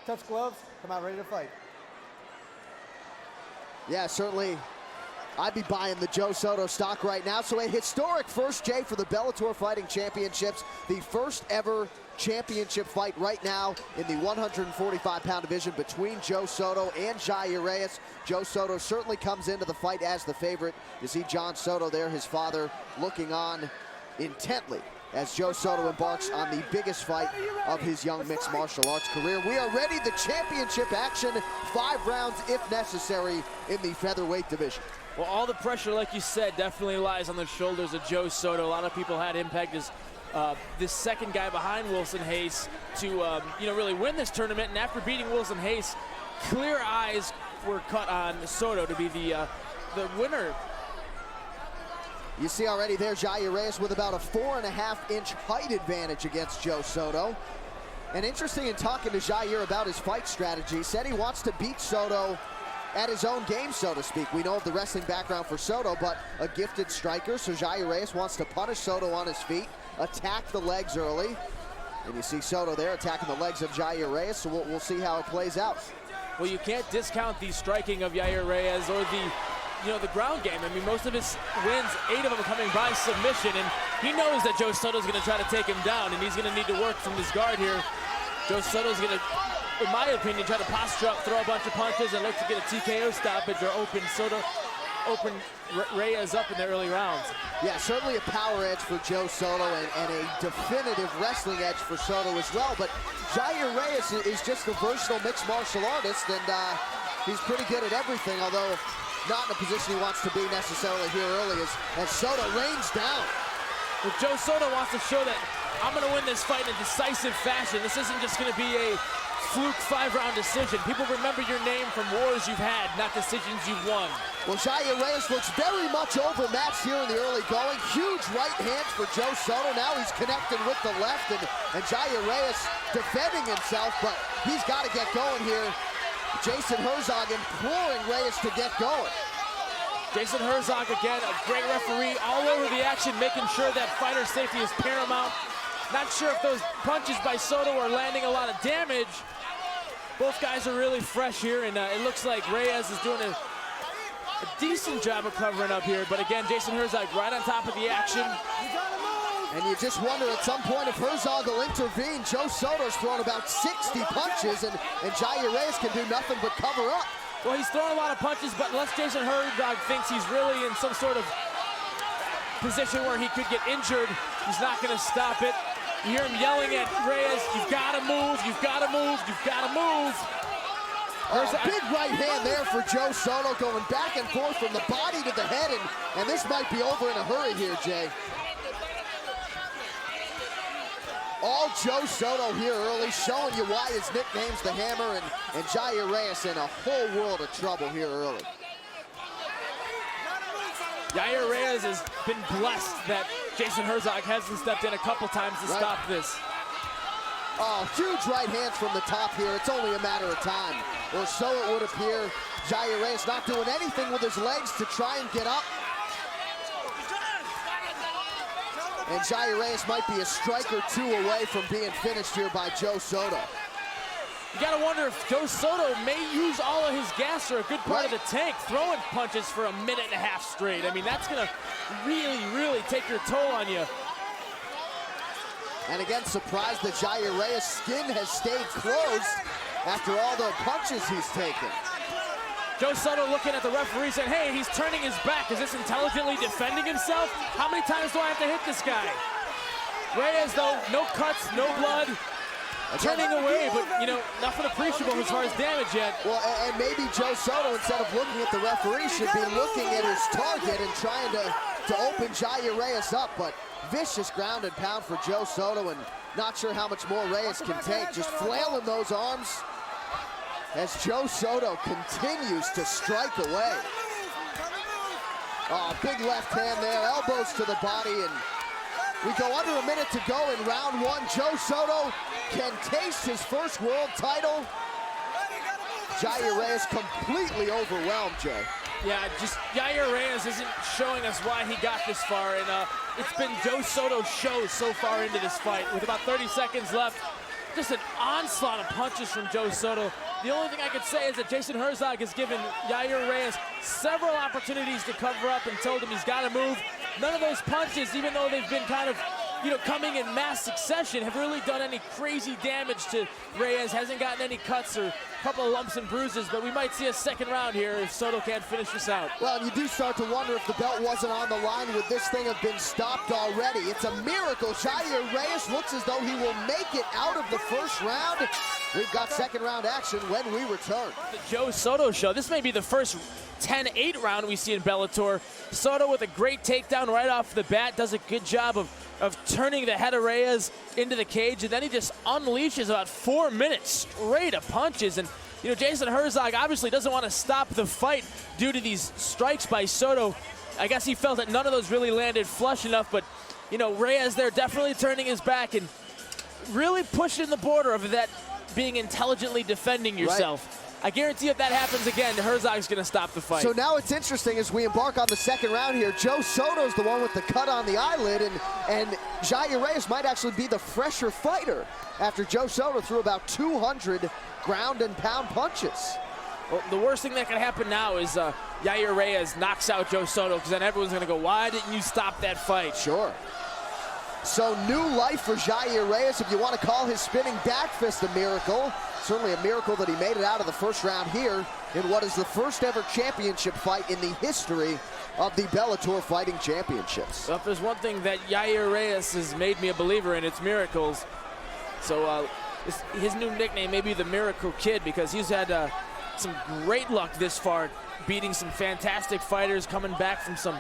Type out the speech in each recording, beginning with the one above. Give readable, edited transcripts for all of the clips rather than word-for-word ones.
touch gloves, come out ready to fight. Yeah, certainly. I'd be buying the Joe Soto stock right now. So a historic first, Jay, for the Bellator Fighting Championships. The first ever championship fight right now in the 145-pound division between Joe Soto and Jair Reyes. Joe Soto certainly comes into the fight as the favorite. You see John Soto there, his father, looking on intently as Joe Soto embarks on the biggest fight of his young mixed martial arts career. We are ready, the championship action, 5 rounds if necessary in the featherweight division. Well, all the pressure, like you said, definitely lies on the shoulders of Joe Soto. A lot of people had him pegged as this second guy behind Wilson Hayes to really win this tournament. And after beating Wilson Hayes, clear eyes were cut on Soto to be the winner. You see already there Jair Reyes with about a 4.5-inch height advantage against Joe Soto. And interesting in talking to Jair about his fight strategy, he said he wants to beat Soto at his own game, so to speak. We know of the wrestling background for Soto, but a gifted striker, so Jair Reyes wants to punish Soto on his feet, attack the legs early. And you see Soto there attacking the legs of Jair Reyes, so we'll see how it plays out. Well, you can't discount the striking of Jair Reyes or the ground game. I mean, most of his wins, 8 of them coming by submission, and he knows that Joe Soto's gonna try to take him down, and he's gonna need to work from this guard here. Joe Soto's gonna, in my opinion, try to posture up, throw a bunch of punches, and look to get a TKO stoppage or open Reyes up in the early rounds. Yeah, certainly a power edge for Joe Soto and a definitive wrestling edge for Soto as well. But Jair Reyes is just a versatile mixed martial artist, and he's pretty good at everything, although not in a position he wants to be necessarily here early as Soto rains down. Well, Joe Soto wants to show that I'm going to win this fight in a decisive fashion. This isn't just going to be a fluke 5-round decision. People remember your name from wars you've had, not decisions you've won. Well, Jair Reyes looks very much overmatched here in the early going. Huge right hand for Joe Soto. Now he's connecting with the left, and Jair Reyes defending himself, but he's got to get going here. Jason Herzog imploring Reyes to get going. Jason Herzog, again, a great referee, all over the action, making sure that fighter safety is paramount. Not sure if those punches by Soto are landing a lot of damage. Both guys are really fresh here, and it looks like Reyes is doing a decent job of covering up here. But again, Jason Herzog right on top of the action. And you just wonder at some point if Herzog will intervene. Joe Soto's thrown about 60 punches, and Jair Reyes can do nothing but cover up. Well, he's throwing a lot of punches, but unless Jason Herzog thinks he's really in some sort of position where he could get injured, he's not going to stop it. You hear him yelling at Reyes, you've got to move, you've got to move, you've got to move. Big right hand there for Joe Soto, going back and forth from the body to the head, and this might be over in a hurry here, Jay. All Joe Soto here early, showing you why his nickname's the Hammer, and Jair Reyes in a whole world of trouble here early. Jair Reyes has been blessed that Jason Herzog hasn't stepped in a couple times to stop this. Oh, huge right hands from the top here. It's only a matter of time, or so it would appear. Jair Reyes not doing anything with his legs to try and get up. And Jair Reyes might be a strike or 2 away from being finished here by Joe Soto. You gotta wonder if Joe Soto may use all of his gas or a good part of the tank, throwing punches for a 1.5 minutes straight. I mean, that's gonna really, really take your toll on you. And again, surprised that Jair Reyes' skin has stayed closed after all the punches he's taken. Joe Soto looking at the referee saying, hey, he's turning his back. Is this intelligently defending himself? How many times do I have to hit this guy? Reyes, though, no cuts, no blood. Turning away, but, nothing appreciable as far as damage yet. Well, and maybe Joe Soto, instead of looking at the referee, should be looking at his target and trying to open Jair Reyes up. But vicious ground and pound for Joe Soto, and not sure how much more Reyes can take. Just flailing those arms as Joe Soto continues to strike away. Oh, big left hand there, elbows to the body, and we go under a minute to go in round 1. Joe Soto can taste his first world title. Jair Reyes completely overwhelmed, Jay. Yeah, just Jair Reyes isn't showing us why he got this far, and it's been Joe Soto's show so far into this fight. With about 30 seconds left, Just an onslaught of punches from Joe Soto. The only thing I could say is that Jason Herzog has given Yair Reyes several opportunities to cover up and told him he's got to move. None of those punches, even though they've been kind of, coming in mass succession, have really done any crazy damage to Reyes. Hasn't gotten any cuts or a couple of lumps and bruises, but we might see a second round here if Soto can't finish this out. Well, you do start to wonder if the belt wasn't on the line, would this thing have been stopped already? It's a miracle. Yair Reyes looks as though he will make it out of the first round. We've got second round action when we return. The Joe Soto show. This may be the first 10-8 round we see in Bellator. Soto with a great takedown right off the bat, does a good job of turning the head of Reyes into the cage, and then he just unleashes about 4 minutes straight of punches. And Jason Herzog obviously doesn't want to stop the fight due to these strikes by Soto. I guess he felt that none of those really landed flush enough, but Reyes there definitely turning his back and really pushing the border of that being intelligently defending yourself. Right. I guarantee if that happens again, Herzog's going to stop the fight. So now it's interesting as we embark on the second round here. Joe Soto's the one with the cut on the eyelid, and Yair Reyes might actually be the fresher fighter after Joe Soto threw about 200 ground and pound punches. Well, the worst thing that could happen now is Yair Reyes knocks out Joe Soto, because then everyone's going to go, why didn't you stop that fight? Sure. So new life for Yair Reyes, if you want to call his spinning back fist a miracle. Certainly a miracle that he made it out of the first round here in what is the first ever championship fight in the history of the Bellator Fighting Championships. Well, if there's one thing that Yair Reyes has made me a believer in, it's miracles. So his new nickname may be the Miracle Kid, because he's had some great luck this far, beating some fantastic fighters, coming back from some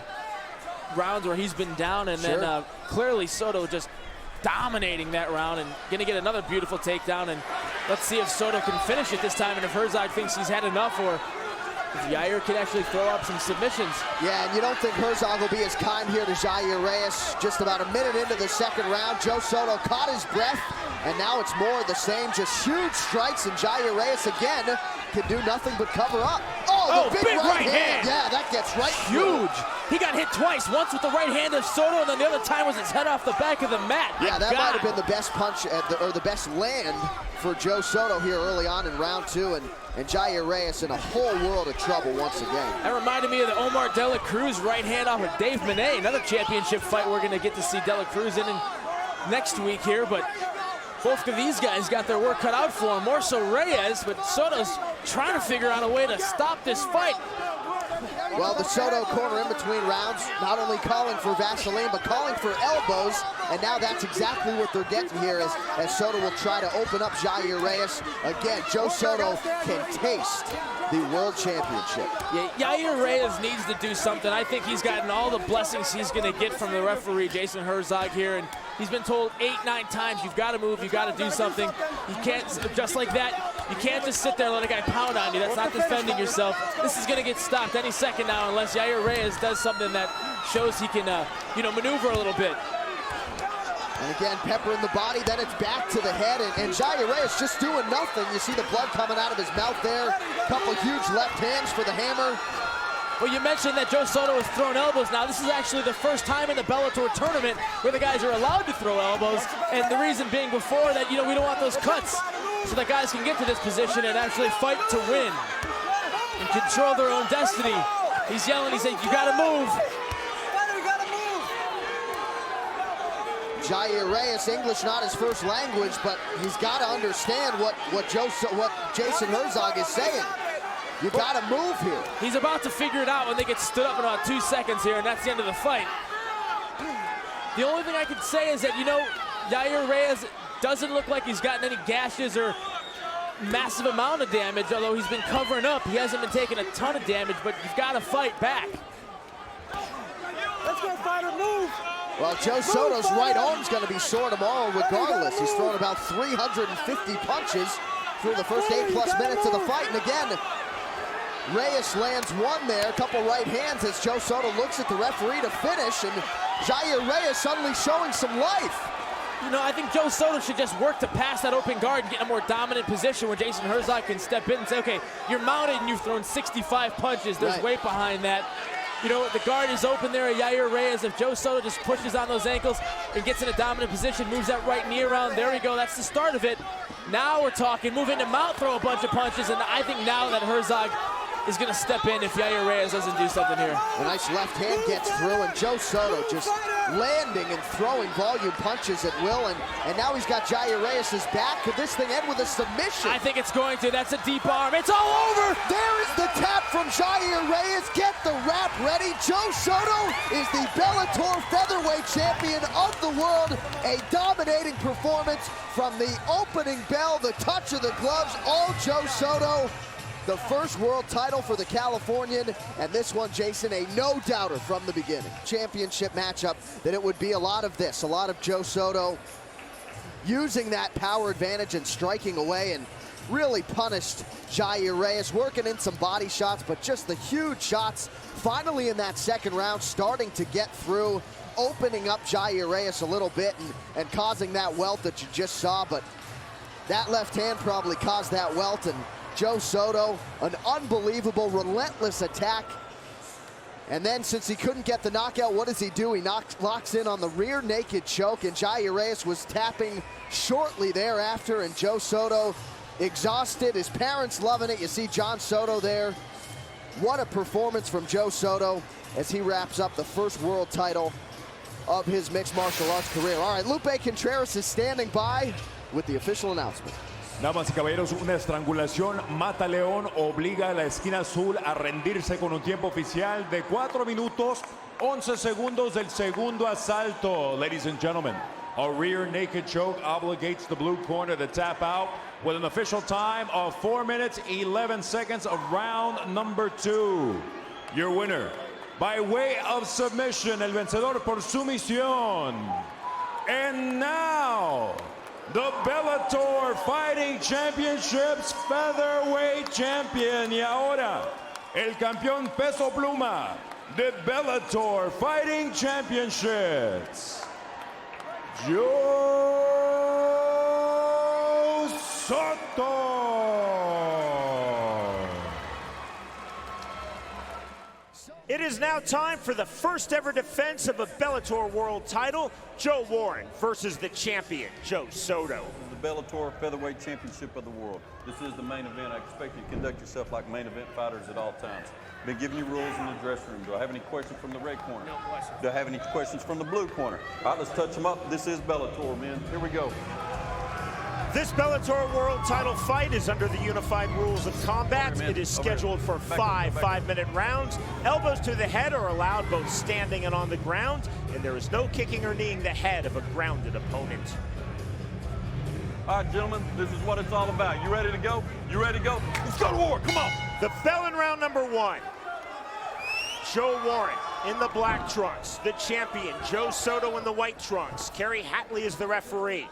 rounds where he's been down, and sure. Then clearly Soto just dominating that round and gonna get another beautiful takedown. And let's see if Soto can finish it this time, and if Herzog thinks he's had enough, or if Yair can actually throw up some submissions. Yeah, and you don't think Herzog will be as kind here to Yair Reyes. Just about a minute into the second round, Joe Soto caught his breath, and now it's more of the same, just huge strikes, and Yair Reyes again can do nothing but cover up. Oh, the big right hand. Yeah, that gets right huge. through. He got hit twice, once with the right hand of Soto, and then the other time was his head off the back of the mat. Yeah, that might have been the best punch, or the best land for Joe Soto here early on in round two, and Yair Reyes in a whole world of trouble once again. That reminded me of the Omar De La Cruz right hand off of Dave Manet, another championship fight we're going to get to see De La Cruz in next week here, but both of these guys got their work cut out for them, more so Reyes, but Soto's trying to figure out a way to stop this fight. Well, the Soto corner in between rounds, not only calling for Vaseline, but calling for elbows, and now that's exactly what they're getting here as Soto will try to open up Yair Reyes. Again, Joe Soto can taste the World Championship. Yeah, Yair Reyes needs to do something. I think he's gotten all the blessings he's going to get from the referee, Jason Herzog, here, and he's been told 8-9 times, you've got to move, you've got to do something. You can't, just like that, you can't just sit there and let a guy pound on you. That's not defending yourself. This is going to get stopped any second now unless Yair Reyes does something that shows he can, maneuver a little bit. And again, peppering the body, then it's back to the head, and Yair Reyes just doing nothing. You see the blood coming out of his mouth there. A couple huge left hands for the hammer. Well, you mentioned that Joe Soto has thrown elbows. Now, this is actually the first time in the Bellator tournament where the guys are allowed to throw elbows, and the reason being before that, we don't want those cuts so that guys can get to this position and actually fight to win and control their own destiny. He's yelling, he's saying, you gotta move. Yair Reyes, English not his first language, but he's got to understand what Jason Herzog is saying. You got to move here. He's about to figure it out when they get stood up in about 2 seconds here, and that's the end of the fight. The only thing I can say is that, Yair Reyes doesn't look like he's gotten any gashes or massive amount of damage, although he's been covering up. He hasn't been taking a ton of damage, but you've got to fight back. Let's go, fighter, move. Well, Joe Soto's right arm's going to be sore tomorrow regardless. He's thrown about 350 punches through the first 8+ minutes of the fight. And again, Reyes lands one there, a couple right hands as Joe Soto looks at the referee to finish, and Yair Reyes suddenly showing some life. I think Joe Soto should just work to pass that open guard and get in a more dominant position where Jason Herzog can step in and say, okay, you're mounted and you've thrown 65 punches. There's weight behind that. The guard is open there at Yair Reyes. If Joe Soto just pushes on those ankles and gets in a dominant position, moves that right knee around, there we go. That's the start of it. Now we're talking, move into mount, throw a bunch of punches, and I think now that Herzog is gonna step in if Yair Reyes doesn't do something here. A nice left hand gets through, and Joe Soto just landing and throwing volume punches at will, and now he's got Yair Reyes' back. Could this thing end with a submission? I think it's going to. That's a deep arm. It's all over! There is the tap from Yair Reyes. Get the wrap ready. Joe Soto is the Bellator Featherweight Champion of the world. A dominating performance from the opening bell, the touch of the gloves, all Joe Soto. The first world title for the Californian, and this one, Jason, a no-doubter from the beginning. Championship matchup, that it would be a lot of this, a lot of Joe Soto using that power advantage and striking away, and really punished Yair Reyes, working in some body shots, but just the huge shots finally in that second round, starting to get through, opening up Yair Reyes a little bit and causing that welt that you just saw, but that left hand probably caused that welt, and Joe Soto, an unbelievable, relentless attack. And then since he couldn't get the knockout, what does he do? He locks in on the rear naked choke, and Yair Reyes was tapping shortly thereafter, and Joe Soto exhausted, his parents loving it. You see John Soto there. What a performance from Joe Soto as he wraps up the first world title of his mixed martial arts career. All right, Lupe Contreras is standing by with the official announcement. Damas y caballeros, una estrangulación mata león obliga a la esquina azul a rendirse con un tiempo oficial de 4 minutos 11 segundos del segundo asalto. Ladies and gentlemen, a rear naked choke obligates the blue corner to tap out with an official time of 4 minutes 11 seconds of round number 2. Your winner by way of submission, el vencedor por sumisión. And now, the Bellator Fighting Championships Featherweight Champion. Y ahora, el campeón peso pluma de Bellator Fighting Championships, Joe Soto. It is now time for the first ever defense of a Bellator world title. Joe Warren versus the champion, Joe Soto. The Bellator Featherweight Championship of the world. This is the main event. I expect you to conduct yourself like main event fighters at all times. Been giving you rules in the dressing room. Do I have any questions from the red corner? No questions. Do I have any questions from the blue corner? All right, let's touch them up. This is Bellator, men. Here we go. This Bellator world title fight is under the unified rules of combat. It is scheduled for 5 5-minute rounds. Elbows to the head are allowed both standing and on the ground, and there is no kicking or kneeing the head of a grounded opponent. All right, gentlemen, this is what it's all about. You ready to go? You ready to go? Let's go to war. Come on. The bell in round number 1. Joe Warren in the black trunks. The champion, Joe Soto, in the white trunks. Kerry Hatley is the referee.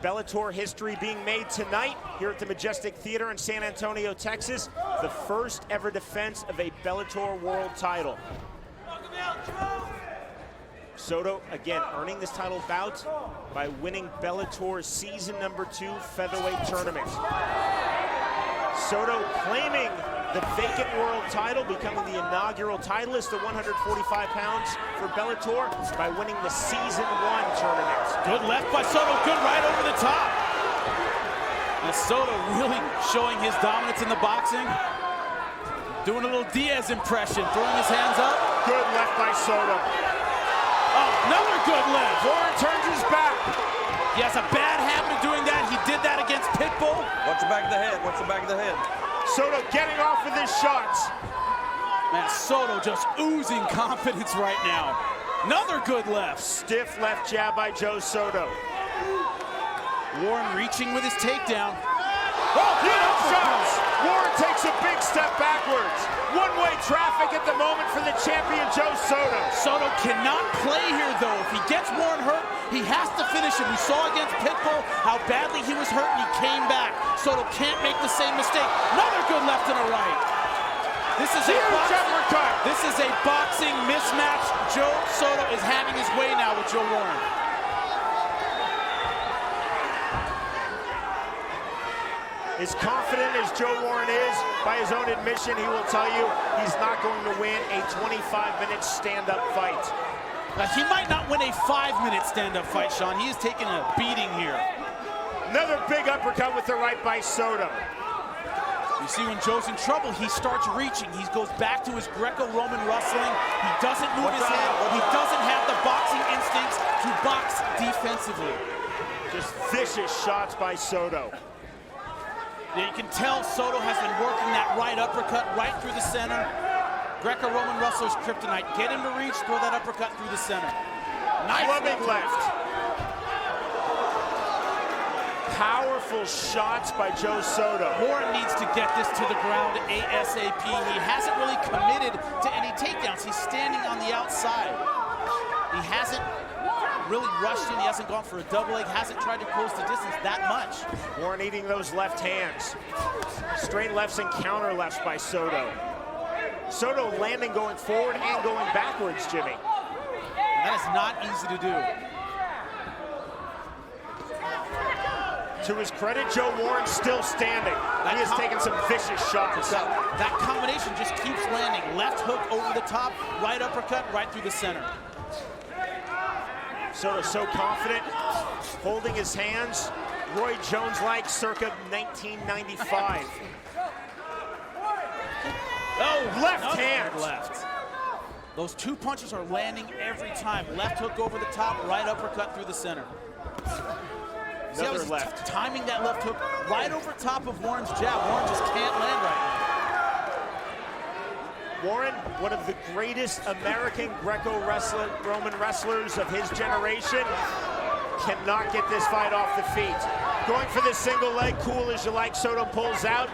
Bellator history being made tonight here at the Majestic Theater in San Antonio, Texas. The first ever defense of a Bellator world title. Soto, again, earning this title bout by winning Bellator's season number 2 featherweight tournament. Soto claiming the vacant world title, becoming the inaugural titleist at 145 pounds for Bellator by winning the season 1 tournament. Good left by Soto, good right over the top. And Soto really showing his dominance in the boxing. Doing a little Diaz impression, throwing his hands up. Good left by Soto. Oh, another good left. Warren turns his back. He has a bad habit of doing that. He did that against Pitbull. Watch the back of the head. Watch the back of the head. Soto getting off with his shots. Man, Soto just oozing confidence right now. Another good left. Stiff left jab by Joe Soto. Warren reaching with his takedown. Oh, beautiful shots! Warren takes a big step backwards. One-way traffic at the moment for the champion, Joe Soto. Soto cannot play here, though. If he gets Warren hurt, he has to finish him. We saw against Pitbull how badly he was hurt, and he came back. Soto can't make the same mistake. Another good left and a right. This is a boxing mismatch. Joe Soto is having his way now with Joe Warren. As confident as Joe Warren is, by his own admission, he will tell you he's not going to win a 25-minute stand-up fight. Now, he might not win a 5-minute stand-up fight, Sean. He is taking a beating here. Another big uppercut with the right by Soto. You see when Joe's in trouble, he starts reaching. He goes back to his Greco-Roman wrestling. He doesn't move his head. He doesn't have the boxing instincts to box defensively. Just vicious shots by Soto. Yeah, you can tell Soto has been working that right uppercut right through the center. Greco-Roman wrestler's kryptonite. Get him to reach, throw that uppercut through the center. Nice left. Powerful shots by Joe Soto. Warren needs to get this to the ground ASAP. He hasn't really committed to any takedowns. He's standing on the outside. He hasn't really rushed in. He hasn't gone for a double leg, hasn't tried to close the distance that much. Warren eating those left hands. Straight lefts and counter lefts by Soto. Soto landing going forward and going backwards, Jimmy. And that is not easy to do. To his credit, Joe Warren still standing. He has taken some vicious shots. That combination just keeps landing. Left hook over the top, right uppercut, right through the center. Soto so confident, holding his hands. Roy Jones-like circa 1995. Oh, left hand. Left. Those two punches are landing every time. Left hook over the top, right uppercut through the center. See how he's left. Timing that left hook right over top of Warren's jab. Warren just can't land right now. Warren, one of the greatest American Greco-Roman wrestlers of his generation, cannot get this fight off the feet. Going for this single leg, cool as you like. Soto pulls out.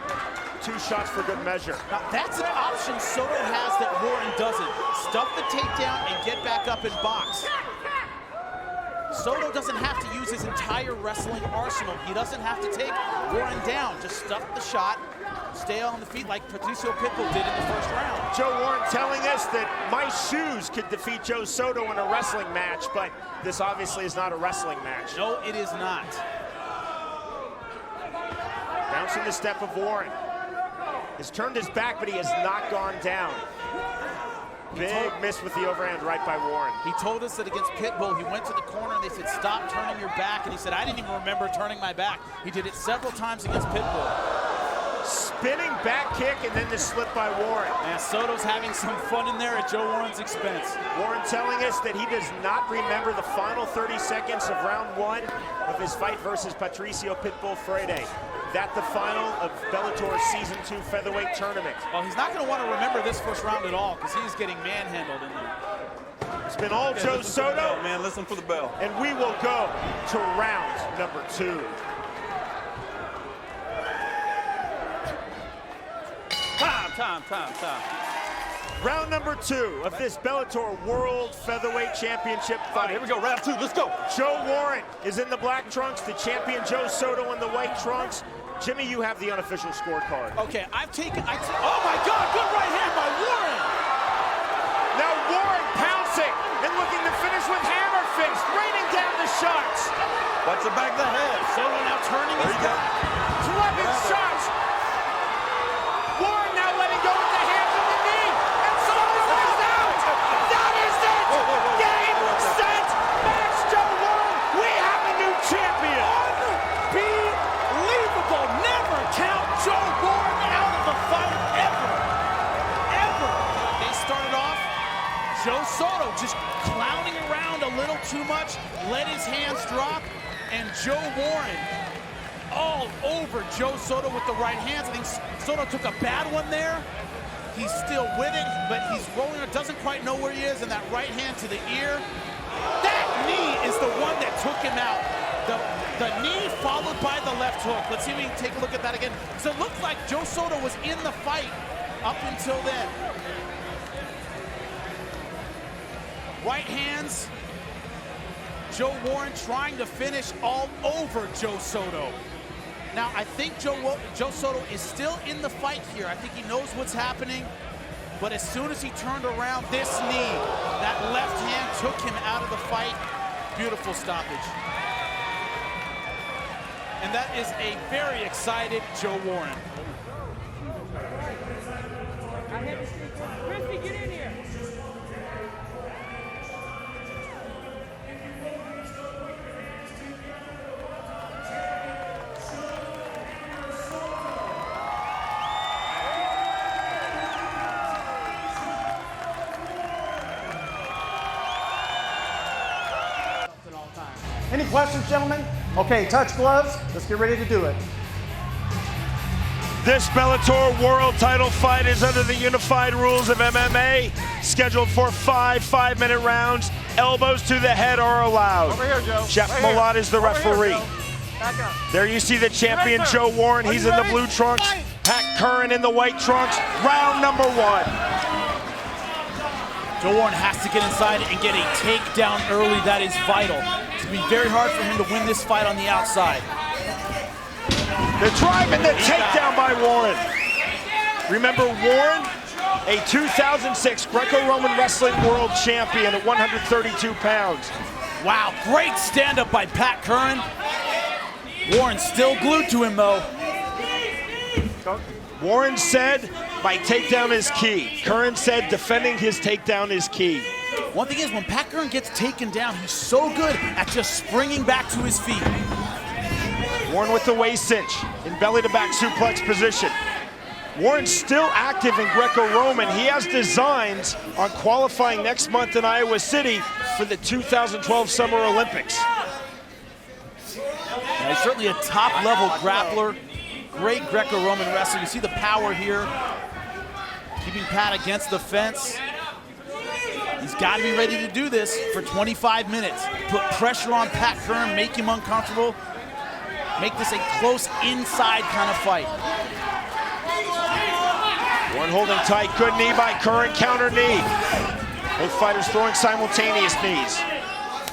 2 shots for good measure. Now, that's an option Soto has that Warren doesn't. Stuff the takedown and get back up and box. Soto doesn't have to use his entire wrestling arsenal. He doesn't have to take Warren down. Just stuff the shot, stay on the feet like Patricio Pitbull did in the first round. Joe Warren telling us that my shoes could defeat Joe Soto in a wrestling match, but this obviously is not a wrestling match. No, it is not. Bouncing the step of Warren. Has turned his back, but he has not gone down. Big miss with the overhand right by Warren. He told us that against Pitbull, he went to the corner and they said, stop turning your back. And he said, I didn't even remember turning my back. He did it several times against Pitbull. Spinning back kick and then the slip by Warren. And Soto's having some fun in there at Joe Warren's expense. Warren telling us that he does not remember the final 30 seconds of round 1 of his fight versus Patricio Pitbull Freire. That the final of Bellator's Season 2 Featherweight Tournament. Well, he's not going to want to remember this first round at all because he's getting manhandled in there. It's been all Joe Soto. Man, listen for the bell. And we will go to round number 2. Time. Round number 2 of this Bellator World Featherweight Championship fight. Here we go, round 2, let's go. Joe Warren is in the black trunks, the champion Joe Soto in the white trunks. Jimmy, you have the unofficial scorecard. Okay, oh my God, good right hand by Warren. Now Warren pouncing and looking to finish with hammer fist, raining down the shots. Watch the back of the head. Soto now turning his back. 11 shots. Warren now letting go with the hands and the knee. And Soto is out. That is it. Game, set, match, Joe Warren. We have a new champion. Unbelievable. Never count Joe Warren out of the fight ever. Ever. They started off, Joe Soto just clowning around a little too much, let his hands drop, and Joe Warren all over Joe Soto with the right hands. I think Soto took a bad one there. He's still with it, but he's rolling it, doesn't quite know where he is, and that right hand to the ear. That knee is the one that took him out. The knee followed by the left hook. Let's see if we can take a look at that again. So it looks like Joe Soto was in the fight up until then. Right hands. Joe Warren trying to finish all over Joe Soto. Now, I think Joe Soto is still in the fight here. I think he knows what's happening. But as soon as he turned around, this knee, that left hand took him out of the fight. Beautiful stoppage. And that is a very excited Joe Warren. Christy, get in here. Any questions, gentlemen? Okay, touch gloves. Let's get ready to do it. This Bellator world title fight is under the unified rules of MMA, scheduled for 5 5-minute rounds. Elbows to the head are allowed. Over here, Joe. Jeff Right Malott here. is the Over referee. Here, Joe. Back up. There you see the champion, Right, sir. Joe Warren. Are He's you in the ready? blue trunks. Fight. Pat Curran in the white trunks. Round number 1. Joe Warren has to get inside and get a takedown early. That is vital. It's going to be very hard for him to win this fight on the outside. The drive and the takedown by Warren. Remember Warren, a 2006 Greco-Roman Wrestling World Champion at 132 pounds. Wow, great stand-up by Pat Curran. Warren still glued to him, though. Warren said, my takedown is key. Curran said, defending his takedown is key. One thing is, when Pat Curran gets taken down, he's so good at just springing back to his feet. Warren with the waist cinch in belly-to-back suplex position. Warren's still active in Greco-Roman. He has designs on qualifying next month in Iowa City for the 2012 Summer Olympics. Yeah, he's certainly a top-level grappler. Great Greco-Roman wrestler. You see the power here. Keeping Pat against the fence. He's got to be ready to do this for 25 minutes. Put pressure on Pat Curran, make him uncomfortable. Make this a close inside kind of fight. Warren holding tight, good knee by Curran, counter knee. Both fighters throwing simultaneous knees.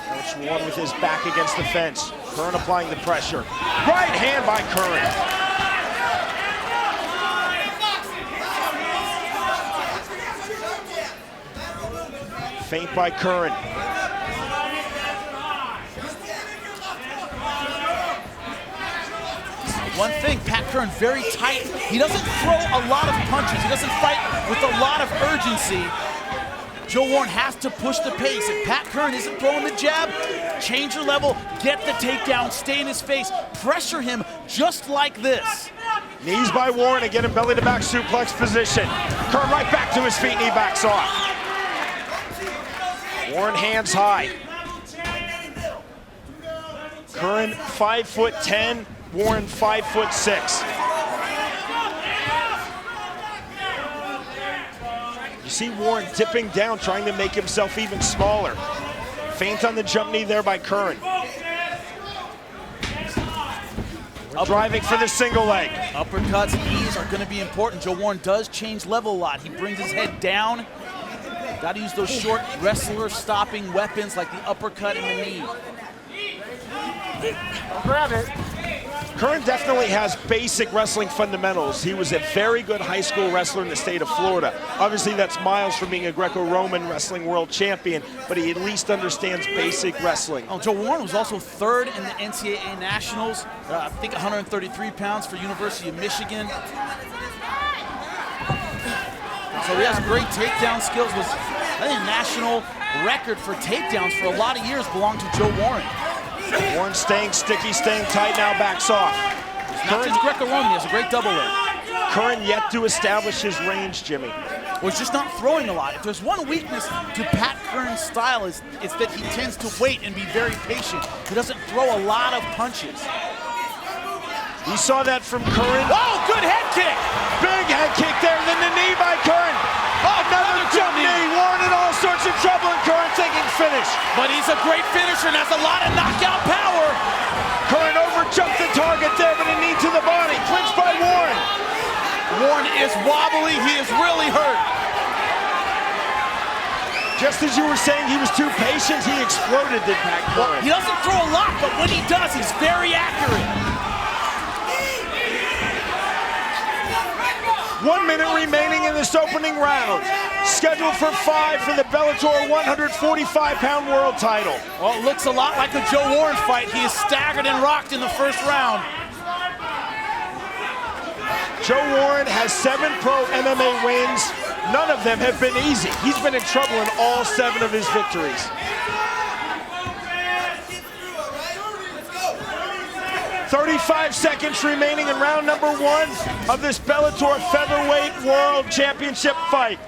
Coach Warren with his back against the fence. Curran applying the pressure. Right hand by Curran. Feint by Curran. One thing, Pat Curran very tight. He doesn't throw a lot of punches. He doesn't fight with a lot of urgency. Joe Warren has to push the pace. If Pat Curran isn't throwing the jab, change your level, get the takedown, stay in his face, pressure him just like this. Knees by Warren, again in belly-to-back suplex position. Curran right back to his feet, knee backs off. Warren hands high. Curran 5'10", Warren 5'6". You see Warren dipping down, trying to make himself even smaller. Feint on the jump knee there by Curran. Driving for the single leg. Uppercuts, knees are going to be important. Joe Warren does change level a lot. He brings his head down. Got to use those short wrestler stopping weapons like the uppercut and the knee. Don't grab it. Curran definitely has basic wrestling fundamentals. He was a very good high school wrestler in the state of Florida. Obviously, that's miles from being a Greco-Roman wrestling world champion, but he at least understands basic wrestling. Oh, Joe Warren was also third in the NCAA Nationals. I think 133 pounds for University of Michigan. So he has great takedown skills. Was, I think, national record for takedowns for a lot of years belonged to Joe Warren. Warren staying sticky, staying tight, now backs off. Not just Greco-Roman, he has a great double leg. Curran yet to establish his range, Jimmy. Well, he's just not throwing a lot. If there's one weakness to Pat Curran's style, it's that he tends to wait and be very patient. He doesn't throw a lot of punches. We saw that from Curran. Oh, good head kick! Big head kick there, and then the knee by Curran. Oh, another jump knee. Warren in all sorts of trouble, and Curran taking finish. But he's a great finisher and has a lot of knockout power. Curran overjumped the target there, but a knee to the body. Clinched by Warren. Warren is wobbly. He is really hurt. Just as you were saying he was too patient, he exploded, did Pat Curran. He doesn't throw a lot, but when he does, he's very accurate. 1 minute remaining in this opening round. Scheduled for 5 for the Bellator 145-pound world title. Well, it looks a lot like a Joe Warren fight. He is staggered and rocked in the first round. Joe Warren has 7 pro MMA wins. None of them have been easy. He's been in trouble in all 7 of his victories. 35 seconds remaining in round number 1 of this Bellator Featherweight World Championship fight.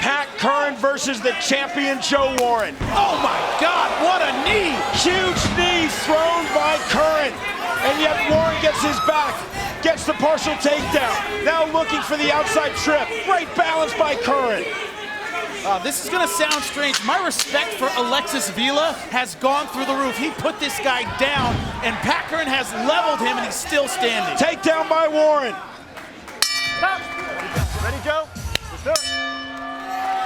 Pat Curran versus the champion Joe Warren. Oh my God, what a knee! Huge knee thrown by Curran, and yet Warren gets his back, gets the partial takedown. Now looking for the outside trip. Great balance by Curran. This is gonna sound strange. My respect for Alexis Vila has gone through the roof. He put this guy down, and Pat Curran has leveled him, and he's still standing. Takedown by Warren. Ready, Joe? Let's do it.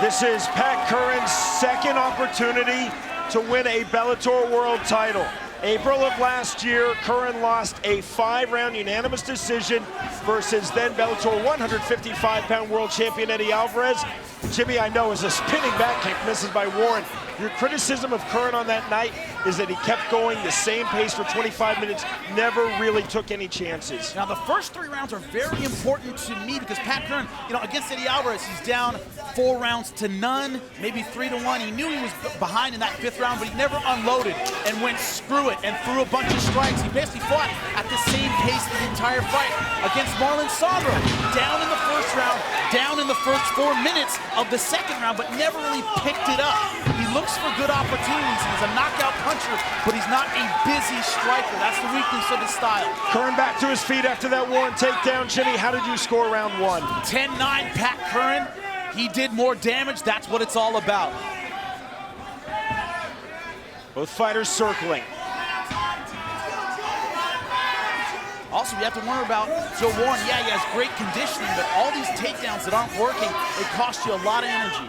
This is Pat Curran's second opportunity to win a Bellator World title. April of last year, Curran lost a 5-round unanimous decision versus then Bellator 155-pound world champion Eddie Alvarez. Jimmy, I know, is a spinning back kick, misses by Warren. Your criticism of Curran on that night is that he kept going the same pace for 25 minutes, never really took any chances. Now, the first 3 rounds are very important to me because Pat Curran, against Eddie Alvarez, he's down 4 rounds to none, maybe 3 to 1. He knew he was behind in that 5th round, but he never unloaded and went screw it and threw a bunch of strikes. He basically fought at the same pace the entire fight. Against Marlon Sandro, down in the 1st round, down in the first 4 minutes of the 2nd round, but never really picked it up. He looks for good opportunities. He's a knockout puncher, but he's not a busy striker. That's the weakness of his style. Curran back to his feet after that Warren takedown. Jimmy, how did you score round 1? 10-9 Pat Curran. He did more damage. That's what it's all about. Both fighters circling. Also, we have to wonder about Joe Warren. Yeah, he has great conditioning, but all these takedowns that aren't working, it costs you a lot of energy.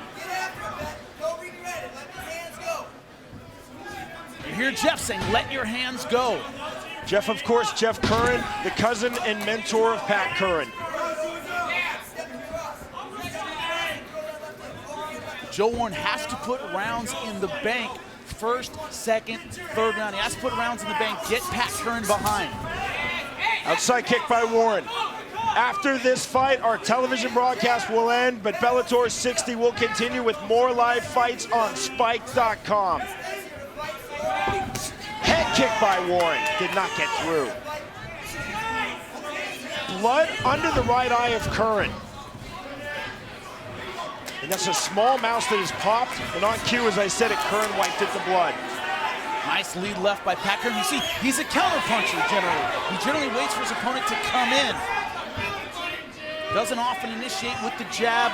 You hear Jeff saying, let your hands go. Jeff, of course, Jeff Curran, the cousin and mentor of Pat Curran. Joe Warren has to put rounds in the bank. 1st, 2nd, 3rd round. He has to put rounds in the bank, get Pat Curran behind. Outside kick by Warren. After this fight, our television broadcast will end, but Bellator 60 will continue with more live fights on Spike.com. Head kick by Warren, did not get through. Blood under the right eye of Curran. And that's a small mouse that is popped, and on cue, as I said it, Curran wiped at the blood. Nice lead left by Pat Curran. You see, he's a counterpuncher generally. He generally waits for his opponent to come in. Doesn't often initiate with the jab.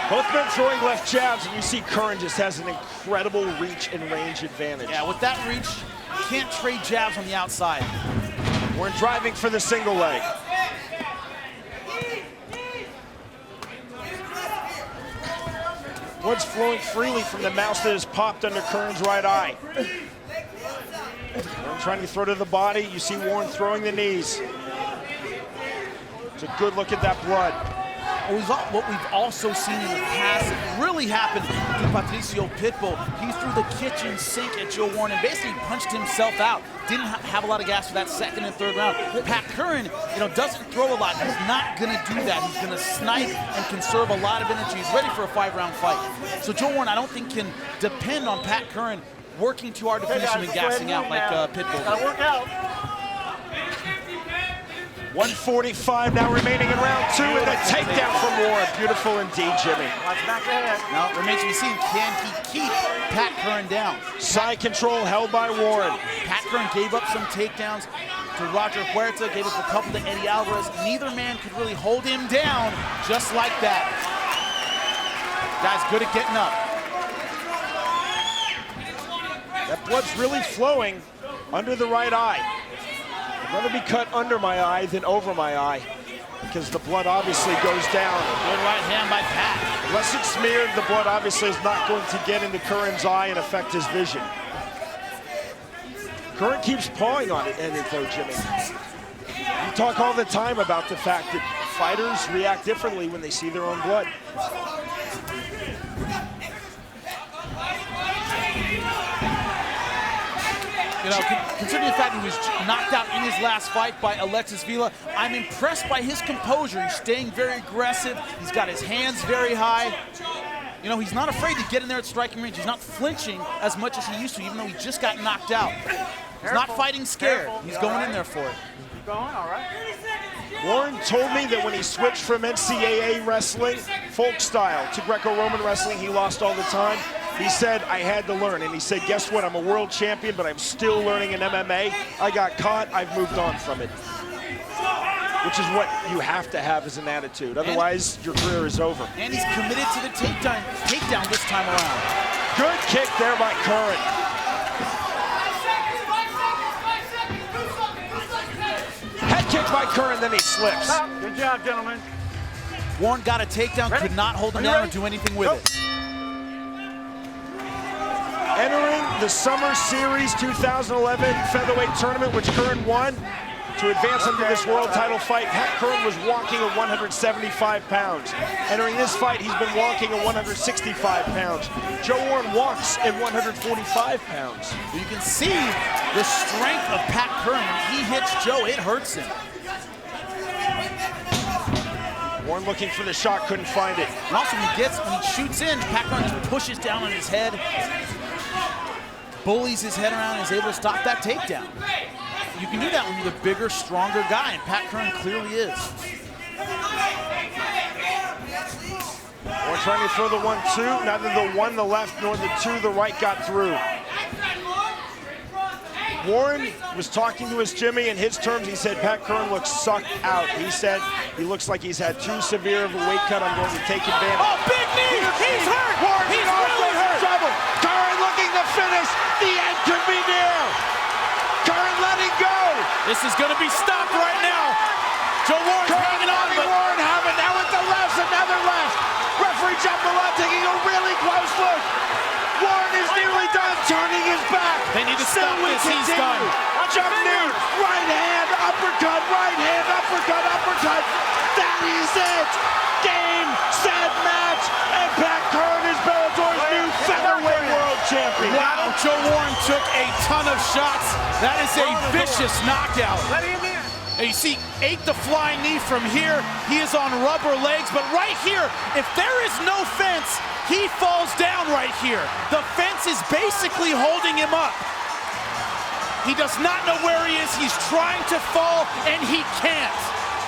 Both men throwing left jabs, and you see Curran just has an incredible reach and range advantage. Yeah, with that reach, you can't trade jabs on the outside. We're driving for the single leg. Blood's flowing freely from the mouse that is popped under Curran's right eye. Warren trying to throw to the body. You see Warren throwing the knees. It's a good look at that blood. What we've also seen in the past, it really happened to Patricio Pitbull. He threw the kitchen sink at Joe Warren and basically punched himself out. Didn't have a lot of gas for that 2nd and 3rd round. Pat Curran, doesn't throw a lot. He's not going to do that. He's going to snipe and conserve a lot of energy. He's ready for a 5-round fight. So Joe Warren, I don't think, can depend on Pat Curran working too hard to finish him and gassing out like Pitbull. Gotta work out. 1:45 now remaining in round 2, and a takedown from Warren. Beautiful indeed, Jimmy. Watch back ahead. Now, it remains to be seen, can he keep Pat Curran down? Side control held by Warren. Pat Curran gave up some takedowns to Roger Huerta, gave up a couple to Eddie Alvarez. Neither man could really hold him down just like that. Guy's good at getting up. That blood's really flowing under the right eye. I'd rather be cut under my eye than over my eye, because the blood obviously goes down. Good right hand by Pat. Unless it's smeared, the blood obviously is not going to get into Curran's eye and affect his vision. Curran keeps pawing on it though, Jimmy. You talk all the time about the fact that fighters react differently when they see their own blood. Considering the fact he was knocked out in his last fight by Alexis Vila, I'm impressed by his composure. He's staying very aggressive. He's got his hands very high. He's not afraid to get in there at striking range. He's not flinching as much as he used to, even though he just got knocked out. He's not fighting scared. He's going in there for it. Keep going, all right. Warren told me that when he switched from NCAA wrestling, folk style, to Greco-Roman wrestling, he lost all the time. He said, I had to learn. And he said, guess what? I'm a world champion, but I'm still learning in MMA. I got caught. I've moved on from it. Which is what you have to have as an attitude. Otherwise, your career is over. And he's committed to the takedown this time around. Good kick there by Curran. Head kick by Curran, then he slips. Good job, gentlemen. Warren got a takedown, could not hold him down or do anything with it. Entering the Summer Series 2011 Featherweight Tournament, which Curran won, to advance into this world title fight. Pat Curran was walking at 175 pounds. Entering this fight, he's been walking at 165 pounds. Joe Warren walks at 145 pounds. You can see the strength of Pat Curran. When he hits Joe, it hurts him. Warren looking for the shot, couldn't find it. And also when he shoots in, Pat Curran just pushes down on his head, bullies his head around, and is able to stop that takedown. You can do that when you're the bigger, stronger guy, and Pat Curran clearly is. Warren trying to throw the 1-2. Neither the 1, the left, nor the 2, the right got through. Warren was talking to his Jimmy. In his terms, he said Pat Curran looks sucked out. He said he looks like he's had too severe of a weight cut. I'm going to take advantage. Oh, big knee! He's hurt! Warren, He's really hurt! Trouble. Curran looking to finish. The end could be near. Curran letting go. This is going to be stopped right now. Joe Warren's hanging on, but Warren having now with the left, another left. Referee Jumbalot taking a really close look. Warren is nearly done, turning his back. They need to stop this. He's done. Jump near. Right hand, uppercut, right hand, uppercut, uppercut. That is it. Game, set, match. And Pat Curran is Bellator's new featherweight world champion. Wow, Joe Warren took a ton of shots. That is a vicious knockout. And you see, ate the flying knee from here. He is on rubber legs, but right here, if there is no fence, he falls down right here. The fence is basically holding him up. He does not know where he is. He's trying to fall, and he can't.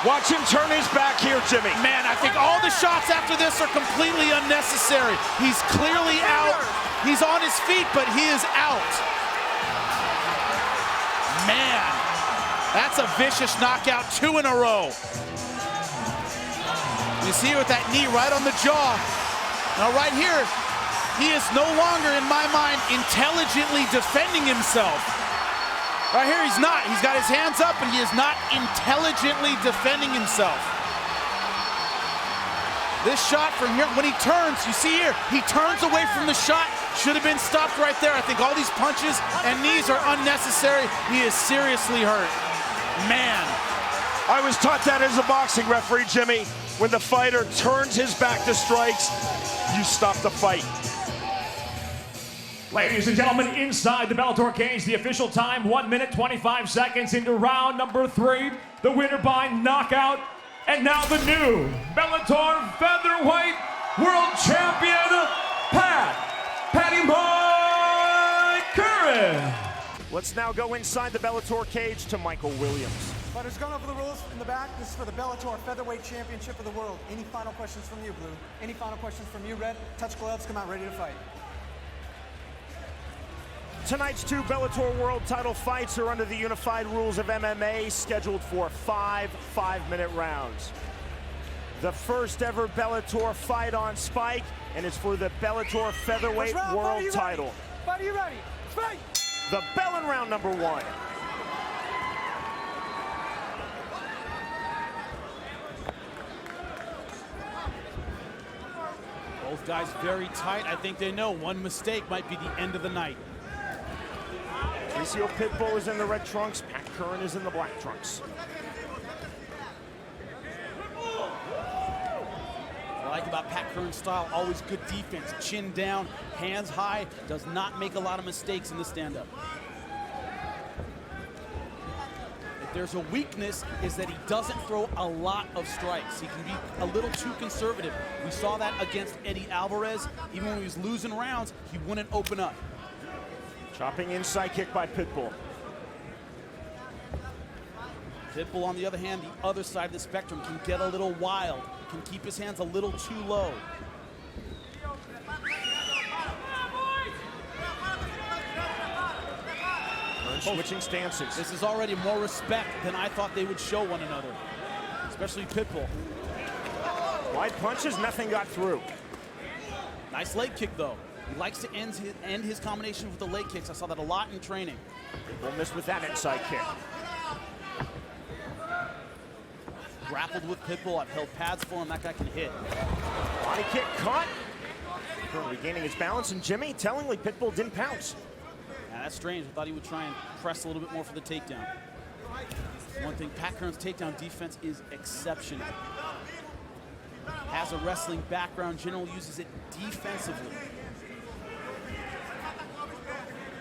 Watch him turn his back here, Jimmy. Man, I think all the shots after this are completely unnecessary. He's clearly out. He's on his feet, but he is out. Man, that's a vicious knockout, 2 in a row. You see with that knee right on the jaw. Now right here, he is no longer, in my mind, intelligently defending himself. Right here, he's not. He's got his hands up, and he is not intelligently defending himself. This shot from here, when he turns, you see here, he turns away from the shot. Should have been stopped right there. I think all these punches and knees are unnecessary. He is seriously hurt. Man. I was taught that as a boxing referee, Jimmy. When the fighter turns his back to strikes, you stop the fight. Ladies and gentlemen, inside the Bellator cage, the official time, 1 minute, 25 seconds into round number 3. The winner by knockout, and now the new Bellator Featherweight World Champion, Patty Boy Curran. Let's now go inside the Bellator cage to Michael Williams. Fighters, going over the rules in the back. This is for the Bellator Featherweight Championship of the World. Any final questions from you, Blue? Any final questions from you, Red? Touch gloves, come out ready to fight. Tonight's 2 Bellator World title fights are under the unified rules of MMA, scheduled for 5 5-minute rounds. The first ever Bellator fight on Spike, and it's for the Bellator Featherweight World title. Fight, are you ready? Fight! The bell in round number 1. Both guys very tight. I think they know one mistake might be the end of the night. Pitbull is in the red trunks, Pat Curran is in the black trunks. What I like about Pat Curran's style, always good defense. Chin down, hands high, does not make a lot of mistakes in the stand-up. If there's a weakness, is that he doesn't throw a lot of strikes. He can be a little too conservative. We saw that against Eddie Alvarez. Even when he was losing rounds, he wouldn't open up. Chopping inside kick by Pitbull. Pitbull, on the other hand, the other side of the spectrum, can get a little wild, can keep his hands a little too low. Switching stances. This is already more respect than I thought they would show one another, especially Pitbull. Wide punches, nothing got through. Nice leg kick, though. He likes to end his combination with the leg kicks. I saw that a lot in training. We'll miss with that inside kick. Grappled with Pitbull. I've held pads for him. That guy can hit. Body kick caught. Curran regaining his balance, and Jimmy, tellingly, Pitbull didn't pounce. Yeah, that's strange. I thought he would try and press a little bit more for the takedown. One thing, Pat Curran's takedown defense is exceptional. Has a wrestling background, generally uses it defensively.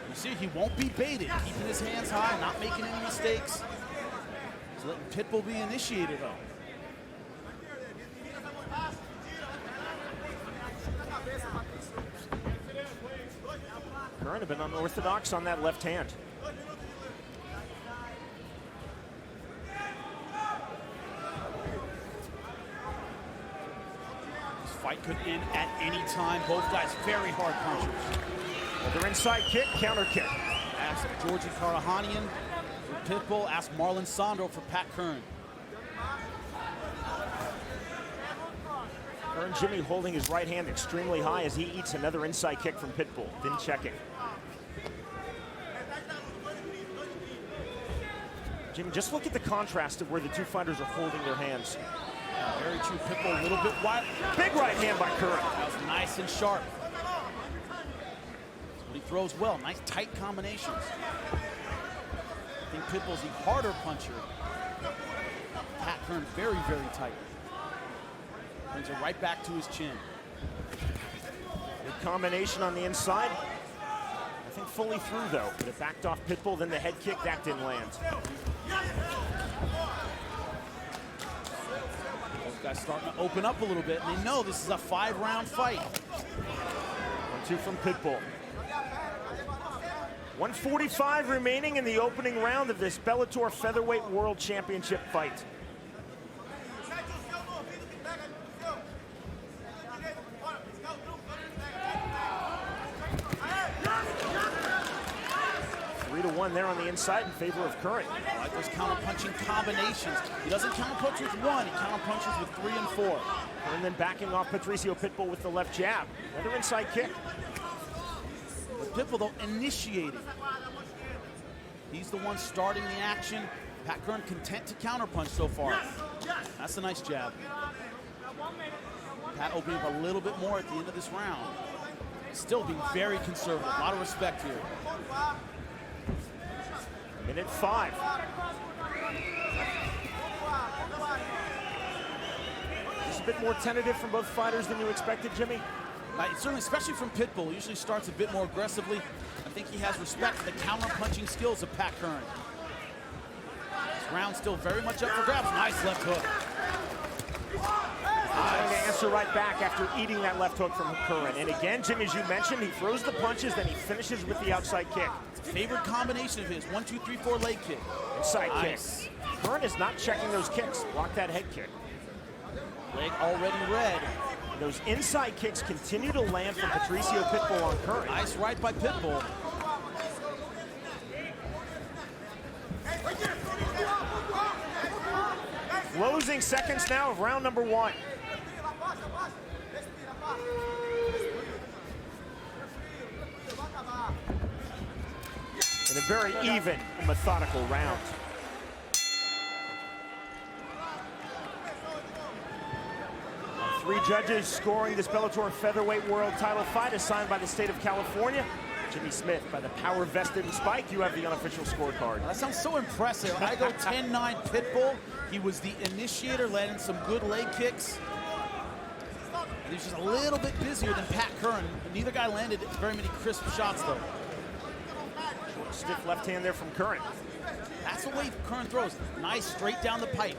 You see, he won't be baited, keeping his hands high, not making any mistakes. He's letting Pitbull be initiated, though. Curran have been unorthodox on that left hand. This fight could end at any time. Both guys very hard punchers. Another inside kick, counter kick. Ask Georgi Karahanian for Pitbull. Ask Marlon Sandro for Pat Curran. Curran Jimmy holding his right hand extremely high as he eats another inside kick from Pitbull. Didn't check it. Jimmy, just look at the contrast of where the two fighters are holding their hands. Very true. Pitbull a little bit wide. Big right hand by Curran. That was nice and sharp. But he throws well. Nice tight combinations. I think Pitbull's the harder puncher. Pat Curran very, very tight. Brings it right back to his chin. Good combination on the inside. I think fully through though. But it backed off Pitbull, then the head kick, that didn't land. Those guys starting to open up a little bit, and they know this is a 5-round fight. 1-2 from Pitbull. 1:45 remaining in the opening round of this Bellator Featherweight World Championship fight. One there on the inside in favor of Curran. I like those counter-punching combinations. He doesn't counter-punch with one, he counter-punches with 3 and 4. And then backing off Patricio Pitbull with the left jab. Another inside kick. But Pitbull, though, initiating. He's the one starting the action. Pat Curran content to counter-punch so far. That's a nice jab. Pat opening up a little bit more at the end of this round. Still being very conservative. A lot of respect here. Minute 5. Just a bit more tentative from both fighters than you expected, Jimmy? Certainly, especially from Pitbull. He usually starts a bit more aggressively. I think he has respect for the counter-punching skills of Pat Curran. This round still very much up for grabs. Nice left hook. Trying to answer right back after eating that left hook from Curran. And again, Jimmy, as you mentioned, he throws the punches, then he finishes with the outside kick. Favorite combination of his, 1, 2, 3, 4 leg kick. Inside nice. kick. Curran is not checking those kicks. Block that head kick. Leg already red. Those inside kicks continue to land from Patricio Pitbull on Curran. Nice right by Pitbull. Closing seconds now of round number 1. In a very even and methodical round. Three judges scoring this Bellator Featherweight World title fight assigned by the state of California. Jimmy Smith by the power vested in Spike. You have the unofficial scorecard. That sounds so impressive. I go 10-9 Pitbull. He was the initiator, landing some good leg kicks. He was just a little bit busier than Pat Curran. Neither guy landed very many crisp shots, though. Stiff left hand there from Curran. That's the way Curran throws. Nice, straight down the pipe.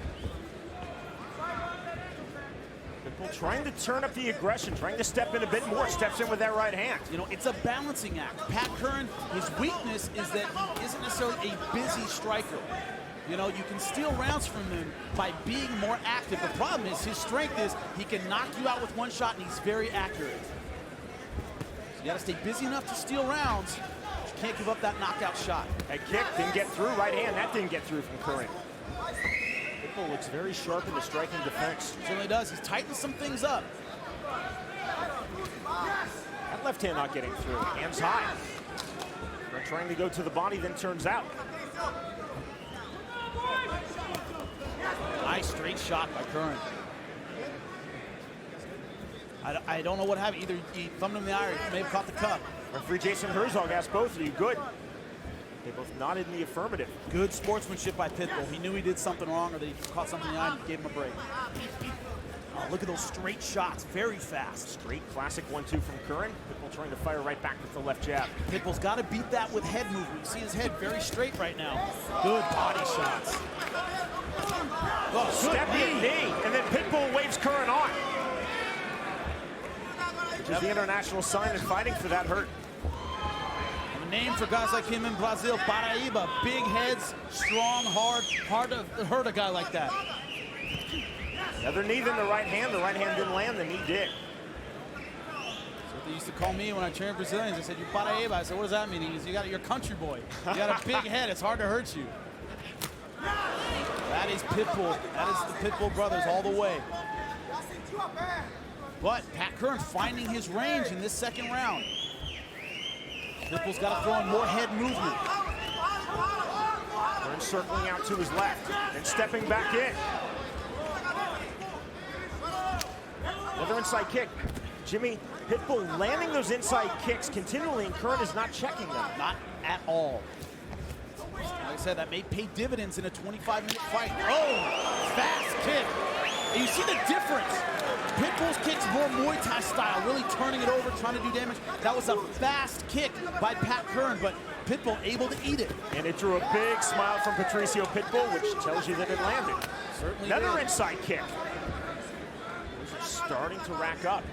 Pitbull trying to turn up the aggression, trying to step in a bit more. Steps in with that right hand. You know, it's a balancing act. Pat Curran, his weakness is that he isn't necessarily a busy striker. You know, you can steal rounds from him by being more active. The problem is his strength is he can knock you out with one shot, and he's very accurate. So you got to stay busy enough to steal rounds, but you can't give up that knockout shot. That kick didn't get through. Right hand, that didn't get through from Curran. Pitbull looks very sharp in the striking defense. Certainly does. He's tightened some things up. That left hand not getting through. Hands high. They're trying to go to the body, then turns out. Nice straight shot by Curran. I don't know what happened. Either he thumbed him in the eye or he may have caught the cup. Referee Jason Herzog asked both of you, good. They both nodded in the affirmative. Good sportsmanship by Pitbull. He knew he did something wrong or that he caught something in the eye and gave him a break. Oh, look at those straight shots, very fast. Straight classic 1-2 from Curran. Pitbull trying to fire right back with the left jab. Pitbull's got to beat that with head movement. You see his head very straight right now. Good body shots. Oh, stepping knee, and then Pitbull waves Curran on. Which is the international sign in fighting for that hurt. And the name for guys like him in Brazil, Paraíba. Big heads, strong, hard to hurt a guy like that. The other knee, then the right hand. The right hand didn't land, the knee did. That's what they used to call me when I trained Brazilians. They said, you Paraíba. I said, what does that mean? He goes, you're a country boy. You got a big head. It's hard to hurt you. That is Pitbull. That is the Pitbull brothers all the way. But Pat Curran finding his range in this second round. Pitbull's got to throw in more head movement. Curran circling out to his left and stepping back in. Another inside kick. Jimmy, Pitbull landing those inside kicks continually, and Curran is not checking them. Not at all. Like I said, that may pay dividends in a 25-minute fight. Oh, fast kick. And you see the difference. Pitbull's kick's more Muay Thai style, really turning it over, trying to do damage. That was a fast kick by Pat Curran, but Pitbull able to eat it. And it drew a big smile from Patricio Pitbull, which tells you that it landed. Certainly Another did. inside kick. Those are starting to rack up.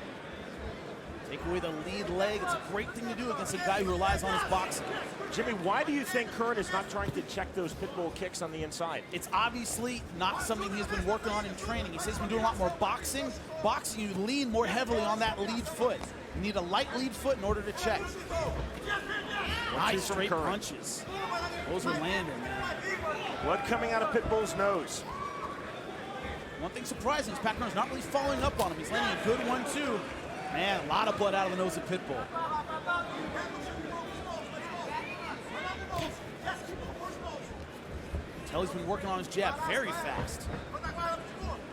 Take away the lead leg. It's a great thing to do against a guy who relies on his boxing. Jimmy, why do you think Curran is not trying to check those Pitbull kicks on the inside? It's obviously not something he's been working on in training. He says he's been doing a lot more boxing. Boxing, you lean more heavily on that lead foot. You need a light lead foot in order to check. Nice straight punches. Those are landing, man. Blood coming out of Pitbull's nose. One thing surprising is Pat Curran's not really following up on him. He's landing a good 1-2. Man, a lot of blood out of the nose of Pitbull. Tell he's been working on his jab very fast.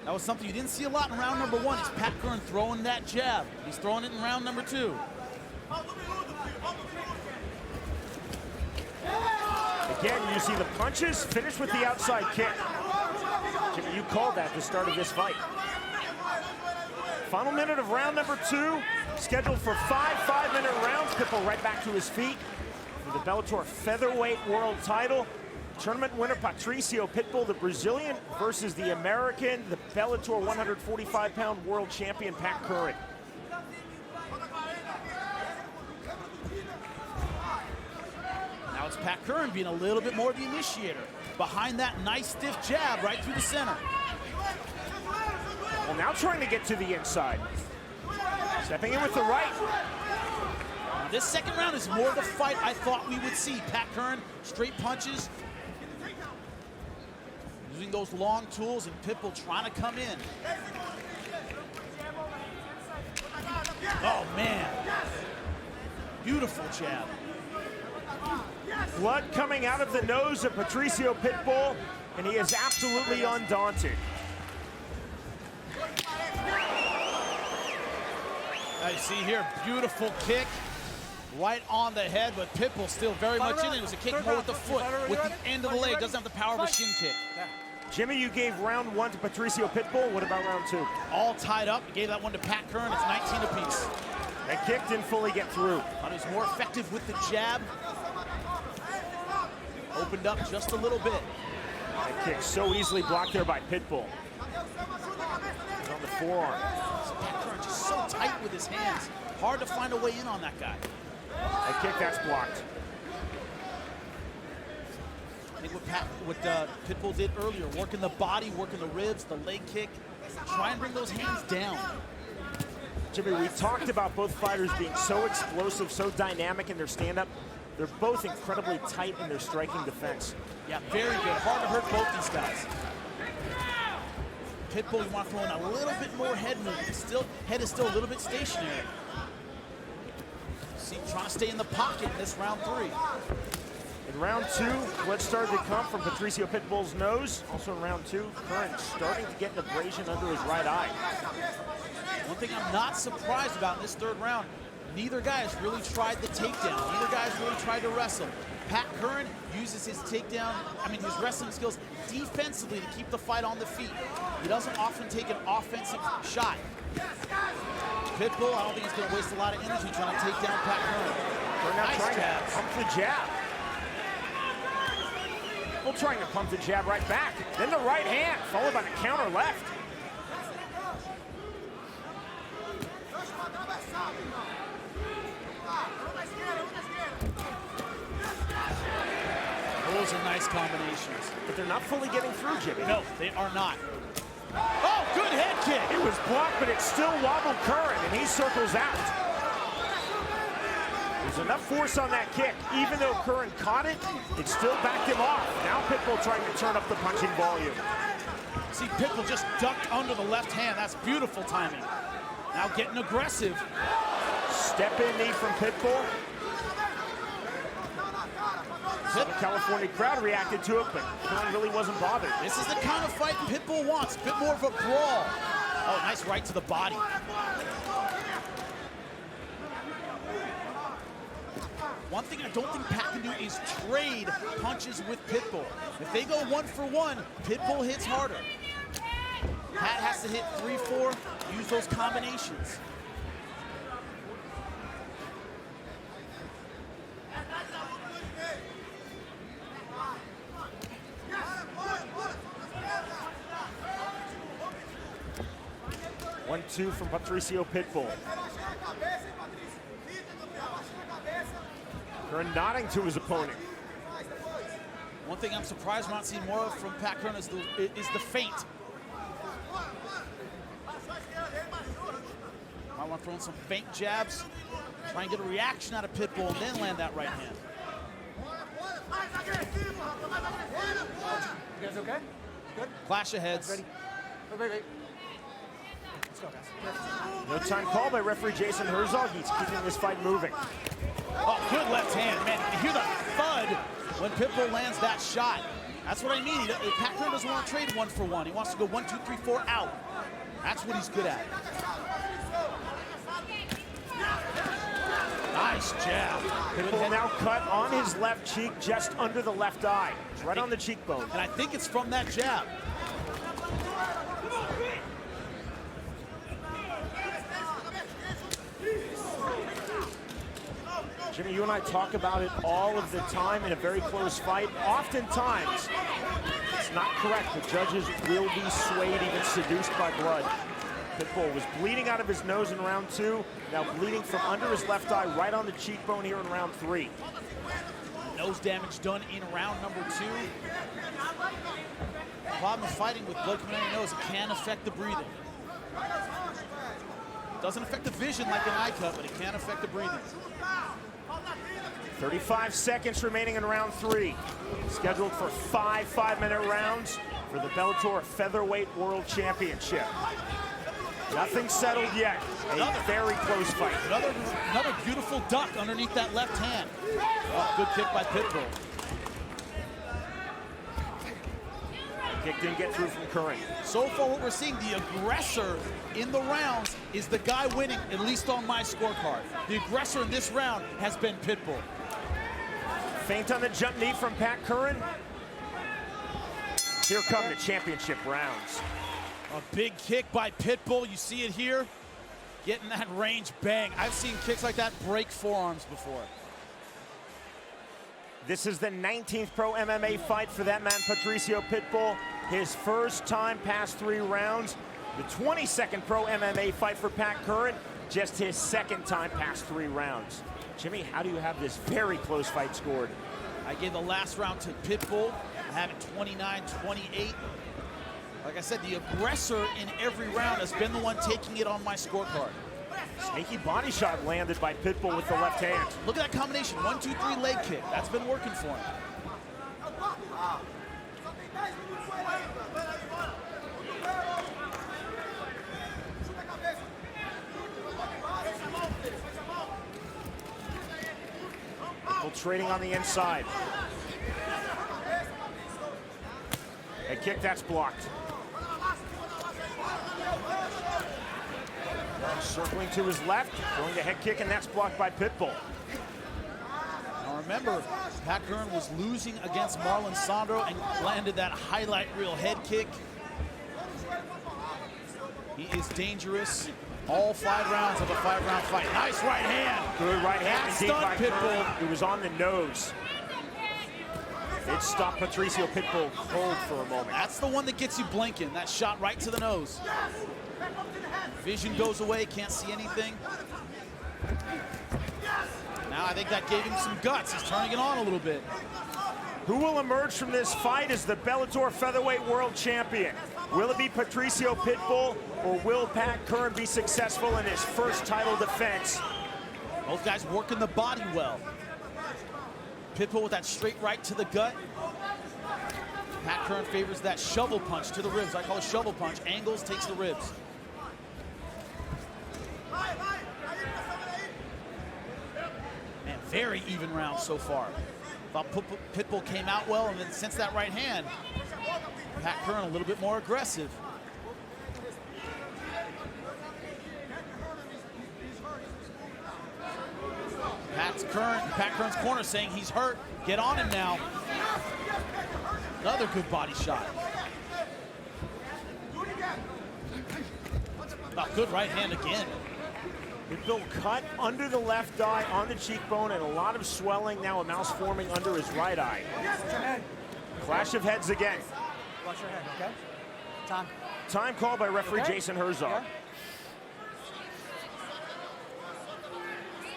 That was something you didn't see a lot in round number 1. Is Pat Curran throwing that jab. He's throwing it in round number 2. Again, you see the punches, finish with the outside kick. Jimmy, you called that at the start of this fight. Final minute of round number 2, scheduled for 5 5-minute rounds. Pitbull right back to his feet for the Bellator Featherweight World title. Tournament winner Patricio Pitbull, the Brazilian, versus the American, the Bellator 145-pound world champion Pat Curran. Now it's Pat Curran being a little bit more the initiator. Behind that nice stiff jab right through the center. Well, now trying to get to the inside. Stepping in with the right. This second round is more the fight I thought we would see. Pat Curran, straight punches. Using those long tools, and Pitbull trying to come in. Oh, man. Beautiful jab. Blood coming out of the nose of Patricio Pitbull, and he is absolutely undaunted. Now you see here, beautiful kick right on the head, but Pitbull still very much in it. It was a kick more with the foot, with the end of the leg. Doesn't have the power of a shin kick. Jimmy, you gave round 1 to Patricio Pitbull. What about round 2? All tied up. You gave that one to Pat Curran. It's 19 apiece. That kick didn't fully get through. Thought he was more effective with the jab. Opened up just a little bit. That kick so easily blocked there by Pitbull. On the forearm. So Pat Curran just so tight with his hands. Hard to find a way in on that guy. That kick, that's blocked. I think what Pitbull did earlier, working the body, working the ribs, the leg kick, try and bring those hands down. Jimmy, we talked about both fighters being so explosive, so dynamic in their stand-up. They're both incredibly tight in their striking defense. Yeah, very good. Hard to hurt both these guys. Pitbull, you want to throw in a little bit more head movement. Head is still a little bit stationary. See, trying to stay in the pocket in this round 3. In round 2, blood started to come from Patricio Pitbull's nose. Also in round 2, Curran starting to get an abrasion under his right eye. One thing I'm not surprised about in this 3rd round, neither guy has really tried the takedown. Neither guy has really tried to wrestle. Pat Curran uses his takedown, his wrestling skills defensively to keep the fight on the feet. He doesn't often take an offensive shot. Pitbull, I don't think he's going to waste a lot of energy trying to take down Pat Curran. Nice jab. Pump the jab. Well, trying to pump the jab right back. Then the right hand, followed by the counter left. Those are nice combinations. But they're not fully getting through, Jimmy. No, they are not. Oh, good head kick. It was blocked, but it still wobbled Curran, and he circles out. There's enough force on that kick. Even though Curran caught it, it still backed him off. Now Pitbull trying to turn up the punching volume. See, Pitbull just ducked under the left hand. That's beautiful timing. Now getting aggressive. Step-in knee from Pitbull. The California crowd reacted to it, but Curran really wasn't bothered. This is the kind of fight Pitbull wants. A bit more of a brawl. Oh, nice right to the body. One thing I don't think Pat can do is trade punches with Pitbull. If they go 1-for-1, Pitbull hits harder. Pat has to hit 3-4, use those combinations. One-two from Patricio Pitbull. Curran nodding to his opponent. One thing I'm surprised we're not seeing more of from Pat Curran is the feint. I want to throw in some feint jabs, try and get a reaction out of Pitbull, and then land that right hand. You guys okay? Good? Clash of heads. Ready? Wait. Let's go, guys. No time call by referee Jason Herzog. He's keeping this fight moving. Oh, good left hand, man. You hear the thud when Pitbull lands that shot. That's what I mean. Pat Curran doesn't want to trade 1-for-1. He wants to go 1, 2, 3, 4 out. That's what he's good at. Nice jab. Pitbull now cut on his left cheek, just under the left eye. Right on the cheekbone. And I think it's from that jab. Jimmy, you and I talk about it all of the time in a very close fight. Oftentimes, it's not correct. The judges will be swayed, even seduced by blood. Pitbull was bleeding out of his nose in round 2, now bleeding from under his left eye right on the cheekbone here in round 3. Nose damage done in round number 2. The problem with fighting with blood coming out of your nose, it can affect the breathing. It doesn't affect the vision like an eye cut, but it can affect the breathing. 35 seconds remaining in round 3. Scheduled for 5 5-minute rounds for the Bellator Featherweight World Championship. Nothing settled yet. A very close fight. Another beautiful duck underneath that left hand. Oh, good kick by Pitbull. Kick didn't get through from Curran. So far what we're seeing, the aggressor in the rounds is the guy winning, at least on my scorecard. The aggressor in this round has been Pitbull. Feint on the jump knee from Pat Curran. Here come the championship rounds. A big kick by Pitbull, you see it here. Getting that range bang. I've seen kicks like that break forearms before. This is the 19th pro MMA fight for that man, Patricio Pitbull. His first time past 3 rounds. The 22nd pro MMA fight for Pat Curran. Just his second time past 3 rounds. Jimmy, how do you have this very close fight scored? I gave the last round to Pitbull. I have it 29-28. Like I said, the aggressor in every round has been the one taking it on my scorecard. Sneaky body shot landed by Pitbull with the left hand. Look at that combination, 1-2-3 leg kick. That's been working for him. Pitbull trading on the inside. A kick that's blocked. Circling to his left, going to head kick, and that's blocked by Pitbull. Now remember, Pat Curran was losing against Marlon Sandro and landed that highlight reel head kick. He is dangerous. All 5 rounds of a 5-round fight. Nice right hand. Good right hand That indeed by stunned Pitbull. Pitbull. It was on the nose. It stopped Patricio Pitbull cold for a moment. That's the one that gets you blinking. That shot right to the nose. Vision goes away, can't see anything. Now I think that gave him some guts. He's turning it on a little bit. Who will emerge from this fight as the Bellator Featherweight World Champion? Will it be Patricio Pitbull, or will Pat Curran be successful in his first title defense? Both guys working the body well. Pitbull with that straight right to the gut. Pat Curran favors that shovel punch to the ribs. I call it shovel punch. Angles, takes the ribs. Man, very even round so far. Thought Pitbull came out well, and then since that right hand, Pat Curran a little bit more aggressive. Pat Curran's corner saying he's hurt. Get on him now. Another good body shot. Oh, good right hand again. Pitbull cut under the left eye on the cheekbone and a lot of swelling, now a mouse forming under his right eye. Clash of heads again. Watch your head, okay? Time. Time called by referee Okay. Jason Herzog. Okay.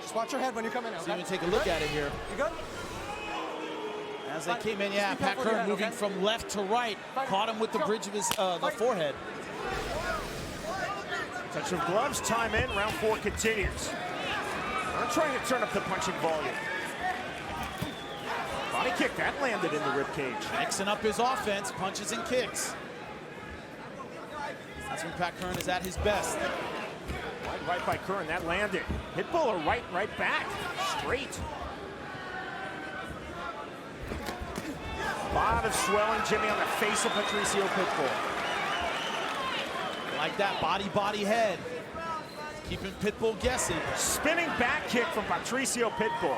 Just watch your head when you come in, okay? So you can take a look at it here. You good? As they came in, yeah, Just be Pat careful with your Curran head, moving okay? from left to right, caught him with the bridge of his the forehead. Touch of gloves, time in, round 4 continues. I'm trying to turn up the punching volume. Body kick, that landed in the ribcage. Mixing up his offense, punches and kicks. That's when Pat Curran is at his best. Right by Curran, that landed. Pitbull a right back, straight. A lot of swelling, Jimmy, on the face of Patricio Pitbull. Like that body head. Keeping Pitbull guessing. Spinning back kick from Patricio Pitbull.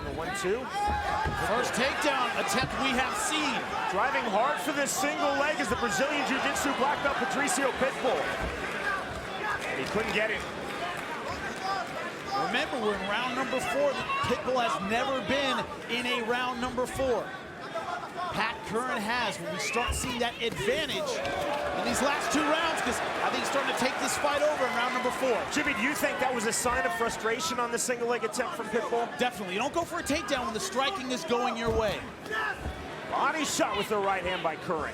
The 1-2. First takedown attempt we have seen. Driving hard for this single leg as the Brazilian Jiu-Jitsu blocked up Patricio Pitbull. And he couldn't get it. Remember, we're in round number 4. Pitbull has never been in a round number 4. Pat Curran has. When we start seeing that advantage in these last 2 rounds, because I think he's starting to take this fight over in round number 4. Jimmy, do you think that was a sign of frustration on the single leg attempt from Pitbull? Definitely. You don't go for a takedown when the striking is going your way. Body shot with the right hand by Curran.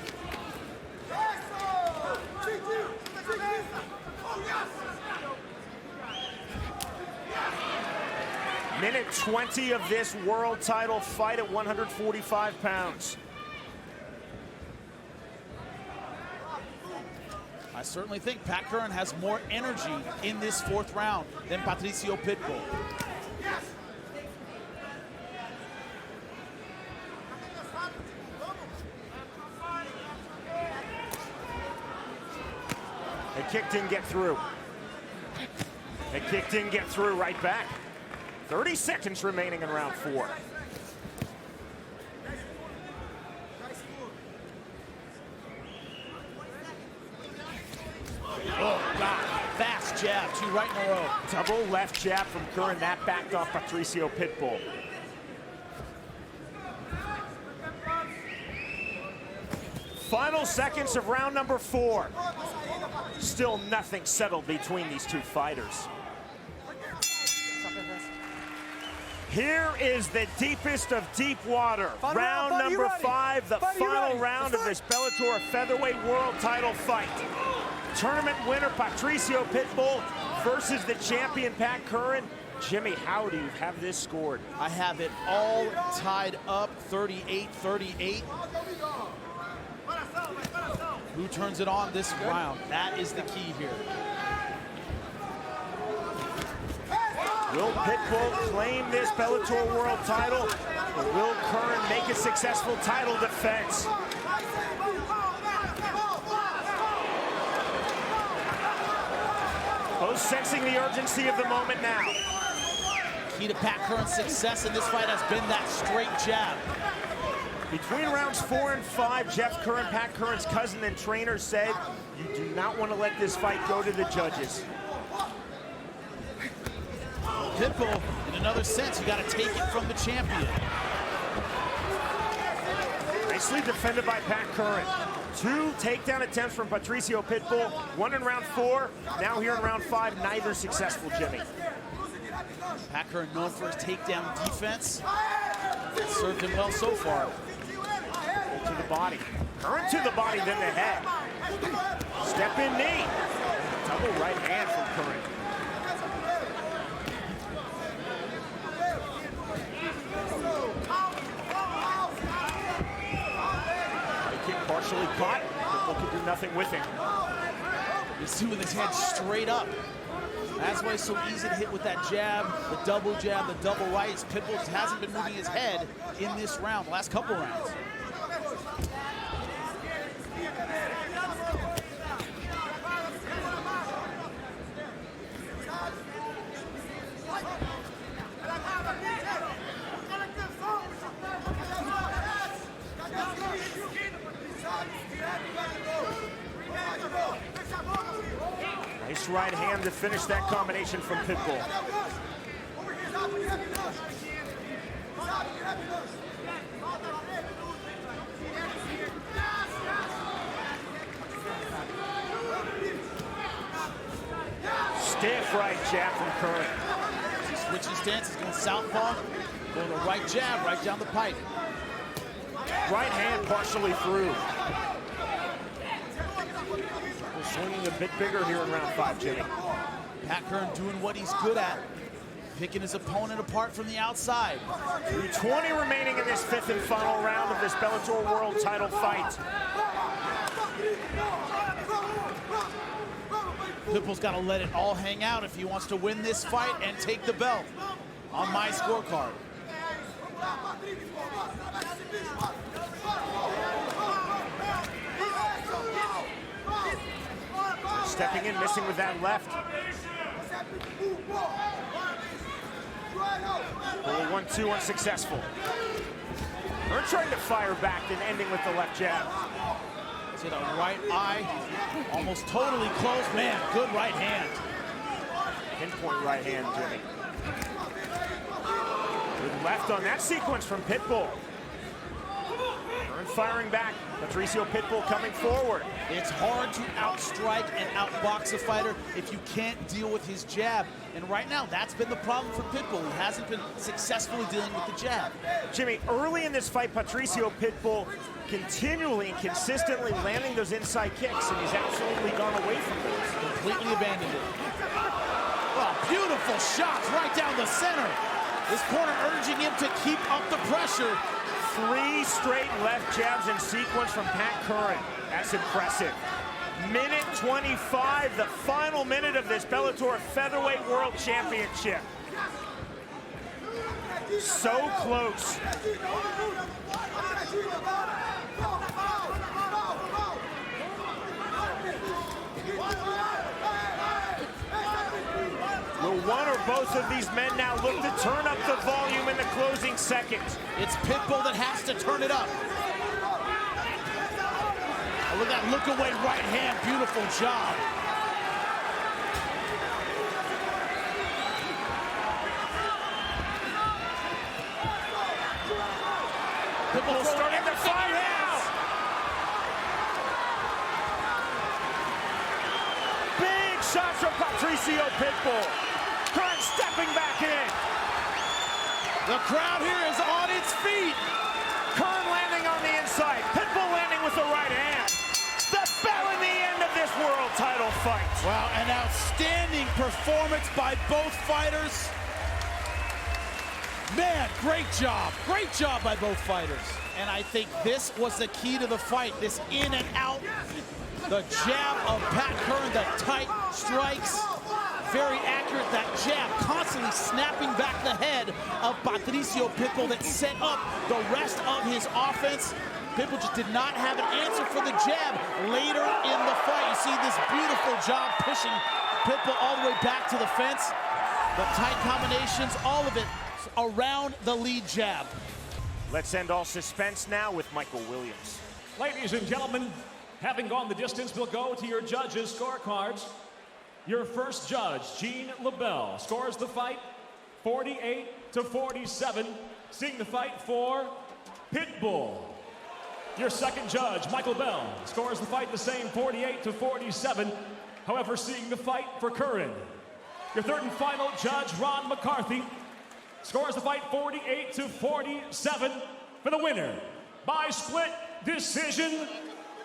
Minute 20 of this world title fight at 145 pounds. I certainly think Pat Curran has more energy in this 4th round than Patricio Pitbull. The kick didn't get through. The kick didn't get through, right back. 30 seconds remaining in round 4. Oh, God. Fast jab, 2 right in a row. Double left jab from Curran, that backed off Patricio Pitbull. Final seconds of round number 4. Still nothing settled between these two fighters. Here is the deepest of deep water. Round number 5, the final round of this Bellator Featherweight World Title fight. Tournament winner Patricio Pitbull versus the champion Pat Curran. Jimmy, how do you have this scored? I have it all tied up, 38-38. Who turns it on this round? That is the key here. Will Pitbull claim this Bellator World title? Or will Curran make a successful title defense? Both sensing the urgency of the moment now. Key to Pat Curran's success in this fight has been that straight jab. Between rounds 4 and 5, Jeff Curran, Pat Curran's cousin and trainer, said, you do not want to let this fight go to the judges. Pitbull, in another sense, you got to take it from the champion. Nicely defended by Pat Curran. 2 takedown attempts from Patricio Pitbull, 1 in round 4, now here in round 5, neither successful, Jimmy. Pat Curran known for his takedown defense. It's served him well so far. To the body. Curran to the body, then the head. Step in knee. Double right hand from Curran. High kick partially caught. Pitbull could do nothing with him. You see with his head straight up. That's why it's so easy to hit with that jab, the double rights. Pitbull hasn't been moving his head in this round, the last couple rounds. Nice right hand to finish that combination from Pitbull. Stiff right jab from Curran. He switches stances, going southpaw, going the right jab, right down the pipe. Right hand partially through. Swinging a bit bigger here in round 5, Jimmy. Pat Curran doing what he's good at, picking his opponent apart from the outside. 2:20 remaining in this 5th and final round of this Bellator World Title fight. Pitbull's got to let it all hang out if he wants to win this fight and take the belt on my scorecard. Stepping in, missing with that left. Pull 1-2, unsuccessful. Curran trying to fire back, then ending with the left jab. See the right eye, almost totally closed. Man, good right hand. Pinpoint right hand, Jimmy. Good left on that sequence from Pitbull. Curran firing back. Patricio Pitbull coming forward. It's hard to outstrike and outbox a fighter if you can't deal with his jab. And right now, that's been the problem for Pitbull. He hasn't been successfully dealing with the jab. Jimmy, early in this fight, Patricio Pitbull continually and consistently landing those inside kicks, and he's absolutely gone away from those. Completely abandoned it. Oh, beautiful shots right down the center. This corner urging him to keep up the pressure. 3 straight left jabs in sequence from Pat Curran. That's impressive. Minute 25, the final minute of this Bellator Featherweight World Championship. So close. Will one or both of these men now look to turn up the volume in the closing seconds? It's Pitbull that has to turn it up. Oh, look at that look away right hand, beautiful job. Pitbull starting to fire out. Patricio Pitbull. Curran stepping back in. The crowd here is on its feet. Curran landing on the inside. Pitbull landing with the right hand. The bell in the end of this world title fight. Wow, an outstanding performance by both fighters. Man, great job by both fighters. And I think this was the key to the fight, this in and out. The jab of Pat Curran, the tight strikes, very accurate. That jab constantly snapping back the head of Patricio Pitbull that set up the rest of his offense. Pitbull just did not have an answer for the jab later in the fight. You see this beautiful job pushing Pitbull all the way back to the fence. The tight combinations, all of it around the lead jab. Let's end all suspense now with Michael Williams. Ladies and gentlemen, having gone the distance, we'll go to your judges' scorecards. Your first judge, Gene LaBelle, scores the fight 48-47, seeing the fight for Pitbull. Your second judge, Michael Bell, scores the fight the same 48-47, however, seeing the fight for Curran. Your third and final judge, Ron McCarthy, scores the fight 48-47 for the winner by split decision,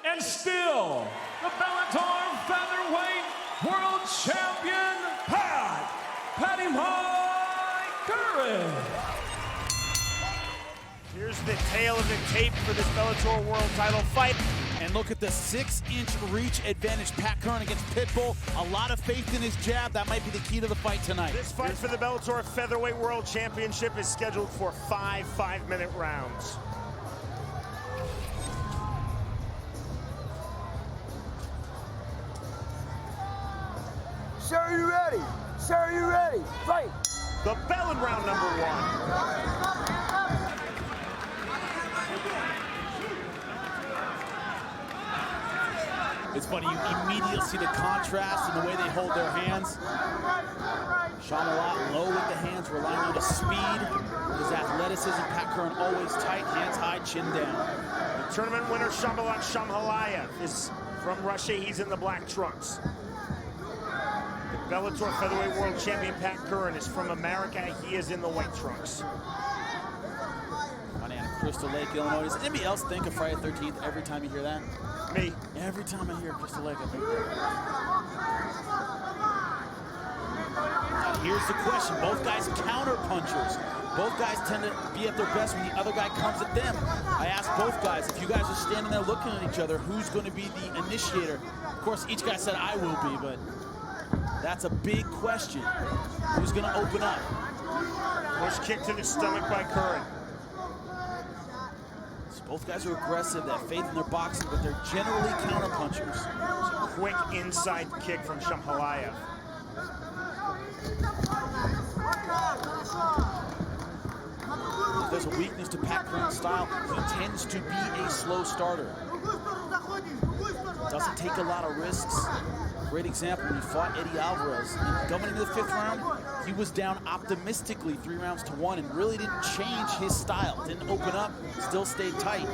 and still the Bellator Featherweight World Champion, Patty Curran. Here's the tail of the tape for this Bellator World title fight. And look at the 6-inch reach advantage. Pat Curran against Pitbull. A lot of faith in his jab. That might be the key to the fight tonight. This fight for the Bellator Featherweight World Championship is scheduled for 5 5-minute rounds. Sir, are you ready? Sir, are you ready? Fight! The bell in round number 1. It's funny, you immediately see the contrast in the way they hold their hands. Shamala low with the hands, relying on his speed, his athleticism. Pat Curran always tight, hands high, chin down. The tournament winner, Shamala Shamhalayev, is from Russia. He's in the black trunks. The Bellator Featherweight World Champion, Pat Curran, is from America. He is in the white trunks. Out of Crystal Lake, Illinois. Does anybody else think of Friday the 13th every time you hear that? Me. Every time I hear Crystal Lake, I think that. Now here's the question. Both guys counter punchers. Both guys tend to be at their best when the other guy comes at them. I asked both guys, if you guys are standing there looking at each other, who's going to be the initiator? Of course, each guy said, I will be, but that's a big question. Who's going to open up? Push kick to the stomach by Curran. Both guys are aggressive, they have faith in their boxing, but they're generally counterpunchers. Quick inside kick from Shamhalayev. If there's a weakness to Pat Curran's style, he tends to be a slow starter. Doesn't take a lot of risks. Great example, when he fought Eddie Alvarez. And going into the 5th round, he was down optimistically 3-1 and really didn't change his style. Didn't open up, still stayed tight.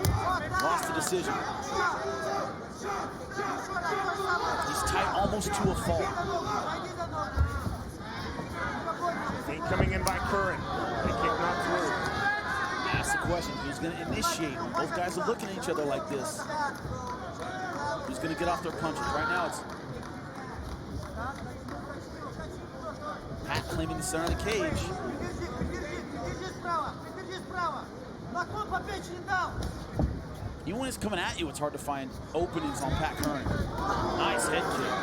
Lost the decision. He's tight almost to a fault. Feint coming in by Curran. The kick not through. Ask the question, who's going to initiate? Both guys are looking at each other like this. Who's going to get off their punches? Right now it's Pat claiming the center of the cage. Even when it's coming at you, it's hard to find openings on Pat Curran. Nice head kick.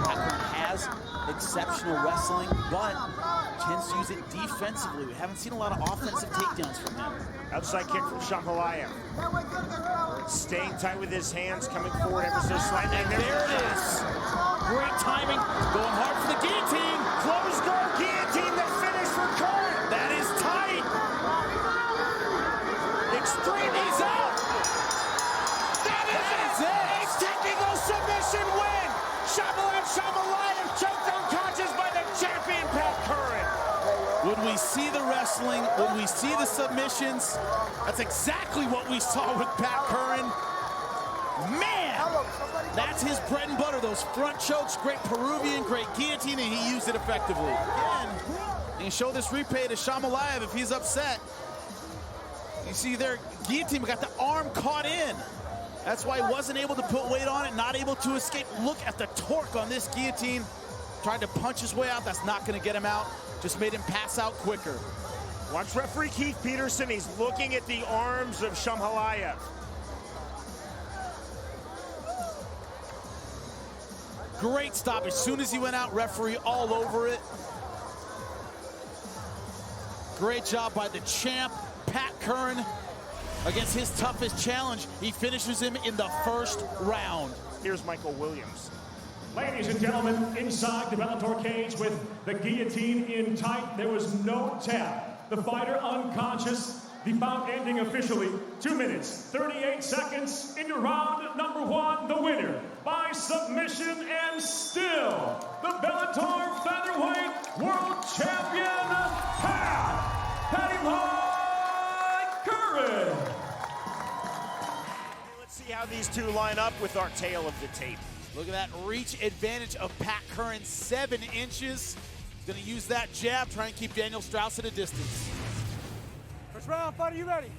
Pat Curran has exceptional wrestling, but tends to use it defensively. We haven't seen a lot of offensive takedowns from him. Outside kick from Shamhalayev. Staying tight with his hands, coming forward ever so slightly. And there it is. Great timing. Going hard for the guillotine. Closed door guillotine, the finish for Curran. That is tight. Extreme. He's out. That is it. A technical submission win. Shamhalayev choked unconscious by the champion, Pat Curran. When we see the wrestling, when we see the submissions, that's exactly what we saw with Pat Curran. Man, Follow. Somebody That's his bread and butter, those front chokes, great Peruvian, great guillotine, and he used it effectively. Again, and show this replay to Shamalayev if he's upset. You see there, guillotine got the arm caught in. That's why he wasn't able to put weight on it, not able to escape. Look at the torque on this guillotine. Tried to punch his way out, that's not gonna get him out. Just made him pass out quicker. Watch referee Keith Peterson, he's looking at the arms of Shamalayev. Great stop. As soon as he went out, referee all over it. Great job by the champ, Pat Curran, against his toughest challenge. He finishes him in the first round. Here's Michael Williams. Ladies and gentlemen, inside the Bellator cage with the guillotine in tight, there was no tap. The fighter unconscious. The bout ending officially 2 minutes, 38 seconds into round number 1. The winner by submission and still the Bellator Featherweight World Champion, Patty Curran. Let's see how these two line up with our tail of the tape. Look at that reach advantage of Pat Curran, 7 inches. He's gonna use that jab, try and keep Daniel Strauss at a distance. First round, fighter, you ready?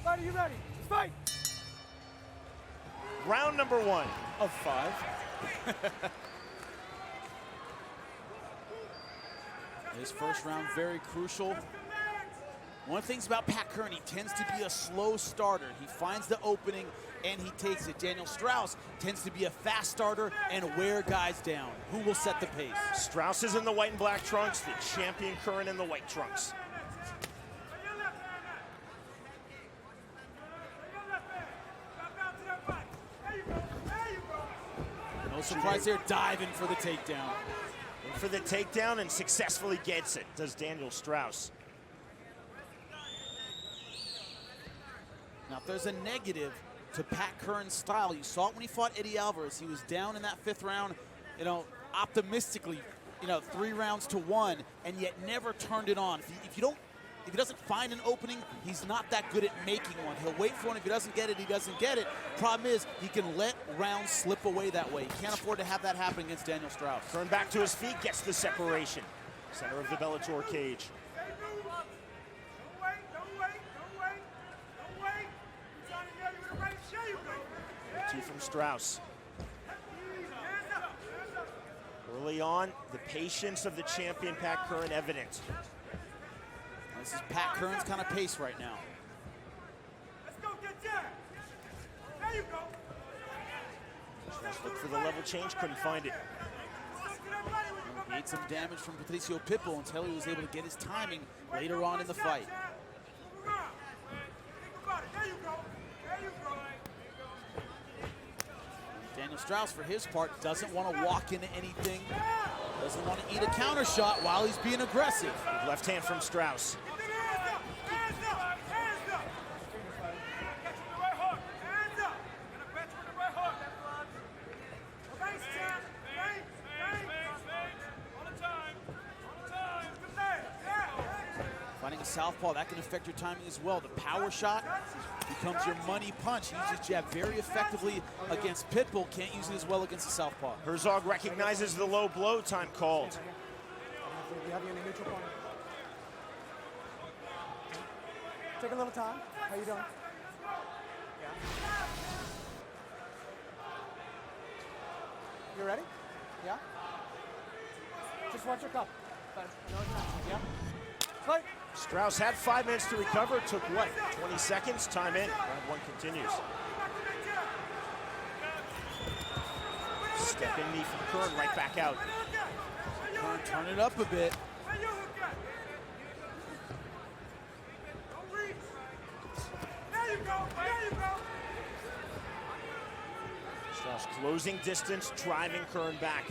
Fighter, you ready? Let's fight! Round number 1 Of 5. This first round, very crucial. One of the things about Pat Curran, he tends to be a slow starter. He finds the opening and he takes it. Daniel Strauss tends to be a fast starter and wear guys down. Who will set the pace? Strauss is in the white and black trunks, the champion Curran in the white trunks. No surprise there, diving for the takedown. And for the takedown and successfully gets it, does Daniel Strauss. Now, if there's a negative to Pat Curran's style, you saw it when he fought Eddie Alvarez. He was down in that 5th round, optimistically, 3 rounds to 1, and yet never turned it on. If he doesn't find an opening, he's not that good at making one. He'll wait for one. If he doesn't get it, he doesn't get it. Problem is, he can let rounds slip away that way. He can't afford to have that happen against Daniel Strauss. Curran back to his feet, gets the separation. Center of the Bellator cage. Two from Strauss. Early on, the patience of the champion Pat Curran evident. This is Pat Curran's kind of pace right now. Let's go get that. There you go. Strauss looked for the level change, couldn't find it. He ate some damage from Patricio Pitbull until he was able to get his timing later on in the fight. Daniel Strauss, for his part, doesn't want to walk into anything. Doesn't want to eat a counter shot while he's being aggressive. Left hand from Strauss. Finding a southpaw, that can affect your timing as well. The power shot becomes your money punch. He uses jab very effectively against Pitbull. Can't use it as well against the southpaw. Herzog recognizes the low blow, time called. We have you in a neutral corner. Take a little time. How you doing? Yeah. You ready? Yeah? Just watch your cup. Yeah? Fight. Strauss had 5 minutes to recover. Took what? 20 seconds. Time in. Round 1 continues. Step in knee from Curran, right back out. Curran turn it up a bit. Strauss closing distance, driving Curran back.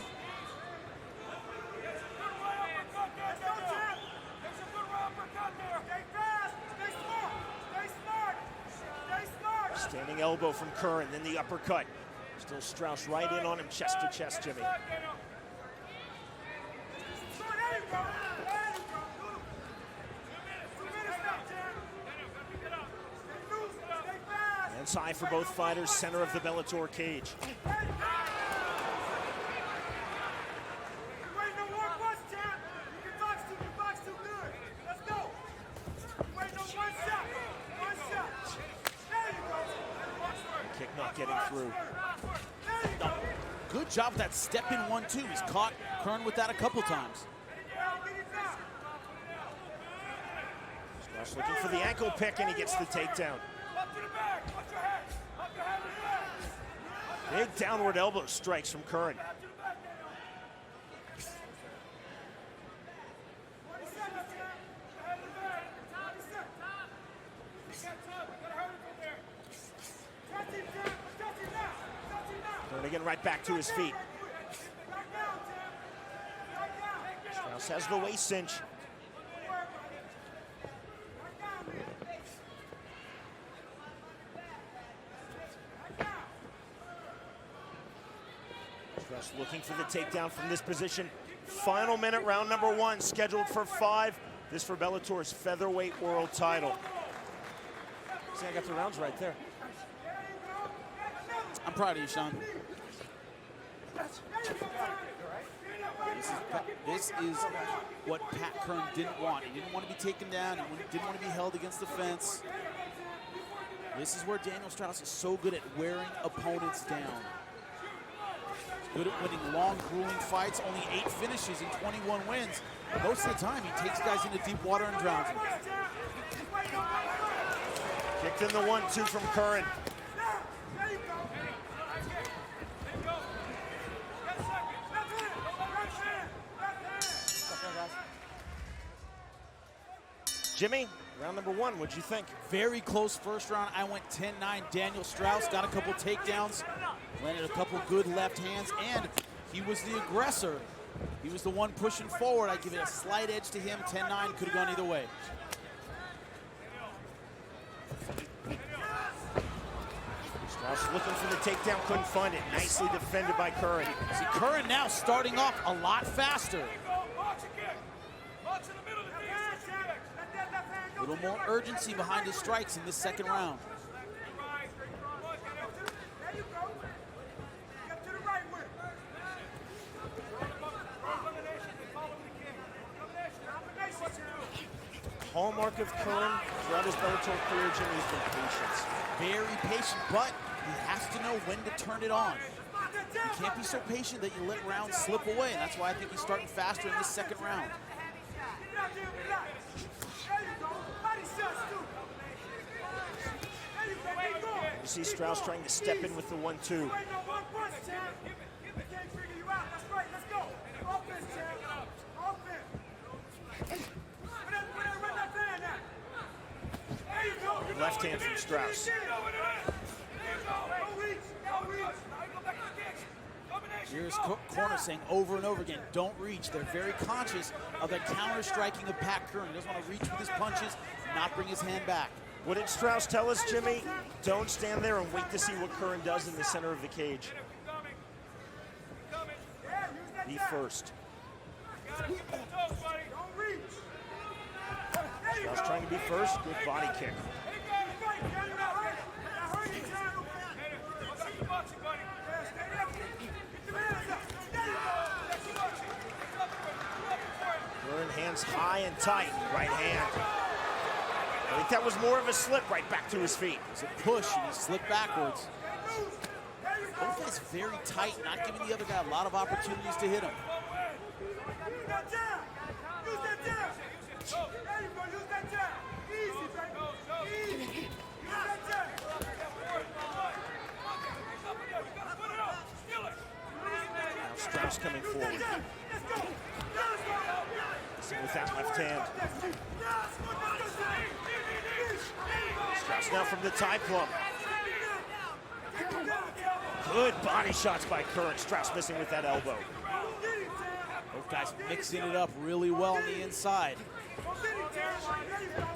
Standing elbow from Curran, then the uppercut. Still Strauss right in on him, chest to chest, Jimmy. And Hands high for both fighters, center of the Bellator cage. Kick not getting through. Good job with that step in 1-2. He's caught Curran with that a couple times. Strauss looking for the ankle pick, and he gets the takedown. Big downward elbow strikes from Curran. Curran again right back to his feet. Strauss has the waist cinch. Strauss looking for the takedown from this position. Final minute, round number 1, scheduled for 5. This for Bellator's featherweight world title. See, I got the rounds right there. I'm proud of you, Sean. This is what Pat Curran didn't want. He didn't want to be taken down. He didn't want to be held against the fence. This is where Daniel Strauss is so good at wearing opponents down. Good at winning long, grueling fights, only 8 finishes and 21 wins. Most of the time, he takes guys into deep water and drowns them. Kicked in the 1-2 from Curran. Jimmy, round number 1, what'd you think? Very close first round. I went 10-9. Daniel Strauss got a couple takedowns, landed a couple good left hands, and he was the aggressor. He was the one pushing forward. I give it a slight edge to him. 10-9, could have gone either way. Strauss looking for the takedown, couldn't find it. Nicely defended by Curran. See, Curran now starting off a lot faster. A little more urgency behind his strikes in this second round. Hallmark of Curran throughout his Bellator career, Jimmy, has been patience. Very patient, but he has to know when to turn it on. You can't be so patient that you let rounds slip away, and that's why I think he's starting faster in this second round. You see Strauss trying to step in with the 1-2. Left hand from Strauss. Here's corner saying over and over again, don't reach. They're very conscious of the counter striking of Pat Curran. He doesn't want to reach with his punches, not bring his hand back. What did Strauss tell us, Jimmy? Don't stand there and wait to see what Curran does in the center of the cage. Be first. Strauss trying to be first. Good body kick. Curran hands high and tight. Right hand. I think that was more of a slip right back to his feet. It's a push and he slipped backwards. Both guys very tight, not giving the other guy a lot of opportunities to hit him. Now Strauss coming forward. With that left hand. Strauss now from the tie plumb. Good body shots by Curran. Strauss missing with that elbow. Both guys mixing it up really well on the inside.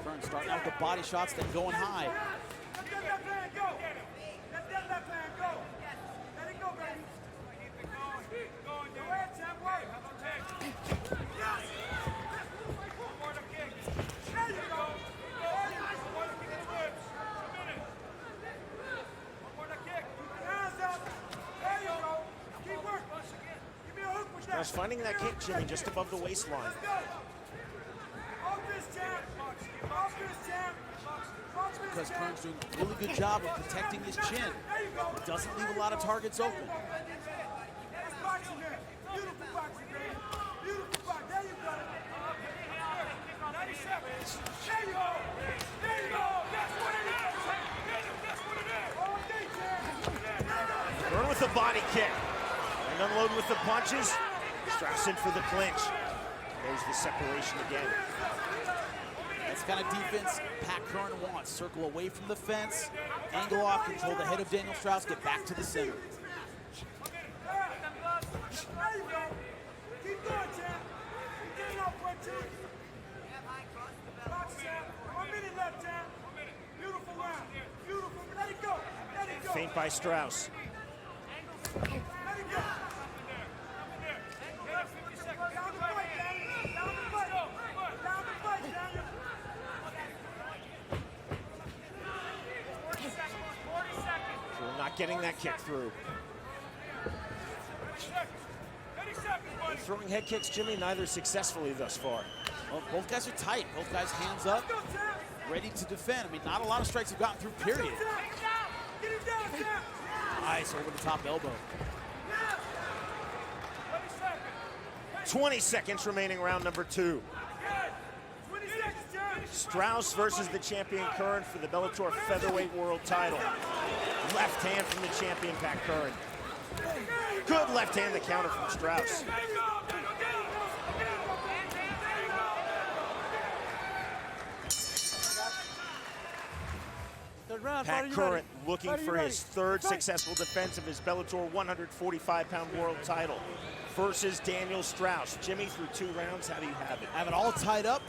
Curran starting out with the body shots, then going high. Strauss finding that kick, Jimmy, just above the waistline. Because Curran's doing a really good job of protecting his chin. He doesn't leave a lot of targets open. Curran with the body kick. And unload with the punches. Strauss in for the clinch. There's the separation again. That's the kind of defense Pat Curran wants. Circle away from the fence, angle off, control the head of Daniel Strauss, get back to the center. Feint by Strauss. Not getting that kick through. Throwing head kicks, Jimmy, neither successfully thus far. Well, both guys are tight. Both guys hands up, ready to defend. I mean, not a lot of strikes have gotten through, period. Nice, over the top elbow. 20 seconds remaining, round number 2. Strauss versus the champion Curran for the Bellator Featherweight World title. Left hand from the champion, Pat Curran. Good left hand, the counter from Strauss. Pat Curran looking for his third successful defense of his Bellator 145-pound world title versus Daniel Strauss. Jimmy, through 2 rounds, how do you have it? I have it all tied up.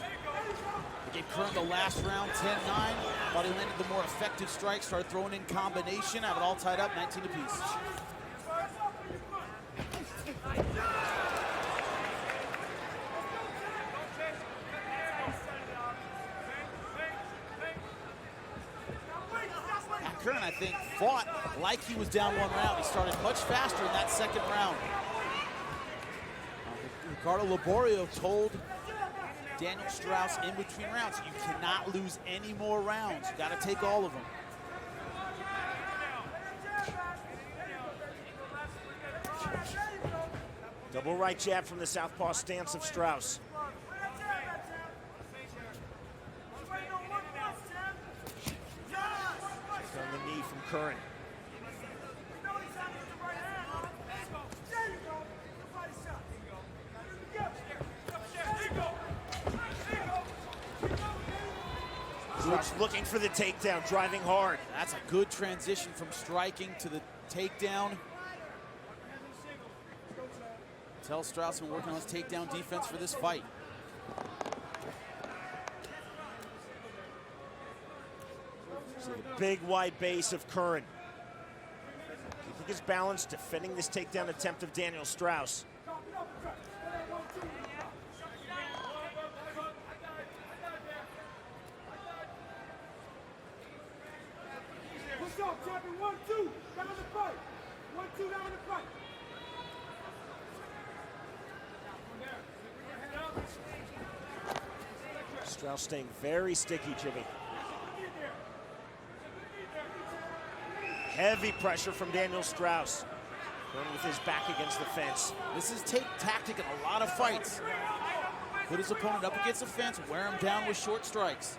I gave Curran the last round 10-9. Thought he landed the more effective strike, started throwing in combination. I have it all tied up, 19 apiece. Curran, I think, fought like he was down 1 round. He started much faster in that 2nd round. Ricardo Laborio told Daniel Strauss in between rounds, you cannot lose any more rounds. You got to take all of them. Double right jab from the southpaw stance of Strauss. On the knee from Curran. Strauss looking for the takedown, driving hard. That's a good transition from striking to the takedown. Tell Strauss been working on his takedown defense for this fight. See the big wide base of Curran. Keeping his balance, defending this takedown attempt of Daniel Strauss. Strauss staying very sticky, Jimmy. Heavy pressure from Daniel Strauss. Curran with his back against the fence. This is tactic in a lot of fights. Put his opponent up against the fence, wear him down with short strikes.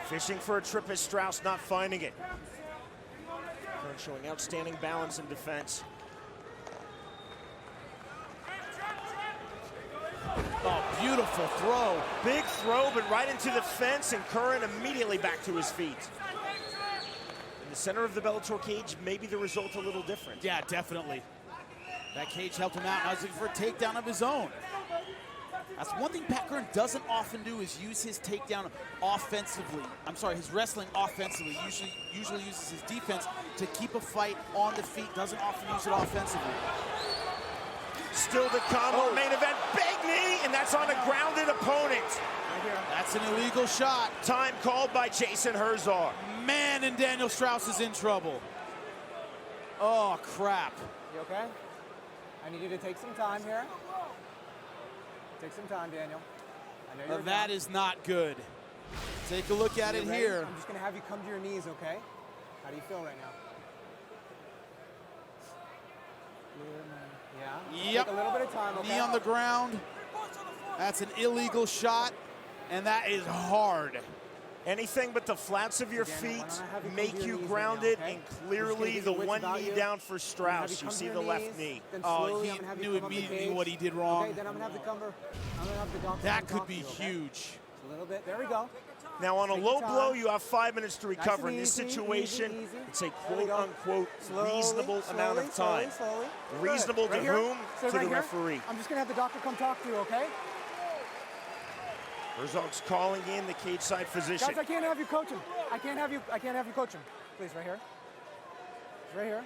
Fishing for a trip as Strauss not finding it. Curran showing outstanding balance in defense. Oh, beautiful throw. Big throw, but right into the fence, and Curran immediately back to his feet. In the center of the Bellator cage, maybe the result a little different. Yeah, definitely. That cage helped him out. I was looking for a takedown of his own. That's one thing Pat Curran doesn't often do, is use his takedown offensively. I'm sorry, his wrestling offensively. Usually uses his defense to keep a fight on the feet. Doesn't often use it offensively. Still to come, main event, big knee, and that's on a grounded opponent. That's an illegal shot. Time called by Jason Herzog. Man, and Daniel Strauss is in trouble. Oh, crap. You okay? I need you to take some time here. Take some time, Daniel. I know you're That down. is not good. Take a look at it Ready? here. I'm just going to have you come to your knees, okay? How do you feel right now? Yeah? Yep. Take a little bit of time, okay? Knee on the ground. That's an illegal shot, and that is hard. Anything but the flats of your feet make you grounded, and clearly the one knee down for Strauss. You see the left knee. Oh, he knew immediately what he did wrong. Okay, then I'm going to have the doctor That could be huge. A little bit. There we go. Now on a Take low your blow, time. you have 5 minutes to recover. Nice and In this easy, situation, easy, easy. it's a There we go. quote-unquote Slowly, reasonable amount of time. Slowly. Reasonable Good. to Right here. whom? Stay To right the here. referee. I'm just going to have the doctor come talk to you, okay? Herzog's calling in the cage side physician. Guys, I can't have you coach him. I can't have you coach him. Please, right here. It's right here.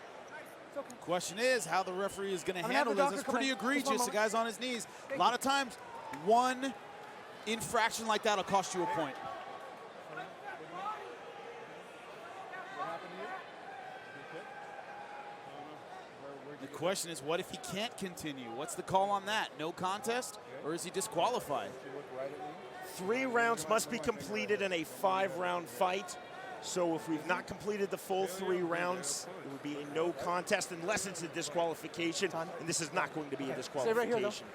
It's okay. Question is how the referee is going to I'm gonna handle have the this. doctor It's come pretty in. Just one egregious. The moment. guy's on his knees. A lot of times, one infraction like that will cost you a point. The question is, what if he can't continue? What's the call on that? No contest, or is he disqualified? 3 rounds must be completed in a 5-round fight. So if we've not completed the full 3 rounds, it would be a no contest unless it's a disqualification, and this is not going to be a Stay right here, though. disqualification.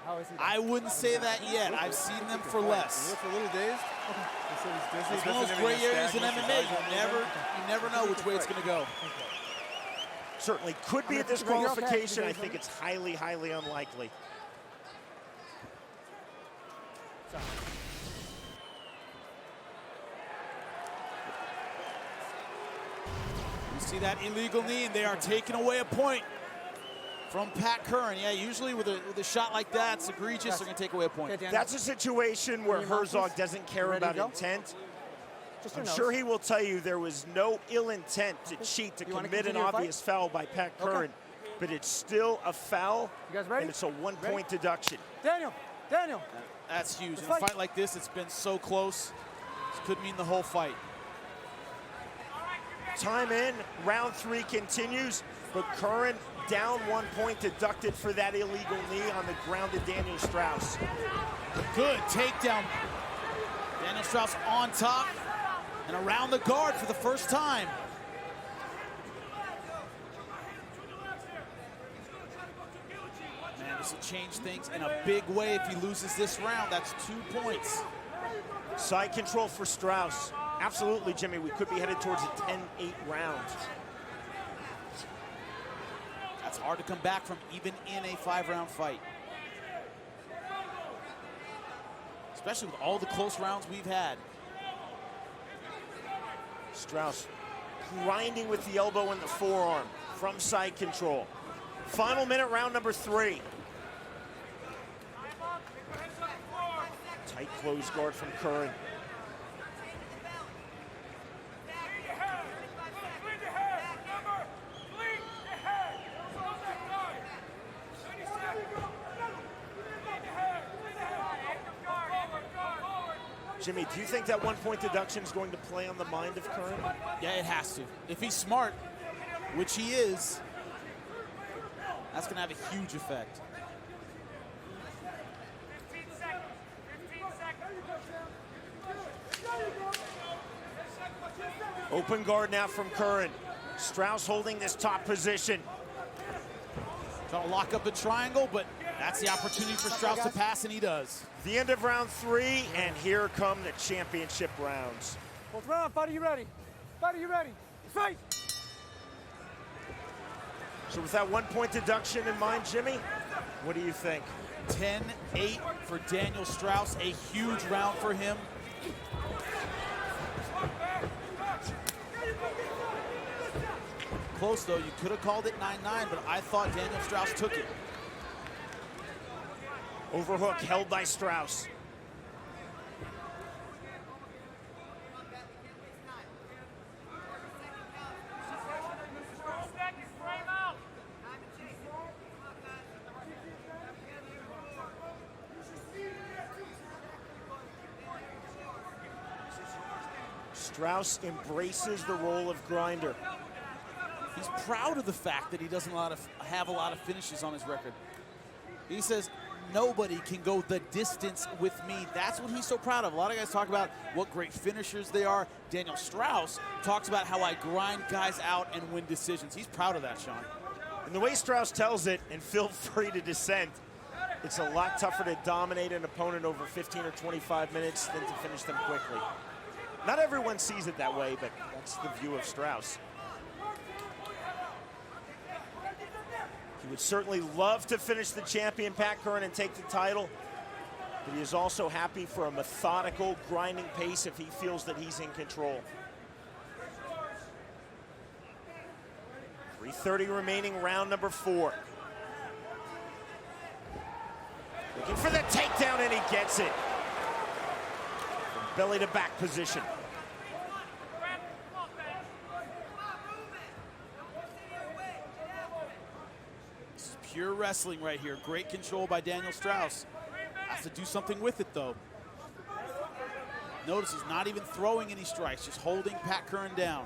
How is he? I wouldn't say that yet. I've seen them for less. He looks a little dazed. It's one of those gray areas in MMA. You never know which way it's going to go. Certainly could be a disqualification. I think it's highly, highly unlikely. You see that illegal knee, and they are taking away a point from Pat Curran. Yeah, usually with a shot like that, it's egregious. They're going to take away a point. That's a situation where Herzog doesn't care about intent. I'm sure he will tell you there was no ill intent to cheat, to commit an obvious foul by Pat Curran, but it's still a foul, and it's a 1-point deduction. Daniel. That's huge. In a fight like this, it's been so close. This could mean the whole fight. Time in, round 3 continues, but Curran down 1 point, deducted for that illegal knee on the grounded Daniel Strauss. Good takedown. Daniel Strauss on top and around the guard for the first time. Man, this will change things in a big way if he loses this round. That's 2 points. Side control for Strauss. Absolutely, Jimmy, we could be headed towards a 10-8 round. That's hard to come back from even in a 5-round fight. Especially with all the close rounds we've had. Strauss grinding with the elbow and the forearm from side control. Final minute, round number 3. Tight close guard from Curran. Jimmy, do you think that 1-point deduction is going to play on the mind of Curran? Yeah, it has to. If he's smart, which he is, that's going to have a huge effect. Open guard now from Curran. Strauss holding this top position. Trying to lock up the triangle, but that's the opportunity for Strauss to pass, and he does. The end of round 3, and here come the championship rounds. 4th round, fighter, you ready? Fighter, you ready? Fight! So with that 1-point deduction in mind, Jimmy, what do you think? 10-8 for Daniel Strauss, a huge round for him. Close though, you could have called it 9-9, but I thought Daniel Strauss took it. Overhook held by Strauss. Strauss embraces the role of grinder. He's proud of the fact that he doesn't have a lot of finishes on his record. He says, nobody can go the distance with me. That's what he's so proud of. A lot of guys talk about what great finishers they are. Daniel Strauss talks about how I grind guys out and win decisions. He's proud of that, Sean. And the way Strauss tells it, and feel free to dissent, it's a lot tougher to dominate an opponent over 15 or 25 minutes than to finish them quickly. Not everyone sees it that way, but that's the view of Strauss. He would certainly love to finish the champion, Pat Curran, and take the title, but he is also happy for a methodical, grinding pace if he feels that he's in control. 3:30 remaining, round number 4. Looking for the takedown, and he gets it. From belly to back position. Pure wrestling right here. Great control by Daniel Strauss. Has to do something with it, though. Notice he's not even throwing any strikes, just holding Pat Curran down.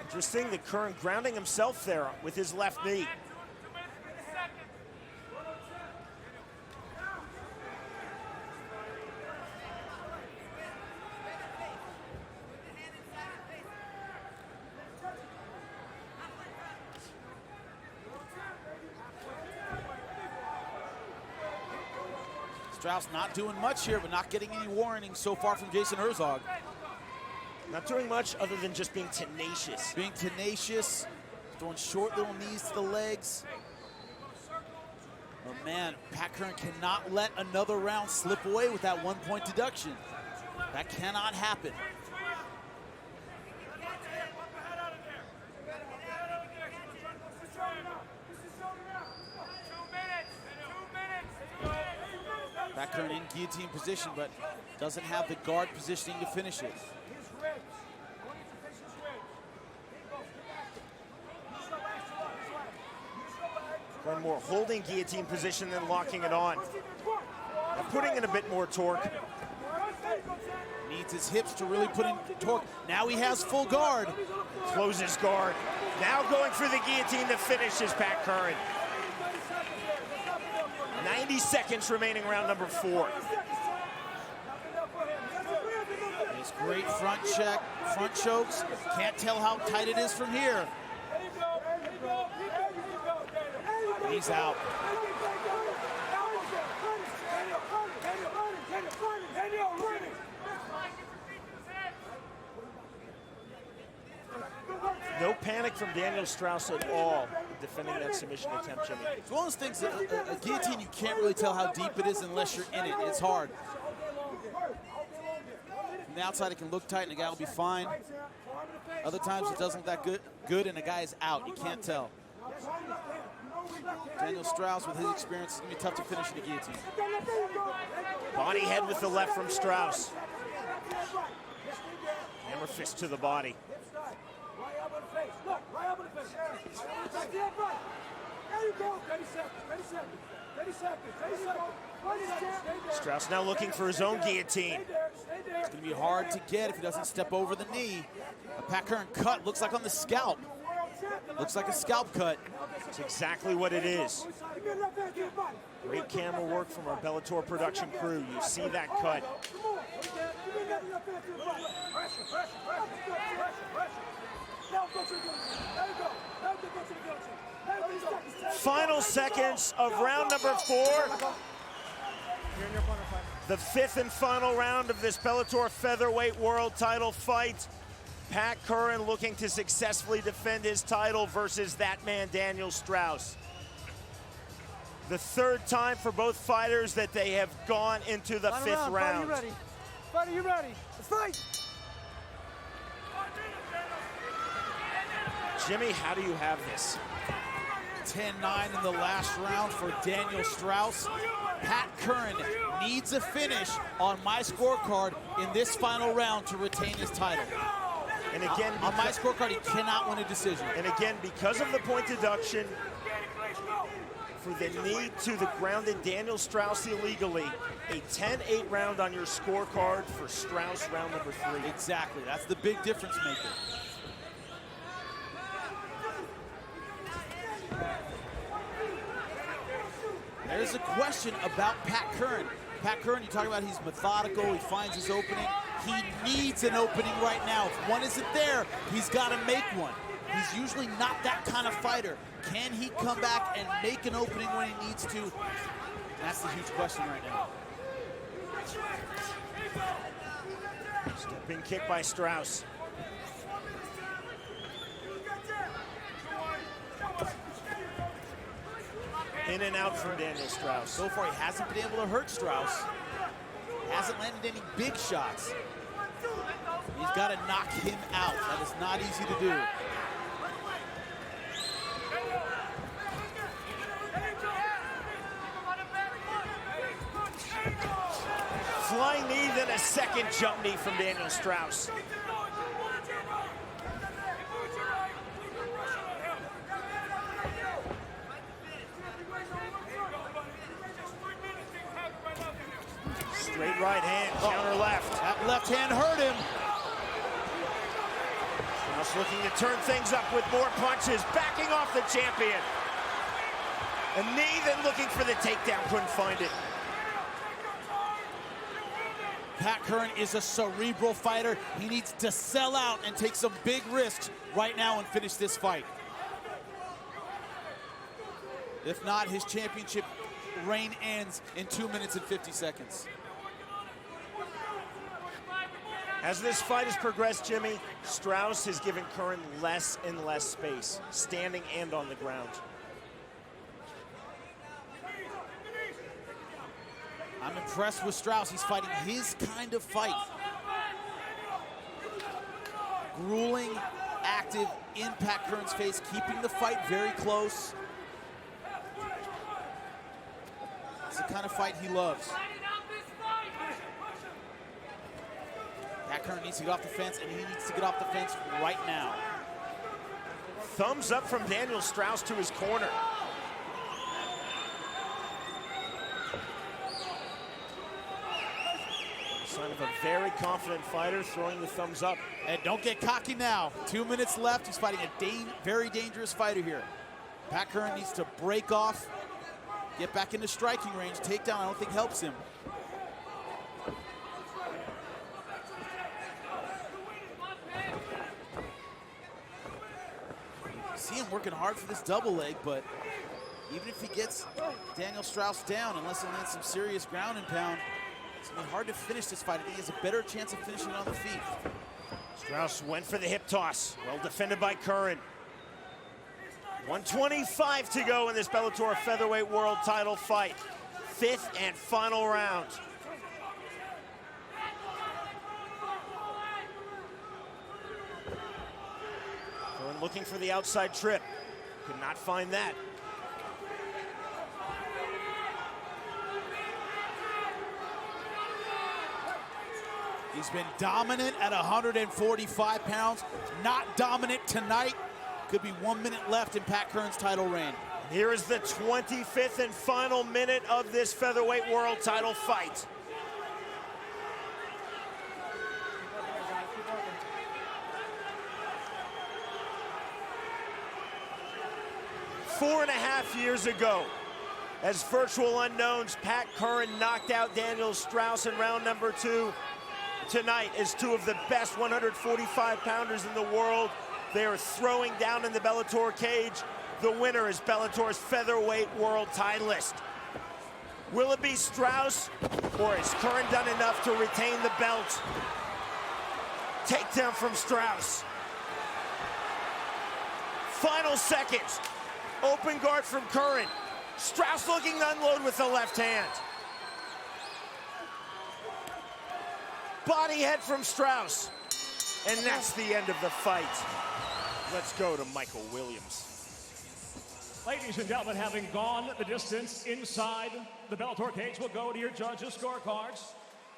Interesting that Curran grounding himself there with his left knee. Strauss not doing much here, but not getting any warning so far from Jason Herzog. Not doing much other than just being tenacious. Being tenacious, throwing short little knees to the legs. Oh man, Pat Curran cannot let another round slip away with that 1-point deduction. That cannot happen. Pat Curran in guillotine position, but doesn't have the guard positioning to finish it. Curran more holding guillotine position than locking it on. Now putting in a bit more torque. Needs his hips to really put in torque. Now he has full guard. Closes guard. Now going for the guillotine to finish is Pat Curran. 90 seconds remaining, round number 4. Nice great front check, front chokes. Can't tell how tight it is from here. He's out. No panic from Daniel Strauss at all defending that submission attempt, Jimmy. It's one of those things, a guillotine, you can't really tell how deep it is unless you're in it. It's hard. From the outside, it can look tight and the guy will be fine. Other times, it doesn't look that good and the guy is out. You can't tell. Daniel Strauss, with his experience, it's going to be tough to finish in the guillotine. Body head with the left from Strauss. Hammer fist to the body. Strauss now looking for his own guillotine. It's going to be hard to get if he doesn't step over the knee. A Pat Curran cut looks like on the scalp. Looks like a scalp cut. That's exactly what it is. Great camera work from our Bellator production crew. You see that cut. Final seconds of round number 4. The 5th and final round of this Bellator Featherweight World title fight. Pat Curran looking to successfully defend his title versus that man, Daniel Strauss. The 3rd time for both fighters that they have gone into the 5th round. Fighter, you ready? Let's fight! Jimmy, how do you have this? 10-9 in the last round for Daniel Strauss. Pat Curran needs a finish on my scorecard in this final round to retain his title. And again, on my scorecard, he cannot win a decision. And again, because of the point deduction for the knee to the ground in Daniel Strauss illegally, a 10-8 round on your scorecard for Strauss round number 3. Exactly, that's the big difference maker. There's a question about Pat Curran. Pat Curran, you talk about he's methodical, he finds his opening. He needs an opening right now. If one isn't there, he's got to make one. He's usually not that kind of fighter. Can he come back and make an opening when he needs to? That's the huge question right now. Stepping kick by Strauss. In and out from Daniel Strauss. So far, he hasn't been able to hurt Strauss. Hasn't landed any big shots. He's got to knock him out. That is not easy to do. Flying knee, then a second jump knee from Daniel Strauss. Straight right hand, counter left. That left hand hurt him. Strauss looking to turn things up with more punches, backing off the champion. A knee, then looking for the takedown, couldn't find it. Pat Curran is a cerebral fighter. He needs to sell out and take some big risks right now and finish this fight. If not, his championship reign ends in 2 minutes and 50 seconds. As this fight has progressed, Jimmy, Strauss has given Curran less and less space, standing and on the ground. I'm impressed with Strauss. He's fighting his kind of fight. Grueling, active, in Pat Curran's face, keeping the fight very close. It's the kind of fight he loves. Pat Curran needs to get off the fence, and he needs to get off the fence right now. Thumbs up from Daniel Strauss to his corner. Sign of a very confident fighter throwing the thumbs up. And don't get cocky now. 2 minutes left. He's fighting a very dangerous fighter here. Pat Curran needs to break off, get back into striking range. Takedown, I don't think helps him. See him working hard for this double leg, but even if he gets Daniel Strauss down, unless he lands some serious ground and pound, it's going to be hard to finish this fight. I think he has a better chance of finishing on the feet. Strauss went for the hip toss. Well defended by Curran. 125 to go in this Bellator Featherweight World title fight. 5th and final round. Curran looking for the outside trip. Could not find that. He's been dominant at 145 pounds. Not dominant tonight. Could be 1 minute left in Pat Curran's title reign. Here is the 25th and final minute of this Featherweight World title fight. Four and a half years ago, as virtual unknowns, Pat Curran knocked out Daniel Strauss in round number 2. Tonight, as two of the best 145-pounders in the world, they are throwing down in the Bellator cage. The winner is Bellator's Featherweight World titleist. Will it be Strauss, or has Curran done enough to retain the belt? Takedown from Strauss. Final seconds. Open guard from Curran. Strauss looking to unload with the left hand. body head from Strauss. And that's the end of the fight. Let's go to Michael Williams. Ladies and gentlemen, having gone the distance inside the Bellator cage, we'll go to your judges' scorecards.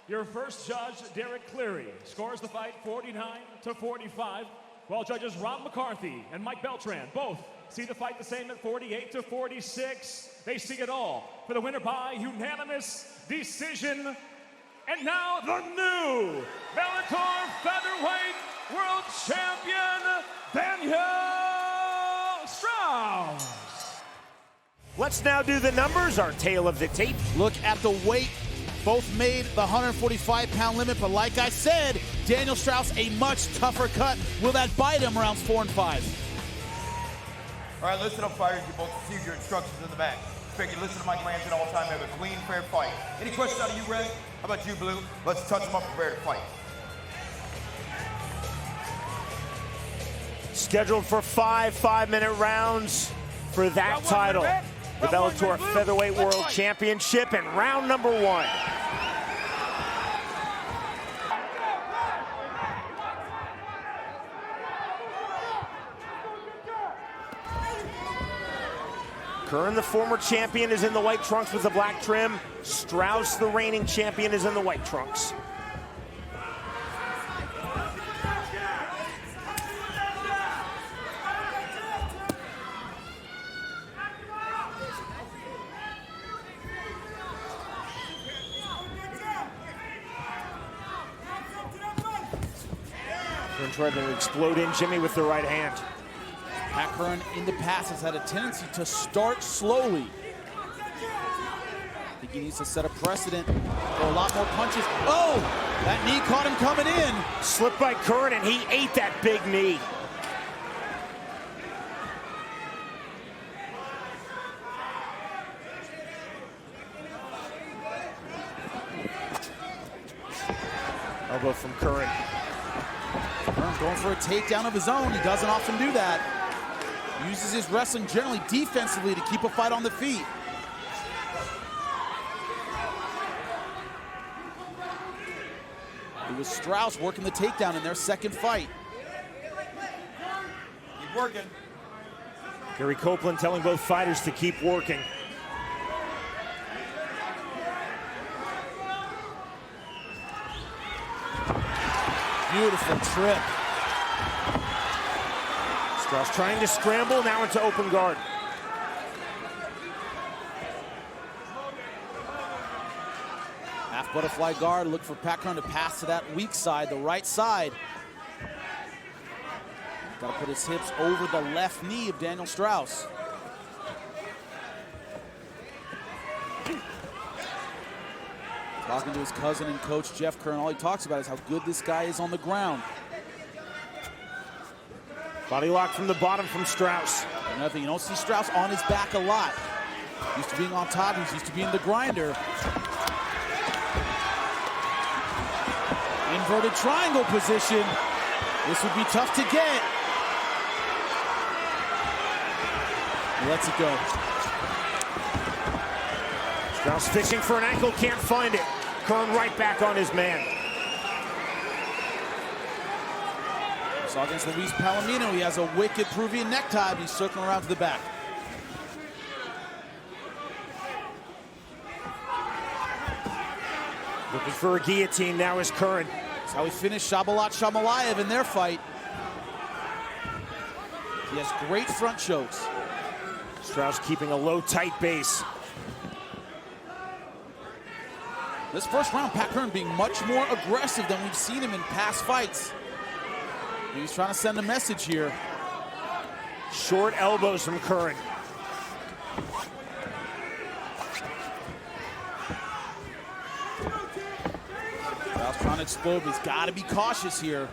Your first judge, Derek Cleary, scores the fight 49-45, while judges Rob McCarthy and Mike Beltran both see the fight the same at 48-46. They see it all for the winner by unanimous decision. And now the new Bellator Featherweight World Champion, Daniel Strauss. Let's now do the numbers, our tale of the tape. Look at the weight. Both made the 145-pound limit, but like I said, Daniel Strauss a much tougher cut. Will that bite him rounds 4 and 5? All right, listen up, fighters. You both received your instructions in the back. Expect you to listen to my commands at all time. Have a clean, fair fight. Any questions out of you, Red? How about you, Blue? Let's touch them up, prepare to fight. Scheduled for 5 5-minute rounds for that title. The Bellator Featherweight World Championship and round number 1. Curran, the former champion, is in the white trunks with the black trim. Strauss, the reigning champion, is in the white trunks. Curran tried to explode in Jimmy with the right hand. Pat Curran in the past has had a tendency to start slowly. I think he needs to set a precedent for a lot more punches. Oh, that knee caught him coming in. Slipped by Curran and he ate that big knee. Elbow from Curran. Curran going for a takedown of his own. He doesn't often do that. Uses his wrestling generally defensively to keep a fight on the feet. It was Strauss working the takedown in their second fight. Keep working. Gary Copeland telling both fighters to keep working. Beautiful trip. Strauss trying to scramble, now into open guard. Half butterfly guard, look for Pat Curran to pass to that weak side, the right side. Got to put his hips over the left knee of Daniel Strauss. Talking to his cousin and coach, Jeff Curran, all he talks about is how good this guy is on the ground. Body lock from the bottom from Strauss. Nothing, you don't see Strauss on his back a lot. Used to being on top, he's used to being the grinder. Inverted triangle position. This would be tough to get. He lets it go. Strauss fishing for an ankle, can't find it. Curran right back on his man. So against Luis Palomino, he has a wicked Peruvian necktie, but he's circling around to the back. Looking for a guillotine now is Curran. That's how he finished Shabalat Shamalayev in their fight. He has great front chokes. Strauss keeping a low, tight base. This first round, Pat Curran being much more aggressive than we've seen him in past fights. He's trying to send a message here. Short elbows from Curran. Strauss trying to explode, but he's got to be cautious here.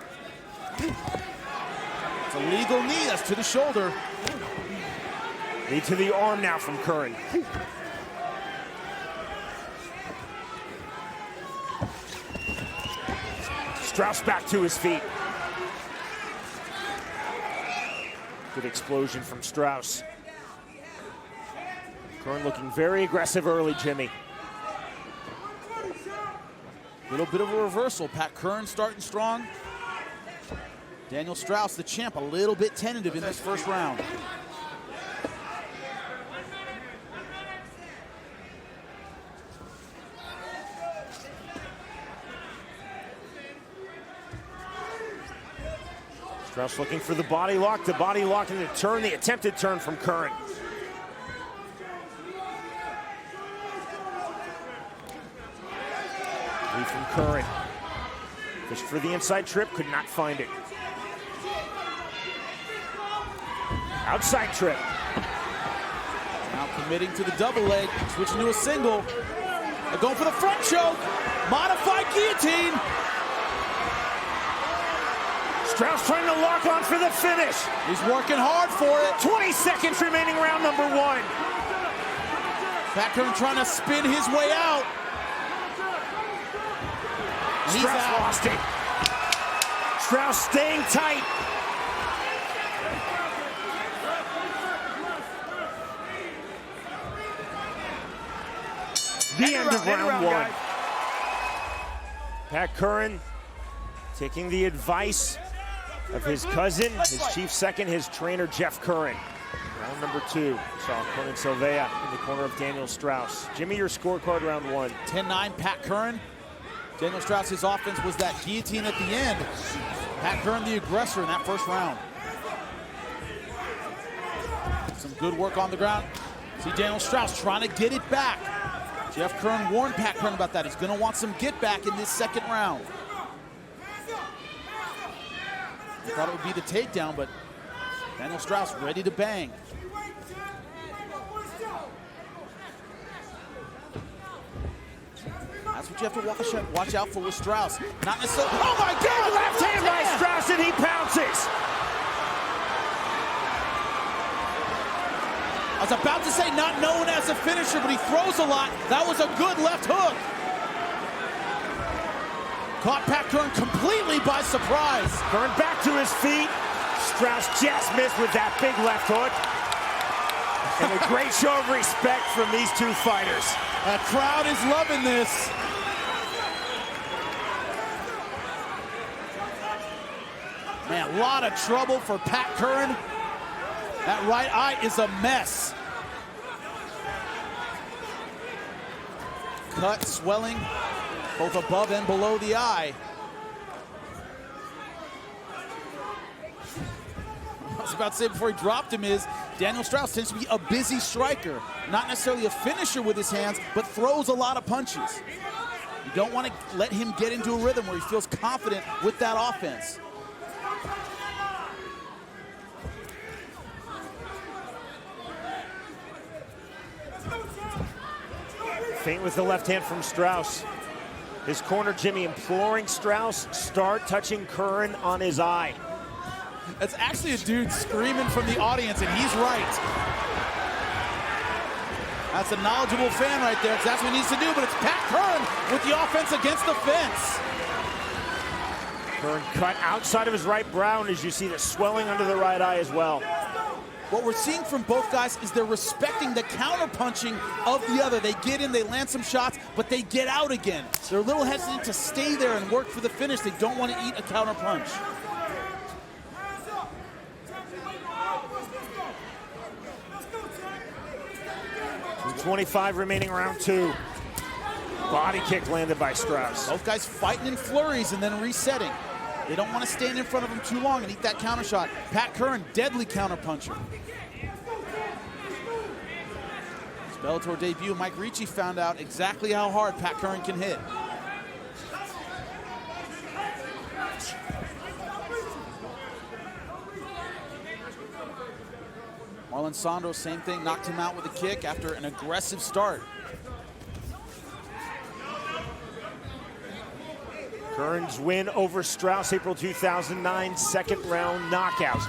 It's a legal knee, that's to the shoulder. Knee to the arm now from Curran. Strauss back to his feet. Good explosion from Strauss. Curran looking very aggressive early, Jimmy. Little bit of a reversal. Pat Curran starting strong. Daniel Strauss, the champ, a little bit tentative in this first round. Strauss looking for the body lock and the turn, the attempted turn from Curran. Lead from Curran. Fished for the inside trip, could not find it. Outside trip. Now committing to the double leg, switching to a single. They're going for the front choke. Modified guillotine. Strauss trying to lock on for the finish. He's working hard for it. 20 seconds remaining, round number 1. Pat Curran trying to spin his way out. Strauss lost it. Strauss staying tight. The end of round 1. Pat Curran taking the advice of his cousin, his chief second, his trainer, Jeff Curran. Round number 2, saw Conan Silvea in the corner of Daniel Strauss. Jimmy, your scorecard round 1. 10-9 Pat Curran. Daniel Strauss' offense was that guillotine at the end. Pat Curran the aggressor in that first round. Some good work on the ground. See Daniel Strauss trying to get it back. Jeff Curran warned Pat Curran about that. He's going to want some get back in this second round. He thought it would be the takedown, but Daniel Strauss ready to bang. That's what you have to watch out for with Strauss. Not necessarily. Oh my God! Left hand by Strauss and he pounces. I was about to say not known as a finisher, but he throws a lot. That was a good left hook. Caught Pat Curran completely by surprise. Curran back to his feet. Strauss just missed with that big left hook. And a great show of respect from these two fighters. That crowd is loving this. Man, a lot of trouble for Pat Curran. That right eye is a mess. Cut, swelling, both above and below the eye. I was about to say before he dropped him is Daniel Strauss tends to be a busy striker. Not necessarily a finisher with his hands, but throws a lot of punches. You don't want to let him get into a rhythm where he feels confident with that offense. Feint with the left hand from Strauss. His corner, Jimmy, imploring Strauss, start touching Curran on his eye. That's actually a dude screaming from the audience, and he's right. That's a knowledgeable fan right there, because that's what he needs to do, but it's Pat Curran with the offense against the fence. Curran cut outside of his right brow, and as you see the swelling under the right eye as well. What we're seeing from both guys is they're respecting the counter-punching of the other. They get in, they land some shots, but they get out again. They're a little hesitant to stay there and work for the finish. They don't want to eat a counter-punch. .25 remaining round 2. Body kick landed by Strauss. Both guys fighting in flurries and then resetting. They don't want to stand in front of him too long and eat that counter shot. Pat Curran, deadly counter puncher. His Bellator debut, Mike Ricci found out exactly how hard Pat Curran can hit. Marlon Sandro, same thing, knocked him out with a kick after an aggressive start. Curran's win over Strauss, April 2009, second round knockout.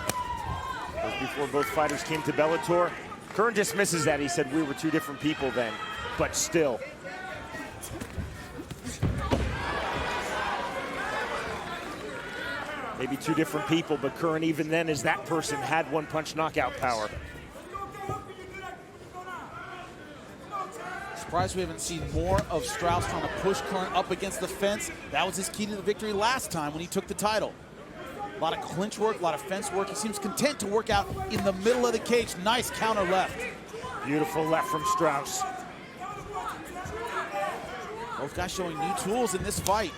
That was before both fighters came to Bellator. Curran dismisses that. He said we were two different people then, but still. Maybe two different people, but Curran even then as that person had one punch knockout power. Surprised we haven't seen more of Strauss trying to push Curran up against the fence. That was his key to the victory last time when he took the title. A lot of clinch work, a lot of fence work. He seems content to work out in the middle of the cage. Nice counter left. Beautiful left from Strauss. Both guys showing new tools in this fight.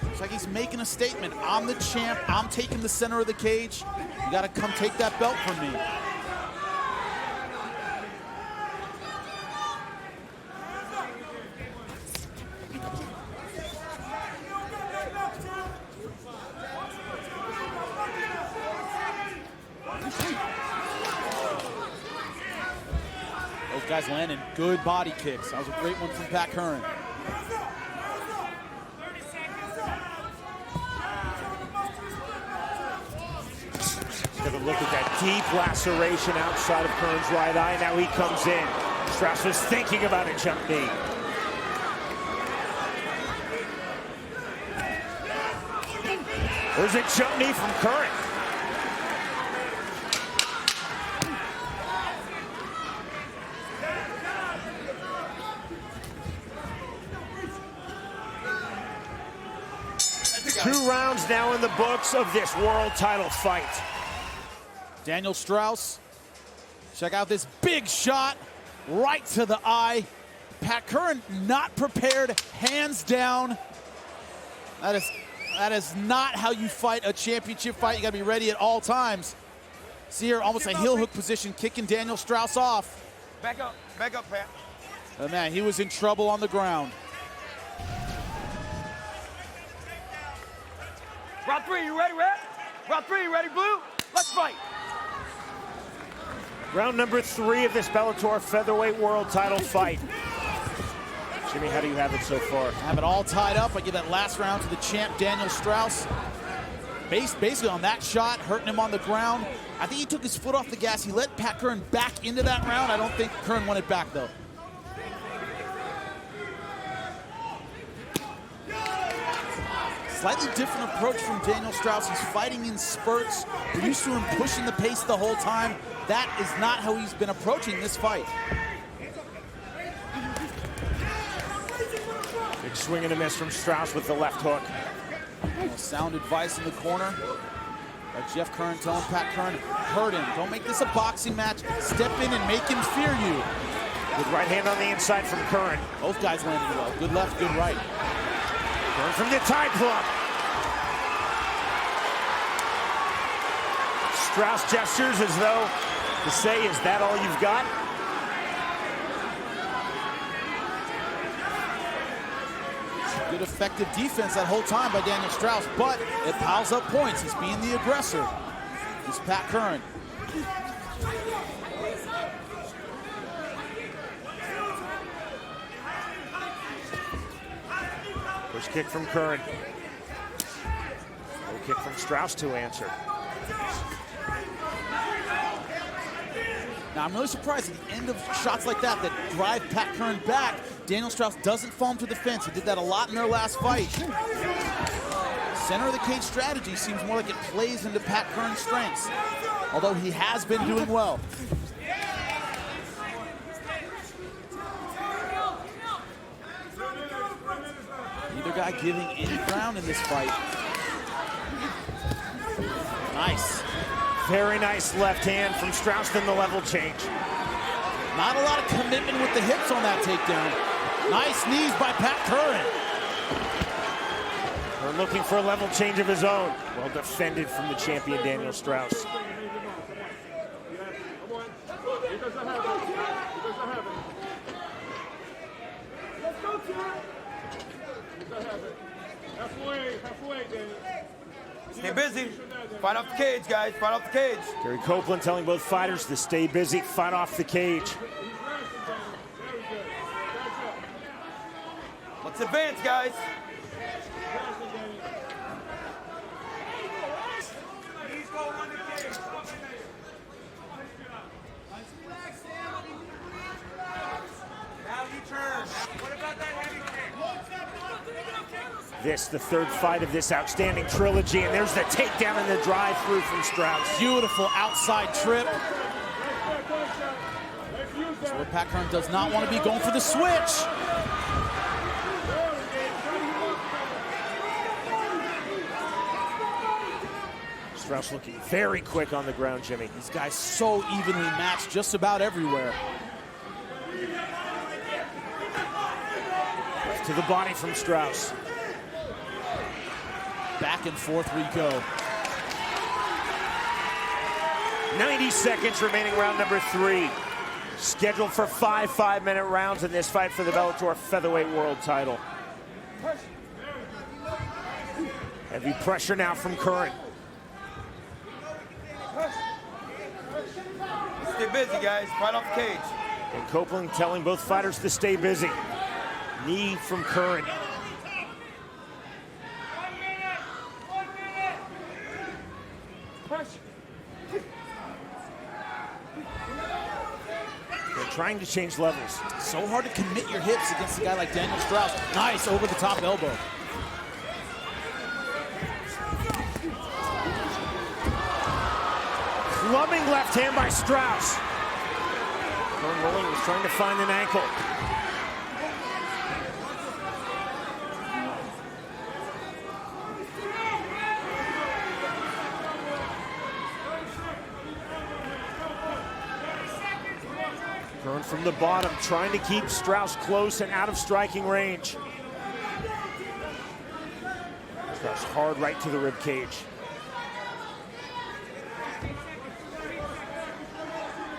Looks like he's making a statement. I'm the champ. I'm taking the center of the cage. You got to come take that belt from me. Those guys landing good body kicks. That was a great one from Pat Curran. Take a look at that deep laceration outside of Curran's right eye. Now he comes in. Strauss was thinking about a jump knee. There's a jump knee from Curran. Two rounds now in the books of this world title fight. Daniel Strauss, check out this big shot right to the eye. Pat Curran not prepared, hands down. That is not how you fight a championship fight. You gotta be ready at all times. See here, almost a heel hook position, kicking Daniel Strauss off. Back up, Pat. Oh man, he was in trouble on the ground. Round 3, you ready, Red? Round 3, you ready, Blue? Let's fight. Round number 3 of this Bellator Featherweight World title fight. Jimmy, how do you have it so far? I have it all tied up. I give that last round to the champ, Daniel Strauss. Basically on that shot, hurting him on the ground. I think he took his foot off the gas. He let Pat Curran back into that round. I don't think Curran won it back, though. Slightly different approach from Daniel Strauss. He's fighting in spurts. We're used to him pushing the pace the whole time. That is not how he's been approaching this fight. Big swing and a miss from Strauss with the left hook. Sound advice in the corner. Jeff Curran telling Pat Curran, hurt him. Don't make this a boxing match. Step in and make him fear you. Good right hand on the inside from Curran. Both guys landing well. Good left, good right. Curran from the tie plug. Strauss gestures as though to say, is that all you've got? Good effective defense that whole time by Daniel Strauss, but it piles up points. He's being the aggressor. He's Pat Curran. Push kick from Curran. Low kick from Strauss to answer. Now, I'm really surprised at the end of shots like that that drive Pat Curran back, Daniel Strauss doesn't fall him to the fence. He did that a lot in their last fight. Center of the cage strategy seems more like it plays into Pat Curran's strengths, although he has been doing well. Neither guy giving any ground in this fight. Nice. Very nice left hand from Strauss, then the level change. Not a lot of commitment with the hips on that takedown. Nice knees by Pat Curran. Curran looking for a level change of his own. Well defended from the champion, Daniel Strauss. Stay busy. Fight off the cage, guys. Fight off the cage. Gary Copeland telling both fighters to stay busy, fight off the cage. Let's advance, guys. This, the third fight of this outstanding trilogy, and there's the takedown and the drive through from Strauss. Beautiful outside trip. So where Pat Curran does not want to be going for the switch. Strauss looking very quick on the ground, Jimmy. These guys so evenly matched just about everywhere. To the body from Strauss. Back and forth we go. 90 seconds remaining, round number 3. Scheduled for 5 5-minute rounds in this fight for the Bellator Featherweight World title. Heavy pressure now from Curran. Stay busy, guys. Right off the cage. And Copeland telling both fighters to stay busy. Knee from Curran. They're trying to change levels. So hard to commit your hips against a guy like Daniel Strauss. Nice, over the top elbow. Clubbing left hand by Strauss. Curran rolling, was trying to find an ankle. Curran from the bottom, trying to keep Strauss close and out of striking range. Strauss hard right to the rib cage.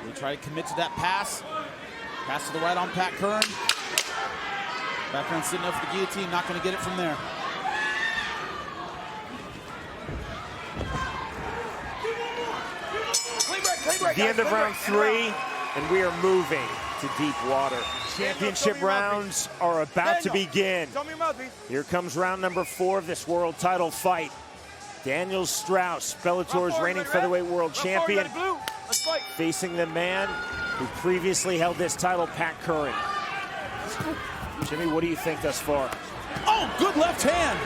They try to commit to that pass. Pass to the right on Pat Curran. Pat Curran sitting up for the guillotine, not going to get it from there. The end of round 3, and we are moving to deep water. Championship rounds are about to begin. Here comes round number 4 of this world title fight. Daniel Strauss, Bellator's reigning featherweight world champion, facing the man who previously held this title, Pat Curran. Jimmy, what do you think thus far? Oh, good left hand.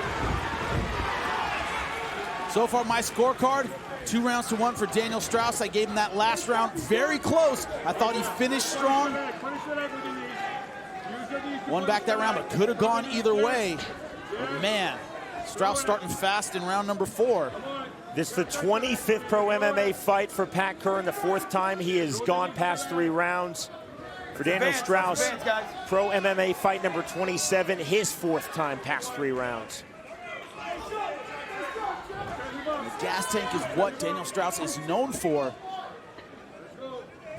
So far, my scorecard, 2 rounds to 1 for Daniel Strauss. I gave him that last round very close. I thought he finished strong. Won back that round, but could have gone either way. But man, Strauss starting fast in round number 4. This is the 25th pro MMA fight for Pat Curran, the 4th time he has gone past 3 rounds. For Daniel Strauss, pro MMA fight number 27, his 4th time past 3 rounds. The gas tank is what Daniel Strauss is known for.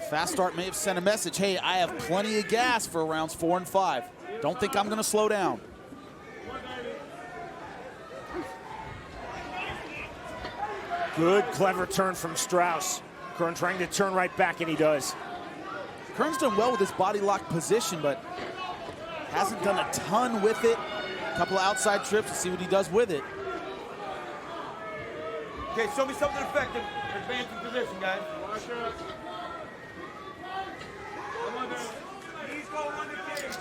Fast start may have sent a message, hey, I have plenty of gas for rounds 4 and 5. Don't think I'm going to slow down. Good, clever turn from Strauss. Curran trying to turn right back, and he does. Curran's done well with his body lock position, but hasn't done a ton with it. A couple of outside trips to see what he does with it. Okay, show me something effective. Advance in position, guys. Please go on the cage.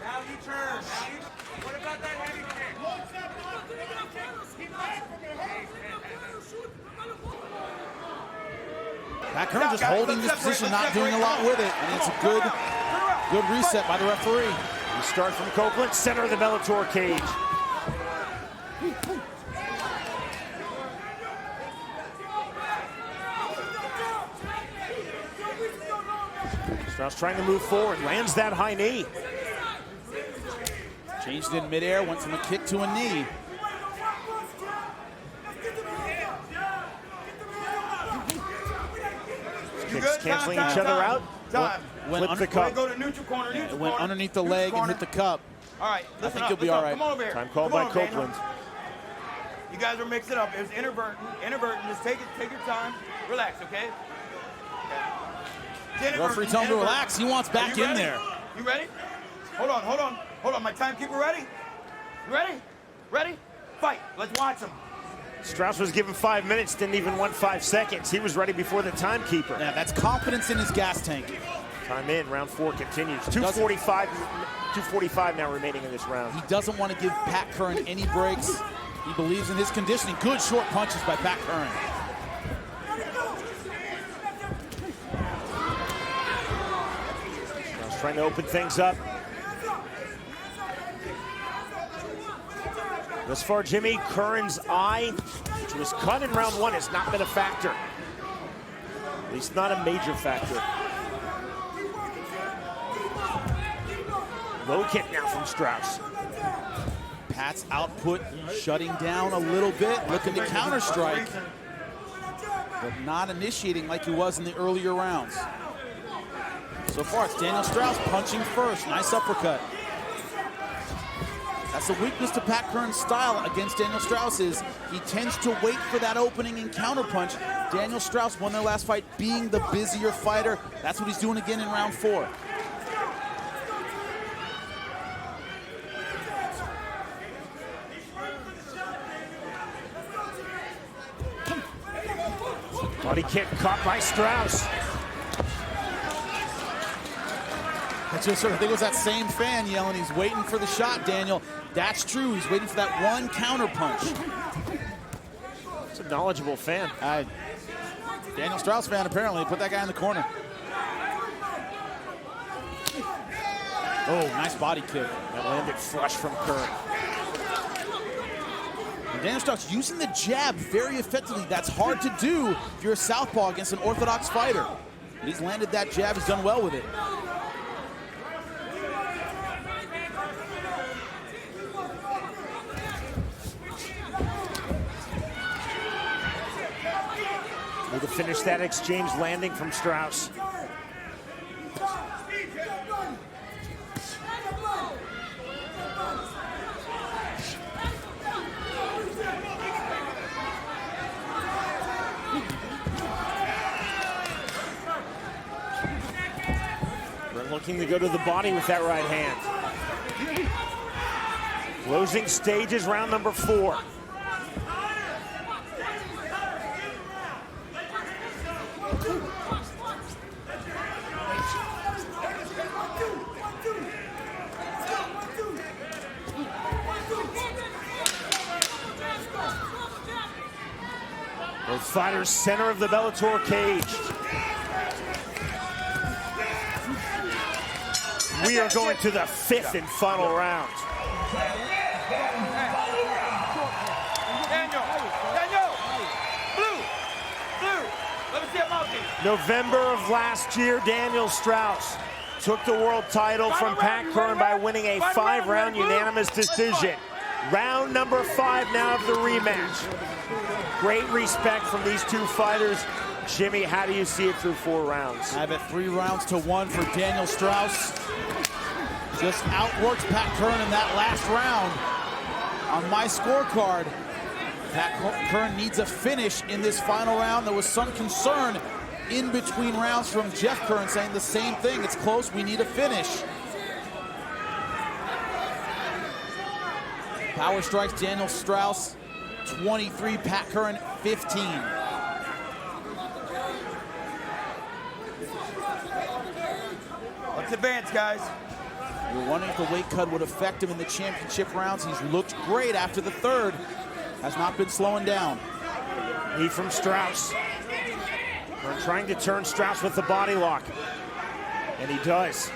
Now you turn. What about that heavy kick? Pat Curran just holding this position, not doing a lot with it, and it's a good reset by the referee. We start from Copeland, center of the Bellator cage. Strauss trying to move forward, lands that high knee. Changed in midair, went from a kick to a knee. Kicks canceling each other out. Went the cup. Go to neutral corner, went underneath the leg and hit the cup. All right, I think he'll be all right. Come on over here. Time called by Copeland. You guys are mixing up. It was inadvertent. Just take your time. Relax, okay? Referee telling him to relax. He wants back in there. You ready? Hold on. My timekeeper ready? You ready? Ready? Fight. Let's watch him. Strauss was given 5 minutes, didn't even want 5 seconds. He was ready before the timekeeper. Yeah, that's confidence in his gas tank. Time in, round 4 continues. 2:45 now remaining in this round. He doesn't want to give Pat Curran any breaks. He believes in his conditioning. Good short punches by Pat Curran. trying to open things up. Thus far, Jimmy, Curran's eye, which was cut in round 1, has not been a factor. At least not a major factor. Low kick now from Strauss. Pat's output shutting down a little bit, looking to counter strike, but not initiating like he was in the earlier rounds. So far, it's Daniel Strauss punching first. Nice uppercut. That's the weakness to Pat Curran's style against Daniel Strauss is he tends to wait for that opening and counterpunch. Daniel Strauss won their last fight being the busier fighter. That's what he's doing again in round 4. Body kick caught by Strauss. I just sort of think it was that same fan yelling, he's waiting for the shot, Daniel. That's true, he's waiting for that one counter punch. It's a knowledgeable fan. Daniel Strauss fan, apparently. Put that guy in the corner. Oh, nice body kick. That landed flush from Curran. And Daniel Strauss using the jab very effectively. That's hard to do if you're a southpaw against an orthodox fighter. But he's landed that jab, he's done well with it. To finish that exchange, landing from Strauss. We're looking to go to the body with that right hand. Closing stages, round number 4. Both fighters center of the Bellator cage. We are going to the 5th and final round. November of last year, Daniel Strauss took the world title from Pat Curran by winning a 5-round unanimous decision. Round number 5 now of the rematch. Great respect from these two fighters. Jimmy, how do you see it through 4 rounds? I have it 3 rounds to 1 for Daniel Strauss. Just outworks Pat Curran in that last round. On my scorecard, Pat Curran needs a finish in this final round. There was some concern in between rounds from Jeff Curran saying the same thing. It's close, we need a finish. Power strikes Daniel Strauss, 23, Pat Curran, 15. Let's advance, guys. We were wondering if the weight cut would affect him in the championship rounds. He's looked great after the 3rd. Has not been slowing down. Knee from Strauss. Curran trying to turn Strauss with the body lock. And he does.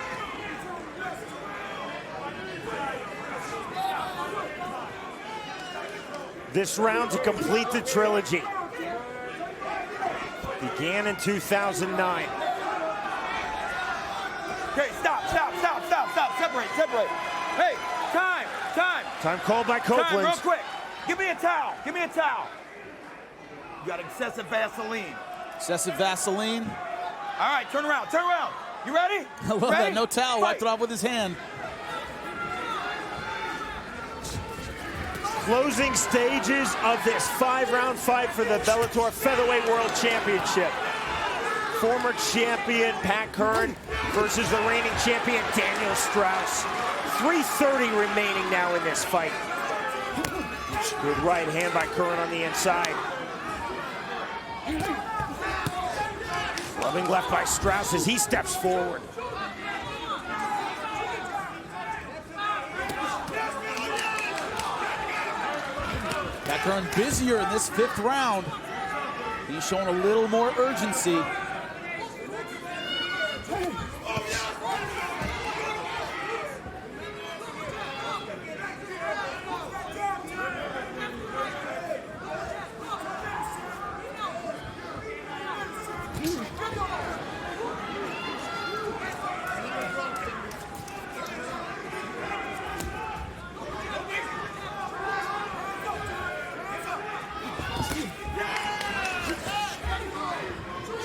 This round to complete the trilogy. Began in 2009. Okay, stop. Separate. Hey, time. Time called by Copeland. Time, real quick. Give me a towel. You got excessive Vaseline. Excessive Vaseline. All right, turn around. You ready? I love that, no towel, wiped it off with his hand. Closing stages of this 5-round fight for the Bellator Featherweight World Championship. Former champion Pat Curran versus the reigning champion Daniel Strauss. 3:30 remaining now in this fight. Good right hand by Curran on the inside. Loving left by Strauss as he steps forward. Pat Curran busier in this 5th round. He's showing a little more urgency.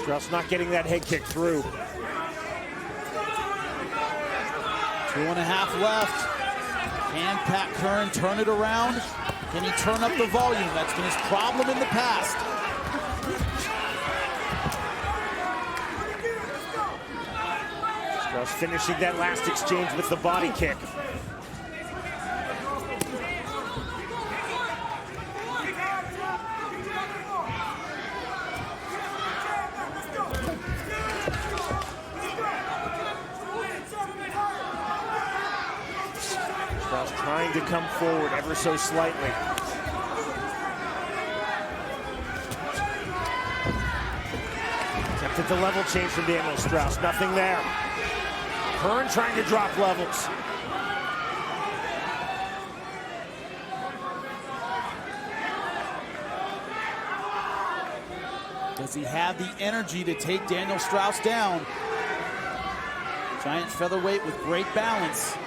Strauss not getting that head kick through. 2.5 left. Can Pat Curran turn it around? Can he turn up the volume? That's been his problem in the past. Strauss finishing that last exchange with the body kick. Strauss trying to come forward ever so slightly. Attempted the level change from Daniel Strauss, nothing there. Curran trying to drop levels. Does he have the energy to take Daniel Strauss down? Giant featherweight with great balance.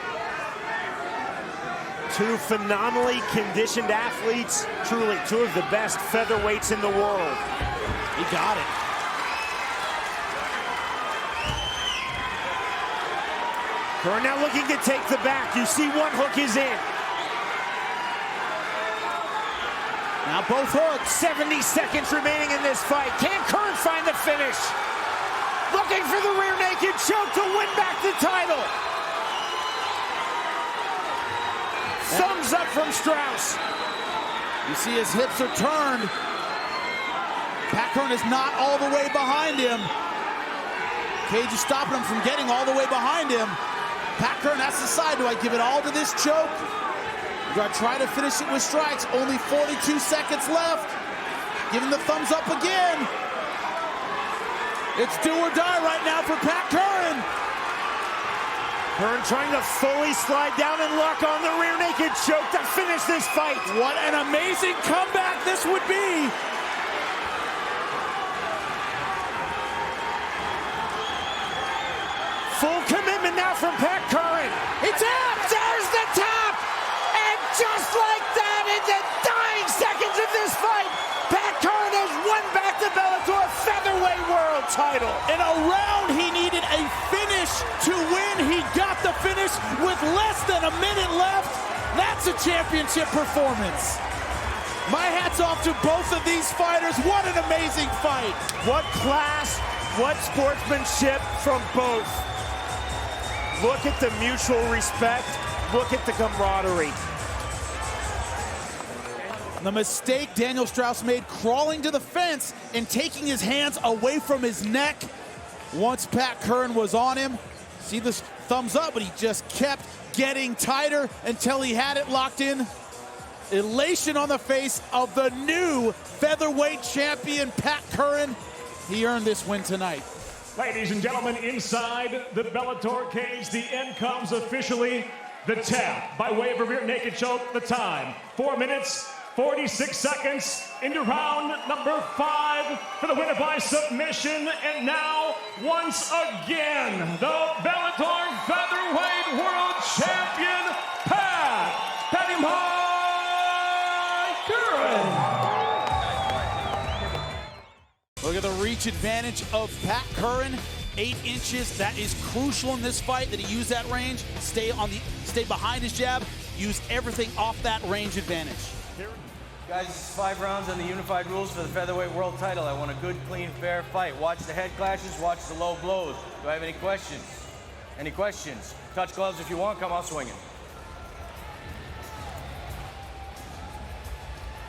Two phenomenally conditioned athletes, truly two of the best featherweights in the world. He got it. Curran now looking to take the back. You see one hook is in. Now both hooks. 70 seconds remaining in this fight. Can Curran find the finish? Looking for the rear naked choke to win back the title. Thumbs up from Strauss. You see his hips are turned. Pat Curran is not all the way behind him. Cage is stopping him from getting all the way behind him. Pat Curran has to decide, do I give it all to this choke? Do I try to finish it with strikes? Only 42 seconds left. Giving the thumbs up again. It's do or die right now for Pat Curran. Curran trying to fully slide down and lock on the rear naked choke to finish this fight. What an amazing comeback this would be. Full commitment now from Pat Curran. He taps, there's the tap! And just like that, in the dying seconds of this fight, Pat Curran has won back the Bellator Featherweight World title. In a round he needed a finish to win. He got the finish with less than a minute left. That's a championship performance. My hat's off to both of these fighters. What an amazing fight. What class, what sportsmanship from both. Look at the mutual respect. Look at the camaraderie. The mistake Daniel Strauss made crawling to the fence and taking his hands away from his neck. Once Pat Curran was on him, see this thumbs up, but he just kept getting tighter until he had it locked in. Elation on the face of the new featherweight champion, Pat Curran. He earned this win tonight. Ladies and gentlemen, inside the Bellator cage, the end comes officially. The tap by way of a rear naked choke. The time, 4 minutes, 46 seconds into round number 5 for the winner by submission. And now, once again, the Bellator Featherweight World Champion, Patty Curran. Look at the reach advantage of Pat Curran. 8 inches, that is crucial in this fight, that he use that range, stay behind his jab, use everything off that range advantage. Guys, this is 5 rounds on the unified rules for the Featherweight World title. I want a good, clean, fair fight. Watch the head clashes, watch the low blows. Do I have any questions? Any questions? Touch gloves if you want, come out swinging.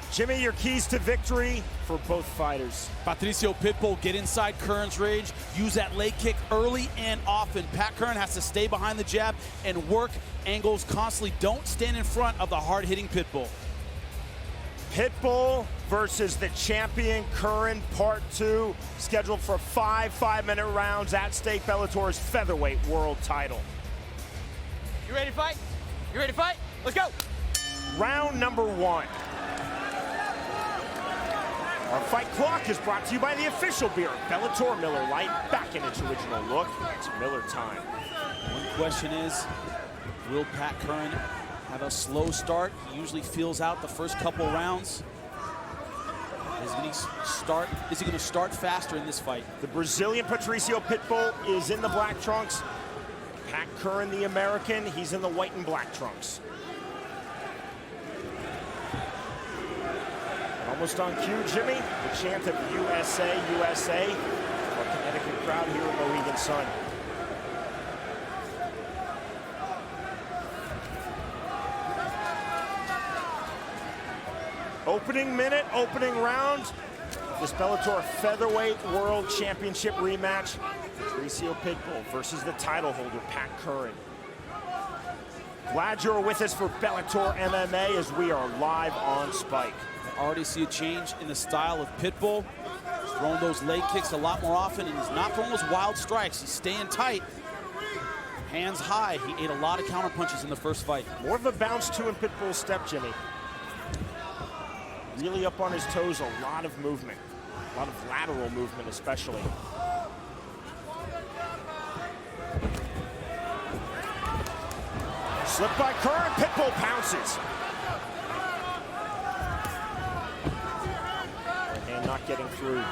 Jimmy, your keys to victory for both fighters. Patricio Pitbull, get inside Curran's range, use that leg kick early and often. Pat Curran has to stay behind the jab and work angles constantly. Don't stand in front of the hard-hitting Pitbull. Pitbull versus the champion Curran, part 2, scheduled for 5 5-minute rounds at stake, Bellator's Featherweight World title. You ready to fight? You ready to fight? Let's go. Round number 1. Our fight clock is brought to you by the official beer, Bellator Miller Lite, back in its original look. It's Miller time. One question is, will Pat Curran have a slow start? He usually feels out the first couple rounds. Is he going to start faster in this fight? The Brazilian Patricio Pitbull is in the black trunks. Pat Curran, the American, he's in the white and black trunks. Almost on cue, Jimmy, the chant of USA, USA, our Connecticut crowd here at Mohegan Sun. Opening minute, opening round. This Bellator Featherweight World Championship rematch. Patricio Pitbull versus the title holder, Pat Curran. Glad you're with us for Bellator MMA as we are live on Spike. I already see a change in the style of Pitbull. He's throwing those leg kicks a lot more often, and he's not throwing those wild strikes. He's staying tight. Hands high. He ate a lot of counter punches in the first fight. More of a bounce too in Pitbull's step, Jimmy. Really up on his toes, a lot of movement. A lot of lateral movement especially. Slip by Curran, Pitbull pounces. And not getting through.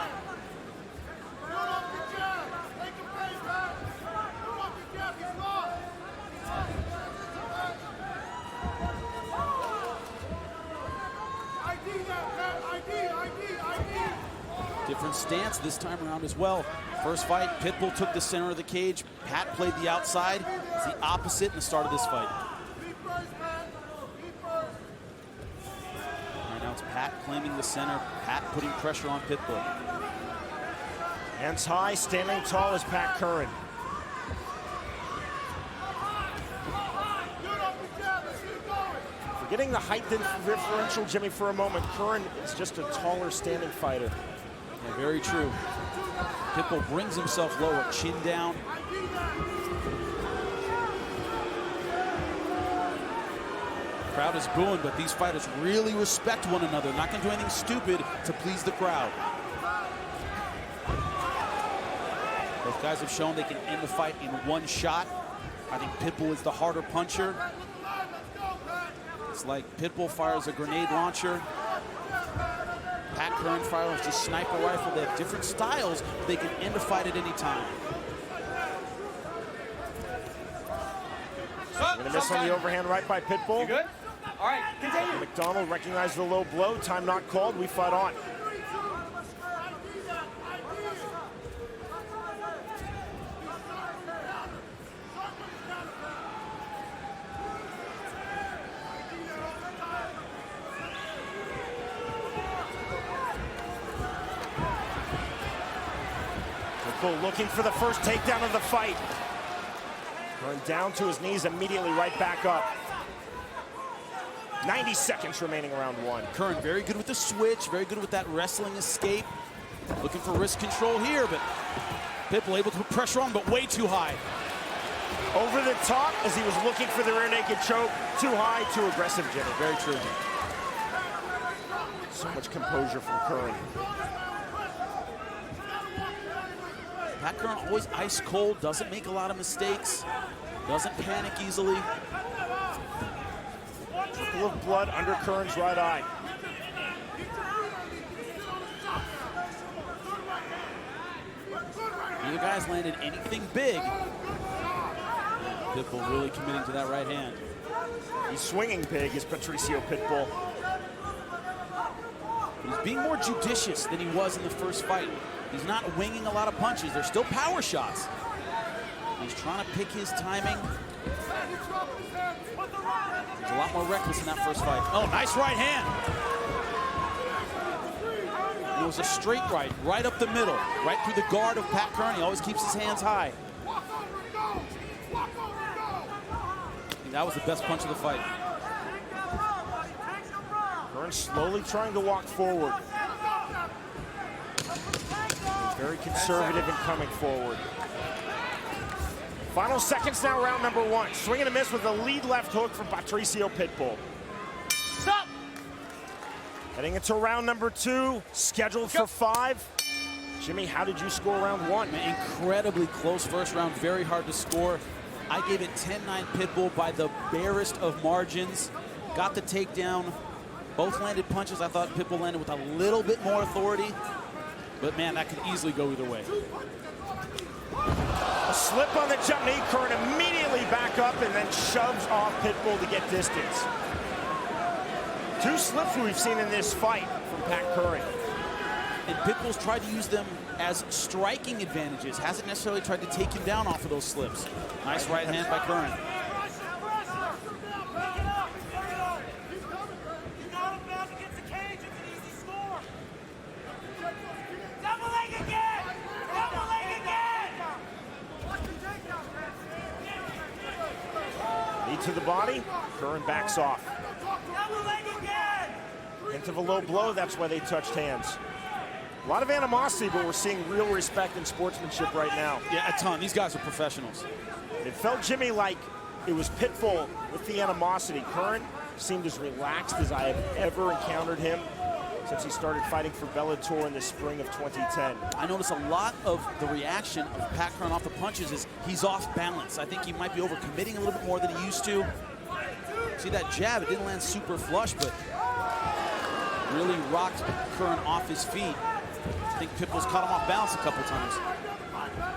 Different stance this time around as well. First fight, Pitbull took the center of the cage. Pat played the outside. It's the opposite in the start of this fight. Right now it's Pat claiming the center. Pat putting pressure on Pitbull. Hands high, standing tall is Pat Curran. Forgetting the height differential, Jimmy, for a moment, Curran is just a taller standing fighter. Yeah, very true. Pitbull brings himself lower, chin down. Crowd is booing, but these fighters really respect one another. Not going to do anything stupid to please the crowd. Both guys have shown they can end the fight in one shot. I think Pitbull is the harder puncher. It's like Pitbull fires a grenade launcher. Pat Curran fires a sniper rifle. They have different styles, but they can end a fight at any time. Gonna miss on the overhand right by Pitbull. You good? All right, continue. McDonald recognized the low blow. Time not called. We fight on. Pitbull looking for the first takedown of the fight. Curran down to his knees, immediately right back up. 90 seconds remaining around one. Curran very good with the switch, very good with that wrestling escape. Looking for wrist control here, but Pitbull able to put pressure on, but way too high. Over the top as he was looking for the rear naked choke. Too high, too aggressive, Jimmy. Very true. So much composure from Curran. Pat Curran always ice cold, doesn't make a lot of mistakes, doesn't panic easily. Trickle of blood under Curran's right eye. Neither guy's landed anything big. Pitbull really committing to that right hand. He's swinging big, is Patricio Pitbull. He's being more judicious than he was in the first fight. He's not winging a lot of punches. They're still power shots. He's trying to pick his timing. He's a lot more reckless in that first fight. Oh, nice right hand. It was a straight right up the middle, right through the guard of Pat Curran. He always keeps his hands high. That was the best punch of the fight. Curran slowly trying to walk forward. Very conservative in coming forward. Final seconds now, round number one. Swing and a miss with a lead left hook from Patricio Pitbull. Stop! Heading into round number 2, scheduled for 5. Jimmy, how did you score round 1? Incredibly close first round, very hard to score. I gave it 10-9 Pitbull by the barest of margins. Got the takedown. Both landed punches. I thought Pitbull landed with a little bit more authority. But man, that could easily go either way. A slip on the jump knee. Curran immediately back up and then shoves off Pitbull to get distance. 2 slips we've seen in this fight from Pat Curran. And Pitbull's tried to use them as striking advantages. Hasn't necessarily tried to take him down off of those slips. Nice right hand by Curran. Knee to the body. Curran backs off. Hint of a low blow. That's why they touched hands. A lot of animosity, but we're seeing real respect and sportsmanship right now. Yeah, a ton. These guys are professionals. It felt, Jimmy, like it was Pitbull with the animosity. Curran seemed as relaxed as I have ever encountered him since he started fighting for Bellator in the spring of 2010. I notice a lot of the reaction of Pat Curran off the punches is he's off balance. I think he might be overcommitting a little bit more than he used to. See that jab, it didn't land super flush, but really rocked Curran off his feet. I think Pitbull's caught him off balance a couple times.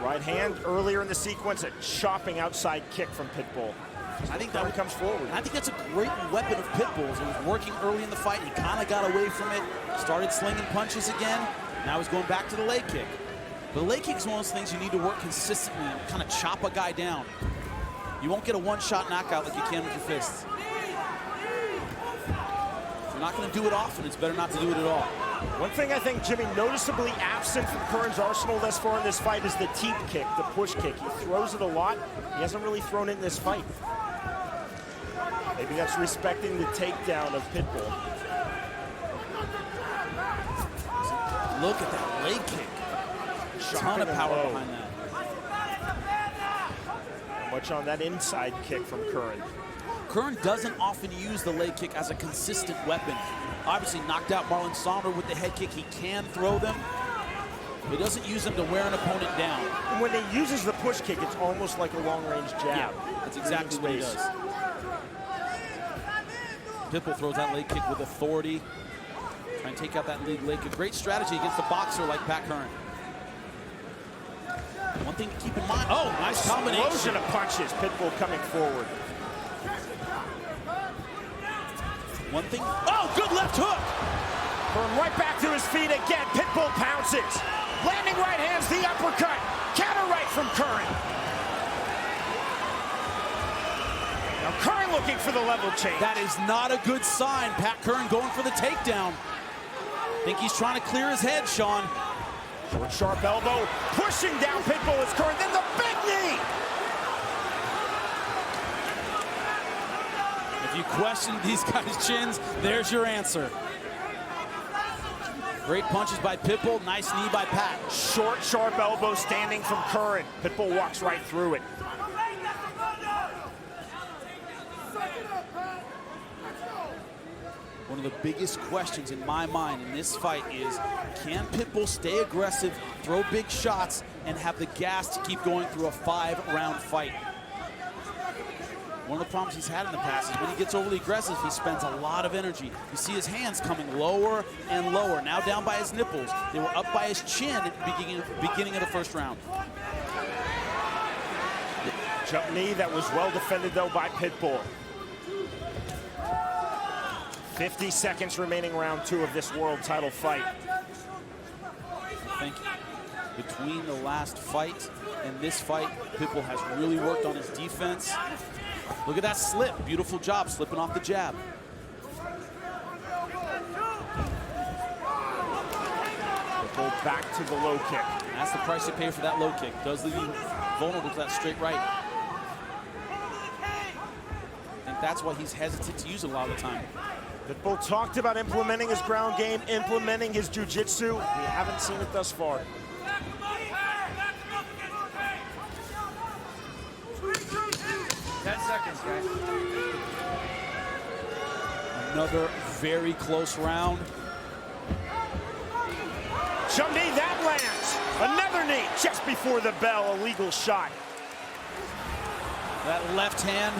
Right hand earlier in the sequence, a chopping outside kick from Pitbull. I think that comes forward. I think that's a great weapon of Pitbull's. It was working early in the fight. He kind of got away from it, started slinging punches again. Now he's going back to the leg kick. But the leg kick is one of those things you need to work consistently and kind of chop a guy down. You won't get a one-shot knockout like you can with your fists. If you're not going to do it often, it's better not to do it at all. One thing I think, Jimmy, noticeably absent from Curran's arsenal thus far in this fight is the teep kick, the push kick. He throws it a lot. He hasn't really thrown it in this fight. Maybe that's respecting the takedown of Pitbull. Look at that leg kick. A ton of power behind that. Much on that inside kick from Curran. Curran doesn't often use the leg kick as a consistent weapon. Obviously knocked out Marlon Saunders with the head kick. He can throw them. He doesn't use them to wear an opponent down. And when he uses the push kick, it's almost like a long-range jab. Yeah, that's exactly what he does. Pitbull throws that leg kick with authority. Try and take out that lead leg kick. Great strategy against a boxer like Pat Curran. One thing to keep in mind. Oh, nice combination. Explosion of punches. Pitbull coming forward. One thing. Oh, good left hook. Curran right back to his feet again. Pitbull pounces. Landing right hands, the uppercut. Counter right from Curran. Now Curran looking for the level change. That is not a good sign. Pat Curran going for the takedown. I think he's trying to clear his head, Sean. Short, sharp elbow. Pushing down Pitbull is Curran. Then the big knee. If you question these guys' chins, there's your answer. Great punches by Pitbull, nice knee by Pat. Short, sharp elbow standing from Curran. Pitbull walks right through it. One of the biggest questions in my mind in this fight is, can Pitbull stay aggressive, throw big shots, and have the gas to keep going through a 5-round fight? One of the problems he's had in the past is when he gets overly aggressive, he spends a lot of energy. You see his hands coming lower and lower, now down by his nipples. They were up by his chin at the beginning of the first round. Jump knee that was well defended, though, by Pitbull. 50 seconds remaining, round 2 of this world title fight. I think between the last fight and this fight, Pitbull has really worked on his defense. Look at that slip. Beautiful job slipping off the jab. Pitbull back to the low kick. That's the price you pay for that low kick. Does leave you vulnerable to that straight right. I think that's why he's hesitant to use it a lot of the time. Pitbull talked about implementing his ground game, implementing his jiu-jitsu. We haven't seen it thus far. Seconds, guys. Another very close round. Jump knee, that lands. Another knee just before the bell, a legal shot. That left hand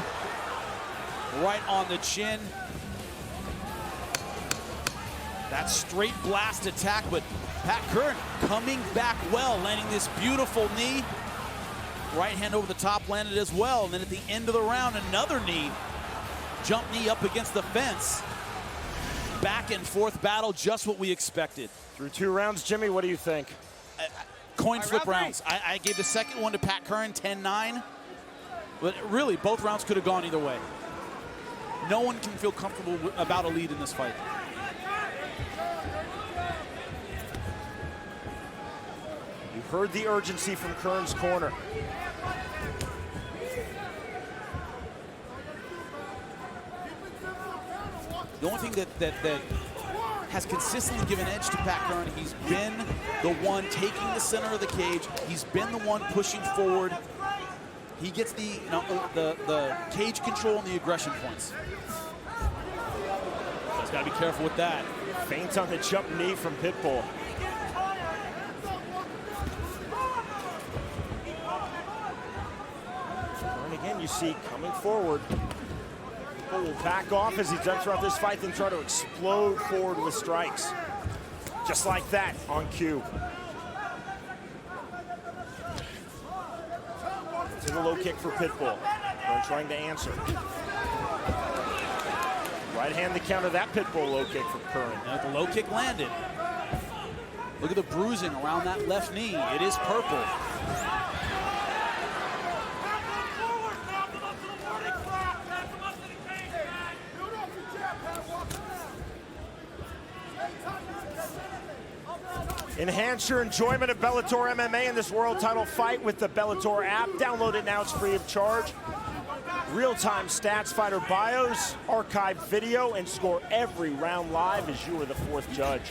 right on the chin. That straight blast attack, but Pat Curran coming back well, landing this beautiful knee. Right hand over the top landed as well. And then at the end of the round, another knee. Jump knee up against the fence. Back and forth battle, just what we expected. Through 2 rounds, Jimmy, what do you think? Coin flip rounds. I gave the second one to Pat Curran, 10-9. But really, both rounds could have gone either way. No one can feel comfortable about a lead in this fight. You heard the urgency from Curran's corner. The only thing that has consistently given edge to Pat Curran, he's been the one taking the center of the cage. He's been the one pushing forward. He gets the cage control and the aggression points. He's got to be careful with that. Feint on the jump knee from Pitbull. And again, you see coming forward. Pitbull will back off as he's done throughout this fight, then try to explode forward with strikes. Just like that on cue. To the low kick for Pitbull. Curran trying to answer. Right hand to counter that Pitbull low kick from Curran. Now the low kick landed. Look at the bruising around that left knee. It is purple. Enhance your enjoyment of Bellator MMA in this world title fight with the Bellator app. Download it now, it's free of charge. Real-time stats, fighter bios, archived video, and score every round live as you are the 4th judge.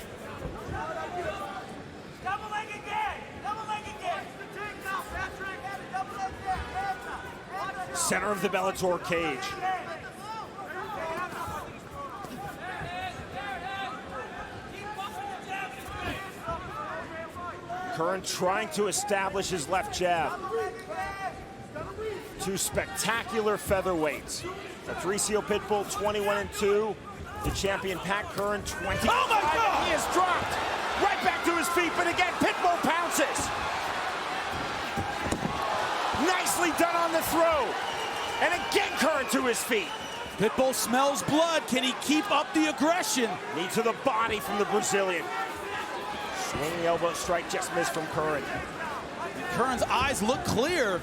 Center of the Bellator cage. Curran trying to establish his left jab. 2 spectacular featherweights. Patricio Pitbull, 21-2. The champion Pat Curran, 20. Oh my God! He is dropped. Right back to his feet, but again, Pitbull pounces. Nicely done on the throw. And again, Curran to his feet. Pitbull smells blood. Can he keep up the aggression? Knee to the body from the Brazilian. Swinging elbow strike just missed from Curran. Curran's eyes look clear.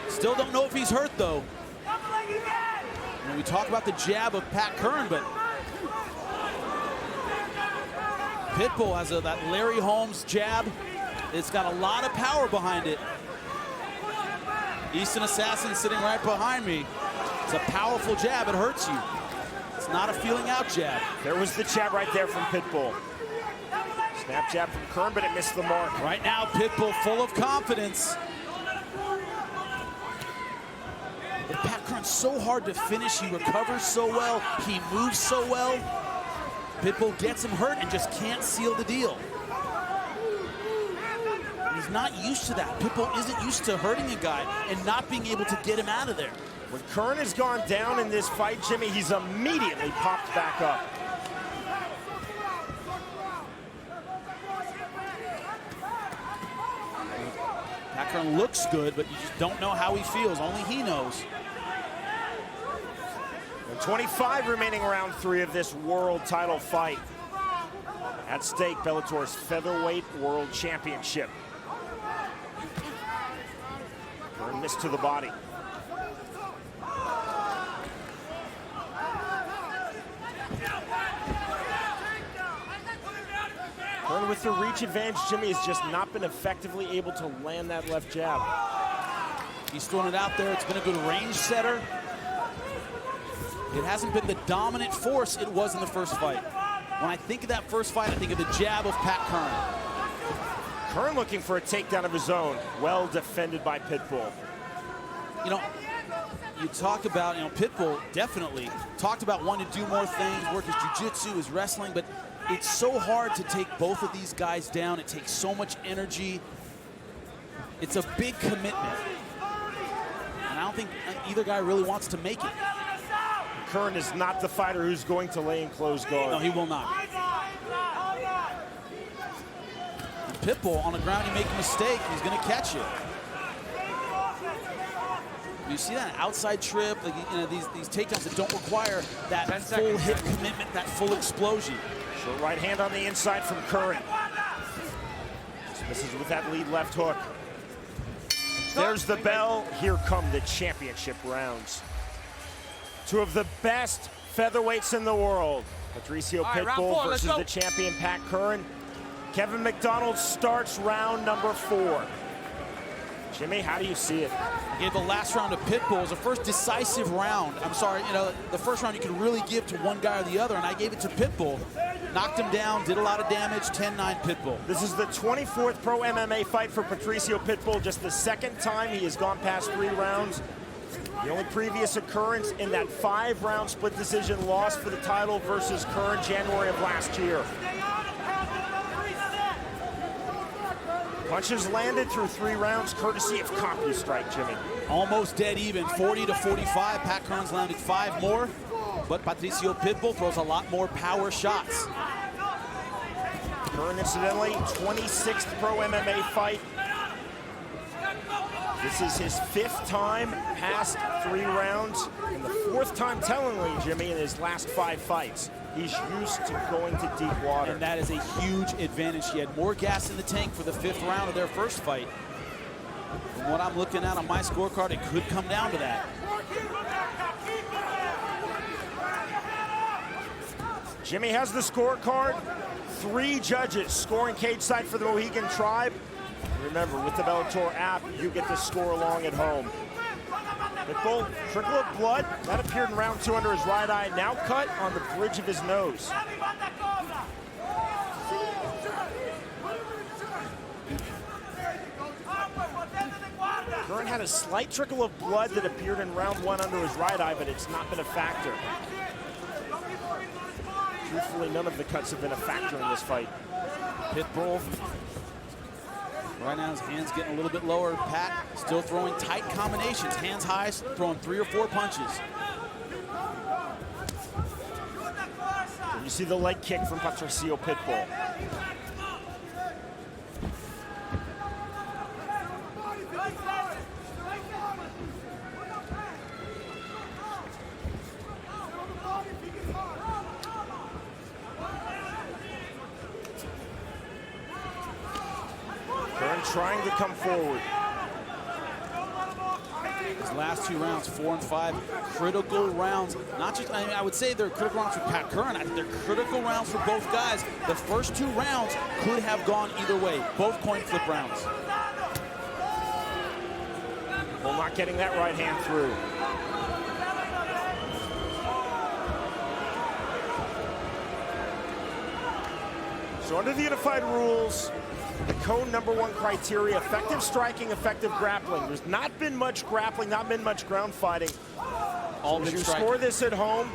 Still don't know if he's hurt though. And we talk about the jab of Pat Curran, but Pitbull has that Larry Holmes jab. It's got a lot of power behind it. Easton Assassin sitting right behind me. It's a powerful jab, it hurts you. It's not a feeling out jab. There was the jab right there from Pitbull. Snap jab from Curran, but it missed the mark. Right now, Pitbull full of confidence. But Pat Curran's so hard to finish. He recovers so well. He moves so well. Pitbull gets him hurt and just can't seal the deal. He's not used to that. Pitbull isn't used to hurting a guy and not being able to get him out of there. When Curran has gone down in this fight, Jimmy, he's immediately popped back up. Pat Curran looks good, but you just don't know how he feels. Only he knows. And 25 remaining round 3 of this world title fight. At stake, Bellator's Featherweight World Championship. Curran missed to the body. Curran with the reach advantage, Jimmy, has just not been effectively able to land that left jab. He's thrown it out there. It's been a good range setter. It hasn't been the dominant force it was in the first fight. When I think of that first fight, I think of the jab of Pat Curran. Curran looking for a takedown of his own. Well defended by Pitbull. You know, you talk about, Pitbull definitely talked about wanting to do more things, work his jiu-jitsu, his wrestling, but it's so hard to take both of these guys down. It takes so much energy. It's a big commitment. And I don't think either guy really wants to make it. Curran is not the fighter who's going to lay in close guard. No, he will not. Pitbull on the ground, you make a mistake, he's going to catch it. You see that outside trip, like, you know, these takedowns that don't require that full hip commitment, that full explosion. Short right hand on the inside from Curran. Misses with that lead left hook. There's the bell. Here come the championship rounds. Two of the best featherweights in the world. Patricio Pitbull versus the champion Pat Curran. Kevin McDonald starts round number 4. Jimmy, how do you see it? I gave the last round to Pitbull. It was the first decisive round. I'm sorry, you know, the first round you could really give to one guy or the other, and I gave it to Pitbull. Knocked him down, did a lot of damage, 10-9 Pitbull. This is the 24th pro MMA fight for Patricio Pitbull, just the second time he has gone past 3 rounds. The only previous occurrence in that 5-round split decision loss for the title versus Curran January of last year. Punches landed through 3 rounds, courtesy of CompuStrike, Jimmy. Almost dead even, 40-45. Pat Curran's landed 5 more, but Patricio Pitbull throws a lot more power shots. Curran, incidentally, 26th pro MMA fight. This is his 5th time past 3 rounds, and the 4th time, tellingly, Jimmy, in his last 5 fights. He's used to going to deep water. And that is a huge advantage. He had more gas in the tank for the 5th round of their first fight. From what I'm looking at on my scorecard, it could come down to that. Jimmy has the scorecard. 3 judges scoring cage side for the Mohegan Tribe. Remember, with the Bellator app, you get to score along at home. Pitbull, trickle of blood. That appeared in round 2 under his right eye. Now cut on the bridge of his nose. Curran had a slight trickle of blood that appeared in round 1 under his right eye, but it's not been a factor. Truthfully, none of the cuts have been a factor in this fight. Pitbull. Right now his hands getting a little bit lower. Pat still throwing tight combinations. Hands high, throwing 3 or 4 punches. You see the leg kick from Patricio Pitbull. Curran trying to come forward. His last 2 rounds, 4 and 5, critical rounds. Not just, I mean, I would say they're critical rounds for Pat Curran. I think they're critical rounds for both guys. The first 2 rounds could have gone either way. Both coin flip rounds. Well, not getting that right hand through. So under the unified rules, the code #1 criteria, effective striking, effective grappling. There's not been much grappling, not been much ground fighting. All As you striking. score this at home,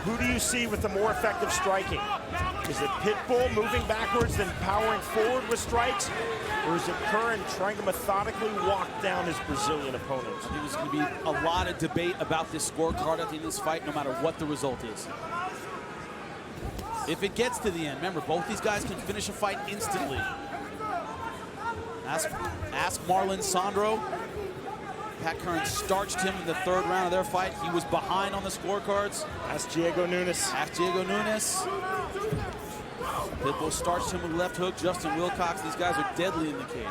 who do you see with the more effective striking? Is it Pitbull moving backwards then powering forward with strikes? Or is it Curran trying to methodically walk down his Brazilian opponent? I think there's going to be a lot of debate about this scorecard at the end of this fight, no matter what the result is. If it gets to the end, remember, both these guys can finish a fight instantly. Ask Marlon Sandro. Pat Curran starched him in the 3rd round of their fight. He was behind on the scorecards. Ask Diego Nunes. Ask Diego Nunes. Pitbull starched him with left hook. Justin Wilcox. These guys are deadly in the cage.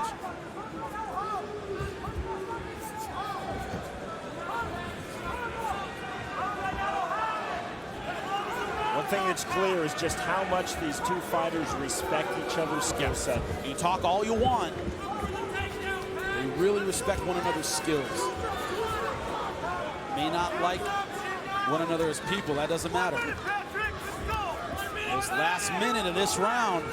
One thing that's clear is just how much these 2 fighters respect each other's skill set. You talk all you want. They really respect one another's skills. May not like one another as people, that doesn't matter. This last minute of this round,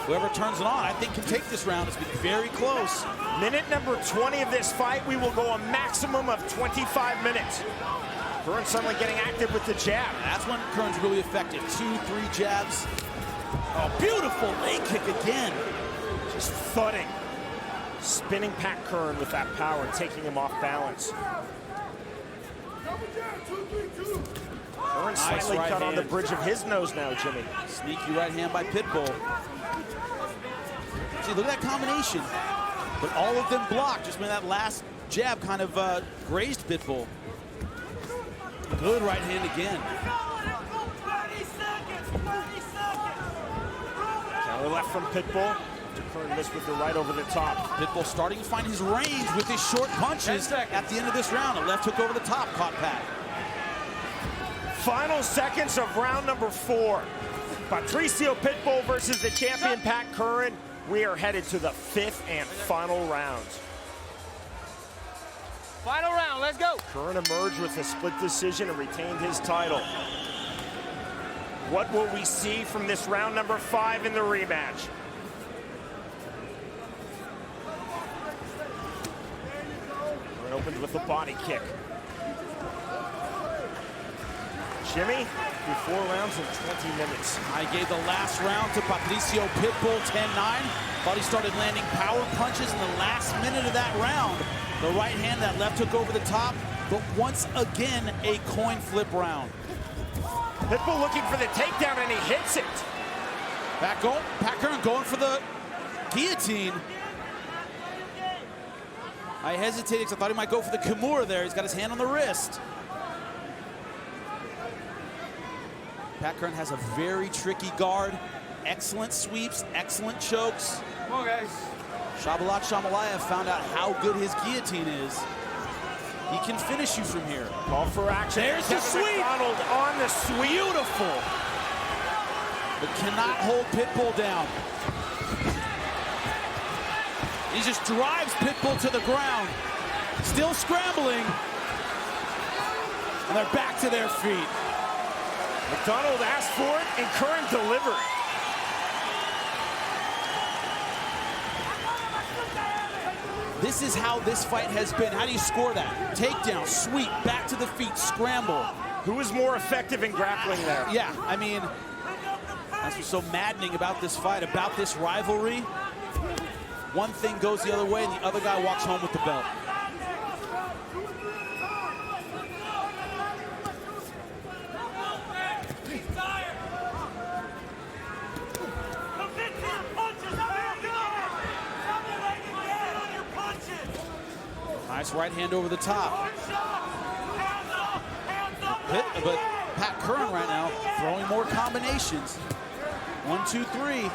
whoever turns it on, I think can take this round. It's been very close. Minute #20 of this fight, we will go a maximum of 25 minutes. Curran suddenly getting active with the jab. That's when Curran's really effective. 2, 3 jabs. Oh, beautiful leg kick again. Just thudding. Spinning Pat Curran with that power and taking him off balance. Curran slightly cut on the bridge of his nose now, Jimmy. Sneaky right hand by Pitbull. See, look at that combination. But all of them blocked, just when that last jab kind of grazed Pitbull. Good right hand again. Counter left from Pitbull. Curran missed with the right over the top. Pitbull starting to find his range with his short punches at the end of this round. A left hook over the top caught Pat. Final seconds of round number 4. Patricio Pitbull versus the champion Pat Curran. We are headed to the 5th and final round. Final round, let's go. Curran emerged with a split decision and retained his title. What will we see from this round number 5 in the rematch? Curran opened with a body kick. Jimmy, through 4 rounds in 20 minutes. I gave the last round to Patricio Pitbull 10-9. Thought he started landing power punches in the last minute of that round. The right hand, that left hook over the top, but once again, a coin flip round. Pitbull looking for the takedown and he hits it. Pat Curran going for the guillotine. I hesitated because I thought he might go for the Kimura there. He's got his hand on the wrist. Pat Curran has a very tricky guard. Excellent sweeps, excellent chokes. Come on, guys. Shabalat Shamalayev found out how good his guillotine is. He can finish you from here. Call for action. There's the sweep. McDonald on the sweep. Beautiful. But cannot hold Pitbull down. He just drives Pitbull to the ground. Still scrambling. And they're back to their feet. McDonald asked for it, and Curran delivered. This is how this fight has been. How do you score that? Takedown, sweep, back to the feet, scramble. Who is more effective in grappling there? Yeah, I mean, that's what's so maddening about this fight, about this rivalry. One thing goes the other way, and the other guy walks home with the belt. Nice right hand over the top. But Pat Curran right now throwing more combinations. 1, 2, 3.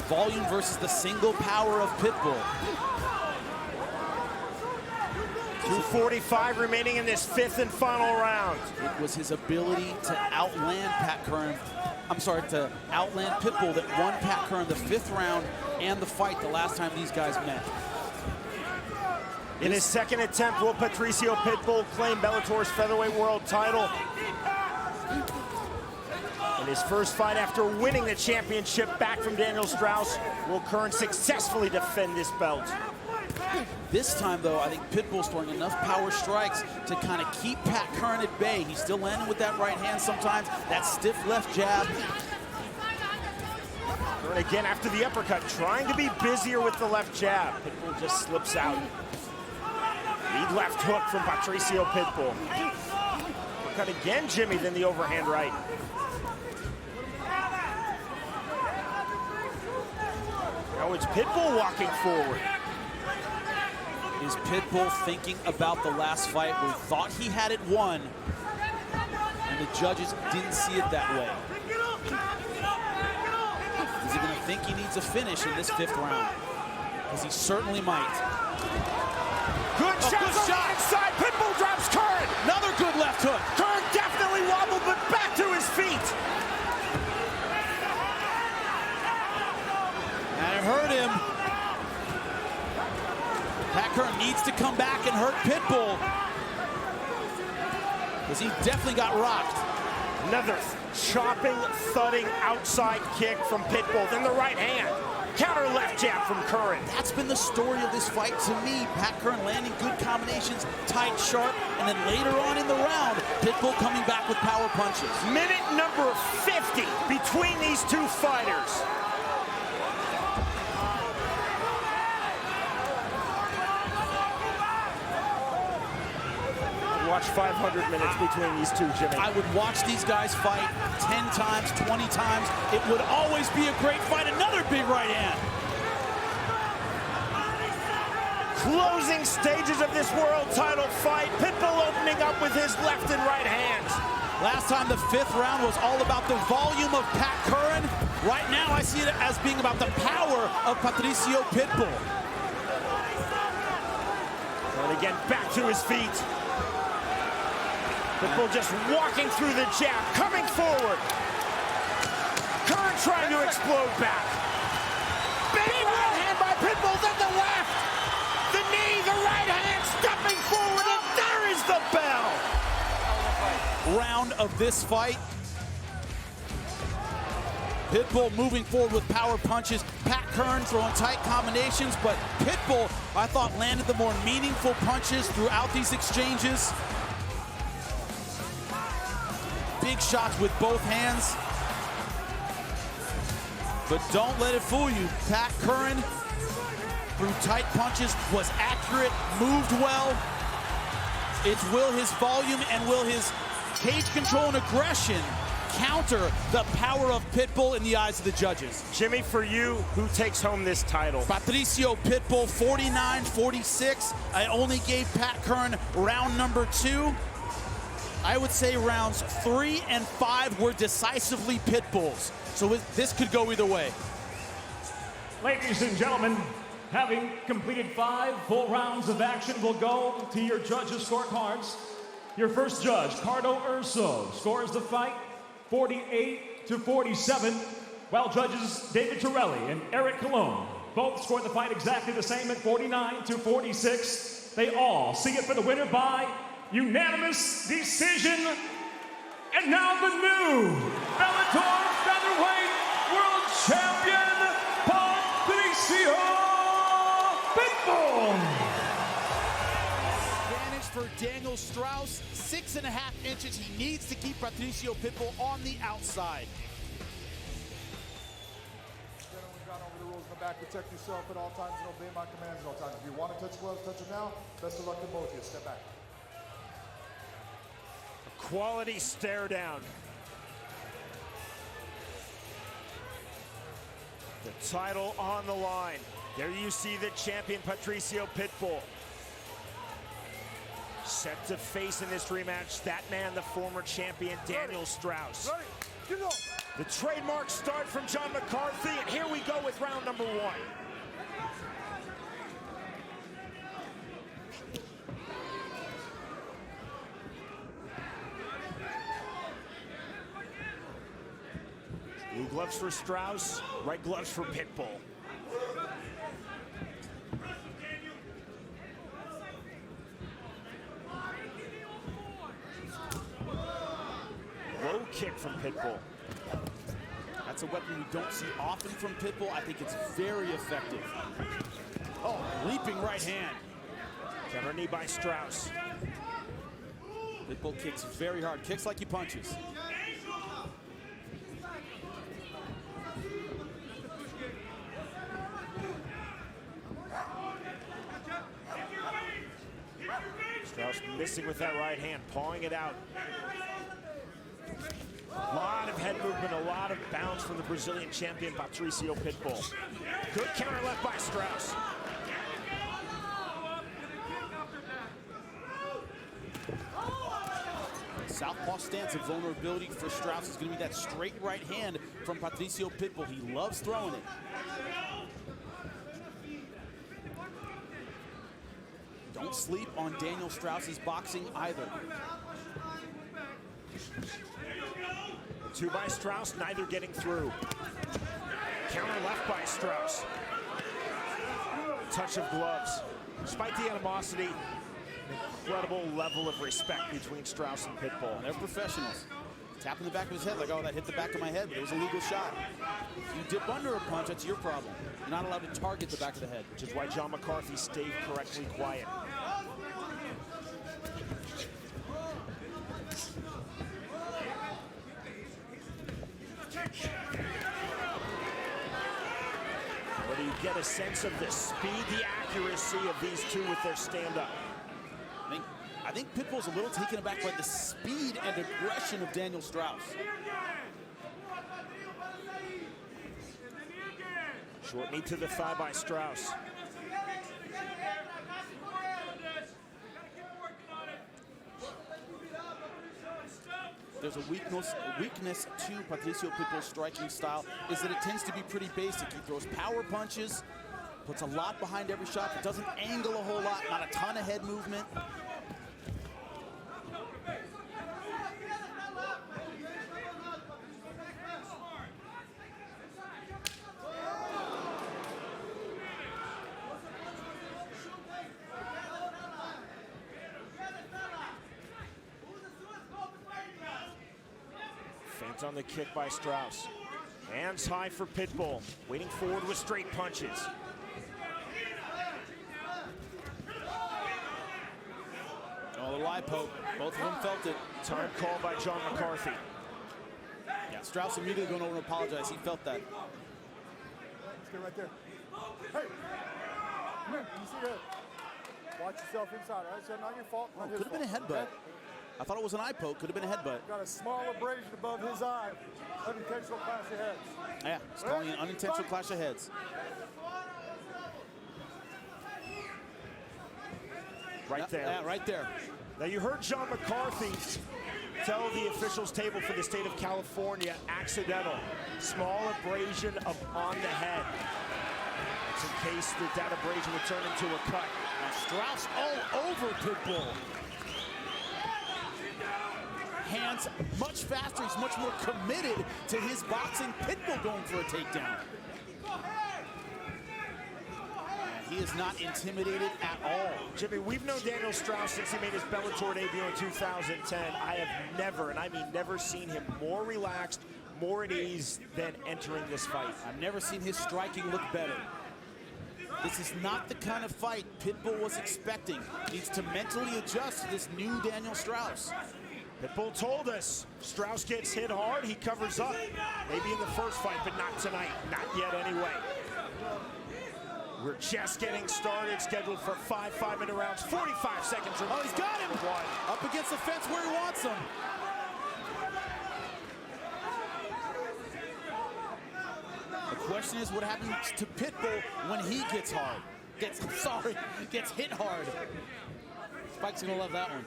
Volume versus the single power of Pitbull. 2:45 remaining in this 5th and final round. It was his ability to outland Pat Curran. I'm sorry, to outland Pitbull that won Pat Curran the 5th round and the fight the last time these guys met. In his second attempt, will Patricio Pitbull claim Bellator's Featherweight World title? In his first fight after winning the championship back from Daniel Strauss, will Curran successfully defend this belt? This time, though, I think Pitbull's throwing enough power strikes to kind of keep Pat Curran at bay. He's still landing with that right hand sometimes, that stiff left jab. Curran again after the uppercut, trying to be busier with the left jab. Pitbull just slips out. Lead left hook from Patricio Pitbull. Uppercut again, Jimmy, then the overhand right. Now it's Pitbull walking forward. Is Pitbull thinking about the last fight where he thought he had it won, and the judges didn't see it that way? Is he going to think he needs a finish in this 5th round? Because he certainly might. Good shot on the inside. Pitbull drops Curran. Another good left hook. Curran definitely wobbled, but back to his feet. And it hurt him. Pat Curran needs to come back and hurt Pitbull, because he definitely got rocked. Another chopping, thudding outside kick from Pitbull. Then the right hand. Counter left jab from Curran. That's been the story of this fight to me. Pat Curran landing good combinations, tight, sharp, and then later on in the round, Pitbull coming back with power punches. Minute number 50 between these two fighters. Watch 500 minutes between these two, Jimmy. I would watch these guys fight 10 times, 20 times. It would always be a great fight. Another big right hand. Closing stages of this world title fight. Pitbull opening up with his left and right hands. Last time the 5th round was all about the volume of Pat Curran. Right now I see it as being about the power of Patricio Pitbull. And again, back to his feet. Pitbull just walking through the jab, coming forward. Curran trying to explode back. Big right hand by Pitbull, then the left. The knee, the right hand, stepping forward, and there is the bell. Round of this fight. Pitbull moving forward with power punches. Pat Curran throwing tight combinations, but Pitbull, I thought, landed the more meaningful punches throughout these exchanges. Big shots with both hands. But don't let it fool you. Pat Curran, through tight punches, was accurate, moved well. It's will his volume and will his cage control and aggression counter the power of Pitbull in the eyes of the judges. Jimmy, for you, who takes home this title? Patricio Pitbull, 49-46. I only gave Pat Curran round number 2. I would say rounds 3 and 5 were decisively Pitbull's. So this could go either way. Ladies and gentlemen, having completed 5 full rounds of action, we'll go to your judges' scorecards. Your first judge, Cardo Urso, scores the fight 48-47, while judges David Torelli and Eric Colon both scored the fight exactly the same at 49-46. They all see it for the winner by unanimous decision. And now the new Bellator Featherweight World Champion, Patricio Pitbull. Advantage for Daniel Strauss, 6.5 inches. He needs to keep Patricio Pitbull on the outside. Gentlemen, gone over the rules in the back. Protect yourself at all times and obey my commands at all times. If you want to touch gloves, touch them now. Best of luck to both of you. Step back. Quality stare down. The title on the line. There you see the champion Patricio Pitbull. Set to face in this rematch that man, the former champion Daniel Strauss. The trademark start from John McCarthy, and here we go with round number 1. Blue gloves for Strauss, right gloves for Pitbull. Low kick from Pitbull. That's a weapon we don't see often from Pitbull. I think it's very effective. Oh, leaping right hand. Counter knee by Strauss. Pitbull kicks very hard, kicks like he punches. Strauss missing with that right hand, pawing it out. A lot of head movement, a lot of bounce from the Brazilian champion, Patricio Pitbull. Good counter left by Strauss. Southpaw stance of vulnerability for Strauss is going to be that straight right hand from Patricio Pitbull. He loves throwing it. Don't sleep on Daniel Strauss's boxing either. 2 by Strauss, neither getting through. Counter left by Strauss. Touch of gloves. Despite the animosity, incredible level of respect between Strauss and Pitbull. They're professionals. tapping the back of his head like, oh, that hit the back of my head, but it was a legal shot. If you dip under a punch, that's your problem. You're not allowed to target the back of the head. Which is why John McCarthy stayed correctly quiet. Where do you get a sense of the speed, the accuracy of these two with their stand-up? I think Pitbull's a little taken aback by the speed and aggression of Daniel Strauss. Short knee to the thigh by Strauss. There's a weakness to Patricio Pitbull's striking style is that it tends to be pretty basic. He throws power punches, puts a lot behind every shot, but doesn't angle a whole lot, not a ton of head movement. Feints on the kick by Strauss. Hands high for Pitbull, waiting forward with straight punches. Oh, the eye poke. Both of them felt it. Time call by John McCarthy. Yeah, Strauss immediately going over to apologize. He felt that. Let's get right there. Hey! Come here. You see that? Watch yourself inside, all right? So not your fault. Oh, could have been a headbutt. I thought it was an eye poke. Could have been a headbutt. Got a small abrasion above his eye. Unintentional clash of heads. Yeah, it's calling an unintentional clash of heads. Right there. Yeah, right there. Now you heard John McCarthy tell the officials table for the state of California, accidental. Small abrasion on the head. That's in case that abrasion would turn into a cut. Now Strauss all over Pitbull. Hands much faster. He's much more committed to his boxing. Pitbull going for a takedown. He is not intimidated at all. Jimmy, we've known Daniel Strauss since he made his Bellator debut in 2010. I have never, and I mean never, seen him more relaxed, more at ease than entering this fight. I've never seen his striking look better. This is not the kind of fight Pitbull was expecting. He needs to mentally adjust to this new Daniel Strauss. Pitbull told us Strauss gets hit hard, he covers up. Maybe in the first fight, but not tonight. Not yet anyway. We're just getting started, scheduled for 5 5-minute rounds, 45 seconds remaining. Oh, he's got him! Up against the fence where he wants him. The question is what happens to Pitbull when he gets hard. Gets hit hard. Spike's gonna love that one.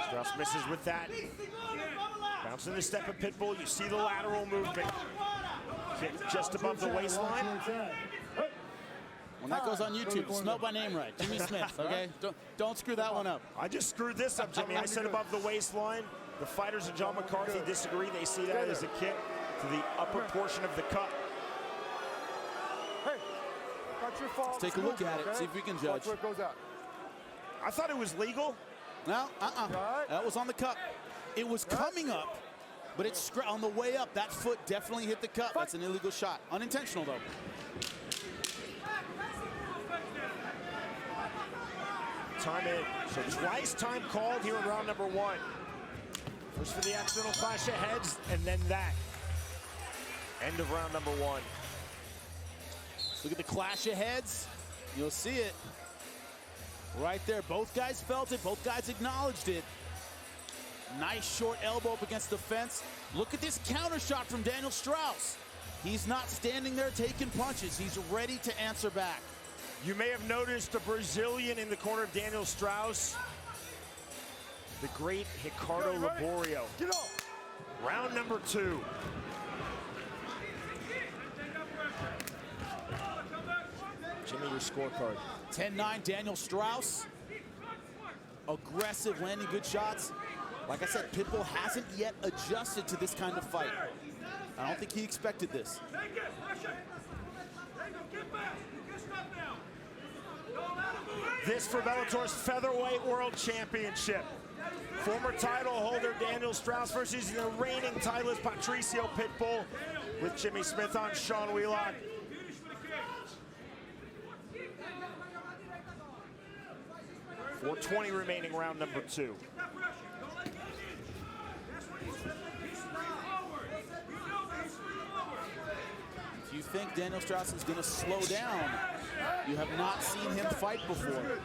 Strauss misses with that. Bouncing the step of Pitbull, you see the lateral movement. Kick just above the waistline. When that goes on YouTube, spell my name right. Jimmy Smith, okay? Don't screw that one up. I just screwed this up, Jimmy. I said above the waistline. The fighters and John McCarthy disagree. They see that as a kick to the upper portion of the cup. Hey, not your fault. Let's take a look at it, see if we can judge. Watch where it goes out. I thought it was legal. No, that was on the cup. It was coming up, but it's on the way up. That foot definitely hit the cup. That's an illegal shot. Unintentional, though. Time in. So twice time called here in round number 1. First for the accidental clash of heads, and then that. End of round number 1. Look at the clash of heads. You'll see it. Right there. Both guys felt it. Both guys acknowledged it. Nice short elbow up against the fence. Look at this counter shot from Daniel Strauss. He's not standing there taking punches. He's ready to answer back. You may have noticed a Brazilian in the corner of Daniel Strauss. The great Ricardo Laborio. Get up. Round number 2. Jimmy, your scorecard. 10-9, Daniel Strauss. Aggressive, landing good shots. Like I said, Pitbull hasn't yet adjusted to this kind of fight. I don't think he expected this. This for Bellator's Featherweight World Championship. Former title holder Daniel Strauss versus the reigning titleist Patricio Pitbull, with Jimmy Smith on Sean Wheelock. .420 remaining, round number 2. If you think Daniel Strauss is going to slow down, you have not seen him fight before.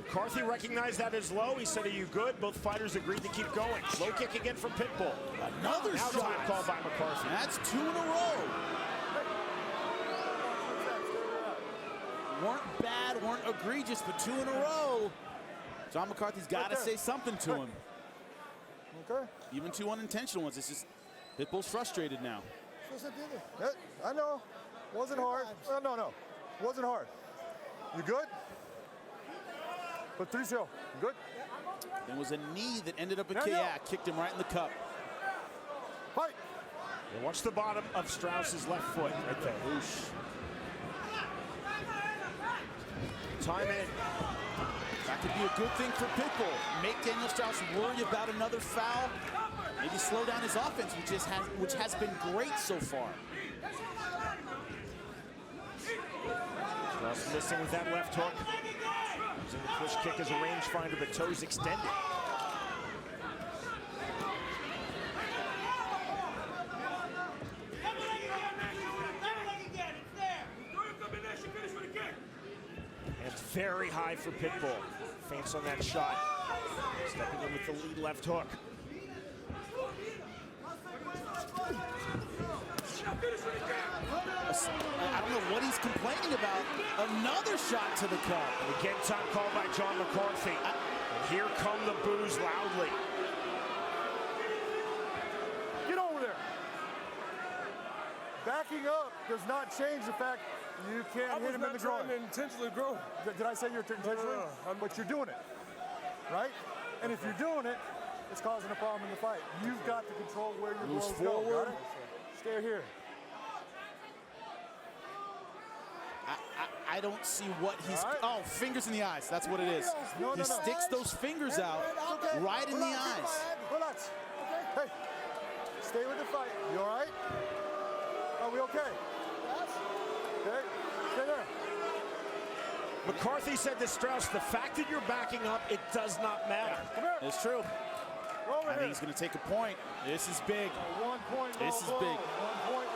McCarthy recognized that as low. He said, "Are you good?" Both fighters agreed to keep going. Low kick again from Pitbull. Another now shot. Time called by McCarthy. That's 2 in a row. Weren't bad, weren't egregious, but 2 in a row. John McCarthy's got to say something to him. Okay. Even 2 unintentional ones. It's just Pitbull's frustrated now. I know. Wasn't hard. No. Wasn't hard. You good? Patricio, you good? There was a knee that ended up in KO. Kicked him right in the cup. Fight. And watch the bottom of Strauss's left foot right there. Whoosh. Time in. That could be a good thing for Pitbull. Make Daniel Strauss worry about another foul. Maybe slow down his offense, which has been great so far. Strauss missing with that left hook. Using the push kick as a rangefinder, but toes extended. And it's very high for Pitbull. Feints on that shot. Stepping in with the lead left hook. I don't know what he's complaining about. Another shot to the cup. Again, time called by John McCarthy. And here come the boos loudly. Get over there. Backing up does not change the fact you can't hit him in the groin. I was not trying to intentionally grow. Did I say you're intentionally? But you're doing it, right? And if you're doing it, it's causing a problem in the fight. You've got to control where your blows go. Got it? Stay here. I don't see what he's... Oh, fingers in the eyes. That's what it is. He sticks those fingers out right in the eyes. Relax. Hey, stay with the fight. You all right? Are we okay? Okay, stay there. McCarthy said to Strauss, the fact that you're backing up, it does not matter. It's true. I think he's going to take a point. This is big. 1 point. This is big. 1 point.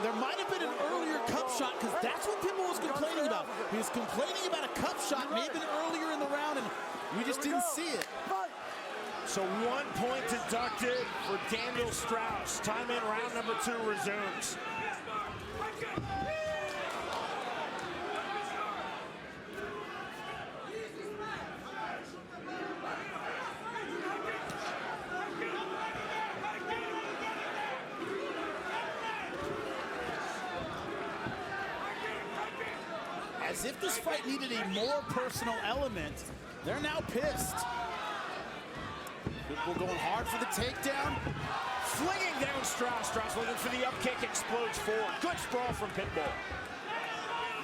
There might have been an earlier cup shot, because that's what Pitbull was complaining about. He was complaining about a cup shot maybe earlier in the round, and we just didn't see it. So 1 point deducted for Daniel Strauss. Time in, round number 2 resumes. As if this fight needed a more personal element, they're now pissed. Pitbull going hard for the takedown. Flinging down Strauss. Strauss looking for the up kick, explodes forward. Good sprawl from Pitbull.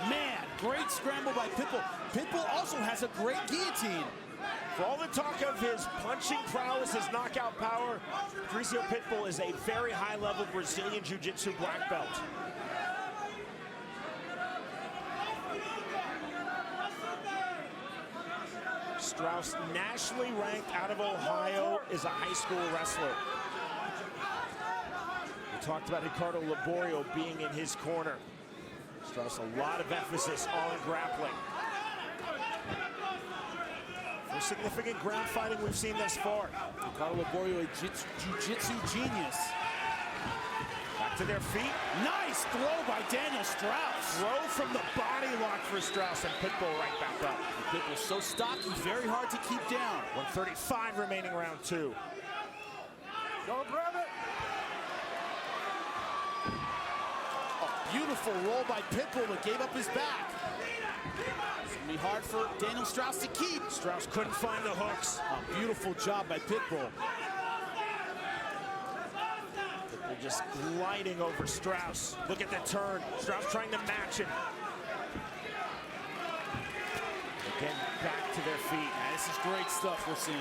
Man, great scramble by Pitbull. Pitbull also has a great guillotine. For all the talk of his punching prowess, his knockout power, Patricio Pitbull is a very high-level Brazilian Jiu-Jitsu black belt. Strauss, nationally ranked out of Ohio, is a high school wrestler. We talked about Ricardo Laborio being in his corner. Strauss, a lot of emphasis on grappling. Most significant ground fighting we've seen thus far. Ricardo Laborio, a jiu-jitsu genius. Back to their feet. Nice throw by Daniel Strauss. Throw from the body lock for Strauss, and Pitbull right back up. Pitbull's so stocky, very hard to keep down. 135 remaining, round 2. Don't grab it. A beautiful roll by Pitbull that gave up his back. It's gonna be hard for Daniel Strauss to keep. Strauss couldn't find the hooks. A beautiful job by Pitbull. Pitbull just gliding over Strauss. Look at the turn. Strauss trying to match him. Getting back to their feet. This is great stuff we're seeing.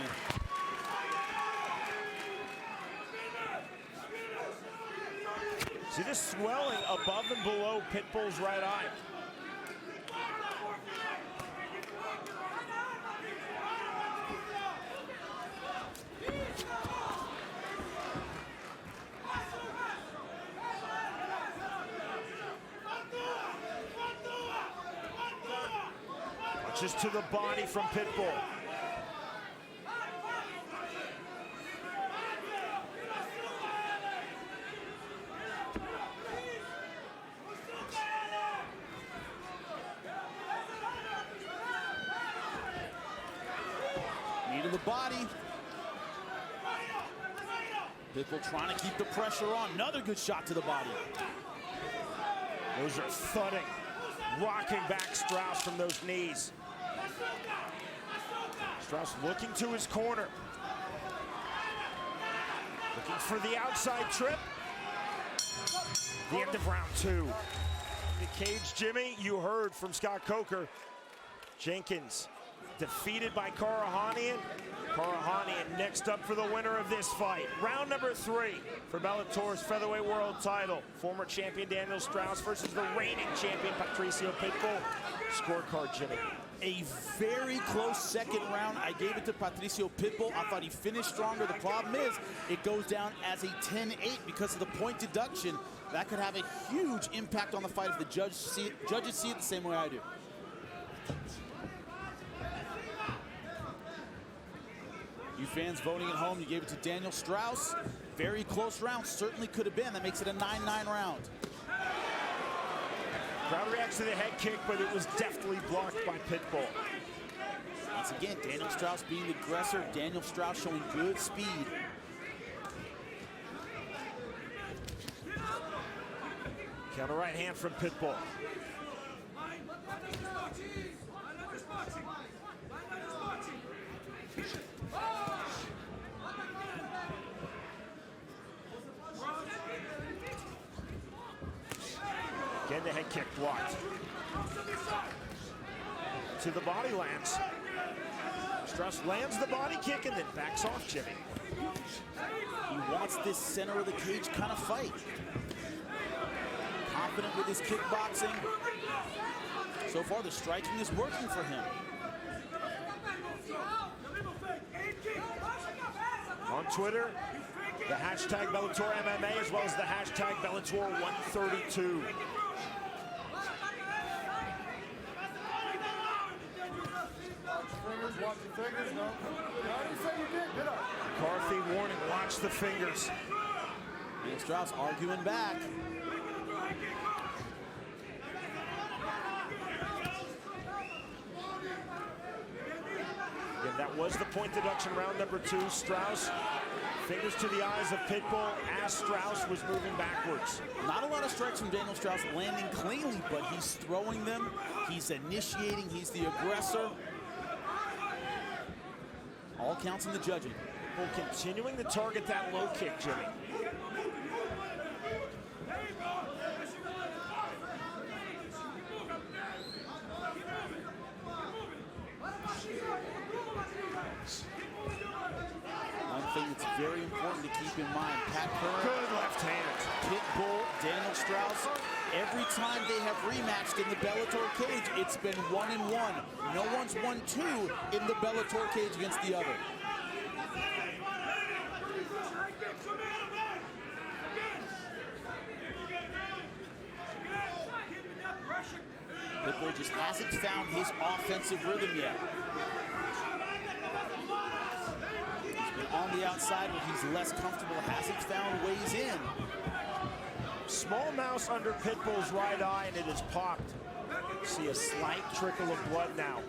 See the swelling above and below Pitbull's right eye. Punches to the body from Pitbull. Knee to the body. Pitbull trying to keep the pressure on. Another good shot to the body. Those are thudding, rocking back Strauss from those knees. Strauss looking to his corner. Looking for the outside trip. The end of round 2. The cage, Jimmy, you heard from Scott Coker. Jenkins defeated by Curran. Curran next up for the winner of this fight. Round number 3 for Bellator's Featherweight World title. Former champion Daniel Strauss versus the reigning champion Patricio Pitbull. Scorecard, Jimmy. A very close second round. I gave it to Patricio Pitbull. I thought he finished stronger. The problem is it goes down as a 10-8 because of the point deduction. That could have a huge impact on the fight if the judges see it the same way I do. You fans voting at home, you gave it to Daniel Strauss. Very close round, certainly could have been. That makes it a 9-9 round. Crowd reacts to the head kick, but it was deftly blocked by Pitbull. Once again, Daniel Strauss being the aggressor. Daniel Strauss showing good speed. Counter right hand from Pitbull. Again, the head kick blocked. To the body lands. Strauss lands the body kick and then backs off, Jimmy. He wants this center of the cage kind of fight. Confident with his kickboxing. So far, the striking is working for him. On Twitter, the hashtag Bellator MMA as well as the hashtag Bellator 132. Watch your fingers, no. I didn't say you did, did I? McCarthy warning, watch the fingers. And Strauss arguing back. Again, that was the point deduction round number 2. Strauss, fingers to the eyes of Pitbull as Strauss was moving backwards. Not a lot of strikes from Daniel Strauss landing cleanly, but he's throwing them. He's initiating. He's the aggressor. All counts in the judging. Well, continuing to target that low kick, Jimmy. One thing that's very important to keep in mind, Pat Curran, good left hand. Pitbull, Daniel Strauss, every time they have rematched in the Bellator cage, it's been 1-1. No one's won 2 in the Bellator cage against the other. Pitbull just hasn't found his offensive rhythm yet. He's been on the outside where he's less comfortable, hasn't found ways in. Small mouse under Pitbull's right eye, and it is popped. See a slight trickle of blood now.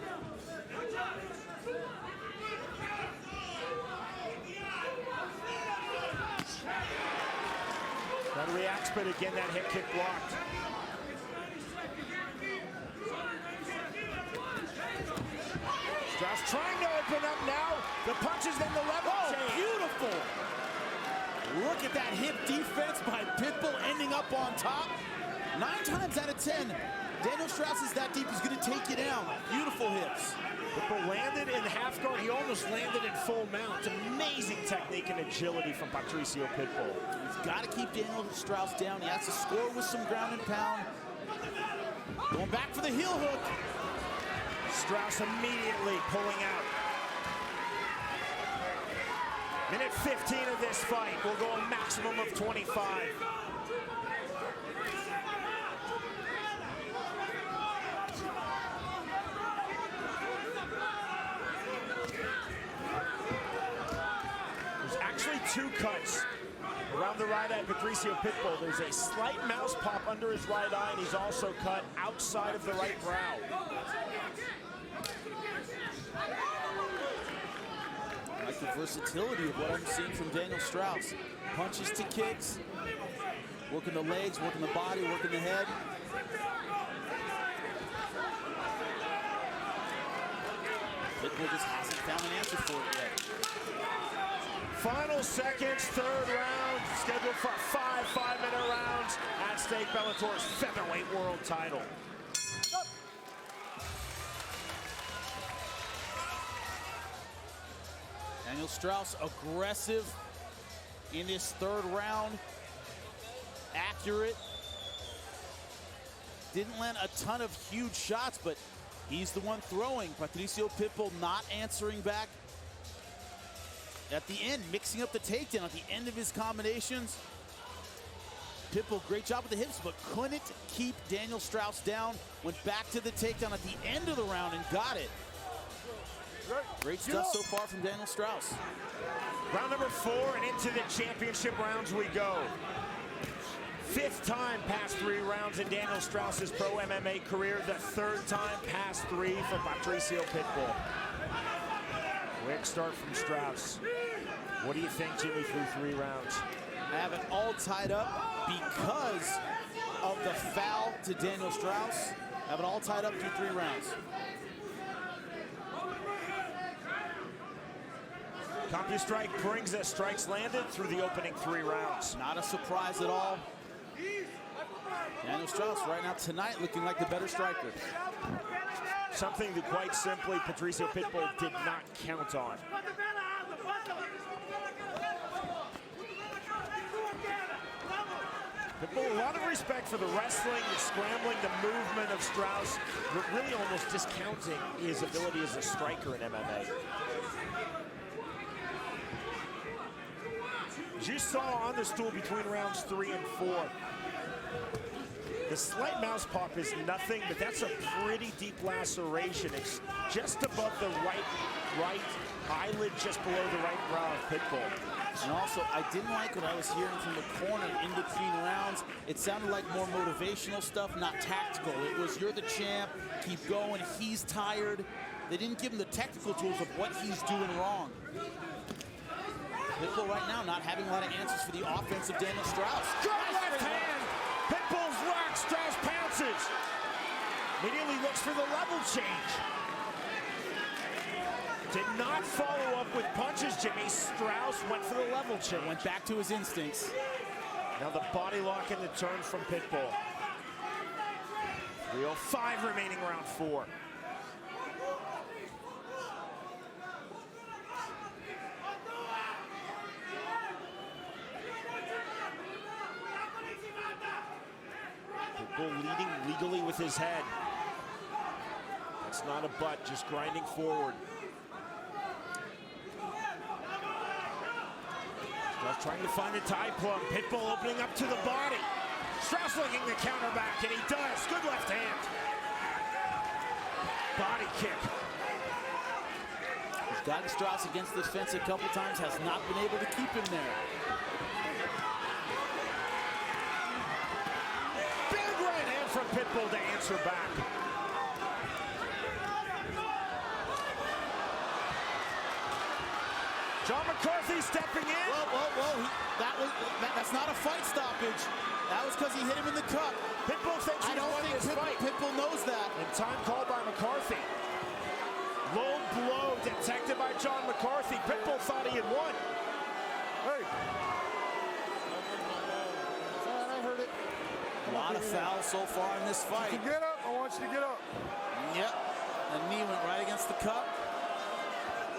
That reacts, but again, that hip kick blocked. Strauss trying to open up now. The punches, then the level change. Beautiful. Look at that hip defense by Pitbull ending up on top. 9 times out of 10, Daniel Strauss is that deep, he's going to take you down. Beautiful hips. Pitbull landed in half guard. He almost landed in full mount. Amazing technique and agility from Patricio Pitbull. He's got to keep Daniel Strauss down. He has to score with some ground and pound. Going back for the heel hook. Strauss immediately pulling out. Minute 15 of this fight. We'll go a maximum of 25. Two cuts around the right eye of Patricio Pitbull. There's a slight mouse pop under his right eye, and he's also cut outside of the right brow. I like the versatility of what I'm seeing from Daniel Strauss. Punches to kicks, working the legs, working the body, working the head. Pitbull just hasn't found an answer for it yet. Final seconds, third round, scheduled for 5 5-minute rounds. At stake, Bellator's featherweight world title. Daniel Strauss aggressive in his third round. Accurate. Didn't land a ton of huge shots, but he's the one throwing. Patricio Pitbull not answering back. At the end, mixing up the takedown at the end of his combinations. Pitbull, great job with the hips, but couldn't keep Daniel Strauss down. Went back to the takedown at the end of the round and got it. Great stuff so far from Daniel Strauss. Round number 4 and into the championship rounds we go. 5th time past 3 rounds in Daniel Strauss's pro MMA career. The 3rd time past 3 for Patricio Pitbull. Quick start from Strauss. What do you think, Jimmy, through 3 rounds? I have it all tied up because of the foul to Daniel Strauss. I have it all tied up through 3 rounds. CompuStrike brings us strikes landed through the opening 3 rounds. Not a surprise at all. Daniel Strauss right now tonight looking like the better striker. Something that quite simply Patricio Pitbull did not count on. Pitbull, a lot of respect for the wrestling, the scrambling, the movement of Strauss, but really almost discounting his ability as a striker in MMA. As you saw on the stool between rounds 3 and 4, the slight mouse pop is nothing, but that's a pretty deep laceration. It's just above the right eyelid, just below the right brow of Pitbull. And also, I didn't like what I was hearing from the corner in between rounds. It sounded like more motivational stuff, not tactical. It was, you're the champ, keep going, he's tired. They didn't give him the technical tools of what he's doing wrong. Pitbull right now not having a lot of answers for the offense of Daniel Strauss. Good left hand! Pitbull's rock, Strauss pounces. Immediately looks for the level change. Did not follow up with punches, Jimmy. Strauss went for the level change. Went back to his instincts. Now the body lock and the turn from Pitbull. 3:05 remaining round 4. Pitbull leading legally with his head. That's not a butt, just grinding forward. Strauss trying to find a tie plug. Pitbull opening up to the body. Strauss looking to counter back, and he does. Good left hand. Body kick. He's gotten Strauss against the fence a couple times, has not been able to keep him there. Big right hand from Pitbull to answer back. John McCarthy stepping in. Whoa. That's not a fight stoppage. That was because he hit him in the cup. Pitbull thinks he's won this fight. Pitbull knows that. And time called by McCarthy. Low blow detected by John McCarthy. Pitbull thought he had won. Hey. I heard it. A lot of fouls so far in this fight. You get up. I want you to get up. Yep. The knee went right against the cup.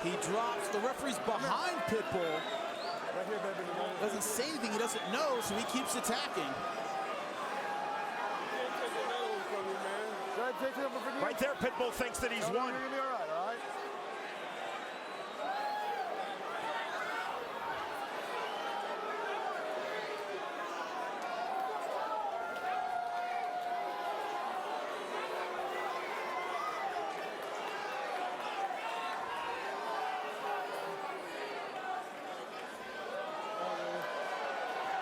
He drops. The referee's behind Pitbull. Right here, baby. Doesn't say anything. He doesn't know, so he keeps attacking. Right there, Pitbull thinks that he's won. You're gonna be all right?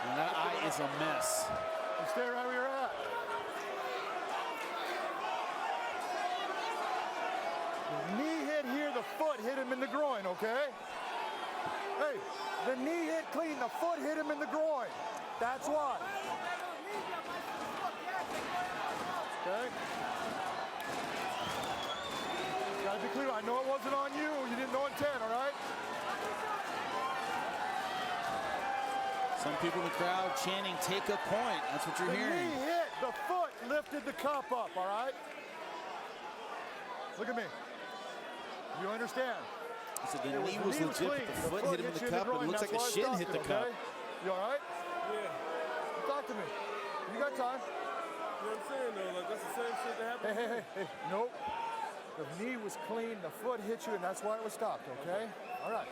And that eye is a mess. You stay right where you're at. The knee hit here, the foot hit him in the groin, okay? Hey, the knee hit clean, the foot hit him in the groin. That's why. Okay? Gotta be clear, I know it wasn't on you. You didn't know intent, all right? Some people in the crowd chanting, take a point. That's what you're hearing. The knee hit, the foot lifted the cup up, all right? Look at me. You understand? I said the knee was legit, but the foot hit him in the cup, but it looks like a shin hit the cup. You all right? Yeah. Talk to me. You got time. You know what I'm saying, though? Like, that's the same shit that happened. Hey. Nope. The knee was clean, the foot hit you, and that's why it was stopped, okay? All right.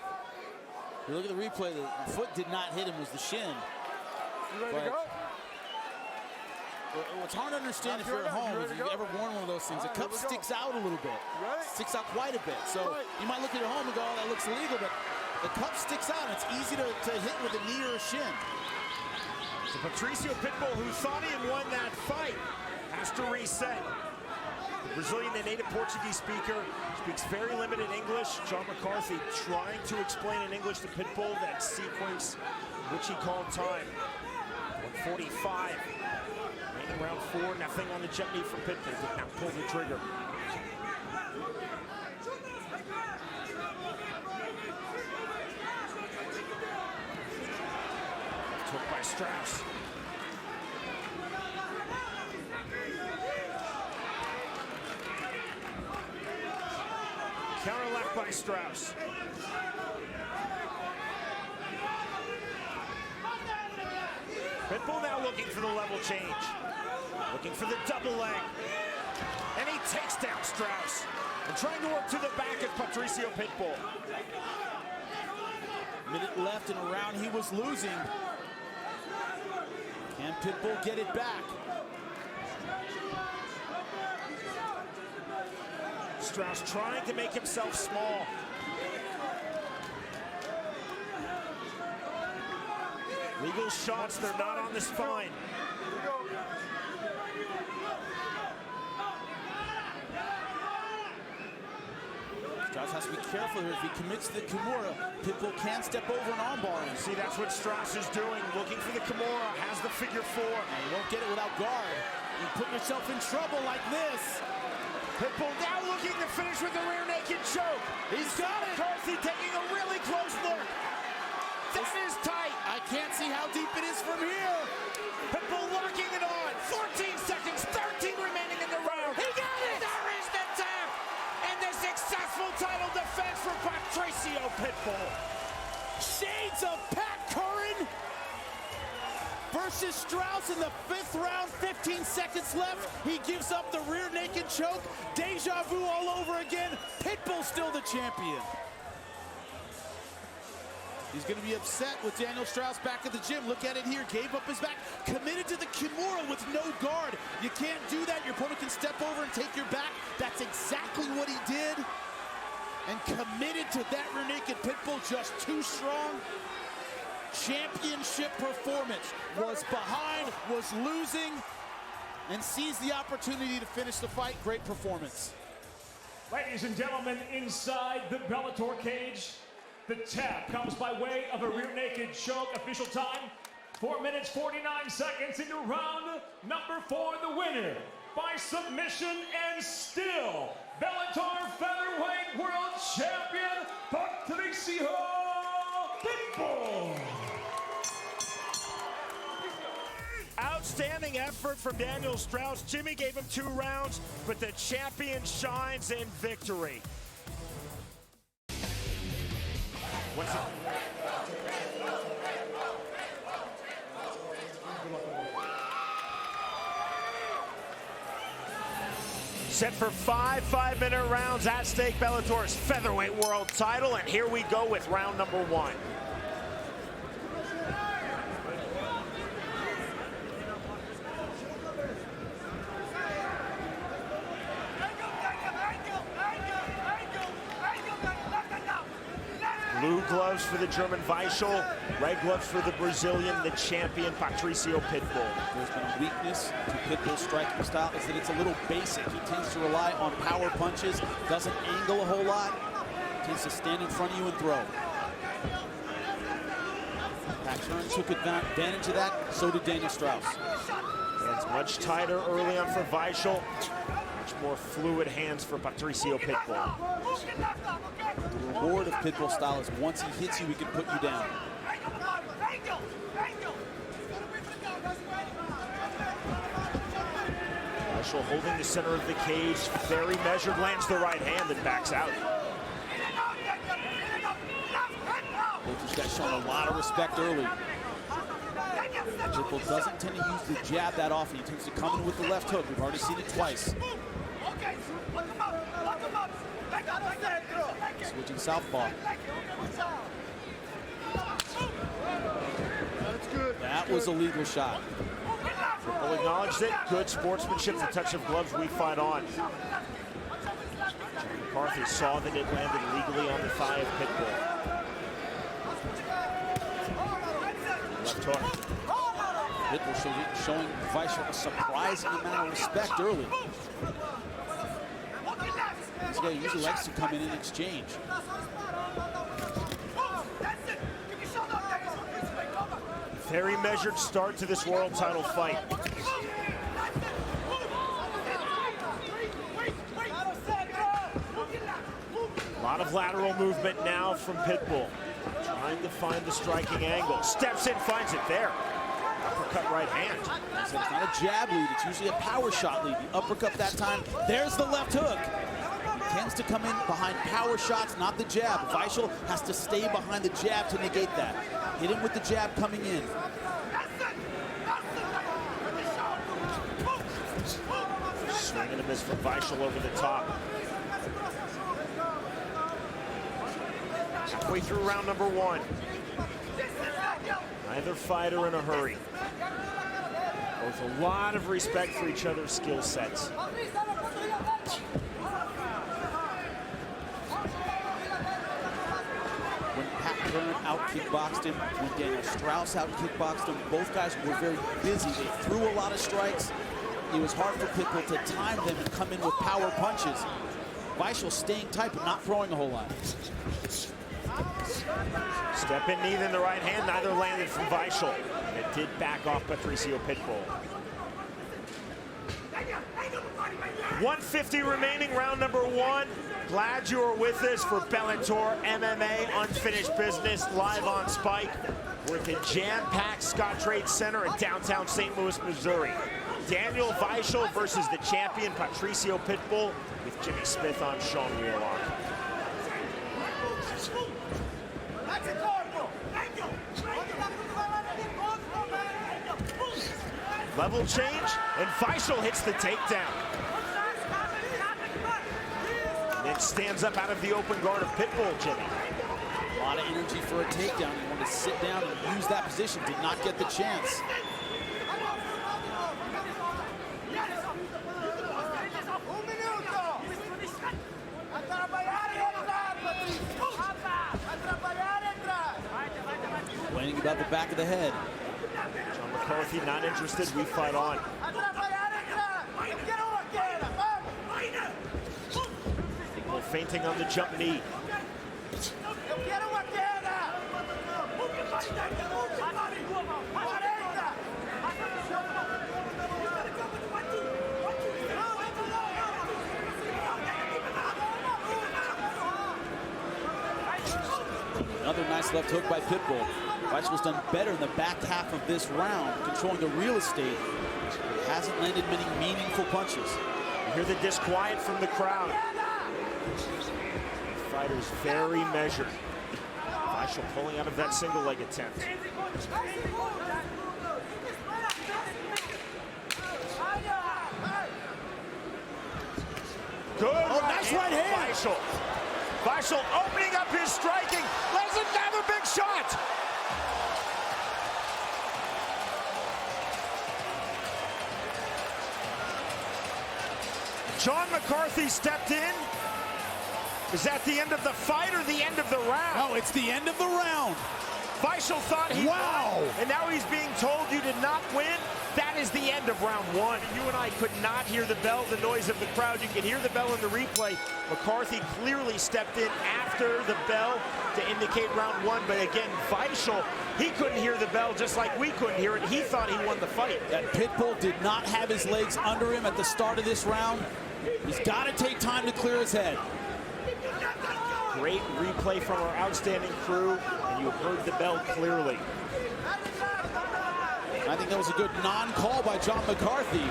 You look at the replay, the foot did not hit him, it was the shin. You ready to go? It's hard to understand if you're at home, if you've ever worn one of those things. The cup sticks out a little bit. Sticks out quite a bit. So you might look at it at home and go, oh, that looks illegal, but the cup sticks out. It's easy to hit with a knee or a shin. So Patricio Pitbull, who thought he had won that fight, has to reset. The Brazilian, the native Portuguese speaker, speaks very limited English. John McCarthy trying to explain in English to Pitbull that sequence, which he called time. 145. Remaining round 4, nothing on the jet knee from Pitbull. Did not pull the trigger. Took by Strauss. Counter left by Strauss. Pitbull now looking for the level change. Looking for the double leg. And he takes down Strauss. And trying to work to the back of Patricio Pitbull. Minute left in a round he was losing. Can Pitbull get it back? Strauss trying to make himself small. Legal shots, they're not on the spine. Strauss has to be careful here. If he commits to the Kimura, Pitbull can step over and armbar him. See, that's what Strauss is doing. Looking for the Kimura, has the figure 4. And you won't get it without guard. You put yourself in trouble like this. Pitbull now looking to finish with a rear naked choke. He's got it. McCarthy taking a really close look. That is tight. I can't see how deep it is from here. Pitbull locking it on. 14 seconds, 13 remaining in the round. He got it. There is the tap. And the successful title defense for Patricio Pitbull. Shades of Pat Curran versus Strauss in the 5th round, 15 seconds left. He gives up the rear naked choke. Deja vu all over again. Pitbull still the champion. He's going to be upset with Daniel Strauss back at the gym. Look at it here. Gave up his back. Committed to the Kimura with no guard. You can't do that. Your opponent can step over and take your back. That's exactly what he did. And committed to that rear naked. Pitbull just too strong. Championship performance. Was behind, was losing, and seized the opportunity to finish the fight. Great performance. Ladies and gentlemen, inside the Bellator cage, the tap comes by way of a rear naked choke. Official time, 4 minutes, 49 seconds into round number 4. The winner by submission and still Bellator Featherweight World Champion, Patricio Pitbull. Outstanding effort from Daniel Strauss. Jimmy gave him 2 rounds, but the champion shines in victory. Set for 5 5-minute rounds at stake, Bellator's featherweight world title, and here we go with round number 1. Blue gloves for the German Víchel, red gloves for the Brazilian, the champion Patricio Pitbull. There's been a weakness to Pitbull's striking style is that it's a little basic. He tends to rely on power punches, doesn't angle a whole lot, tends to stand in front of you and throw. Curran took advantage of that, so did Daniel Strauss. Hands much tighter early on for Víchel, much more fluid hands for Patricio Pitbull. The reward of Pitbull's style is once he hits you, he can put you down. Víchel holding the center of the cage, very measured, lands the right hand and backs out. Both these guys showing a lot of respect early. Pitbull doesn't tend to use the jab that often. He tends to come in with the left hook. We've already seen it twice. Switching southpaw. That was a legal shot. Pitbull acknowledged it. Good sportsmanship, the touch of gloves we fight on. McCarthy saw that it landed legally on the thigh of Pitbull. Left hook. Pitbull showing Víchel a surprising amount of respect early. This guy usually likes to come in and exchange. Very measured start to this world title fight. A lot of lateral movement now from Pitbull. Trying to find the striking angle. Steps in, finds it there. Uppercut right hand. It's not a jab lead, it's usually a power shot lead. The uppercut that time, there's the left hook. Tends to come in behind power shots, not the jab. Víchel has to stay behind the jab to negate that. Hit him with the jab coming in. Swing and a miss from Víchel over the top. Halfway through round number 1. Neither fighter in a hurry. Both a lot of respect for each other's skill sets. When Curran out-kickboxed him, when Daniel Strauss out-kickboxed him, both guys were very busy. They threw a lot of strikes. It was hard for Pitbull to time them and come in with power punches. Víchel staying tight, but not throwing a whole lot. Step in knee, then the right hand, neither landed from Víchel. It did back off Patricio Pitbull. 150 remaining, round number 1. Glad you are with us for Bellator MMA Unfinished Business live on Spike. We're at the jam-packed Scottrade Center in downtown St. Louis, Missouri. Daniel Víchel versus the champion Patricio Pitbull with Jimmy Smith on Sean Wheelock. Level change, and Víchel hits the takedown. And then stands up out of the open guard of Pitbull, Jimmy. A lot of energy for a takedown. He wanted to sit down and use that position, did not get the chance. Complaining about the back of the head. John McCarthy not interested, we fight on. Pitbull feinting on the jump knee. Another nice left hook by Pitbull. Víchel's done better in the back half of this round, controlling the real estate. Hasn't landed many meaningful punches. You hear the disquiet from the crowd. The fighter's very measured. Víchel pulling out of that single leg attempt. Good nice right hand. Víchel opening up his striking. There's another big shot. John McCarthy stepped in. Is that the end of the fight or the end of the round? No, it's the end of the round. Víchel thought he Wow. won, and now he's being told you did not win. That is the end of round one. You and I could not hear the bell, the noise of the crowd. You could hear the bell in the replay. McCarthy clearly stepped in after the bell to indicate round one, but again, Víchel, he couldn't hear the bell just like we couldn't hear it. He thought he won the fight. That Pitbull did not have his legs under him at the start of this round. He's got to take time to clear his head. Great replay from our outstanding crew, and you heard the bell clearly. I think that was a good non-call by John McCarthy.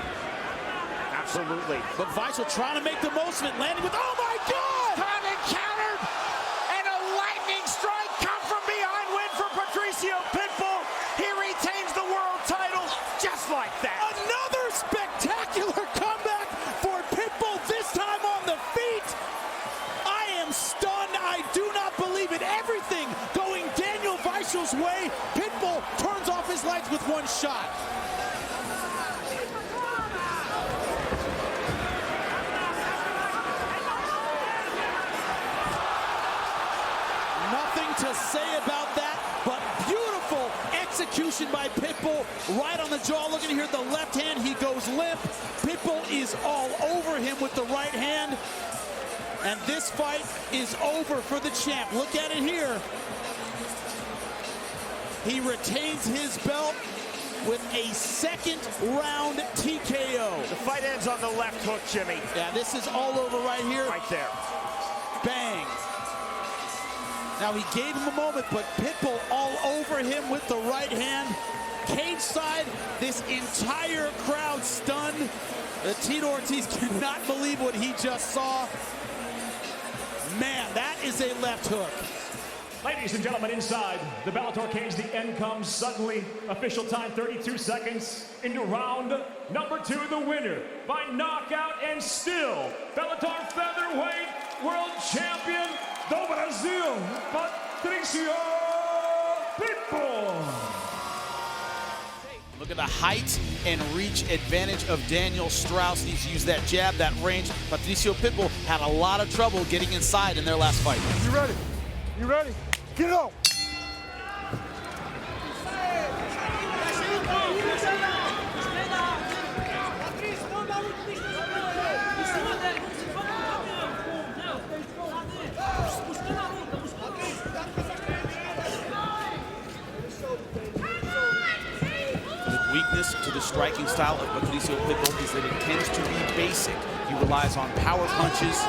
Absolutely. But Víchel trying to make the most of it, landing with, oh my God! Time encountered, and a lightning strike come from behind win for Patricio Pitbull. He retains the world title just like that. Another spectacular comeback for Pitbull, this time on the feet. I am stunned. I do not believe it. Everything going Daniel Víchel's way. Pitbull turns off his lights with one shot. Nothing to say about that, but beautiful execution by Pitbull. Right on the jaw, looking here at the left hand, he goes limp. Pitbull is all over him with the right hand. And this fight is over for the champ. Look at it here. He retains his belt with a second round TKO. The fight ends on the left hook, Jimmy. Yeah, this is all over right here. Right there. Bang. Now he gave him a moment, but Pitbull all over him with the right hand. Cage side, this entire crowd stunned. Tito Ortiz cannot believe what he just saw. Man, that is a left hook. Ladies and gentlemen, inside the Bellator cage, the end comes suddenly. Official time, 32 seconds into round number 2. The winner by knockout and still Bellator Featherweight World Champion do Brasil, Patricio Pitbull. Look at the height and reach advantage of Daniel Strauss. He's used that jab, that range. Patricio Pitbull had a lot of trouble getting inside in their last fight. You ready? You ready? Get up! Weakness to the striking style of Patricio Pitbull is that it tends to be basic. He relies on power punches,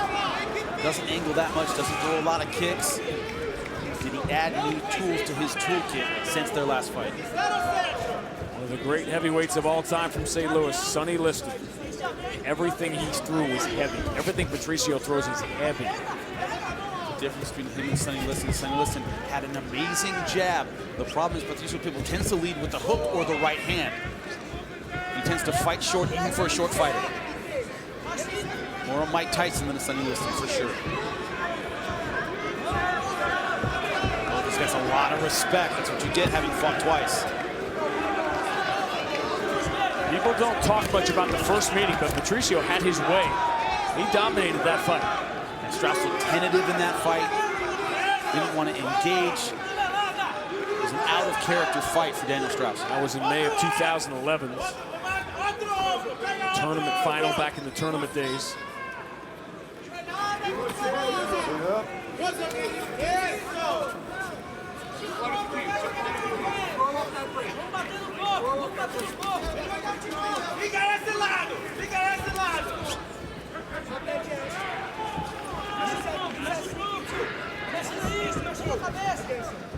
doesn't angle that much, doesn't throw a lot of kicks. Did he add new tools to his toolkit since their last fight? One of the great heavyweights of all time from St. Louis, Sonny Liston. Everything he threw was heavy. Everything Patricio throws is heavy. The difference between him and Sonny Liston had an amazing jab. The problem is Patricio Pitbull tends to lead with the hook or the right hand. He tends to fight short, even for a short fighter. More on Mike Tyson than a Sonny Liston, for sure. Oh, this guy's a lot of respect. That's what you get having fought twice. People don't talk much about the first meeting, but Patricio had his way. He dominated that fight. And Strauss looked tentative in that fight. Didn't want to engage. It was an out-of-character fight for Daniel Strauss. That was in May of 2011. Tournament final back in the tournament days.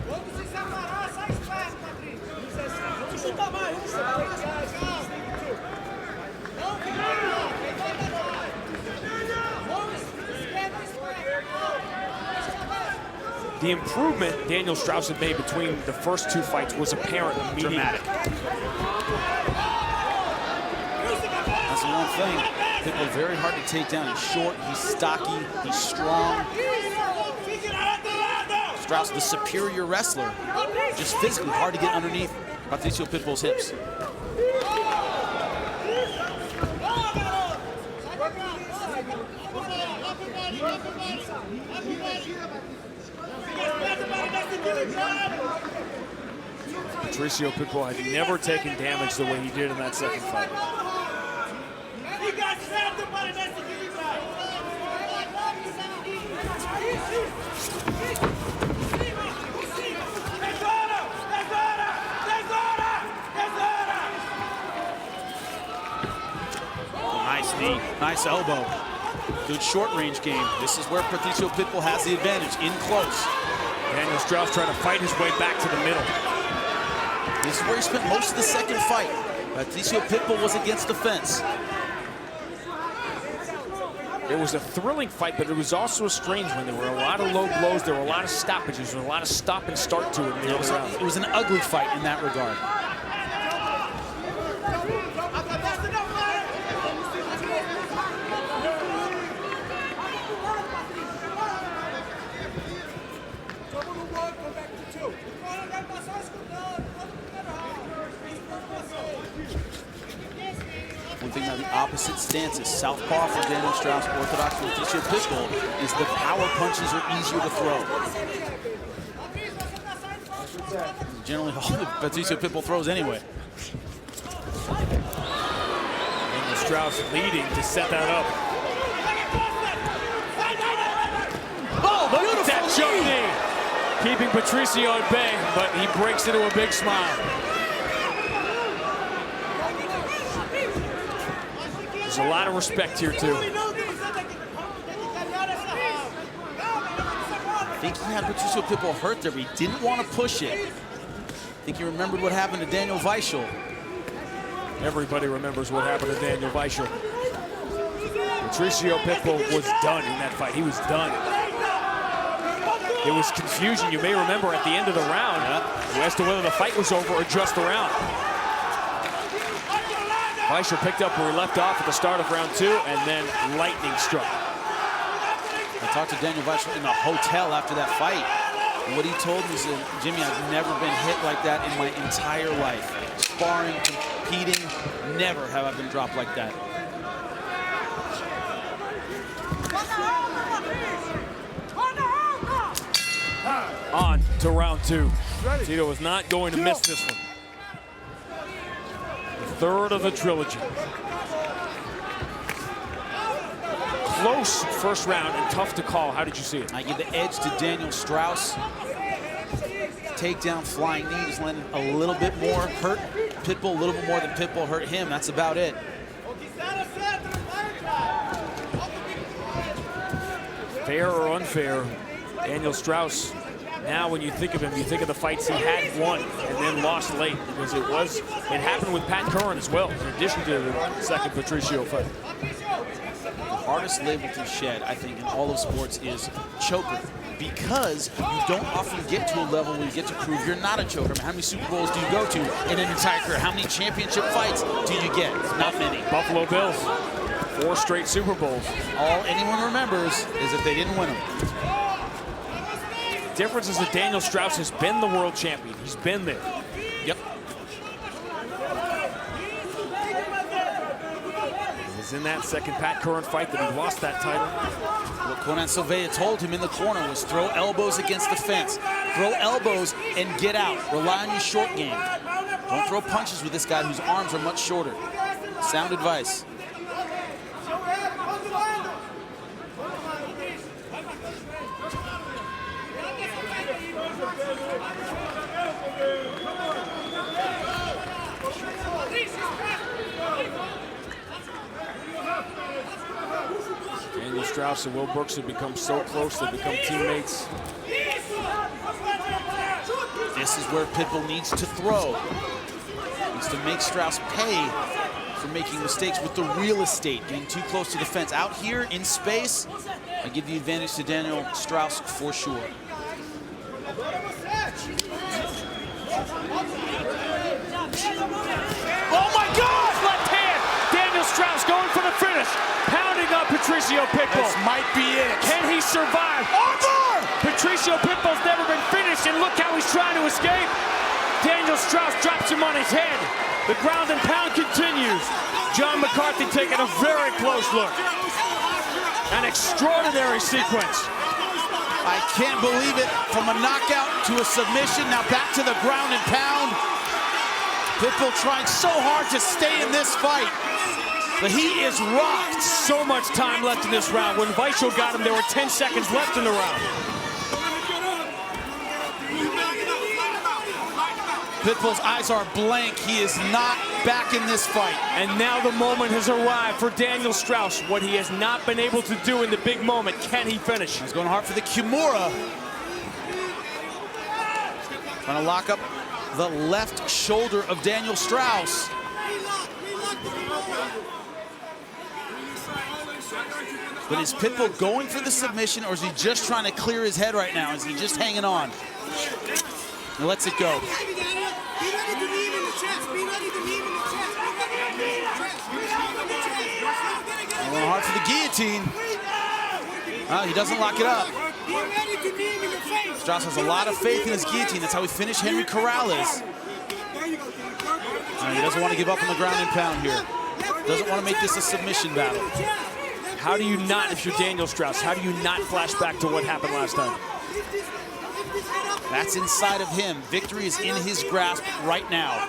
Vamos se separar, sai espaço. The improvement Daniel Strauss had made between the first two fights was apparent immediately. Dramatic. That's the one thing. Pitbull very hard to take down. He's short, he's stocky, he's strong. Strauss, the superior wrestler, just physically hard to get underneath Patricio Pitbull's hips. Patricio Pitbull had never taken damage the way he did in that second fight. Nice knee, nice elbow. Good short range game. This is where Patricio Pitbull has the advantage, in close. Daniel Strauss trying to fight his way back to the middle. This is where he spent most of the second fight. Patricio Pitbull was against the fence. It was a thrilling fight, but it was also a strange one. There were a lot of low blows, there were a lot of stoppages, there were a lot of stop and start to it in the early round. It was an ugly fight in that regard. One thing about the opposite stances, southpaw for Daniel Strauss, orthodox for Patricio Pitbull, is the power punches are easier to throw. Generally, all that Patricio Pitbull throws anyway. Daniel Strauss leading to set that up. Oh, look at that choke knee. Keeping Patricio at bay, but he breaks into a big smile. There's a lot of respect here, too. I think he had Patricio Pitbull hurt there, but he didn't want to push it. I think he remembered what happened to Daniel Víchel. Everybody remembers what happened to Daniel Víchel. Patricio Pitbull was done in that fight. He was done. There was confusion, you may remember, at the end of the round as to whether the fight was over or just the round. Víchel picked up where he left off at the start of round 2, and then lightning struck. I talked to Daniel Víchel in the hotel after that fight, and what he told me is, Jimmy, I've never been hit like that in my entire life. Sparring, competing, never have I been dropped like that. On to round 2. Tito was not going to miss this one. The third of the trilogy. Close first round and tough to call. How did you see it? I give the edge to Daniel Strauss. Takedown, flying knee, just landed a little bit more. Hurt Pitbull a little bit more than Pitbull hurt him. That's about it. Fair or unfair, Daniel Strauss, now when you think of him, you think of the fights he had won and then lost late, because it happened with Pat Curran as well, in addition to the second Patricio fight. The hardest label to shed, I think, in all of sports is choker, because you don't often get to a level where you get to prove you're not a choker. How many Super Bowls do you go to in an entire career? How many championship fights do you get? Not many. Buffalo Bills, 4 straight Super Bowls. All anyone remembers is that they didn't win them. The difference is that Daniel Strauss has been the world champion. He's been there. Yep. It was in that second Pat Curran fight that he lost that title. What Conan Silveira told him in the corner was throw elbows against the fence. Throw elbows and get out. Rely on your short game. Don't throw punches with this guy whose arms are much shorter. Sound advice. Daniel Strauss and Will Brooks have become so close, they've become teammates. This is where Pitbull needs to throw. to make Strauss pay for making mistakes with the real estate, getting too close to the fence. Out here in space, I give the advantage to Daniel Strauss for sure. Oh my God! Left hand! Daniel Strauss going for the finish. Pounding up Patricio Pitbull. This might be it. Can he survive? Patricio Pitbull's never been finished, and look how he's trying to escape. Daniel Strauss drops him on his head. The ground and pound continues. John McCarthy taking a very close look. An extraordinary sequence. I can't believe it. From a knockout to a submission, now back to the ground and pound. Pitbull trying so hard to stay in this fight, but he is rocked. So much time left in this round. When Víchel got him, there were 10 seconds left in the round. Pitbull's eyes are blank. He is not back in this fight. And now the moment has arrived for Daniel Strauss. What he has not been able to do in the big moment, can he finish? He's going hard for the Kimura. Trying to lock up the left shoulder of Daniel Strauss. But is Pitbull going for the submission, or is he just trying to clear his head right now? Is he just hanging on? He lets it go. Going hard for the guillotine. He doesn't lock it up. Strauss has a lot of faith in his guillotine. That's how he finished Henry Corrales. He doesn't want to give up on the ground and pound here. Doesn't want to make this a submission battle. How do you not, if you're Daniel Strauss, how do you not flash back to what happened last time? That's inside of him. Victory is in his grasp right now.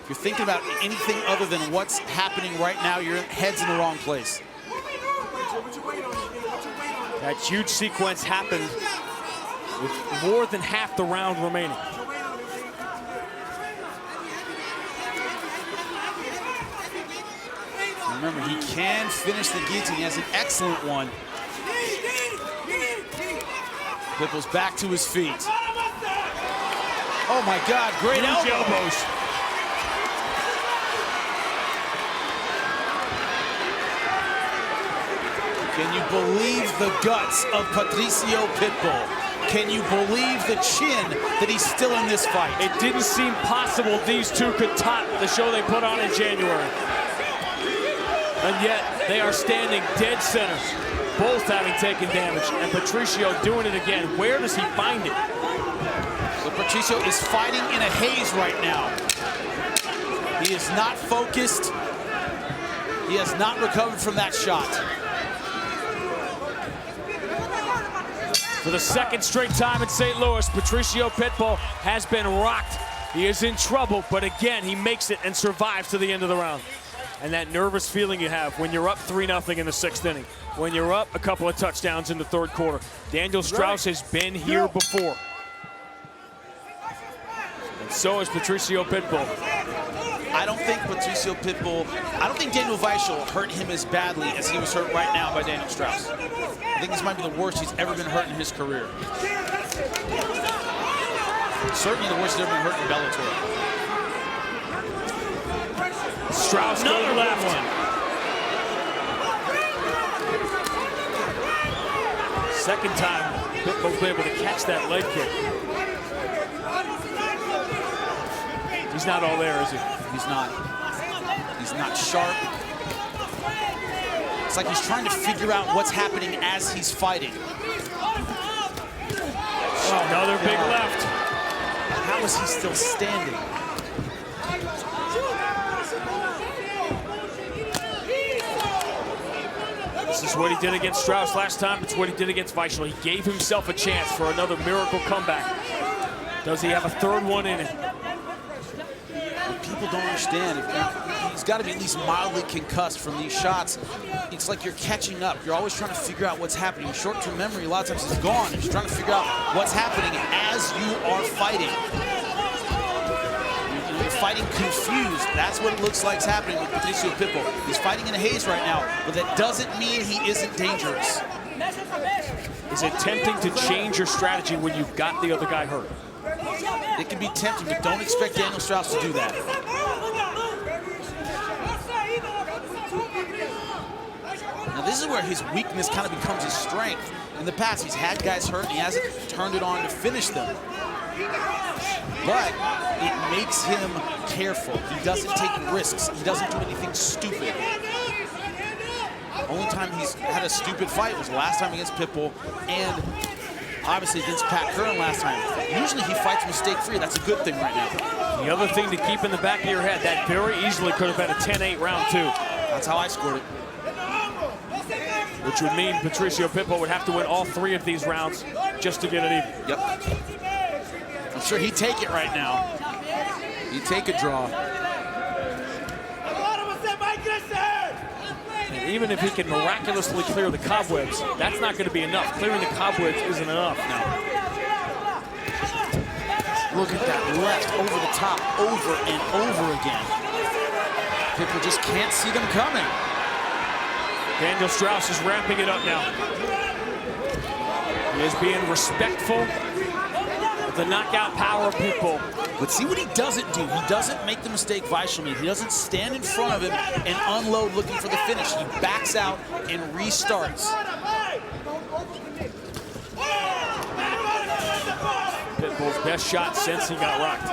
If you're thinking about anything other than what's happening right now, your head's in the wrong place. That huge sequence happened with more than half the round remaining. Remember, he can finish the guillotine. He has an excellent one. Pitbull's back to his feet. Oh my God, great elbows. Can you believe the guts of Patricio Pitbull? Can you believe the chin that he's still in this fight? It didn't seem possible these two could top the show they put on in January. And yet, they are standing dead center, both having taken damage, and Patricio doing it again. Where does he find it? So Patricio is fighting in a haze right now. He is not focused. He has not recovered from that shot. For the second straight time in St. Louis, Patricio Pitbull has been rocked. He is in trouble, but again, he makes it and survives to the end of the round. And that nervous feeling you have when you're up 3-0 in the 6th inning, when you're up a couple of touchdowns in the 3rd quarter. Daniel Strauss has been here before. And so is Patricio Pitbull. I don't think Patricio Pitbull, I don't think Daniel Víchel hurt him as badly as he was hurt right now by Daniel Strauss. I think this might be the worst he's ever been hurt in his career. Certainly the worst he's ever been hurt in Bellator. Strauss another left one. Second time, Pitbull's able to catch that leg kick. He's not all there, is he? He's not. He's not sharp. It's like he's trying to figure out what's happening as he's fighting. Oh, another big left. How is he still standing? This is what he did against Strauss last time. It's what he did against Víchel. He gave himself a chance for another miracle comeback. Does he have a 3rd one in it? What people don't understand, he's got to be at least mildly concussed from these shots. It's like you're catching up. You're always trying to figure out what's happening. Short-term memory, a lot of times, is gone. You're trying to figure out what's happening as you are fighting. You're fighting confused. That's what it looks like is happening with Patricio Pitbull. He's fighting in a haze right now, but that doesn't mean he isn't dangerous. Is it tempting to change your strategy when you've got the other guy hurt? It can be tempting, but don't expect Daniel Strauss to do that. Now this is where his weakness kind of becomes his strength. In the past, he's had guys hurt and he hasn't turned it on to finish them. But it makes him careful. He doesn't take risks. He doesn't do anything stupid. Only time he's had a stupid fight was last time against Pitbull and obviously against Pat Curran last time. Usually he fights mistake-free. That's a good thing right now. The other thing to keep in the back of your head, that very easily could have been a 10-8 round too. That's how I scored it. Which would mean Patricio Pitbull would have to win all 3 of these rounds just to get it even. Yep. I'm sure he'd take it right now. He'd take a draw. And even if he can miraculously clear the cobwebs, that's not going to be enough. Clearing the cobwebs isn't enough now. Look at that left over the top, over and over again. Pitbull just can't see them coming. Daniel Strauss is ramping it up now. He is being respectful of the knockout power of Pitbull. But see what he doesn't do. He doesn't make the mistake Víchel made. He doesn't stand in front of him and unload looking for the finish. He backs out and restarts. Pitbull's best shot since he got rocked.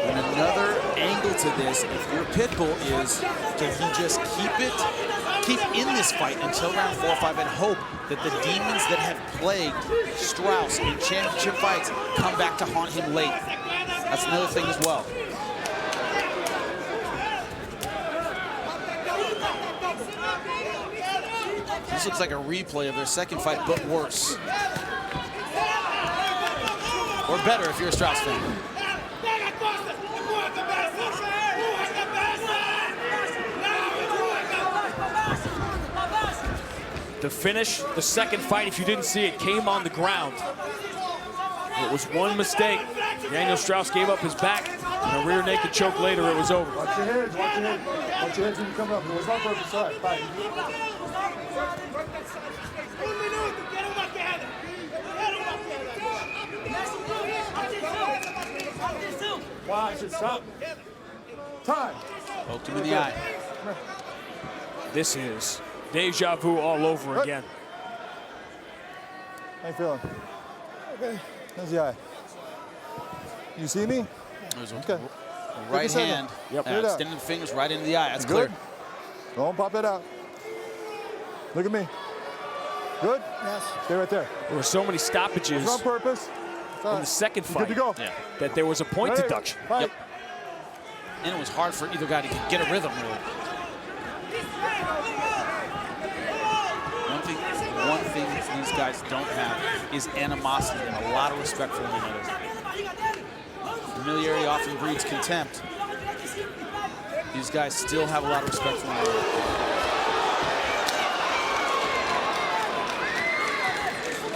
And another angle to this, if you're Pitbull, is can he just keep in this fight until round 4 or 5 and hope that the demons that have plagued Strauss in championship fights come back to haunt him late. That's another thing as well. This looks like a replay of their second fight, but worse. Or better if you're a Strauss fan. To finish the second fight, if you didn't see it, came on the ground. It was one mistake. Daniel Strauss gave up his back, and a rear naked choke later, it was over. Watch your heads, watch your heads. Watch your heads when you come up. It was on purpose. Side. Fight. Watch it, stop. Time. Poked him in the eye. This is deja vu all over again. How you feeling? Okay. How's the eye? You see me? Okay. Right hand. Yep. Extending the fingers right into the eye. That's good. Clear. Don't pop that out. Look at me. Good? Yes. Stay right there. There were so many stoppages on purpose. in the second fight Good to go. that there was a point deduction. Yep. And it was hard for either guy to get a rhythm, really. One thing these guys don't have is animosity and a lot of respect for one another. Familiarity often breeds contempt. These guys still have a lot of respect for one another.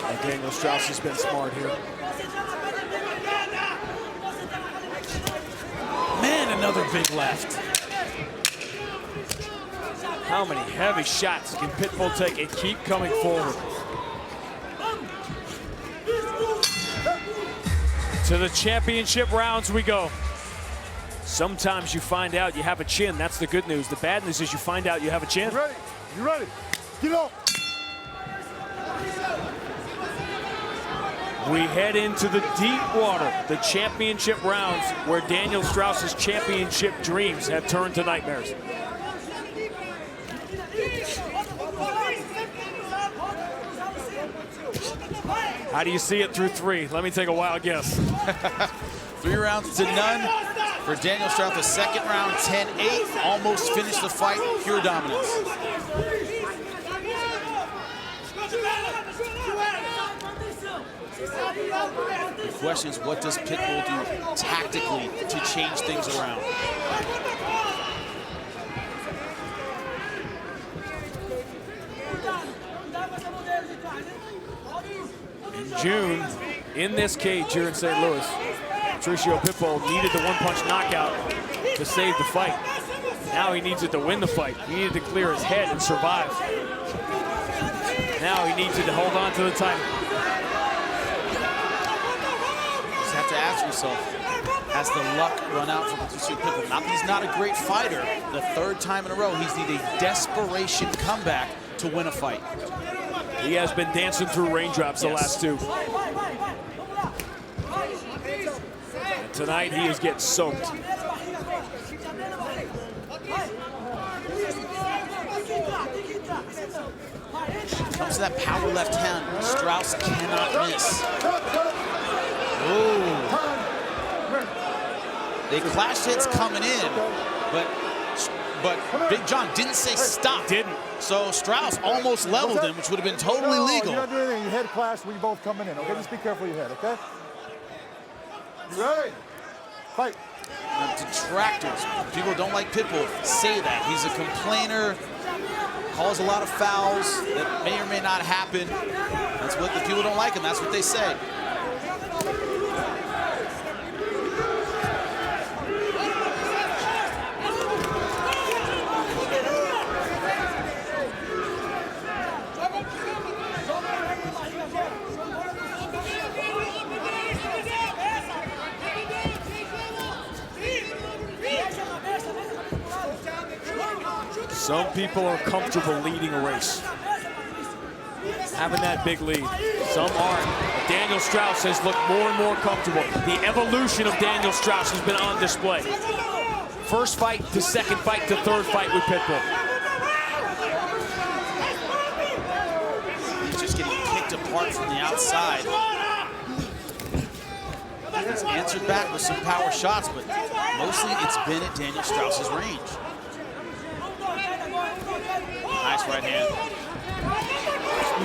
And Daniel Strauss has been smart here. Man, another big left. How many heavy shots can Pitbull take and keep coming forward? To the championship rounds we go. Sometimes you find out you have a chin. That's the good news. The bad news is you find out you have a chin. You ready? You ready? Get up. We head into the deep water, the championship rounds, where Daniel Strauss's championship dreams have turned to nightmares. How do you see it through 3? Let me take a wild guess. 3 rounds to none for Daniel Strauss. The second round, 10-8. Almost finished the fight, pure dominance. The question is, what does Pitbull do tactically to change things around? In June, in this cage here in St. Louis, Patricio Pitbull needed the one-punch knockout to save the fight. Now he needs it to win the fight. He needed to clear his head and survive. Now he needs it to hold on to the title. Just have to ask yourself, has the luck run out for Pitbull? Not that he's not a great fighter. The third time in a row, he's needed a desperation comeback to win a fight. He has been dancing through raindrops the last two. And tonight he is getting soaked. Comes to that power left hand. Strauss cannot miss. Ooh. They clashed hits coming in, but Big John didn't say stop. Didn't. So Strauss almost leveled him, which would have been totally legal. You're not doing anything. Your head clashed when you both coming in, okay? Just be careful of your head, okay? You ready? Fight. Now, detractors, people who don't like Pitbull, say that. He's a complainer, calls a lot of fouls that may or may not happen. That's what the people don't like him. That's what they say. Some people are comfortable leading a race, having that big lead. Some aren't. Daniel Strauss has looked more and more comfortable. The evolution of Daniel Strauss has been on display. First fight to second fight to third fight with Pitbull. He's just getting picked apart from the outside. He's answered back with some power shots, but mostly it's been at Daniel Strauss's range. Nice right hand.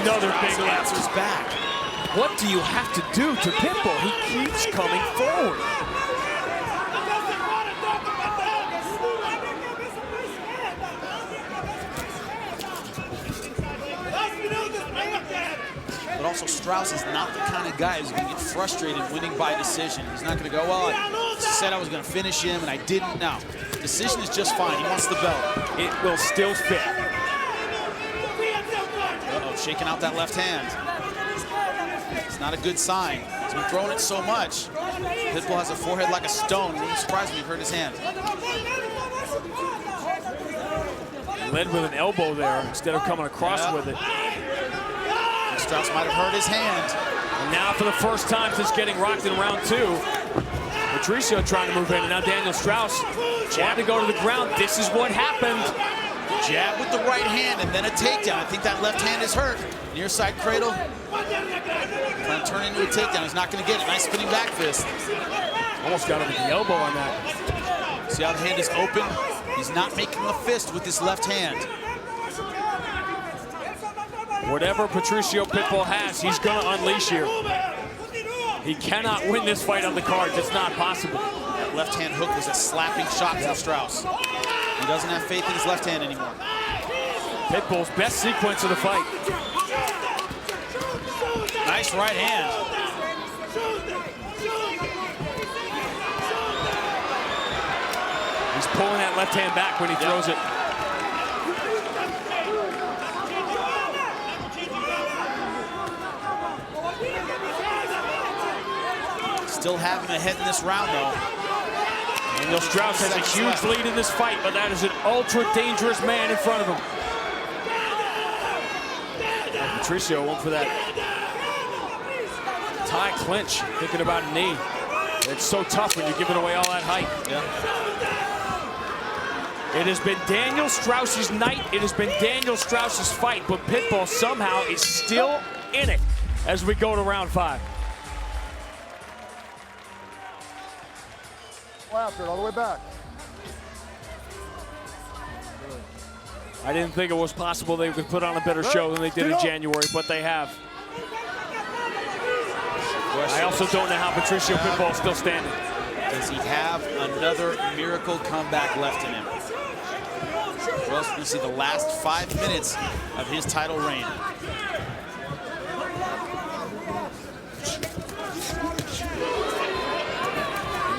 Another big left. Answers back. What do you have to do to Pitbull? He keeps coming forward. But also Strauss is not the kind of guy who's going to get frustrated winning by decision. He's not going to go, well, I said I was going to finish him and I didn't. No, decision is just fine. He wants the belt. It will still fit. Uh-oh, shaking out that left hand. It's not a good sign. He's been throwing it so much. Pitbull has a forehead like a stone. It wouldn't surprise me if he hurt his hand. He led with an elbow there instead of coming across with it. Strauss might have hurt his hand. And now for the first time since getting rocked in round two, Patricio trying to move in, and now Daniel Strauss jab to go to the ground. This is what happened. Jab with the right hand and then a takedown. I think that left hand is hurt. Near side cradle. Trying to turn into a takedown. He's not going to get it. Nice spinning back fist. Almost got him with the elbow on that. See how the hand is open? He's not making a fist with this left hand. Whatever Patricio Pitbull has, he's going to unleash here. He cannot win this fight on the cards. It's not possible. That left hand hook was a slapping shot to Strauss. He doesn't have faith in his left hand anymore. Pitbull's best sequence of the fight. Nice right hand. He's pulling that left hand back when he throws it. Still have him ahead in this round, though. Daniel Strauss has a huge lead in this fight, but that is an ultra-dangerous man in front of him. And Patricio went for that tie clinch, thinking about a knee. It's so tough when you're giving away all that height. Yeah. It has been Daniel Strauss's night. It has been Daniel Strauss's fight, but Pitbull somehow is still in it as we go to round 5. After it, all the way back. I didn't think it was possible they could put on a better show than they did in January, but they have. I also don't know how Patricio Pitbull is still standing. Does he have another miracle comeback left in him? Or else we see the last 5 minutes of his title reign.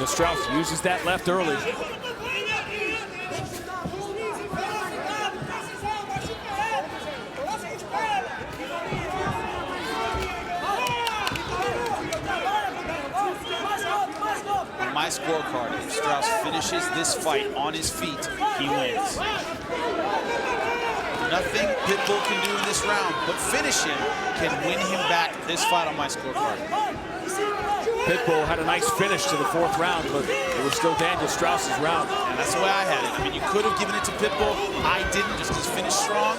Strauss uses that left early. scorecard. If Strauss finishes this fight on his feet, he wins. Nothing Pitbull can do in this round, but finish him can win him back this fight on my scorecard. Pitbull had a nice finish to the 4th round, but it was still Daniel Strauss's round. And that's the way I had it. I mean, you could have given it to Pitbull. I didn't, just because he finished strong.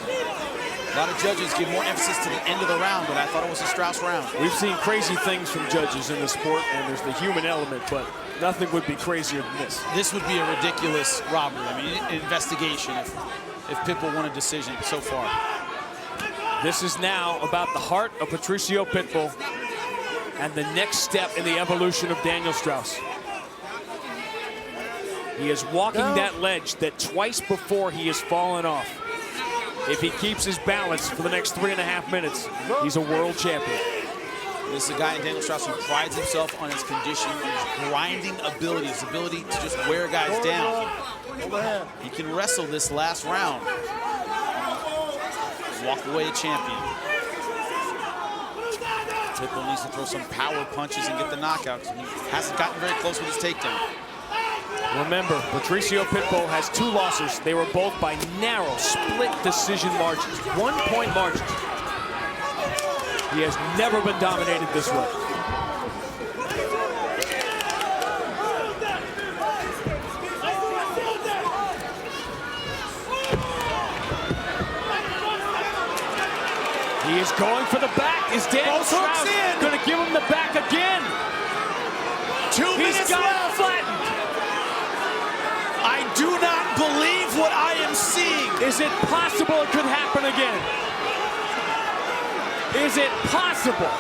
A lot of judges give more emphasis to the end of the round, but I thought it was a Strauss round. We've seen crazy things from judges in the sport, and there's the human element, but nothing would be crazier than this. This would be a ridiculous robbery. I mean, investigation if Pitbull won a decision so far. This is now about the heart of Patricio Pitbull and the next step in the evolution of Daniel Strauss. He is walking that ledge that twice before he has fallen off. If he keeps his balance for the next 3.5 minutes, he's a world champion. This is a guy in Daniel Strauss who prides himself on his conditioning, his grinding ability, his ability to just wear guys down. He can wrestle this last round. Walk away a champion. Pitbull needs to throw some power punches and get the knockout. He hasn't gotten very close with his takedown. Remember, Patricio Pitbull has 2 losses. They were both by narrow, split decision margins, 1-point margins. He has never been dominated this way. He is going for the back. Is Daniel Strauss going to give him the back again? 2 minutes left. Flattened. I do not believe what I am seeing. Is it possible it could happen again? Is it possible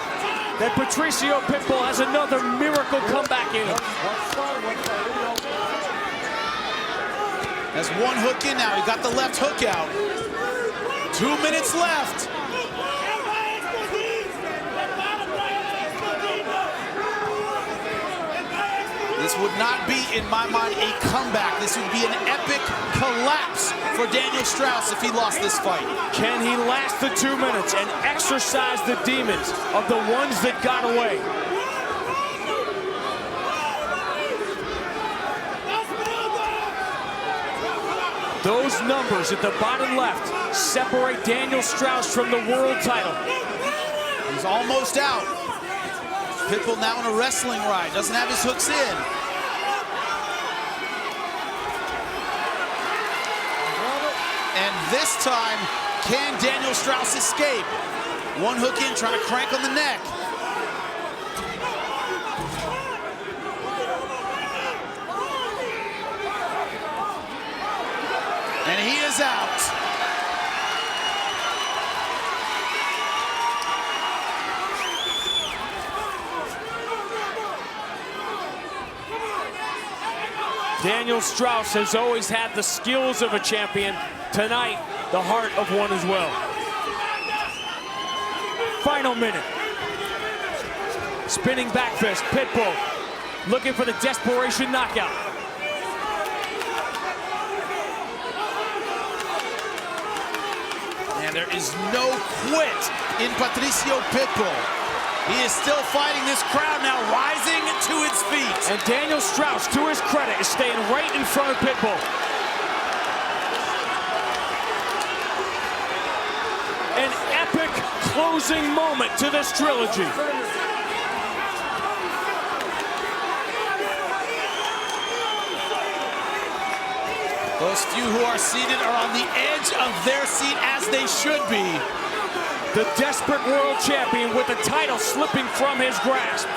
that Patricio Pitbull has another miracle comeback in him? That's 1 hook in now. He got the left hook out. 2 minutes left. This would not be, in my mind, a comeback. This would be an epic collapse for Daniel Strauss if he lost this fight. Can he last the 2 minutes and exorcise the demons of the ones that got away? Those numbers at the bottom left separate Daniel Strauss from the world title. He's almost out. Pitbull now on a wrestling ride. Doesn't have his hooks in. And this time, can Daniel Strauss escape? 1 hook in, trying to crank on the neck. And he is out. Daniel Strauss has always had the skills of a champion. Tonight, the heart of one as well. Final minute. Spinning back fist, Pitbull looking for the desperation knockout. And there is no quit in Patricio Pitbull. He is still fighting this crowd now, rising to its feet. And Daniel Strauss, to his credit, is staying right in front of Pitbull. An epic closing moment to this trilogy. Those few who are seated are on the edge of their seat, as they should be. The desperate world champion with the title slipping from his grasp.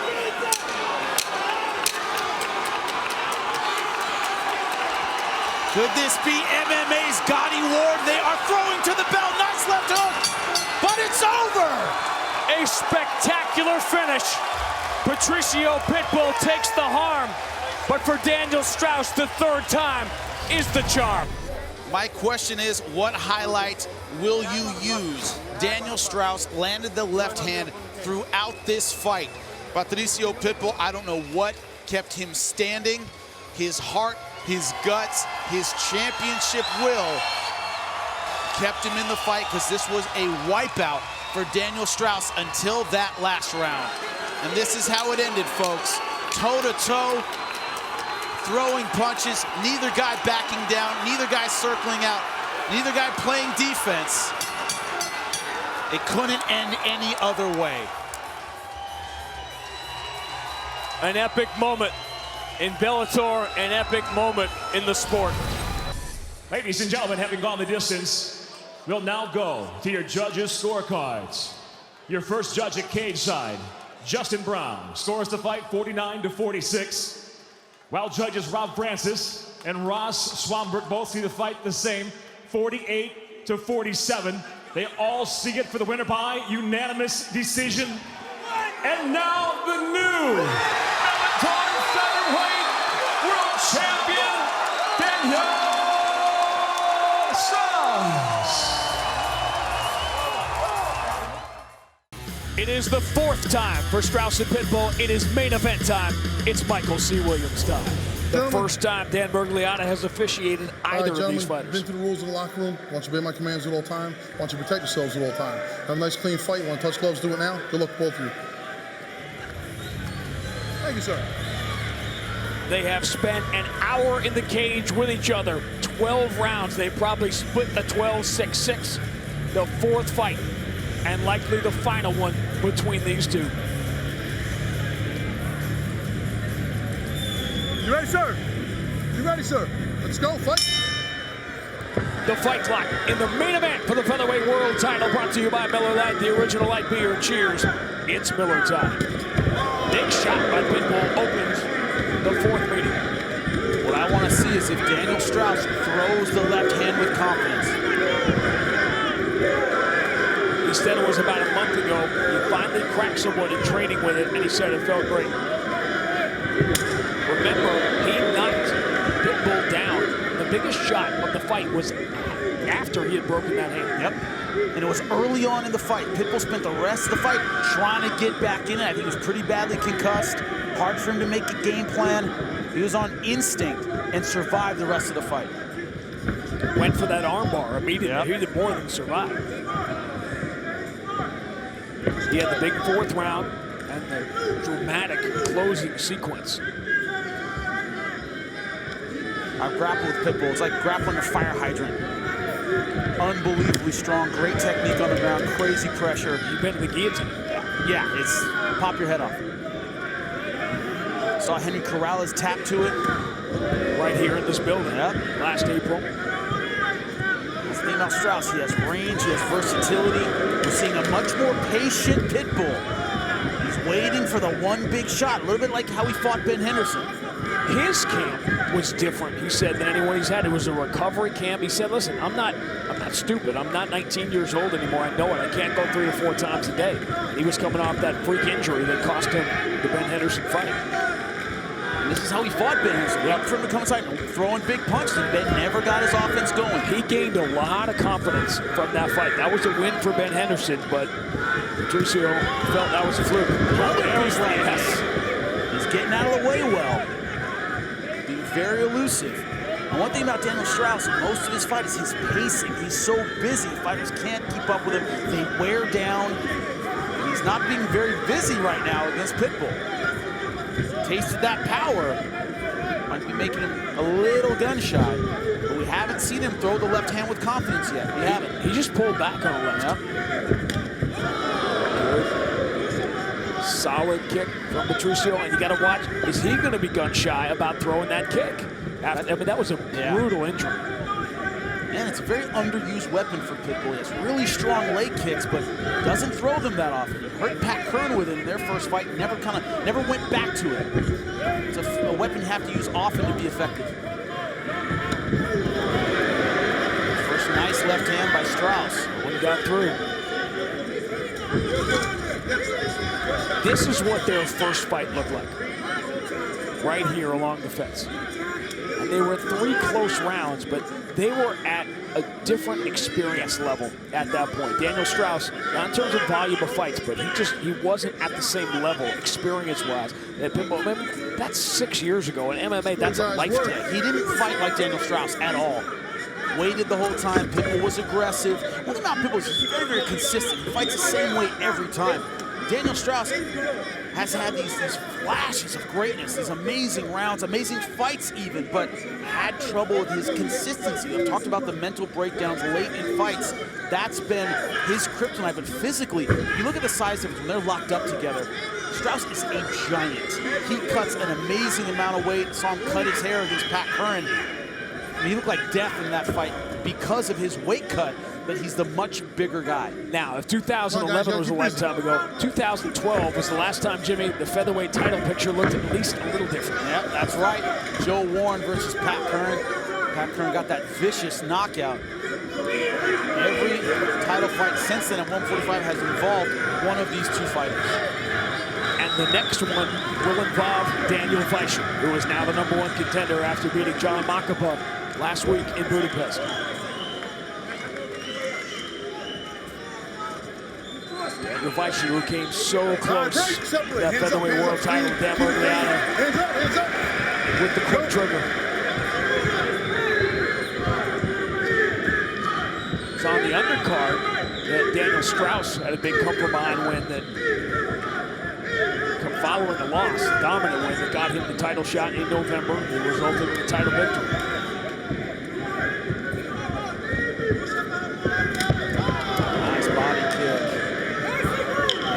Could this be MMA's Gotti Ward? They are throwing to the bell. Nice left hook, but it's over. A spectacular finish. Patricio Pitbull takes the harm, but for Daniel Strauss, the 3rd time is the charm. My question is, what highlight will you use? Daniel Strauss landed the left hand throughout this fight. Patricio Pitbull, I don't know what kept him standing. His heart, his guts, his championship will kept him in the fight, because this was a wipeout for Daniel Strauss until that last round. And this is how it ended, folks. Toe-to-toe, throwing punches, neither guy backing down, neither guy circling out, neither guy playing defense. It couldn't end any other way. An epic moment in Bellator, an epic moment in the sport. Ladies and gentlemen, having gone the distance, we'll now go to your judges' scorecards. Your first judge at cage side, Justin Brown, scores the fight 49-46. While judges Rob Francis and Ross Swamberg both see the fight the same, 48-47. They all see it for the winner by unanimous decision. And now the new Bellator Featherweight World Champion, Daniel Strauss. It is the fourth time for Strauss and Pitbull. It is main event time. It's Michael C. Williams time. The first time Dan Bergliana has officiated either of these fighters. Been through the rules in the locker room. Want you to obey my commands at all time. Want you to protect yourselves at all time. Have a nice clean fight. Want to touch gloves? Do it now. Good luck to both of you. Thank you, sir. They have spent an hour in the cage with each other. 12 rounds. They probably split the 12-6-6. The fourth fight, and likely the final one between these two. You ready, sir? You ready, sir? Let's go, fight. The fight clock in the main event for the Featherweight World title, brought to you by Miller Lite, the original light beer. Cheers. It's Miller time. Big shot by Pitbull opens the fourth meeting. What I want to see is if Daniel Strauss throws the left hand with confidence. He said it was about a month ago. He finally cracked someone in training with it, and he said it felt great. Remember, he knocked Pitbull down. The biggest shot of the fight was after he had broken that hand. Yep. And it was early on in the fight. Pitbull spent the rest of the fight trying to get back in it. I think he was pretty badly concussed. Hard for him to make a game plan. He was on instinct and survived the rest of the fight. Went for that armbar immediately. Yep. He did more than survive. He had the big fourth round and the dramatic closing sequence. I've grappled with Pitbull. It's like grappling a fire hydrant. Unbelievably strong, great technique on the ground, crazy pressure. You've been to the Guillotine. Yeah, it's pop your head off. Saw Henry Corrales tap to it. Right here in this building, last April. That's the thing about Strauss. He has range, he has versatility. We're seeing a much more patient Pitbull. He's waiting for the one big shot, a little bit like how he fought Ben Henderson. His camp was different, he said, than anyone he's had. It was a recovery camp. He said, listen, I'm not stupid. I'm not 19 years old anymore. I know it. I can't go 3 or 4 times a day. He was coming off that freak injury that cost him the Ben Henderson fight. And this is how he fought Ben Henderson. Waiting for him to come inside, throwing big punches, and Ben never got his offense going. He gained a lot of confidence from that fight. That was a win for Ben Henderson, but Patricio felt that was a fluke. Yes. He's getting out of the way well. Being very elusive. And one thing about Daniel Strauss, most of his fight is his pacing. He's so busy, fighters can't keep up with him. They wear down. And he's not being very busy right now against Pitbull. Tasted that power. Might be making him a little gun shy. But we haven't seen him throw the left hand with confidence yet. We haven't. He just pulled back on the left. Yep. Solid kick from Patricio, and you got to watch, is he going to be gun shy about throwing that kick? I mean, that was a brutal injury. Man, it's a very underused weapon for Pitbull. He has really strong leg kicks, but doesn't throw them that often. He hurt Pat Curran with it in their first fight, never went back to it. It's a weapon you have to use often to be effective. First nice left hand by Strauss. One got through. This is what their first fight looked like. Right here along the fence. And they were 3 close rounds, but they were at a different experience level at that point. Daniel Strauss, not in terms of volume of fights, but he wasn't at the same level experience-wise. That's 6 years ago. In MMA, that's a lifetime. He didn't fight like Daniel Strauss at all. Waited the whole time. Pitbull was aggressive. One thing about Pitbull is he's very, very consistent. He fights the same way every time. Daniel Strauss has had these flashes of greatness, these amazing rounds, amazing fights even, but had trouble with his consistency. I've talked about the mental breakdowns late in fights. That's been his kryptonite, but physically, if you look at the size of when they're locked up together, Strauss is a giant. He cuts an amazing amount of weight. Saw him cut his hair against Pat Curran. I mean, he looked like death in that fight because of his weight cut, but he's the much bigger guy. Now, if 2011 was a lifetime ago, 2012 was the last time, Jimmy, the featherweight title picture looked at least a little different. Yeah, that's right. Joe Warren versus Pat Curran. Pat Curran got that vicious knockout. Every title fight since then at 145 has involved one of these two fighters. And the next one will involve Daniel Víchel, who is now the #1 contender after beating John Makaba last week in Budapest. Daniel Víchel, who came so close to that featherweight world title, Dan Murgliano, with the quick trigger. It's on the undercard that Daniel Strauss had a big come from behind win that, following the loss, dominant win that got him the title shot in November. It resulted in the title victory. Nice body kick.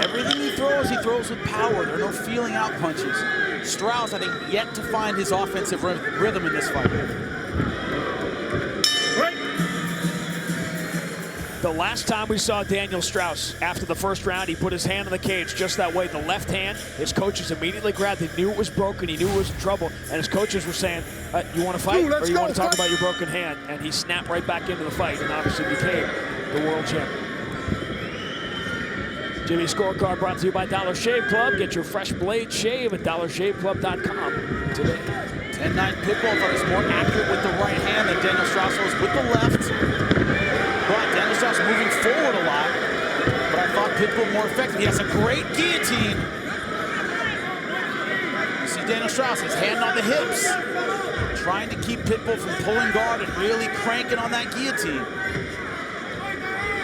Everything he throws with power. There are no feeling out punches. Strauss, I think, yet to find his offensive rhythm in this fight. The last time we saw Daniel Strauss after the first round, he put his hand on the cage just that way, the left hand. His coaches immediately grabbed it, knew it was broken, he knew it was in trouble, and his coaches were saying, you want to fight or you want to talk about your broken hand? And he snapped right back into the fight and obviously became the world champion. Jimmy's scorecard brought to you by Dollar Shave Club. Get your fresh blade shave at dollarshaveclub.com today. 10-9 Pitbull thought he was more accurate with the right hand than Daniel Strauss was with the left. But Daniel Strauss moving forward a lot. But I thought Pitbull more effective. He has a great guillotine. You see Daniel Strauss, his hand on the hips, trying to keep Pitbull from pulling guard and really cranking on that guillotine.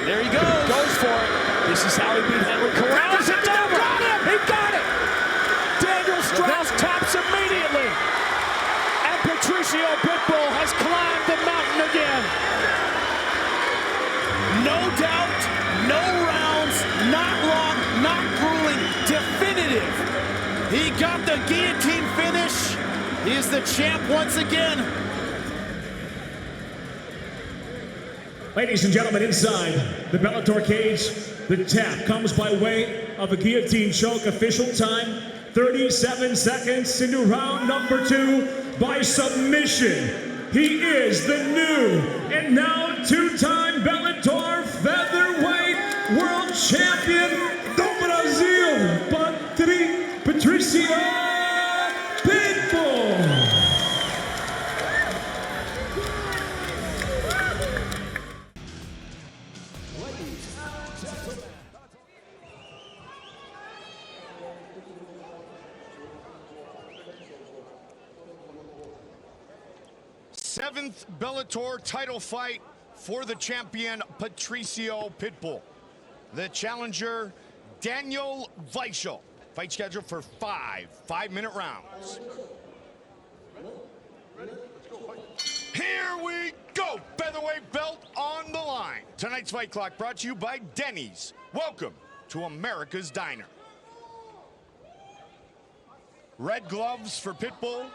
There he goes. Goes for it. This is how he beat Henry Corrales. It's over. He got it. Daniel Strauss taps immediately. And Patricio Pitbull has climbed the mountain again. No doubt, no rounds, not long, not grueling, definitive. He got the guillotine finish. He is the champ once again. Ladies and gentlemen, inside the Bellator cage, the tap comes by way of a guillotine choke. Official time, 37 seconds into round number 2 by submission. He is the new and now 2-time Bellator featherweight world champion do Brasil, Patricio Pitbull. Seventh Bellator title fight for the champion Patricio Pitbull. The challenger Daniel Víchel. Fight scheduled for 5 5-minute rounds. Here we go. Featherweight belt on the line. Tonight's fight clock brought to you by Denny's. Welcome to America's Diner. Red gloves for Pitbull,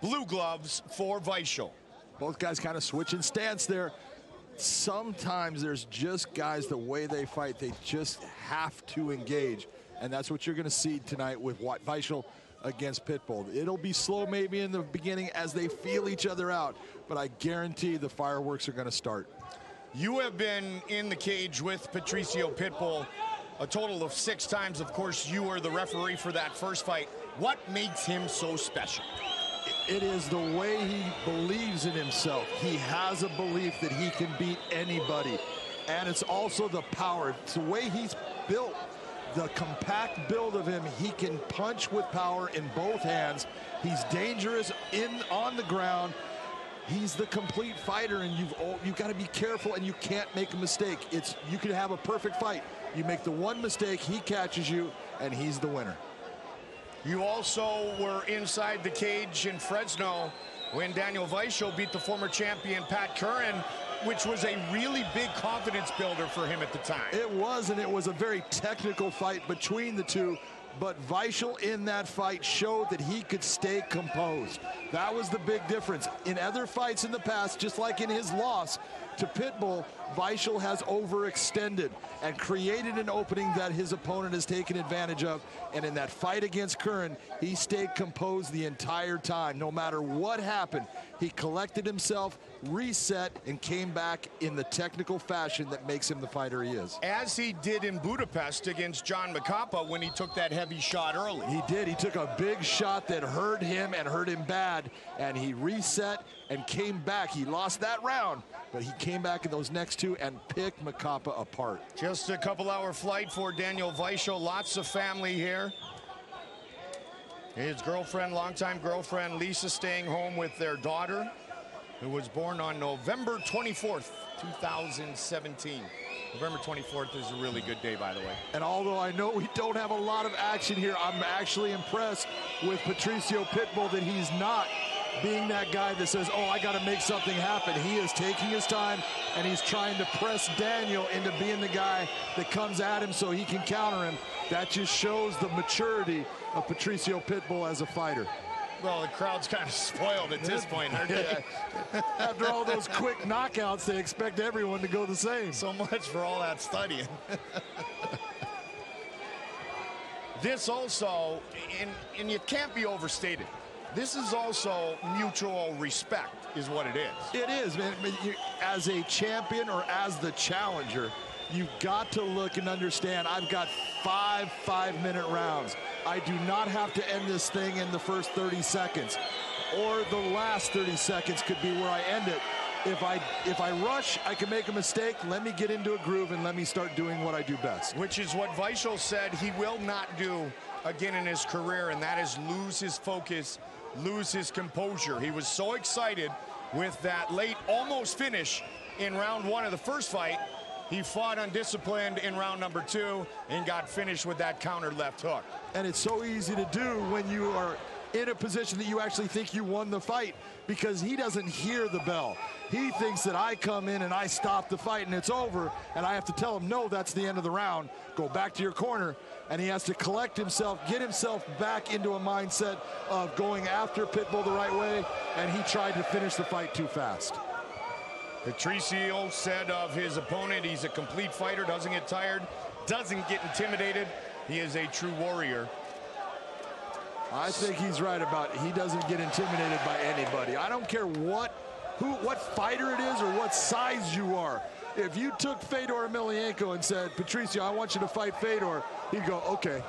blue gloves for Víchel. Both guys kind of switching stance there. Sometimes there's just guys, the way they fight, they just have to engage. And that's what you're going to see tonight with Víchel against Pitbull. It'll be slow maybe in the beginning as they feel each other out, but I guarantee the fireworks are going to start. You have been in the cage with Patricio Pitbull a total of 6 times. Of course, you were the referee for that first fight. What makes him so special? It is the way he believes in himself. He has a belief that he can beat anybody. And it's also the power. It's the way he's built. The compact build of him, he can punch with power in both hands. He's dangerous on the ground. he's the complete fighter, and you've got to be careful, and you can't make a mistake. You can have a perfect fight. You make the one mistake, he catches you, and he's the winner. You also were inside the cage in Fresno when Daniel Víchel beat the former champion Pat Curran, which was a really big confidence builder for him at the time. It was, and it was a very technical fight between the two. But Víchel in that fight showed that he could stay composed. That was the big difference. In other fights in the past, just like in his loss to Pitbull, Víchel has overextended and created an opening that his opponent has taken advantage of. And in that fight against Curran, he stayed composed the entire time. No matter what happened, he collected himself, reset, and came back in the technical fashion that makes him the fighter he is. As he did in Budapest against John McKee when he took that heavy shot early. He did. He took a big shot that hurt him and hurt him bad, and he reset and came back. He lost that round, but he came back in those next two and picked McKee apart. Just a couple-hour flight for Daniel Víchel. Lots of family here. His girlfriend, longtime girlfriend, Lisa, staying home with their daughter, who was born on November 24th, 2017. November 24th is a really good day, by the way. And although I know we don't have a lot of action here, I'm actually impressed with Patricio Pitbull that he's not being that guy that says, oh, I got to make something happen. He is taking his time, and he's trying to press Daniel into being the guy that comes at him so he can counter him. That just shows the maturity of Patricio Pitbull as a fighter. Well, the crowd's kind of spoiled at this point, aren't they? After all those quick knockouts, they expect everyone to go the same. So much for all that studying. This also, and it can't be overstated, this is also mutual respect is what it is. It is, man. As a champion or as the challenger, you've got to look and understand, I've got 5 5-minute rounds. I do not have to end this thing in the first 30 seconds. Or the last 30 seconds could be where I end it. If I rush, I can make a mistake. Let me get into a groove and let me start doing what I do best. Which is what Víchel said he will not do again in his career, and that is lose his focus, lose his composure. He was so excited with that late almost finish in round 1 of the first fight. He fought undisciplined in round number 2 and got finished with that counter left hook. And it's so easy to do when you are in a position that you actually think you won the fight, because he doesn't hear the bell. He thinks that I come in and I stop the fight and it's over, and I have to tell him, no, that's the end of the round. Go back to your corner. And he has to collect himself, get himself back into a mindset of going after Pitbull the right way, and he tried to finish the fight too fast. Patricio said of his opponent, he's a complete fighter, doesn't get tired, doesn't get intimidated. He is a true warrior. I think he's right about it. He doesn't get intimidated by anybody. I don't care what fighter it is or what size you are. If you took Fedor Emelianenko and said, Patricio, I want you to fight Fedor, he'd go, okay.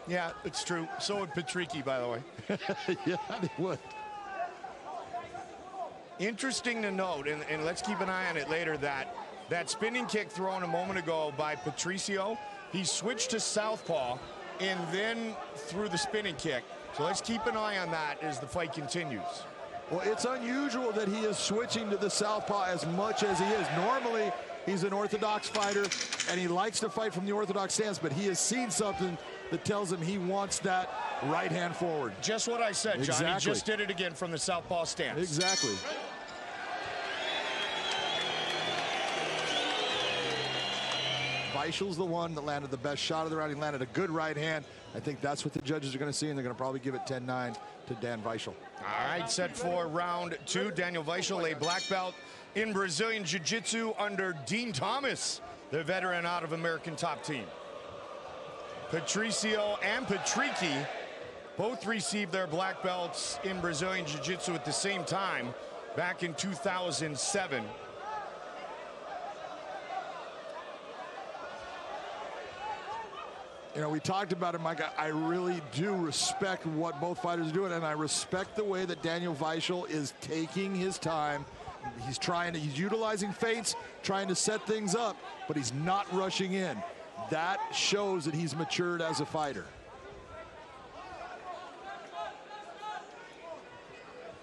Yeah, it's true. So would Patricky, by the way. Yeah, he would. Interesting to note, and let's keep an eye on it later, that spinning kick thrown a moment ago by Patricio, he switched to southpaw and then threw the spinning kick. So let's keep an eye on that as the fight continues. Well, it's unusual that he is switching to the southpaw as much as he is. Normally, he's an orthodox fighter, and he likes to fight from the orthodox stance, but he has seen something that tells him he wants that right hand forward. Just what I said, John. Exactly. He just did it again from the southpaw stance. Exactly. Víchel's the one that landed the best shot of the round. He landed a good right hand. I think that's what the judges are going to see, and they're going to probably give it 10-9 to Dan Víchel. All right, set for round 2. Daniel Víchel, a black belt in Brazilian Jiu-Jitsu under Dean Thomas, the veteran out of American Top Team. Patricio and Patricky both received their black belts in Brazilian Jiu-Jitsu at the same time back in 2007. You know, we talked about it, Mike. I really do respect what both fighters are doing, and I respect the way that Daniel Víchel is taking his time. He's utilizing feints, trying to set things up, but he's not rushing in. That shows that he's matured as a fighter.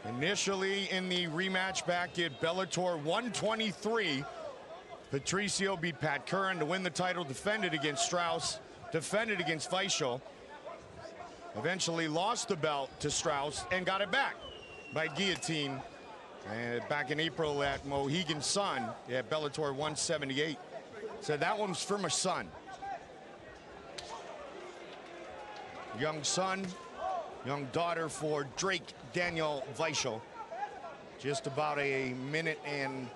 Initially in the rematch back at Bellator 123, Patricio beat Pat Curran to win the title, defended against Strauss, defended against Víchel, eventually lost the belt to Strauss and got it back by guillotine back in April at Mohegan Sun at Bellator 178. So that one's for my son. Young son, young daughter for Drake Daniel Víchel. Just about a minute and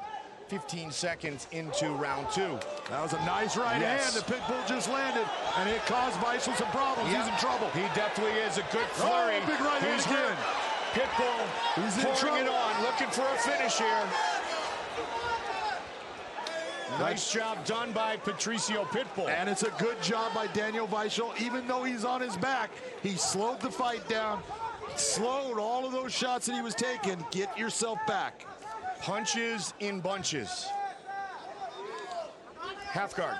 15 seconds into round 2. That was a nice right hand that Pitbull just landed, and it caused Víchel some problems. Yep. He's in trouble. He definitely is. A good flurry. Oh, big right hand He's again. Pitbull pouring it on, looking for a finish here. Nice job done by Patricio Pitbull. And it's a good job by Daniel Víchel. Even though he's on his back, he slowed the fight down, slowed all of those shots that he was taking. Get yourself back. Punches in bunches. Half guard.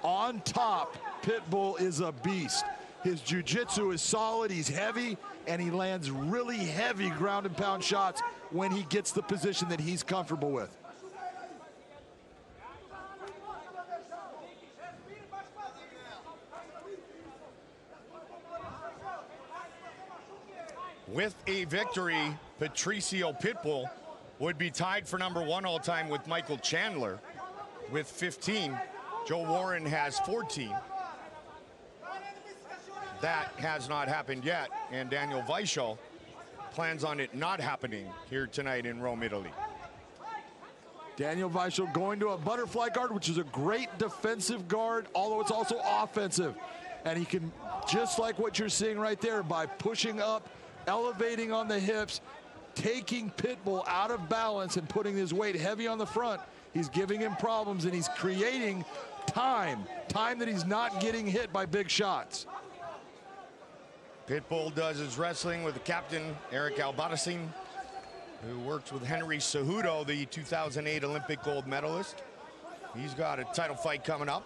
On top, Pitbull is a beast. His jiu-jitsu is solid, he's heavy, and he lands really heavy ground and pound shots when he gets the position that he's comfortable with. With a victory, Patricio Pitbull would be tied for #1 all time with Michael Chandler with 15. Joe Warren has 14. That has not happened yet, and Daniel Víchel plans on it not happening here tonight in Rome, Italy. Daniel Víchel going to a butterfly guard, which is a great defensive guard, although it's also offensive. And he can, just like what you're seeing right there, by pushing up, elevating on the hips, taking Pitbull out of balance and putting his weight heavy on the front, he's giving him problems, and he's creating time that he's not getting hit by big shots. Pitbull does his wrestling with the captain, Eric Albarracin, who works with Henry Cejudo, the 2008 Olympic gold medalist. He's got a title fight coming up.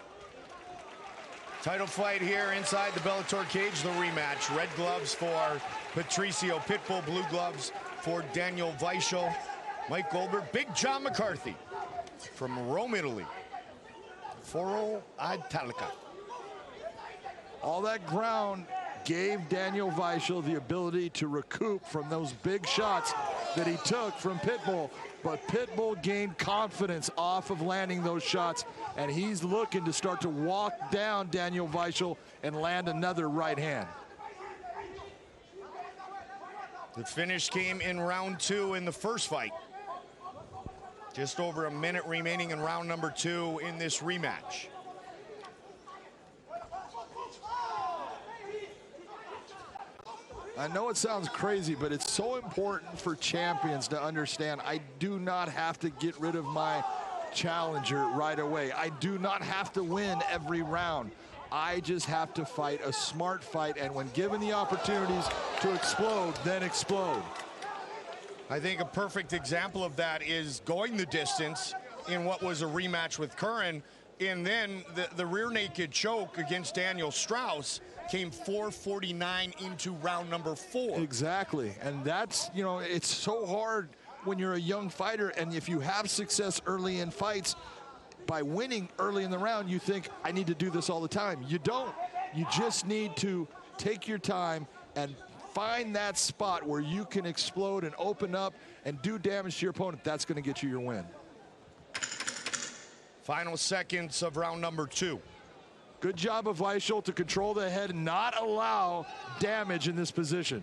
Title fight here inside the Bellator cage, the rematch. Red gloves for Patricio Pitbull, blue gloves for Daniel Víchel. Mike Goldberg, Big John McCarthy from Rome, Italy. Foro Italica. All that ground gave Daniel Víchel the ability to recoup from those big shots that he took from Pitbull, but Pitbull gained confidence off of landing those shots, and he's looking to start to walk down Daniel Víchel and land another right hand. The finish came in round 2 in the first fight. Just over a minute remaining in round #2 in this rematch. I know it sounds crazy, but it's so important for champions to understand I do not have to get rid of my challenger right away. I do not have to win every round. I just have to fight a smart fight, and when given the opportunities to explode, then explode. I think a perfect example of that is going the distance in what was a rematch with Curran, and then the rear naked choke against Daniel Strauss came 4:49 into round #4. Exactly, and that's, you know, it's so hard when you're a young fighter, and if you have success early in fights, by winning early in the round, you think, I need to do this all the time. You don't. You just need to take your time and find that spot where you can explode and open up and do damage to your opponent. That's going to get you your win. Final seconds of round #2. Good job of Víchel to control the head and not allow damage in this position.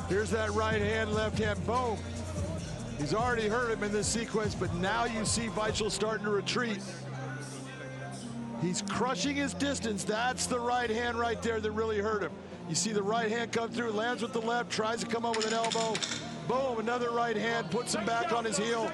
Here's that right hand, left hand, boom. He's already hurt him in this sequence, but now you see Víchel starting to retreat. He's crushing his distance. That's the right hand right there that really hurt him. You see the right hand come through, lands with the left, tries to come up with an elbow. Boom, another right hand, puts him back on his heel.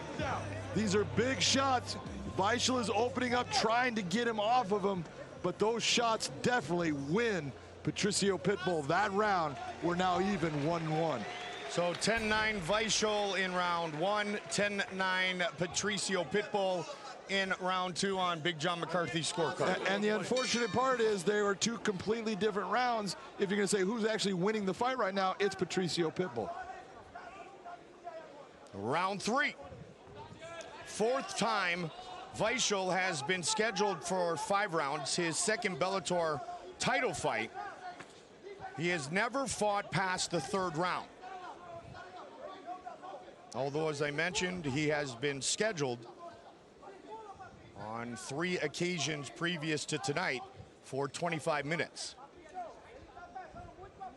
These are big shots. Víchel is opening up, trying to get him off of him, but those shots definitely win Patricio Pitbull. That round, we're now even 1-1. So 10-9 Víchel in round 1, 10-9 Patricio Pitbull in round 2 on Big John McCarthy's scorecard. And the unfortunate part is they were 2 completely different rounds. If you're going to say who's actually winning the fight right now, it's Patricio Pitbull. Round 3. 4th time Víchel has been scheduled for 5 rounds, his second Bellator title fight. He has never fought past the 3rd round. Although, as I mentioned, he has been scheduled on 3 occasions previous to tonight for 25 minutes.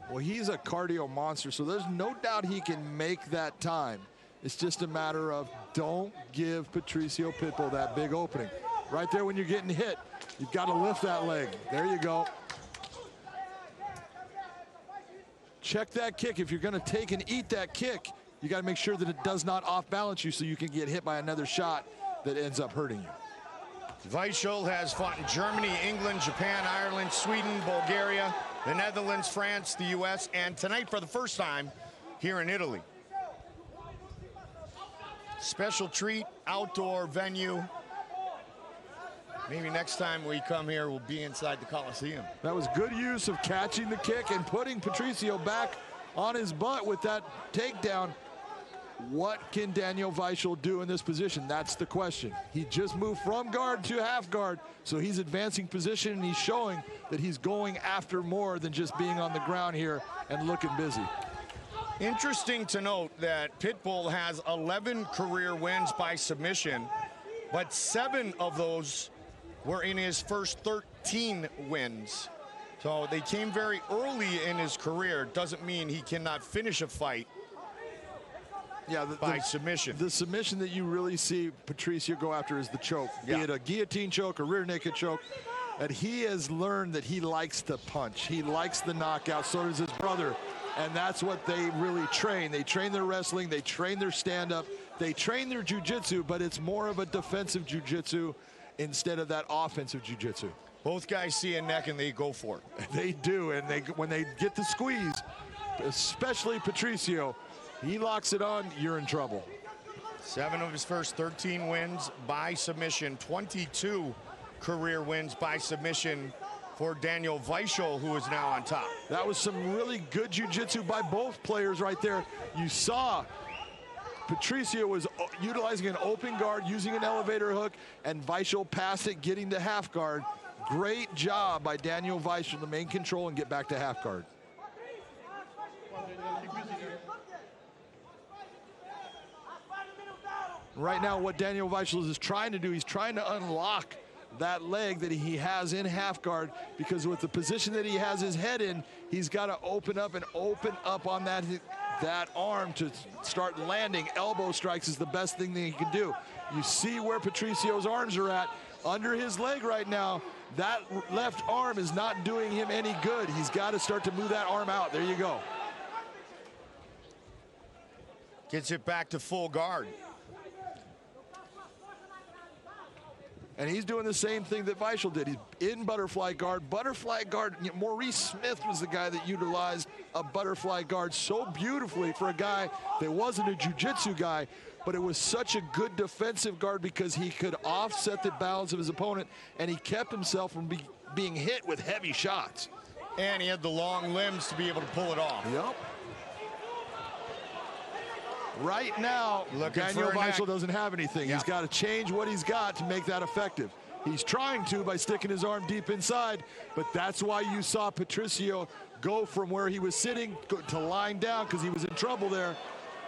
Well, he's a cardio monster, so there's no doubt he can make that time. It's just a matter of don't give Patricio Pitbull that big opening. Right there when you're getting hit, you've got to lift that leg. There you go. Check that kick. If you're going to take and eat that kick, you got to make sure that it does not off-balance you so you can get hit by another shot that ends up hurting you. Víchel has fought in Germany, England, Japan, Ireland, Sweden, Bulgaria, the Netherlands, France, the US, and tonight for the first time here in Italy. Special treat, outdoor venue. Maybe next time we come here, we'll be inside the Coliseum. That was good use of catching the kick and putting Patricio back on his butt with that takedown. What can Daniel Víchel do in this position? That's the question. He just moved from guard to half guard, so he's advancing position, and he's showing that he's going after more than just being on the ground here and looking busy. Interesting to note that Pitbull has 11 career wins by submission, but 7 of those were in his first 13 wins. So they came very early in his career. Doesn't mean he cannot finish a fight by submission. The submission that you really see Patricio go after is the choke, be it a guillotine choke, a rear naked choke. And he has learned that he likes to punch. He likes the knockout. So does his brother. And that's what they really train. They train their wrestling. They train their stand-up. They train their jiu-jitsu, but it's more of a defensive jiu-jitsu instead of that offensive jiu-jitsu. Both guys see a neck and they go for it. They do, and when they get the squeeze, especially Patricio, he locks it on, you're in trouble. 7 of his first 13 wins by submission, 22 career wins by submission for Daniel Víchel, who is now on top. That was some really good jiu-jitsu by both players right there. You saw Patricio was utilizing an open guard, using an elevator hook, and Víchel passed it, getting to half guard. Great job by Daniel Víchel to main control and get back to half guard. Right now, what Daniel Víchel is trying to do, he's trying to unlock that leg that he has in half guard, because with the position that he has his head in, he's got to open up on that arm to start landing. Elbow strikes is the best thing that he can do. You see where Patricio's arms are at under his leg right now. That left arm is not doing him any good. He's got to start to move that arm out. There you go. Gets it back to full guard. And he's doing the same thing that Víchel did. He's in butterfly guard. Butterfly guard, Maurice Smith was the guy that utilized a butterfly guard so beautifully for a guy that wasn't a jiu-jitsu guy, but it was such a good defensive guard because he could offset the balance of his opponent, and he kept himself from being hit with heavy shots. And he had the long limbs to be able to pull it off. Yep. Right now, Daniel Víchel doesn't have anything. He's got to change what he's got to make that effective. He's trying to by sticking his arm deep inside, but that's why you saw Patricio go from where he was sitting to lying down, because he was in trouble there,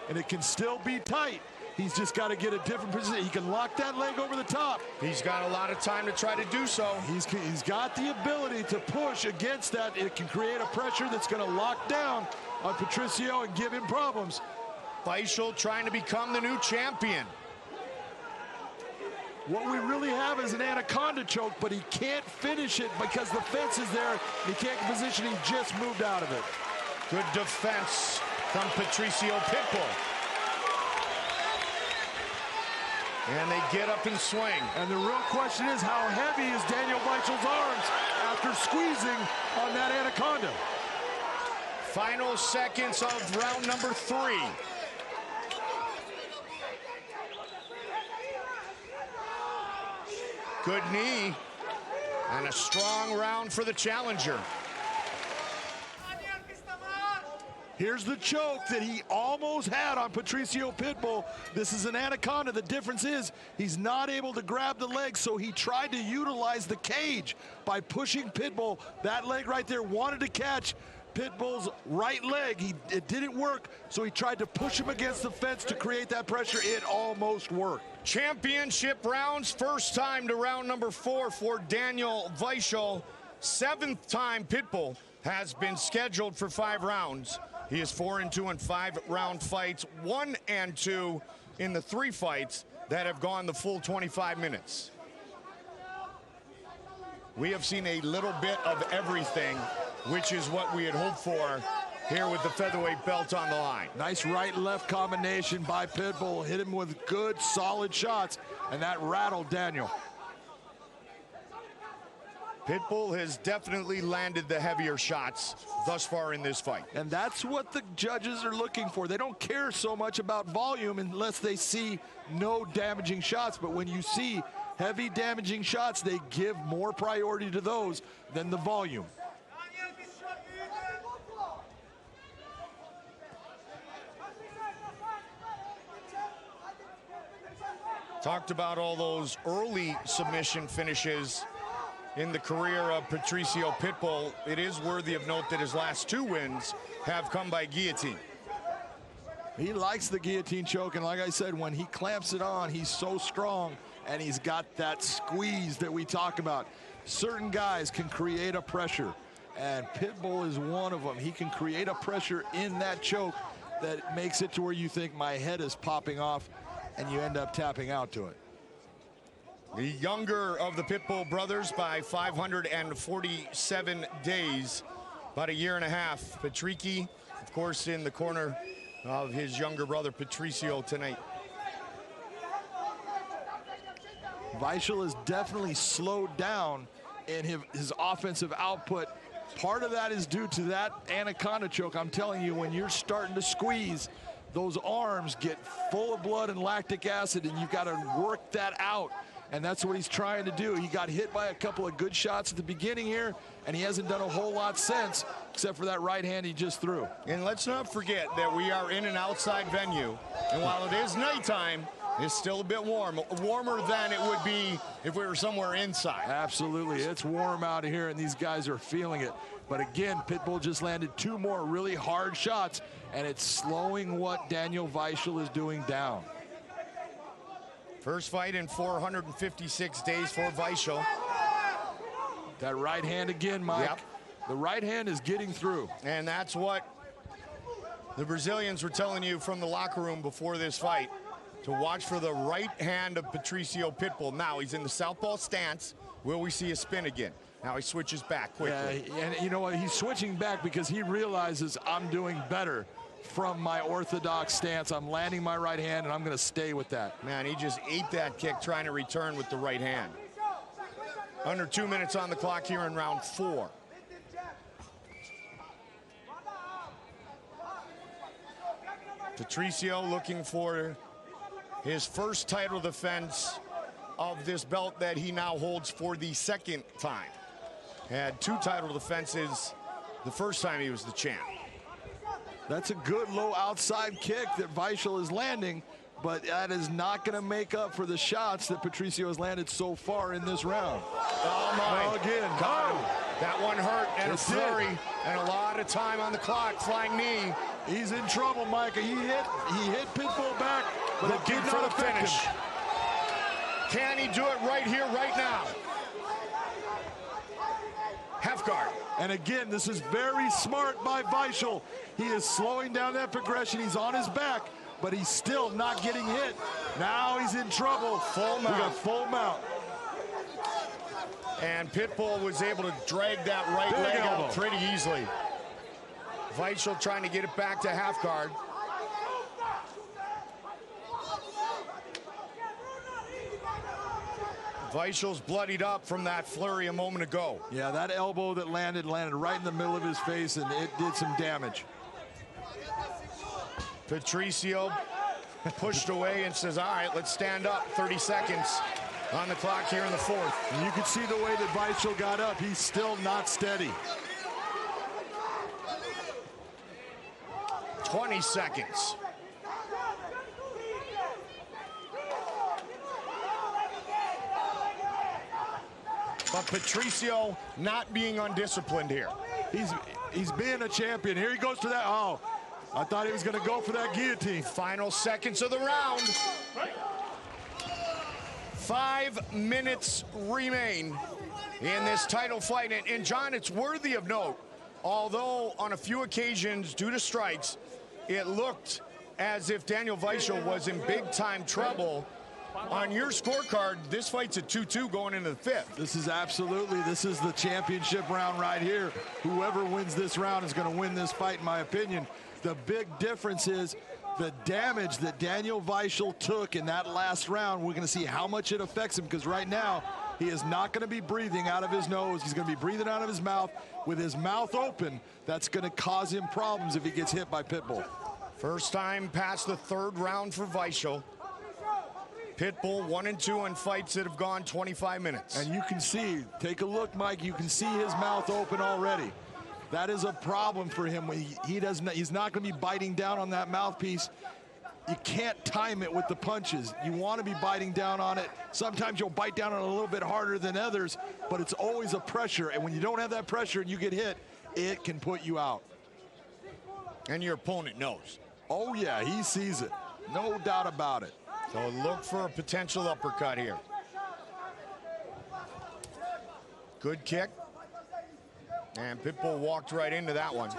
and it can still be tight. He's just got to get a different position. He can lock that leg over the top. He's got a lot of time to try to do so. He's got the ability to push against that. It can create a pressure that's going to lock down on Patricio and give him problems. Víchel trying to become the new champion. What we really have is an anaconda choke, but he can't finish it because the fence is there. He can't get position. He just moved out of it. Good defense from Patricio Pitbull. And they get up and swing. And the real question is, how heavy is Daniel Víchel's arms after squeezing on that anaconda? Final seconds of round number 3. Good knee. And a strong round for the challenger. Here's the choke that he almost had on Patricio Pitbull. This is an anaconda. The difference is he's not able to grab the leg, so he tried to utilize the cage by pushing Pitbull. That leg right there wanted to catch Pitbull's right leg. It didn't work, so he tried to push him against the fence to create that pressure. It almost worked. Championship rounds, first time to round number 4 for Daniel Víchel. 7th time Pitbull has been scheduled for 5 rounds. He is 4-2 in 5-round fights, 1-2 in the 3 fights that have gone the full 25 minutes. We have seen a little bit of everything, which is what we had hoped for here with the featherweight belt on the line. Nice right-left combination by Pitbull. Hit him with good, solid shots, and that rattled Daniel. Pitbull has definitely landed the heavier shots thus far in this fight. And that's what the judges are looking for. They don't care so much about volume unless they see no damaging shots. But when you see heavy damaging shots, they give more priority to those than the volume. Talked about all those early submission finishes in the career of Patricio Pitbull. It is worthy of note that his last 2 wins have come by guillotine. He likes the guillotine choke, and like I said, when he clamps it on, he's so strong, and he's got that squeeze that we talk about. Certain guys can create a pressure, and Pitbull is one of them. He can create a pressure in that choke that makes it to where you think my head is popping off, and you end up tapping out to it. The younger of the Pitbull brothers by 547 days, about a year and a half. Patricky, of course, in the corner of his younger brother Patricio tonight. Víchel has definitely slowed down in his offensive output. Part of that is due to that anaconda choke. I'm telling you, when you're starting to squeeze, those arms get full of blood and lactic acid, and you've got to work that out. And that's what he's trying to do. He got hit by a couple of good shots at the beginning here, and he hasn't done a whole lot since, except for that right hand he just threw. And let's not forget that we are in an outside venue, and while it is nighttime, it's still a bit warm. Warmer than it would be if we were somewhere inside. Absolutely, it's warm out here, and these guys are feeling it. But again, Pitbull just landed 2 more really hard shots, and it's slowing what Daniel Víchel is doing down. First fight in 456 days for Víchel. That right hand again, Mike. Yep. The right hand is getting through. And that's what the Brazilians were telling you from the locker room before this fight, to watch for the right hand of Patricio Pitbull. Now he's in the southpaw stance. Will we see a spin again? Now he switches back quickly. Yeah, and you know what? He's switching back because he realizes I'm doing better from my orthodox stance. I'm landing my right hand, and I'm going to stay with that. Man, he just ate that kick trying to return with the right hand. Under 2 minutes on the clock here in round 4. Patricio looking for his first title defense of this belt that he now holds for the 2nd time. Had 2 title defenses the first time he was the champ. That's a good low outside kick that Víchel is landing, but that is not going to make up for the shots that Patricio has landed so far in this round. Oh my. Well, again, that one hurt, and a flurry, and a lot of time on the clock. Flying knee. He's in trouble, Micah. He hit Pitbull back, but it did not affect him. Can he do it right here, right now? Half guard. And again, this is very smart by Víchel. He is slowing down that progression. He's on his back, but he's still not getting hit. Now he's in trouble. Full mount. We got full mount. And Pitbull was able to drag that right leg out pretty easily. Víchel trying to get it back to half guard. Víchel's bloodied up from that flurry a moment ago. Yeah, that elbow that landed right in the middle of his face, and it did some damage. Patricio pushed away and says, all right, let's stand up. 30 seconds. on the clock here in the fourth. And you can see the way that Víchel got up. He's still not steady. 20 seconds. But Patricio not being undisciplined here. He's being a champion. Here he goes for that. Oh, I thought he was going to go for that guillotine. Final seconds of the round. 5 minutes remain in this title fight. And John, it's worthy of note, although on a few occasions, due to strikes, it looked as if Daniel Víchel was in big-time trouble. On your scorecard, this fight's a 2-2 going into the fifth. This is the championship round right here. Whoever wins this round is going to win this fight, in my opinion. The big difference is the damage that Daniel Víchel took in that last round. We're going to see how much it affects him, because right now he is not going to be breathing out of his nose. He's going to be breathing out of his mouth. With his mouth open, that's going to cause him problems if he gets hit by Pitbull. First time past the third round for Víchel. Pitbull 1-2 in fights that have gone 25 minutes. And you can see, take a look, Mike, you can see his mouth open already. That is a problem for him. He's not going to be biting down on that mouthpiece. You can't time it with the punches. You want to be biting down on it. Sometimes you'll bite down on it a little bit harder than others, but it's always a pressure. And when you don't have that pressure and you get hit, it can put you out. And your opponent knows. Oh yeah, he sees it. No doubt about it. So look for a potential uppercut here. Good kick. And Pitbull walked right into that one.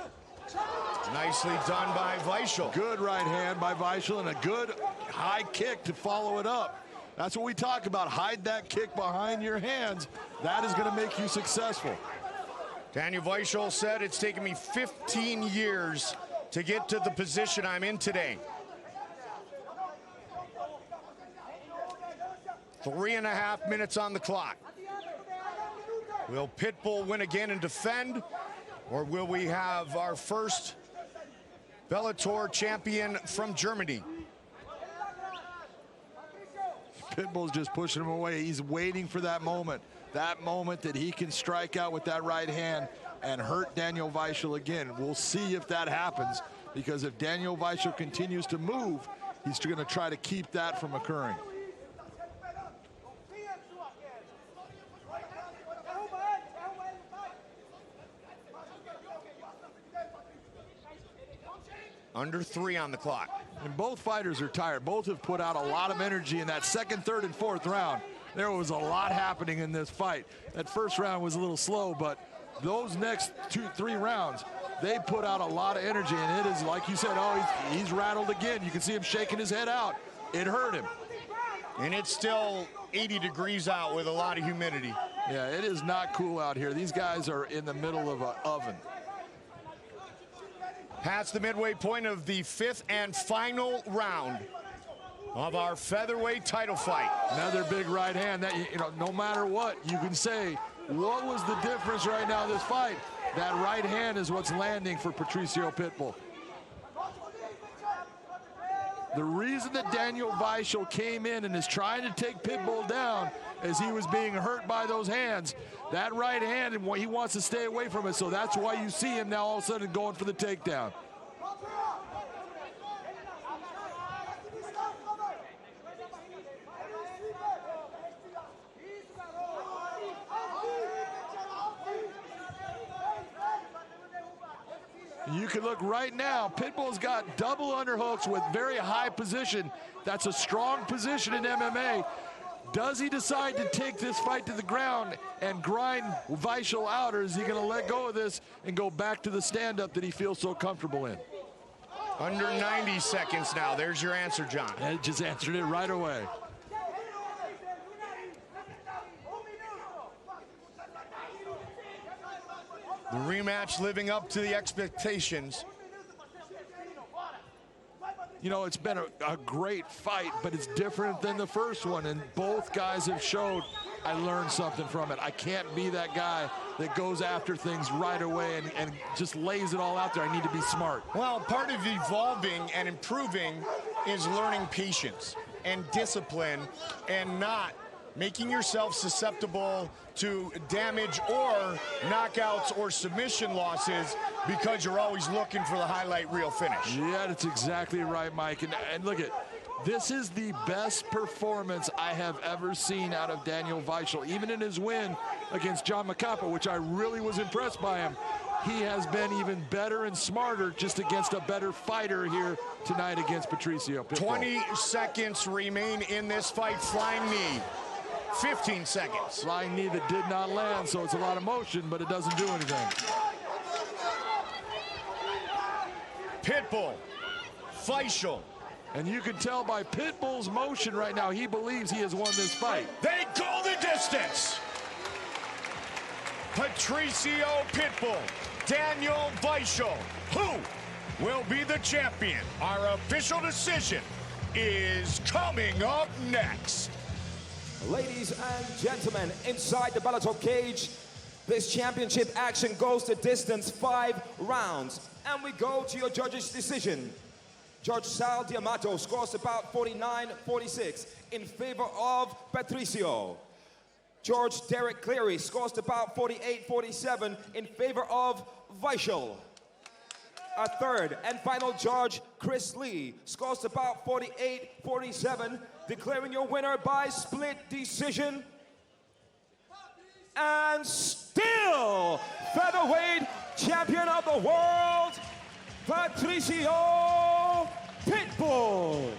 Nicely done by Víchel. Good right hand by Víchel and a good high kick to follow it up. That's what we talk about. Hide that kick behind your hands. That is going to make you successful. Daniel Víchel said, it's taken me 15 years to get to the position I'm in today. 3.5 minutes on the clock. Will Pitbull win again and defend, or will we have our first Bellator champion from Germany? Pitbull's just pushing him away. He's waiting for that moment that he can strike out with that right hand and hurt Daniel Víchel again. We'll see if that happens, because if Daniel Víchel continues to move, he's going to try to keep that from occurring. Under 3 on the clock. And both fighters are tired. Both have put out a lot of energy in that second, third, and fourth round. There was a lot happening in this fight. That first round was a little slow, but those next 2-3 rounds, they put out a lot of energy, and it is, like you said, oh, he's rattled again. You can see him shaking his head out. It hurt him. And it's still 80 degrees out with a lot of humidity. Yeah, it is not cool out here. These guys are in the middle of an oven. Past the midway point of the 5th and final round of our featherweight title fight. Another big right hand that, you know, no matter what, you can say, what was the difference right now in this fight? That right hand is what's landing for Patricio Pitbull. The reason that Daniel Víchel came in and is trying to take Pitbull down as he was being hurt by those hands, that right hand, and he wants to stay away from it, so that's why you see him now all of a sudden going for the takedown. You can look right now, Pitbull's got double underhooks with very high position. That's a strong position in MMA. Does he decide to take this fight to the ground and grind Víchel out, or is he going to let go of this and go back to the stand-up that he feels so comfortable in? Under 90 seconds now. There's your answer, John. And it just answered it right away. The rematch living up to the expectations. You know, it's been a great fight, but it's different than the first one, and both guys have showed I learned something from it. I can't be that guy that goes after things right away and just lays it all out there. I need to be smart. Well, part of evolving and improving is learning patience and discipline and not making yourself susceptible to damage or knockouts or submission losses because you're always looking for the highlight reel finish. Yeah, that's exactly right, Mike. And look at, this is the best performance I have ever seen out of Daniel Víchel, even in his win against John McKee, which I really was impressed by him. He has been even better and smarter just against a better fighter here tonight against Patricio Pitbull. 20 seconds remain in this fight. Flying knee. 15 seconds. Flying knee that did not land, so it's a lot of motion, but it doesn't do anything. Pitbull, Víchel. And you can tell by Pitbull's motion right now, he believes he has won this fight. They go the distance. Patricio Pitbull, Daniel Víchel, who will be the champion? Our official decision is coming up next. Ladies and gentlemen, inside the Bellator cage, this championship action goes the distance, 5 rounds. And we go to your judges' decision. Judge Sal D'Amato scores about 49-46 in favor of Patricio. George Derek Cleary scores about 48-47 in favor of Víchel. Our third and final judge, Chris Lee, scores about 48-47, declaring your winner by split decision. And still, featherweight champion of the world, Patricio Pitbull.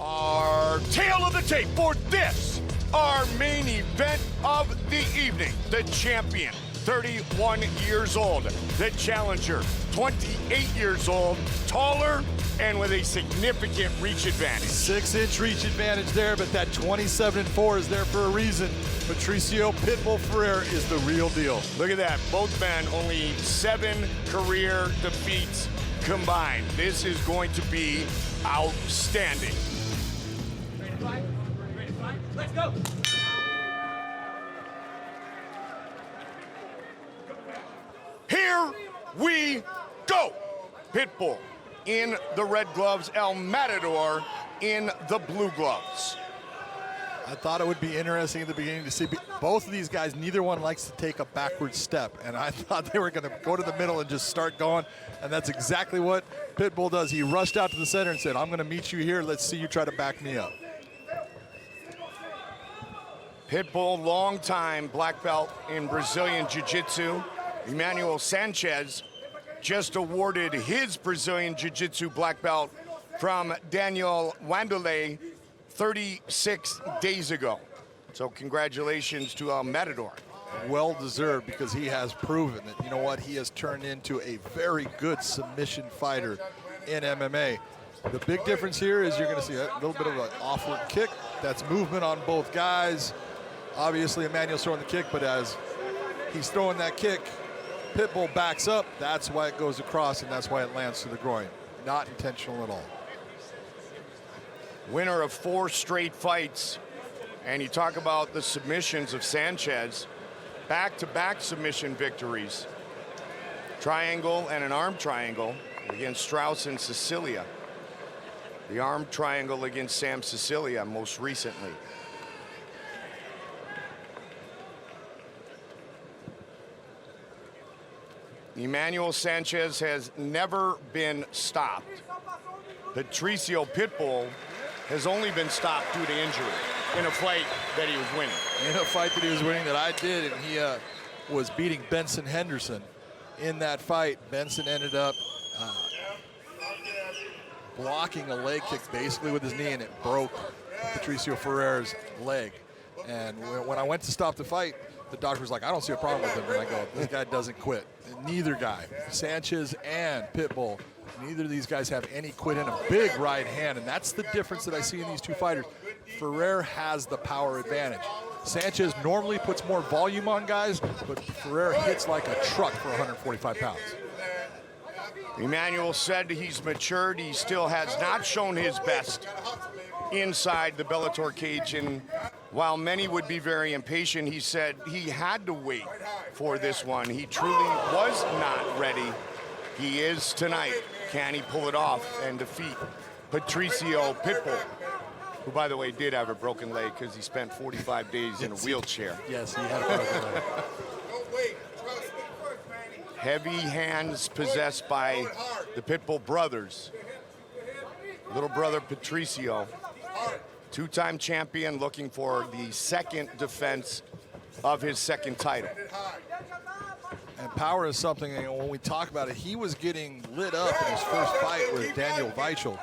Our tale of the tape for this, our main event of the evening. The champion, 31 years old. The challenger, 28 years old, taller and with a significant reach advantage. 6-inch reach advantage there, but that 27-4 is there for a reason. Patricio Pitbull Ferrer is the real deal. Look at that, both men only 7 career defeats combined. This is going to be outstanding. Ready to fight? Ready to fight? Let's go! Here we go. Pitbull in the red gloves, El Matador in the blue gloves. I thought it would be interesting at the beginning to see both of these guys, neither one likes to take a backward step, and I thought they were going to go to the middle and just start going, and that's exactly what Pitbull does. He rushed out to the center and said, I'm going to meet you here. Let's see you try to back me up. Pitbull, long-time black belt in Brazilian Jiu-Jitsu. Emmanuel Sanchez just awarded his Brazilian Jiu-Jitsu black belt from Daniel Wanderlei 36 days ago. So congratulations to El Matador. Well deserved, because he has proven that, you know what, he has turned into a very good submission fighter in MMA. The big difference here is you're going to see a little bit of an offward kick. That's movement on both guys. Obviously, Emmanuel's throwing the kick, but as he's throwing that kick, Pitbull backs up. That's why it goes across, and that's why it lands to the groin. Not intentional at all. Winner of 4 straight fights. And you talk about the submissions of Sanchez. Back-to-back submission victories. Triangle and an arm triangle against Strauss and Sicilia. The arm triangle against Sam Sicilia most recently. Emmanuel Sanchez has never been stopped. Patricio Pitbull has only been stopped due to injury in a fight that he was winning. In a fight that he was winning that I did, and he was beating Benson Henderson in that fight. Benson ended up blocking a leg kick basically with his knee, and it broke Patricio Ferrer's leg. And when I went to stop the fight, the doctor was like, I don't see a problem with him. And I go, this guy doesn't quit. And neither guy, Sanchez and Pitbull, neither of these guys have any quit in a big right hand. And that's the difference that I see in these two fighters. Ferrer has the power advantage. Sanchez normally puts more volume on guys, but Ferrer hits like a truck for 145 pounds. Emmanuel said he's matured. He still has not shown his best inside the Bellator cage, and while many would be very impatient, he said he had to wait for this one. He truly was not ready. He is tonight. Can he pull it off and defeat Patricio Pitbull? who, by the way, did have a broken leg because he spent 45 days in a wheelchair. Yes, he had a broken leg. Heavy hands possessed by the Pitbull brothers. Little brother Patricio, two-time champion, looking for the second defense of his second title. And power is something, you know, when we talk about it, he was getting lit up in his first fight with Daniel Víchel,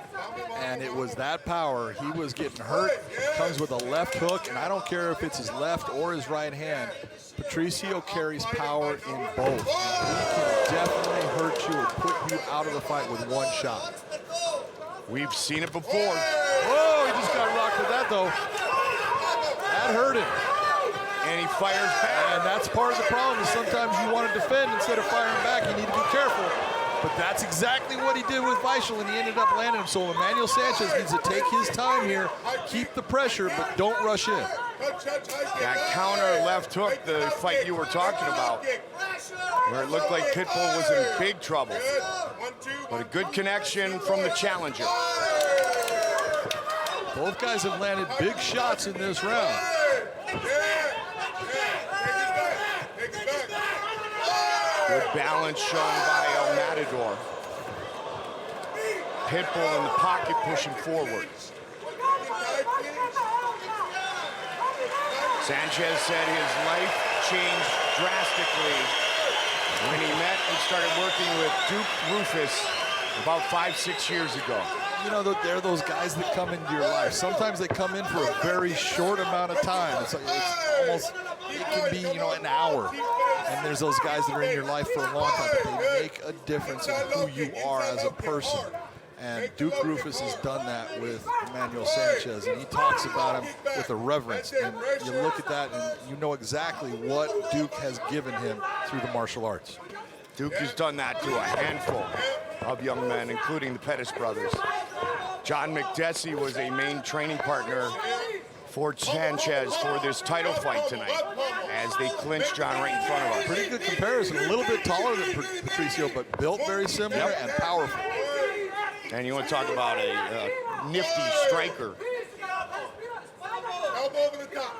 and it was that power. He was getting hurt, comes with a left hook, and I don't care if it's his left or his right hand. Patricio carries power in both. He can definitely hurt you or put you out of the fight with one shot. We've seen it before. Whoa, he just got rocked with that, though. That hurt him. And he fires back. And that's part of the problem, is sometimes you want to defend instead of firing back. You need to be careful. But that's exactly what he did with Víchel, and he ended up landing him. So Emmanuel Sanchez needs to take his time here, keep the pressure, but don't rush in. That counter left hook, the fight you were talking about, where it looked like Pitbull was in big trouble. But a good connection from the challenger. Both guys have landed big shots in this round. Good balance shown by El Matador. Pitbull in the pocket pushing forward. Sanchez said his life changed drastically when he met and started working with Duke Roufus about 5-6 years ago. You know, they're those guys that come into your life. Sometimes they come in for a very short amount of time. It's almost, it can be, you know, an hour. And there's those guys that are in your life for a long time, but they make a difference in who you are as a person. And Duke Roufus has done that with Emmanuel Sanchez, and he talks about him with a reverence. And you look at that, and you know exactly what Duke has given him through the martial arts. Duke has done that to a handful of young men, including the Pettis brothers. John McDessie was a main training partner for Sanchez for this title fight tonight, as they clinched John right in front of us. Pretty good comparison, a little bit taller than Patricio, but built very similar and powerful. And you want to talk about a nifty striker. Elbow over the top.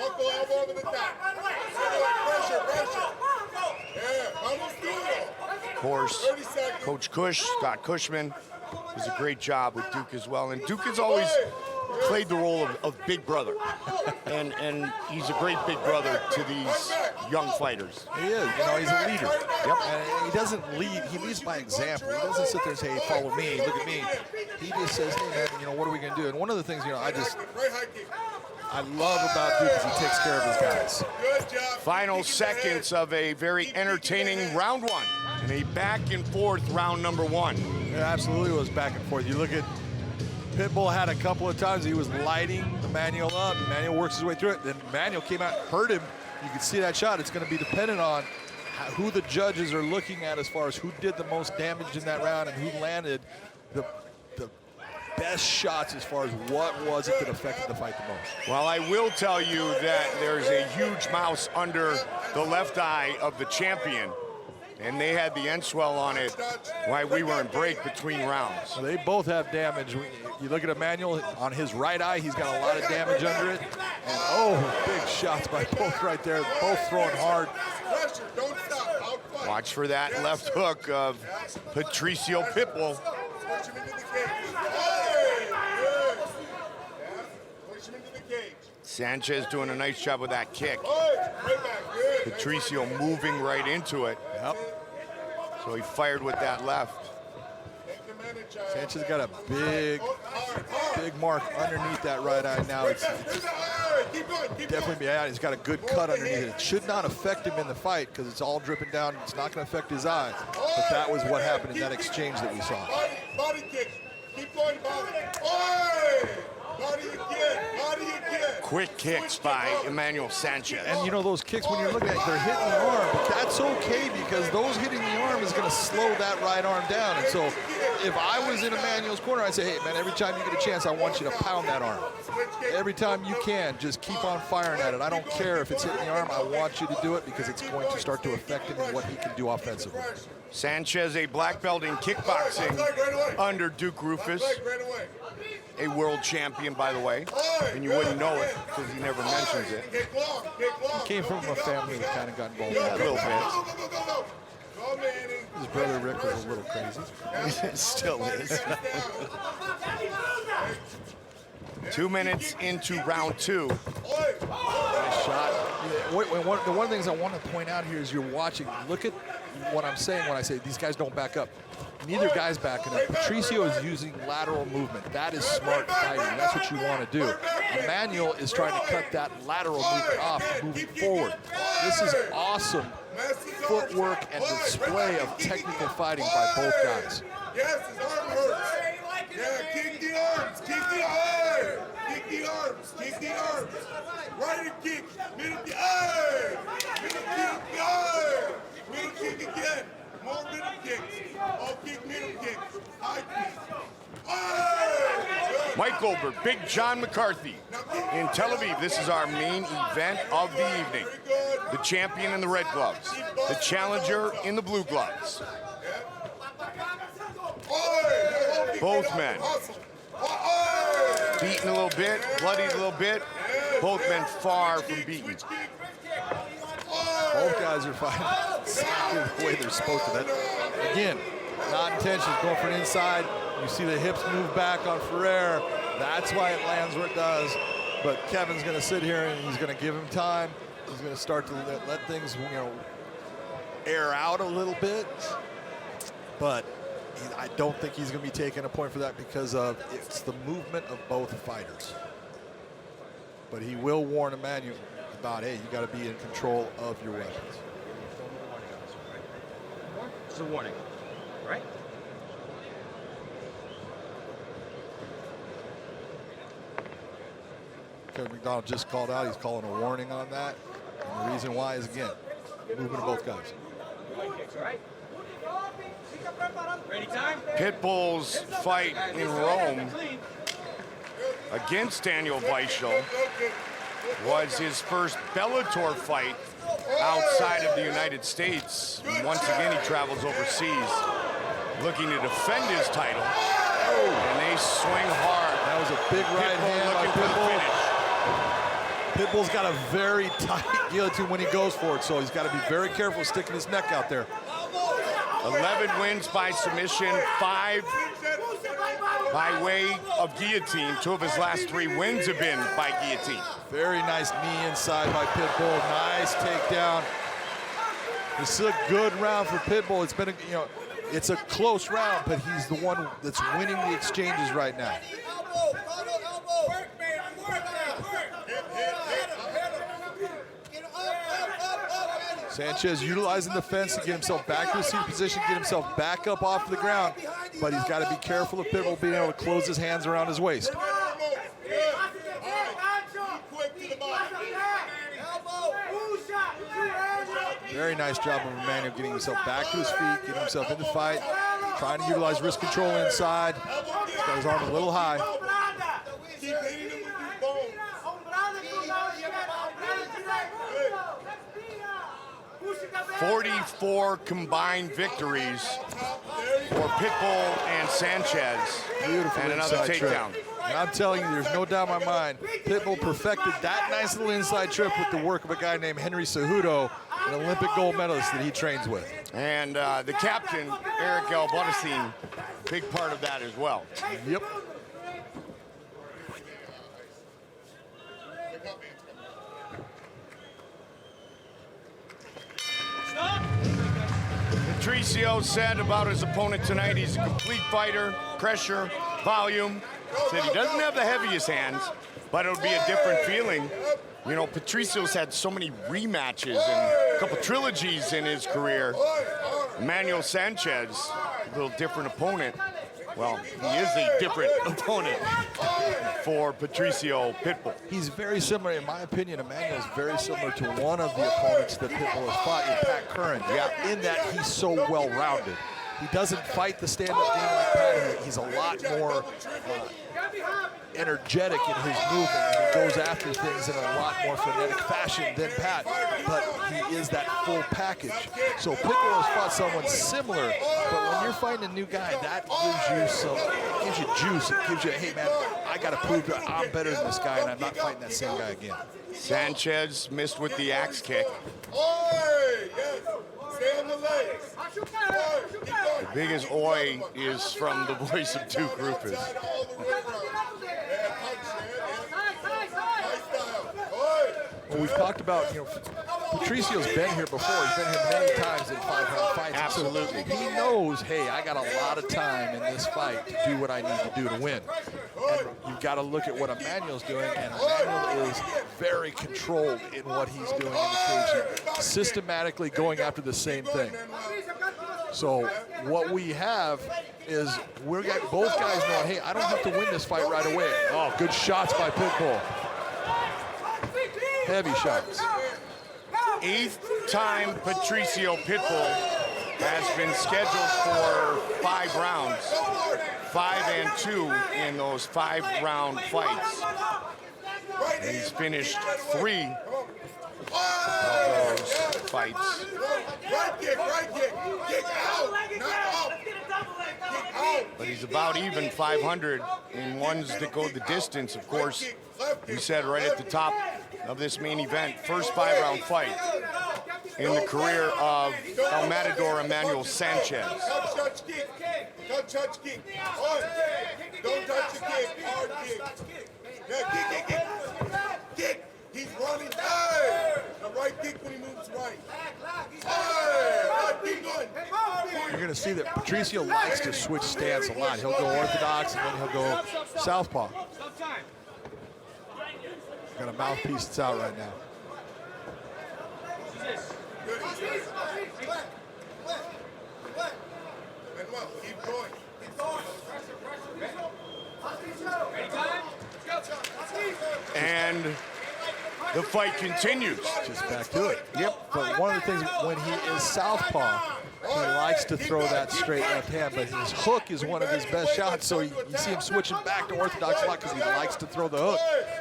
Uncle, elbow over the top. Pressure. Yeah, almost do it. Of course, Coach Cush, Scott Cushman, does a great job with Duke as well. And Duke has always played the role of big brother. and he's a great big brother to these young fighters. He is, you know, he's a leader. Yep. And he doesn't lead, he leads by example. He doesn't sit there and say, hey, follow me, look at me. He just says, hey man, you know, what are we gonna do? And one of the things, you know, I love about Duke is he takes care of his guys. Final seconds of a very entertaining round one. And a back and forth round number one. It absolutely was back and forth. You look at Pitbull had a couple of times he was lighting Emmanuel up. Emmanuel works his way through it. Then Emmanuel came out, hurt him. You can see that shot. It's going to be dependent on who the judges are looking at as far as who did the most damage in that round and who landed the best shots as far as what was it that affected the fight the most. Well, I will tell you that there's a huge mouse under the left eye of the champion. And they had the end swell on it while we were in break between rounds. So they both have damage. You look at Emmanuel, on his right eye, he's got a lot of damage under it. And oh, big shots by both right there, both throwing hard. Watch for that left hook of Patricio Pitbull. Sanchez doing a nice job with that kick. Patricio moving right into it. Yep. So he fired with that left. Sanchez got a big mark underneath that right eye now. It's definitely, yeah, he's got a good cut underneath it. It should not affect him in the fight because it's all dripping down. It's not going to affect his eye. But that was what happened in that exchange that we saw. Body kick. Keep going, body. Body again. Quick kicks by Emmanuel Sanchez. And you know those kicks, when you're looking at it, they're hitting the arm, but that's okay because those hitting the arm is going to slow that right arm down. And so if I was in Emmanuel's corner, I'd say, hey man, every time you get a chance, I want you to pound that arm. Every time you can, just keep on firing at it. I don't care if it's hitting the arm, I want you to do it because it's going to start to affect him and what he can do offensively. Sanchez, a black belt in kickboxing under Duke Roufus, a world champion. champion, by the way, and you wouldn't know it because he never mentions it. He came from a family that kind of got involved in that a little bit. His brother Rick was a little crazy. It still is. 2 minutes into round 2. Nice shot. One of the things I want to point out here is you're watching. Look at what I'm saying when I say these guys don't back up. Neither guy's backing up. Patricio is using lateral movement. That is smart fighting. That's what you want to do. Emmanuel is trying to cut that lateral movement off, moving forward. This is awesome footwork and display of technical fighting by both guys. Yes, his arm hurts. Yeah, kick the arms, kick the arms, kick the arms, kick the arms. Right kick, middle kick, middle kick, middle kick again. More middle kicks. All kick, middle kicks. High kick. Mike Goldberg, Big John McCarthy in Tel Aviv. This is our main event of the evening. The champion in the red gloves, the challenger in the blue gloves. Both men beaten a little bit, bloodied a little bit. Both men far from beaten. Both guys are fighting exactly the way they're supposed to. That, again, not intentional, going for an inside. You see the hips move back on Ferrer. That's why it lands where it does. But Kevin's going to sit here and he's going to give him time. He's going to start to let things, air out a little bit. But I don't think he's going to be taking a point for that because of it's the movement of both fighters. But he will warn Emmanuel about, hey, you got to be in control of your weapons. It's a warning, right? Kevin McDonald just called out. He's calling a warning on that. And the reason why is, again, movement of both guys. Pitbull's fight in Rome against Daniel Víchel was his first Bellator fight outside of the United States. Once again, he travels overseas looking to defend his title. And they swing hard. That was a big right hand by Pitbull. Pitbull's got a very tight guillotine when he goes for it, so he's got to be very careful sticking his neck out there. 11 wins by submission, 5 by way of guillotine. 2 of his last 3 wins have been by guillotine. Very nice knee inside by Pitbull. Nice takedown. This is a good round for Pitbull. It's been it's a close round, but he's the one that's winning the exchanges right now. Sanchez utilizing the fence to get himself back to a seated position, get himself back up off the ground, but he's got to be careful of Pitbull being able to close his hands around his waist. Very nice job of Emmanuel getting himself back to his feet, getting himself in the fight, trying to utilize wrist control inside. He's got his arm a little high. 44 combined victories for Pitbull and Sanchez. Beautiful and another takedown. And I'm telling you, there's no doubt in my mind, Pitbull perfected that nice little inside trip with the work of a guy named Henry Cejudo, an Olympic gold medalist that he trains with. And the captain, Eric Albarracin, big part of that as well. Yep. Patricio said about his opponent tonight, he's a complete fighter, pressure, volume. Said he doesn't have the heaviest hands, but it'll be a different feeling. You know, Patricio's had so many rematches and a couple trilogies in his career. Emmanuel Sanchez, a little different opponent. Well, he is a different opponent for Patricio Pitbull. He's very similar, in my opinion. Emmanuel's very similar to one of the opponents that Pitbull has fought, in Pat Curran. Yeah. In that he's so well-rounded. He doesn't fight the stand-up game like Pat. he's a lot more energetic in his movement. He goes after things in a lot more frenetic fashion than Pat, but he is that full package. So Pitbull has fought someone similar, but when you're fighting a new guy, that gives you juice. It gives you, hey man, I got to prove that I'm better than this guy, and I'm not fighting that same guy again. Sanchez missed with the axe kick. Stay on the legs. The biggest oi is from the voice of two groupers. Well, we've talked about, Patricio's been here before. He's been here many times in 5-round fights. Absolutely. So he knows, hey, I got a lot of time in this fight to do what I need to do to win. And you've got to look at what Emmanuel's doing, and Emmanuel is very controlled in what he's doing in the cage, systematically going after the same thing. So what we have is we've got both guys knowing, hey, I don't have to win this fight right away. Oh, good shots by Pitbull. Heavy shots. 8th time Patricio Pitbull has been scheduled for 5 rounds. 5 and 2 in those 5-round fights. And he's finished 3 of those fights. Right kick, kick out, not up. Kick out. But he's about even 500 in ones that go the distance. Of course, we said right at the top of this main event, first 5-round fight in the career of El Matador Emmanuel Sanchez. Touch kick. Don't touch kick. Don't touch the kick. Hard kick. Yeah, kick. He's running. Hey! The right kick when he moves right. Hey! Keep going. You're going to see that Patricio likes to switch stance a lot. He'll go orthodox and then he'll go southpaw. Got a mouthpiece that's out right now. Keep going. And the fight continues. Just back to it. Yep. But one of the things, when he is southpaw, he likes to throw that straight left hand, but his hook is one of his best shots, so you see him switching back to orthodox a lot because he likes to throw the hook.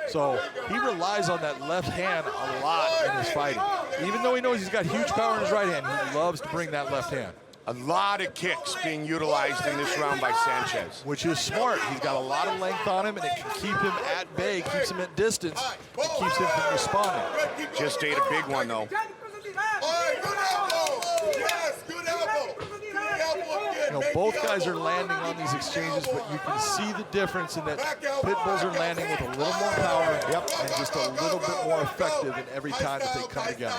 So he relies on that left hand a lot in his fighting. Even though he knows he's got huge power in his right hand, he loves to bring that left hand. A lot of kicks being utilized in this round by Sanchez. Which is smart. He's got a lot of length on him, and it can keep him at bay, keeps him at distance, and keeps him from responding. Just ate a big one, though. Both guys are landing on these exchanges, but you can see the difference in that Pitbulls are landing with a little more power and just a little bit more effective in every time that they come together.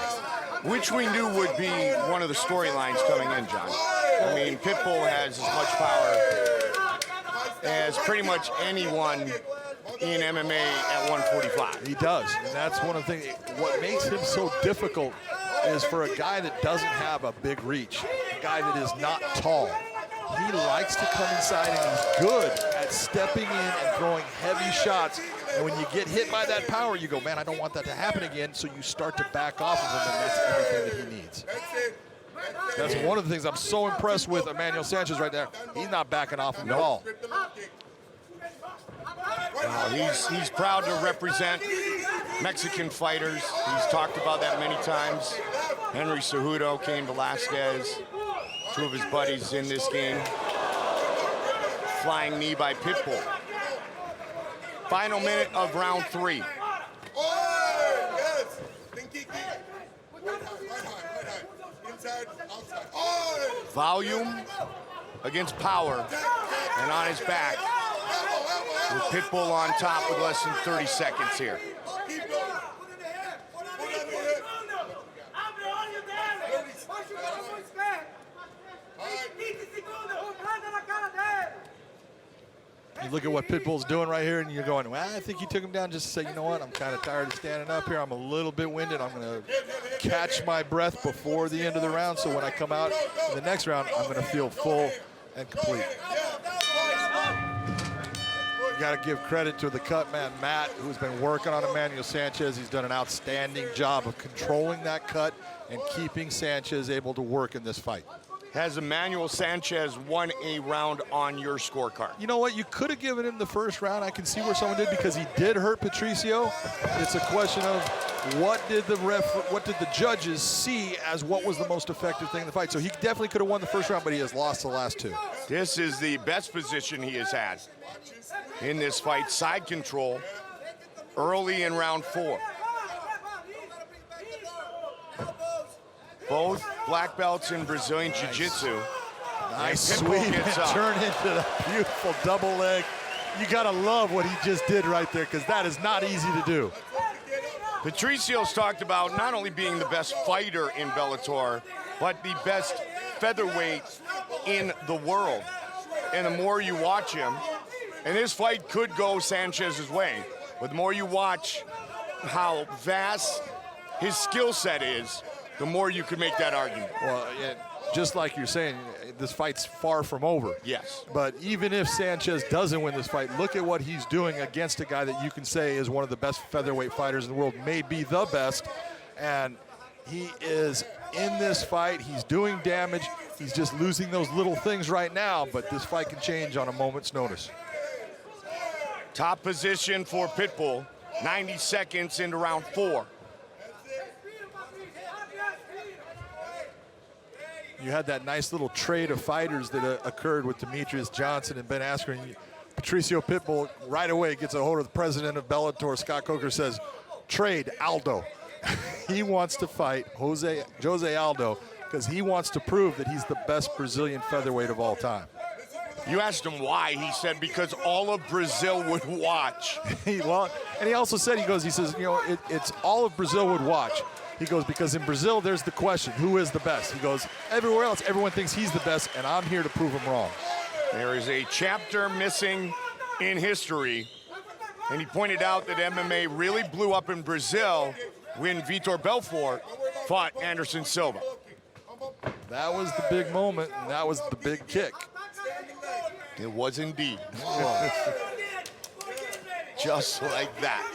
Which we knew would be one of the storylines coming in, John. I mean, Pitbull has as much power as pretty much anyone in MMA at 145. He does, and that's one of the things. What makes him so difficult is for a guy that doesn't have a big reach, a guy that is not tall. He likes to come inside, and he's good at stepping in and throwing heavy shots. And when you get hit by that power, you go, man, I don't want that to happen again. So you start to back off of him, and that's everything that he needs. That's one of the things I'm so impressed with Emmanuel Sanchez right there. He's not backing off him at all. He's proud to represent Mexican fighters. He's talked about that many times. Henry Cejudo, Cain Velasquez, two of his buddies in this game. Flying knee by Pitbull. Final minute of round 3. Volume against power, and on his back with Pitbull on top with less than 30 seconds here. You look at what Pitbull's doing right here, and you're going, well, I think he took him down just to say, you know what, I'm kind of tired of standing up here. I'm a little bit winded. I'm going to catch my breath before the end of the round, so when I come out in the next round, I'm going to feel full and complete. You got to give credit to the cut man, Matt, who's been working on Emmanuel Sanchez. He's done an outstanding job of controlling that cut and keeping Sanchez able to work in this fight. has Emmanuel Sanchez won a round on your scorecard? You know what? You could have given him the first round. I can see where someone did because he did hurt Patricio. It's a question of what did the judges see as what was the most effective thing in the fight. So he definitely could have won the first round, but he has lost the last two. This is the best position he has had in this fight. Side control early in round 4. Both black belts in Brazilian Jiu-Jitsu. Nice sweep and turn into that beautiful double leg. You gotta love what he just did right there because that is not easy to do. Patricio's talked about not only being the best fighter in Bellator, but the best featherweight in the world. And the more you watch him, and this fight could go Sanchez's way, but the more you watch how vast his skill set is, the more you could make that argument. Well, yeah, just like you're saying, this fight's far from over. Yes. But even if Sanchez doesn't win this fight, look at what he's doing against a guy that you can say is one of the best featherweight fighters in the world, maybe the best. And he is in this fight. He's doing damage. He's just losing those little things right now, but this fight can change on a moment's notice. Top position for Pitbull, 90 seconds into round 4. You had that nice little trade of fighters that occurred with Demetrius Johnson and Ben Askren. Patricio Pitbull right away gets a hold of the president of Bellator, Scott Coker, says, trade Aldo. He wants to fight Jose Aldo because he wants to prove that he's the best Brazilian featherweight of all time. You asked him why. He said because all of Brazil would watch. Well, and he also said, he says, you know, it's all of Brazil would watch. He goes, because in Brazil, there's the question, who is the best? He goes, everywhere else, everyone thinks he's the best, and I'm here to prove him wrong. There is a chapter missing in history, and he pointed out that MMA really blew up in Brazil when Vitor Belfort fought Anderson Silva. That was the big moment, and that was the big kick. It was indeed. Just like that.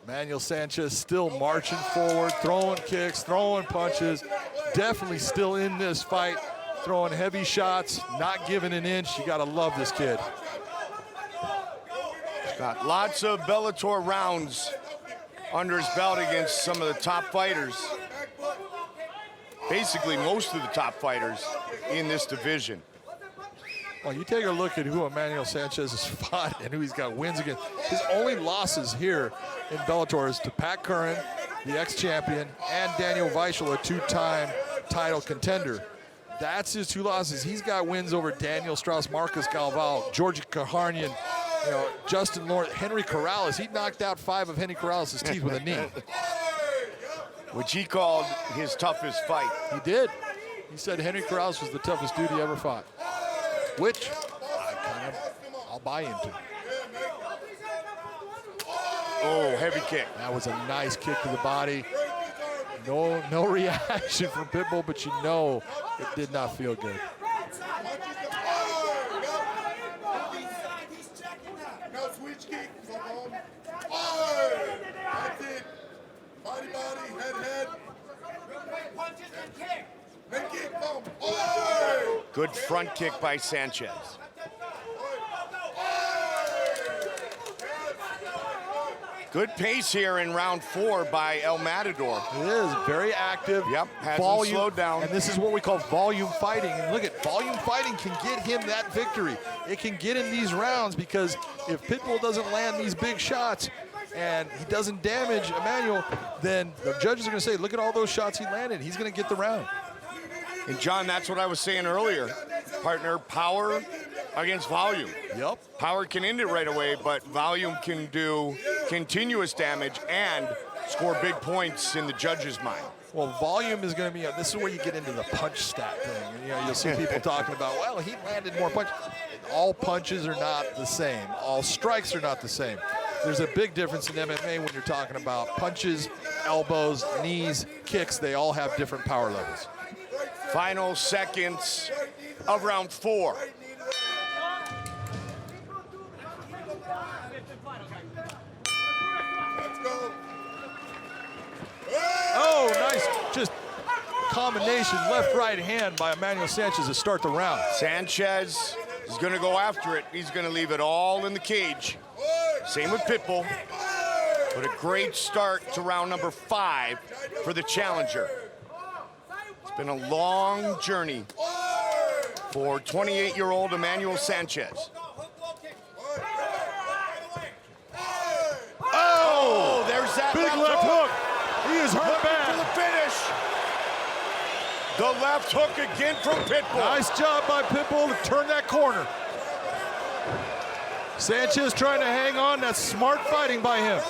Manuel Sanchez still marching forward, throwing kicks, throwing punches, definitely still in this fight, throwing heavy shots, not giving an inch. You gotta love this kid. He's got lots of Bellator rounds under his belt against some of the top fighters. Basically, most of the top fighters in this division. Well, you take a look at who Emmanuel Sanchez has fought and who he's got wins against. His only losses here in Bellator is to Pat Curran, the ex-champion, and Daniel Víchel, a two-time title contender. That's his 2 losses. He's got wins over Daniel Strauss, Marcus Galval, Georgi Kaharnian, Justin Lawrence, Henry Corrales. He knocked out 5 of Henry Corrales' teeth with a knee. Which he called his toughest fight. He did. He said Henry Corrales was the toughest dude he ever fought. Which I'll buy into. Oh, heavy kick. That was a nice kick to the body. No reaction from Pitbull, but you know it did not feel good. Now switch kick. That's it. Body, head. Then kick, Good front kick by Sanchez. Good pace here in round 4 by El Matador. It is very active. Yep, hasn't slowed down. And this is what we call volume fighting. And look at volume fighting can get him that victory. It can get him these rounds because if Pitbull doesn't land these big shots and he doesn't damage Emmanuel, then the judges are going to say, look at all those shots he landed. He's going to get the round. And John, that's what I was saying earlier. Partner, power against volume. Yep. Power can end it right away, but volume can do continuous damage and score big points in the judge's mind. Well, volume is going to be, this is where you get into the punch stat thing. And, you'll see people talking about, well, he landed more punches. All punches are not the same. All strikes are not the same. There's a big difference in MMA when you're talking about punches, elbows, knees, kicks. They all have different power levels. Final seconds of round 4. Let's go. Oh, nice. Just combination left-right hand by Emmanuel Sanchez to start the round. Sanchez is going to go after it. He's going to leave it all in the cage. Same with Pitbull. But a great start to round number 5 for the challenger. It's been a long journey for 28-year-old Emmanuel Sanchez. Oh, there's that big left hook. He is hurt bad. For the finish. The left hook again from Pitbull. Nice job by Pitbull to turn that corner. Sanchez trying to hang on. That's smart fighting by him.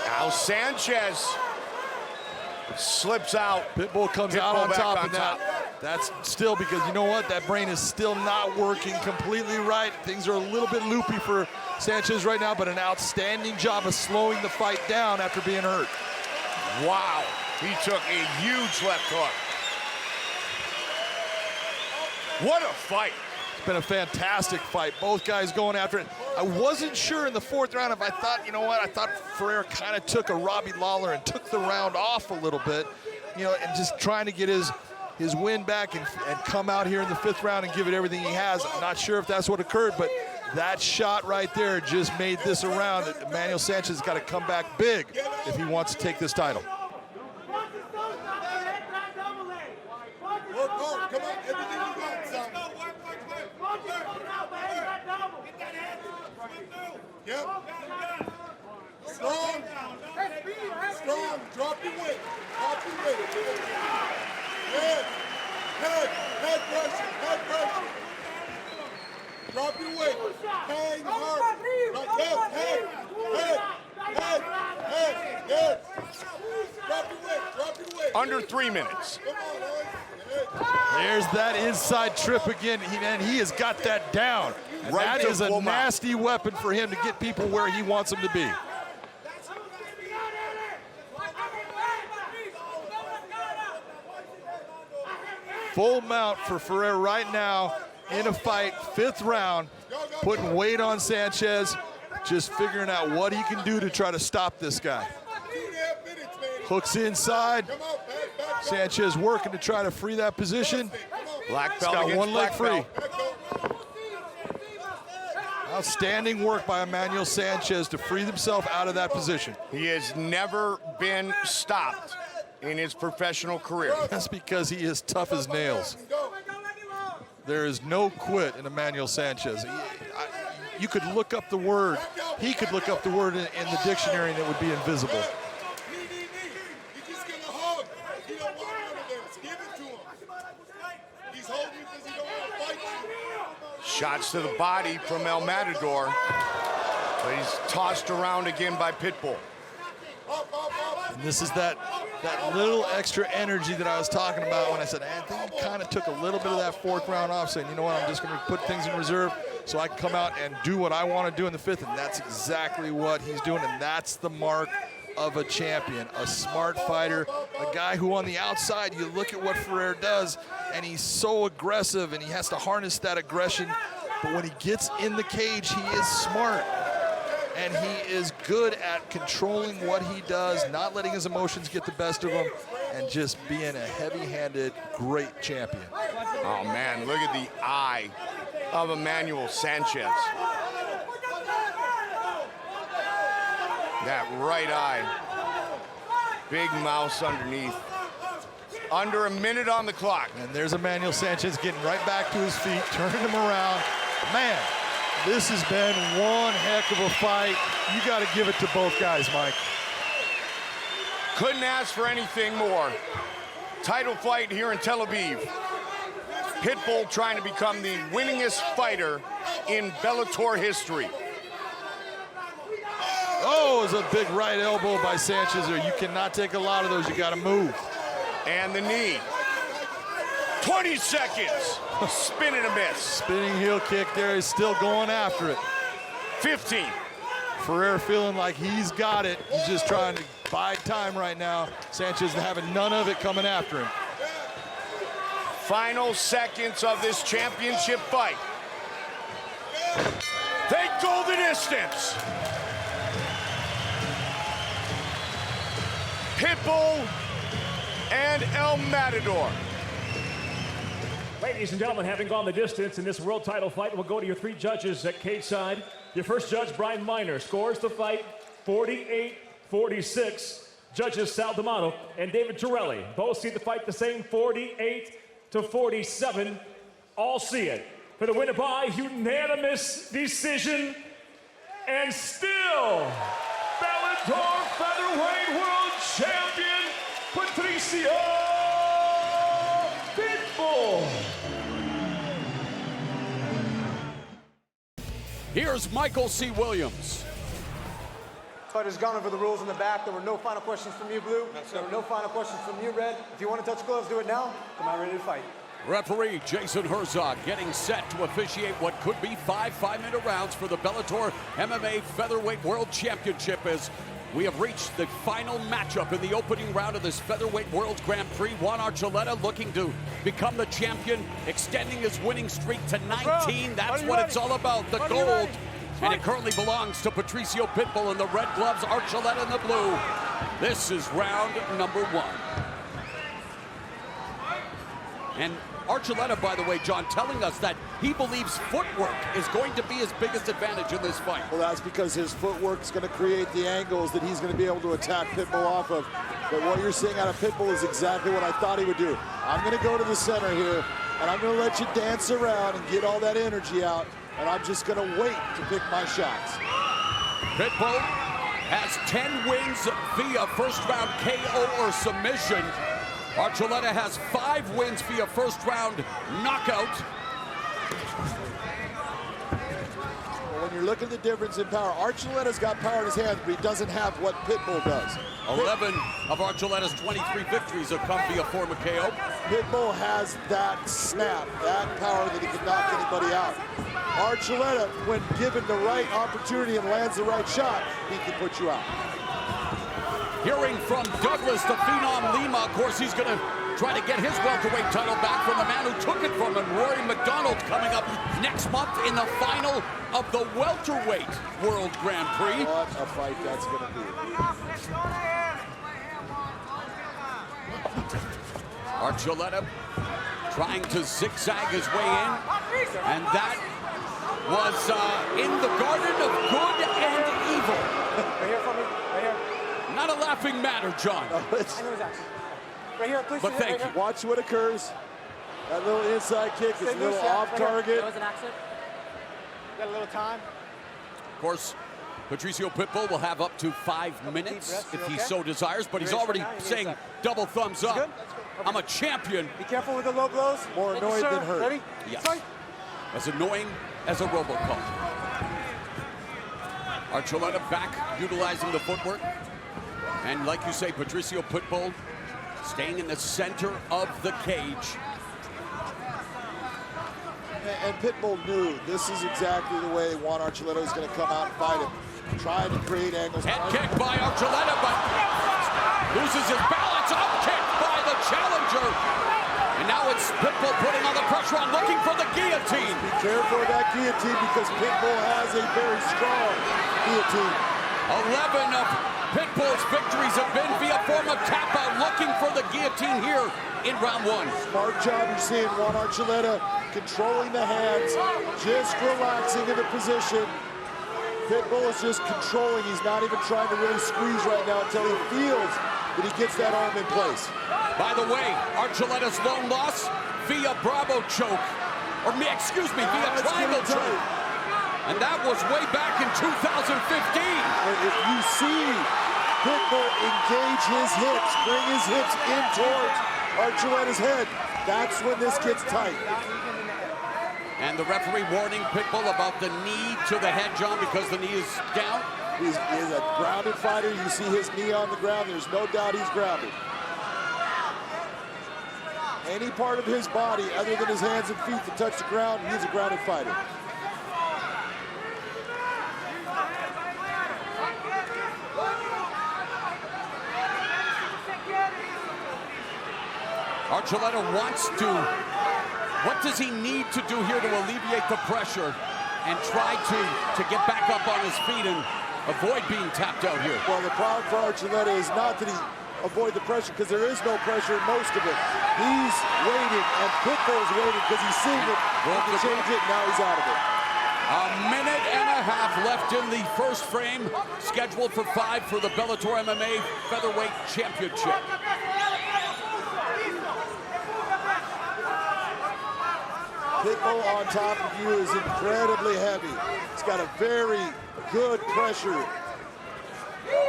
Now Sanchez slips out. Pitbull comes out on top of that. That's still because, you know what, that brain is still not working completely right. Things are a little bit loopy for Sanchez right now, but an outstanding job of slowing the fight down after being hurt. Wow, he took a huge left hook. What a fight. It's been a fantastic fight. Both guys going after it. I wasn't sure in the 4th round if I thought, you know what, I thought Ferrer kind of took a Robbie Lawler and took the round off a little bit, you know, and just trying to get his win back and come out here in the 5th round and give it everything he has. I'm not sure if that's what occurred, but that shot right there just made this a round that Emmanuel Sanchez has got to come back big if he wants to take this title. Work hard. Come on, everything you got, son. Yep. Strong. Strong. Drop your weight. Drop your weight. Head. Head. Head pressure. Head pressure. Drop your weight. Hang hard. Right there. Head. Head. Head. Head. Head. Drop your weight. Drop your weight. Under 3 minutes. Come on, boys. There's that inside trip again. He has got that down. And Right that is a to nasty weapon for him to get people where he wants them to be. Full mount for Ferrer right now in a fight, 5th round, putting weight on Sanchez, just figuring out what he can do to try to stop this guy. Hooks inside. Sanchez working to try to free that position. Black belt got against one leg black free. belt. Outstanding work by Emmanuel Sanchez to free himself out of that position. He has never been stopped in his professional career. That's because he is tough as nails. There is no quit in Emmanuel Sanchez. You could look up the word, he could look up the word in the dictionary and it would be invisible. Shots to the body from El Matador, but he's tossed around again by Pitbull. And this is that little extra energy that I was talking about when I said, I think he kind of took a little bit of that 4th round off, saying, you know what, I'm just going to put things in reserve so I can come out and do what I want to do in the 5th, and that's exactly what he's doing, and that's the mark of a champion, a smart fighter, a guy who on the outside, you look at what Ferrer does, and he's so aggressive, and he has to harness that aggression, but when he gets in the cage, he is smart. And he is good at controlling what he does, not letting his emotions get the best of him, and just being a heavy-handed, great champion. Oh, man, look at the eye of Emmanuel Sanchez. That right eye. Big mouse underneath. Under a minute on the clock. And there's Emmanuel Sanchez getting right back to his feet, turning him around. Man, this has been one heck of a fight. You got to give it to both guys, Mike. Couldn't ask for anything more. Title fight here in Tel Aviv. Pitbull trying to become the winningest fighter in Bellator history. Oh, it's a big right elbow by Sanchez there. You cannot take a lot of those. You got to move. And the knee. 20 seconds. Spin and a miss. Spinning heel kick there. He's still going after it. 15. Ferrer feeling like he's got it. He's just trying to bide time right now. Sanchez having none of it coming after him. Final seconds of this championship fight. They go the distance. Pitbull and El Matador. Ladies and gentlemen, having gone the distance in this world title fight, we'll go to your three judges at cage side. Your first judge, Brian Miner, scores the fight 48-46. Judges Sal D'Amato and David Torelli both see the fight the same, 48-47. All see it for the winner by unanimous decision, and still Bellator Featherweight World Champion, Patricio Pitbull. Here's Michael C. Williams. Fighters gone over the rules in the back. There were no final questions from you, Blue. There were no final questions from you, Red. If you want to touch gloves, do it now. Come out ready to fight. Referee Jason Herzog getting set to officiate what could be 5 5-minute rounds for the Bellator MMA Featherweight World Championship, as we have reached the final matchup in the opening round of this Featherweight World Grand Prix. Juan Archuleta looking to become the champion, extending his winning streak to 19. That's what it's all about, the gold. And it currently belongs to Patricio Pitbull in the red gloves, Archuleta in the blue. This is round number 1. And Archuleta, by the way, John, telling us that he believes footwork is going to be his biggest advantage in this fight. Well, that's because his footwork is going to create the angles that he's going to be able to attack Pitbull off of. But what you're seeing out of Pitbull is exactly what I thought he would do. I'm going to go to the center here, and I'm going to let you dance around and get all that energy out, and I'm just going to wait to pick my shots. Pitbull has 10 wins via first-round KO or submission. Archuleta has 5 wins via first-round knockout. Well, when you're looking at the difference in power, Archuleta's got power in his hands, but he doesn't have what Pitbull does. 11 of Archuleta's 23 victories have come via form of KO. Pitbull has that snap, that power that he can knock anybody out. Archuleta, when given the right opportunity and lands the right shot, he can put you out. Hearing from Douglas, the Phenom Lima, of course, he's going to try to get his welterweight title back from the man who took it from him, Rory McDonald, coming up next month in the final of the welterweight World Grand Prix. What a fight that's going to be. Archuleta trying to zigzag his way in, and that was in the garden of good and evil. Right here for me, right here. Not a laughing matter, John. No, I know his action. Right here, please. But thank you. Watch what occurs. That little inside kick is a little off target. That was an accident. Got a little time. Of course, Patricio Pitbull will have up to 5 minutes if he so desires, but he's already saying double thumbs up. Okay. I'm a champion. Be careful with the low blows. More annoyed than hurt. Ready? Yes. As annoying as a robocall. Archuleta back utilizing the footwork. And like you say, Patricio Pitbull staying in the center of the cage. And Pitbull knew this is exactly the way Juan Archuleta is going to come out and fight him. Trying to create angles. Head kick by Archuleta, but loses his balance. Up kick by the challenger. And now it's Pitbull putting all the pressure on, looking for the guillotine. Be careful of that guillotine because Pitbull has a very strong guillotine. 11 of Pitbull's victories have been via form of tap out, looking for the guillotine here in round 1. Smart job. You're seeing Juan Archuleta controlling the hands, just relaxing in the position. Pitbull is just controlling. He's not even trying to really squeeze right now until he feels that he gets that arm in place. By the way, Archuleta's lone loss via Bravo choke, or excuse me, via triangle choke. And that was way back in 2015. And if you see Pitbull engage his hips, bring his hips in towards Archuleta's head, that's when this gets tight. And the referee warning Pitbull about the knee to the head, John, because the knee is down. He's a grounded fighter. You see his knee on the ground. There's no doubt he's grounded. Any part of his body other than his hands and feet that touch the ground, he's a grounded fighter. Archuleta wants to, what does he need to do here to alleviate the pressure and try to get back up on his feet and avoid being tapped out here? Well, the problem for Archuleta is not that avoid the pressure because there is no pressure in most of it. He's waiting, and Pitbull's waiting because he's seeing it. He can change it, now he's out of it. A minute and a half left in the first frame, scheduled for 5 for the Bellator MMA Featherweight Championship. Pitbull on top of you is incredibly heavy. He's got a very good pressure.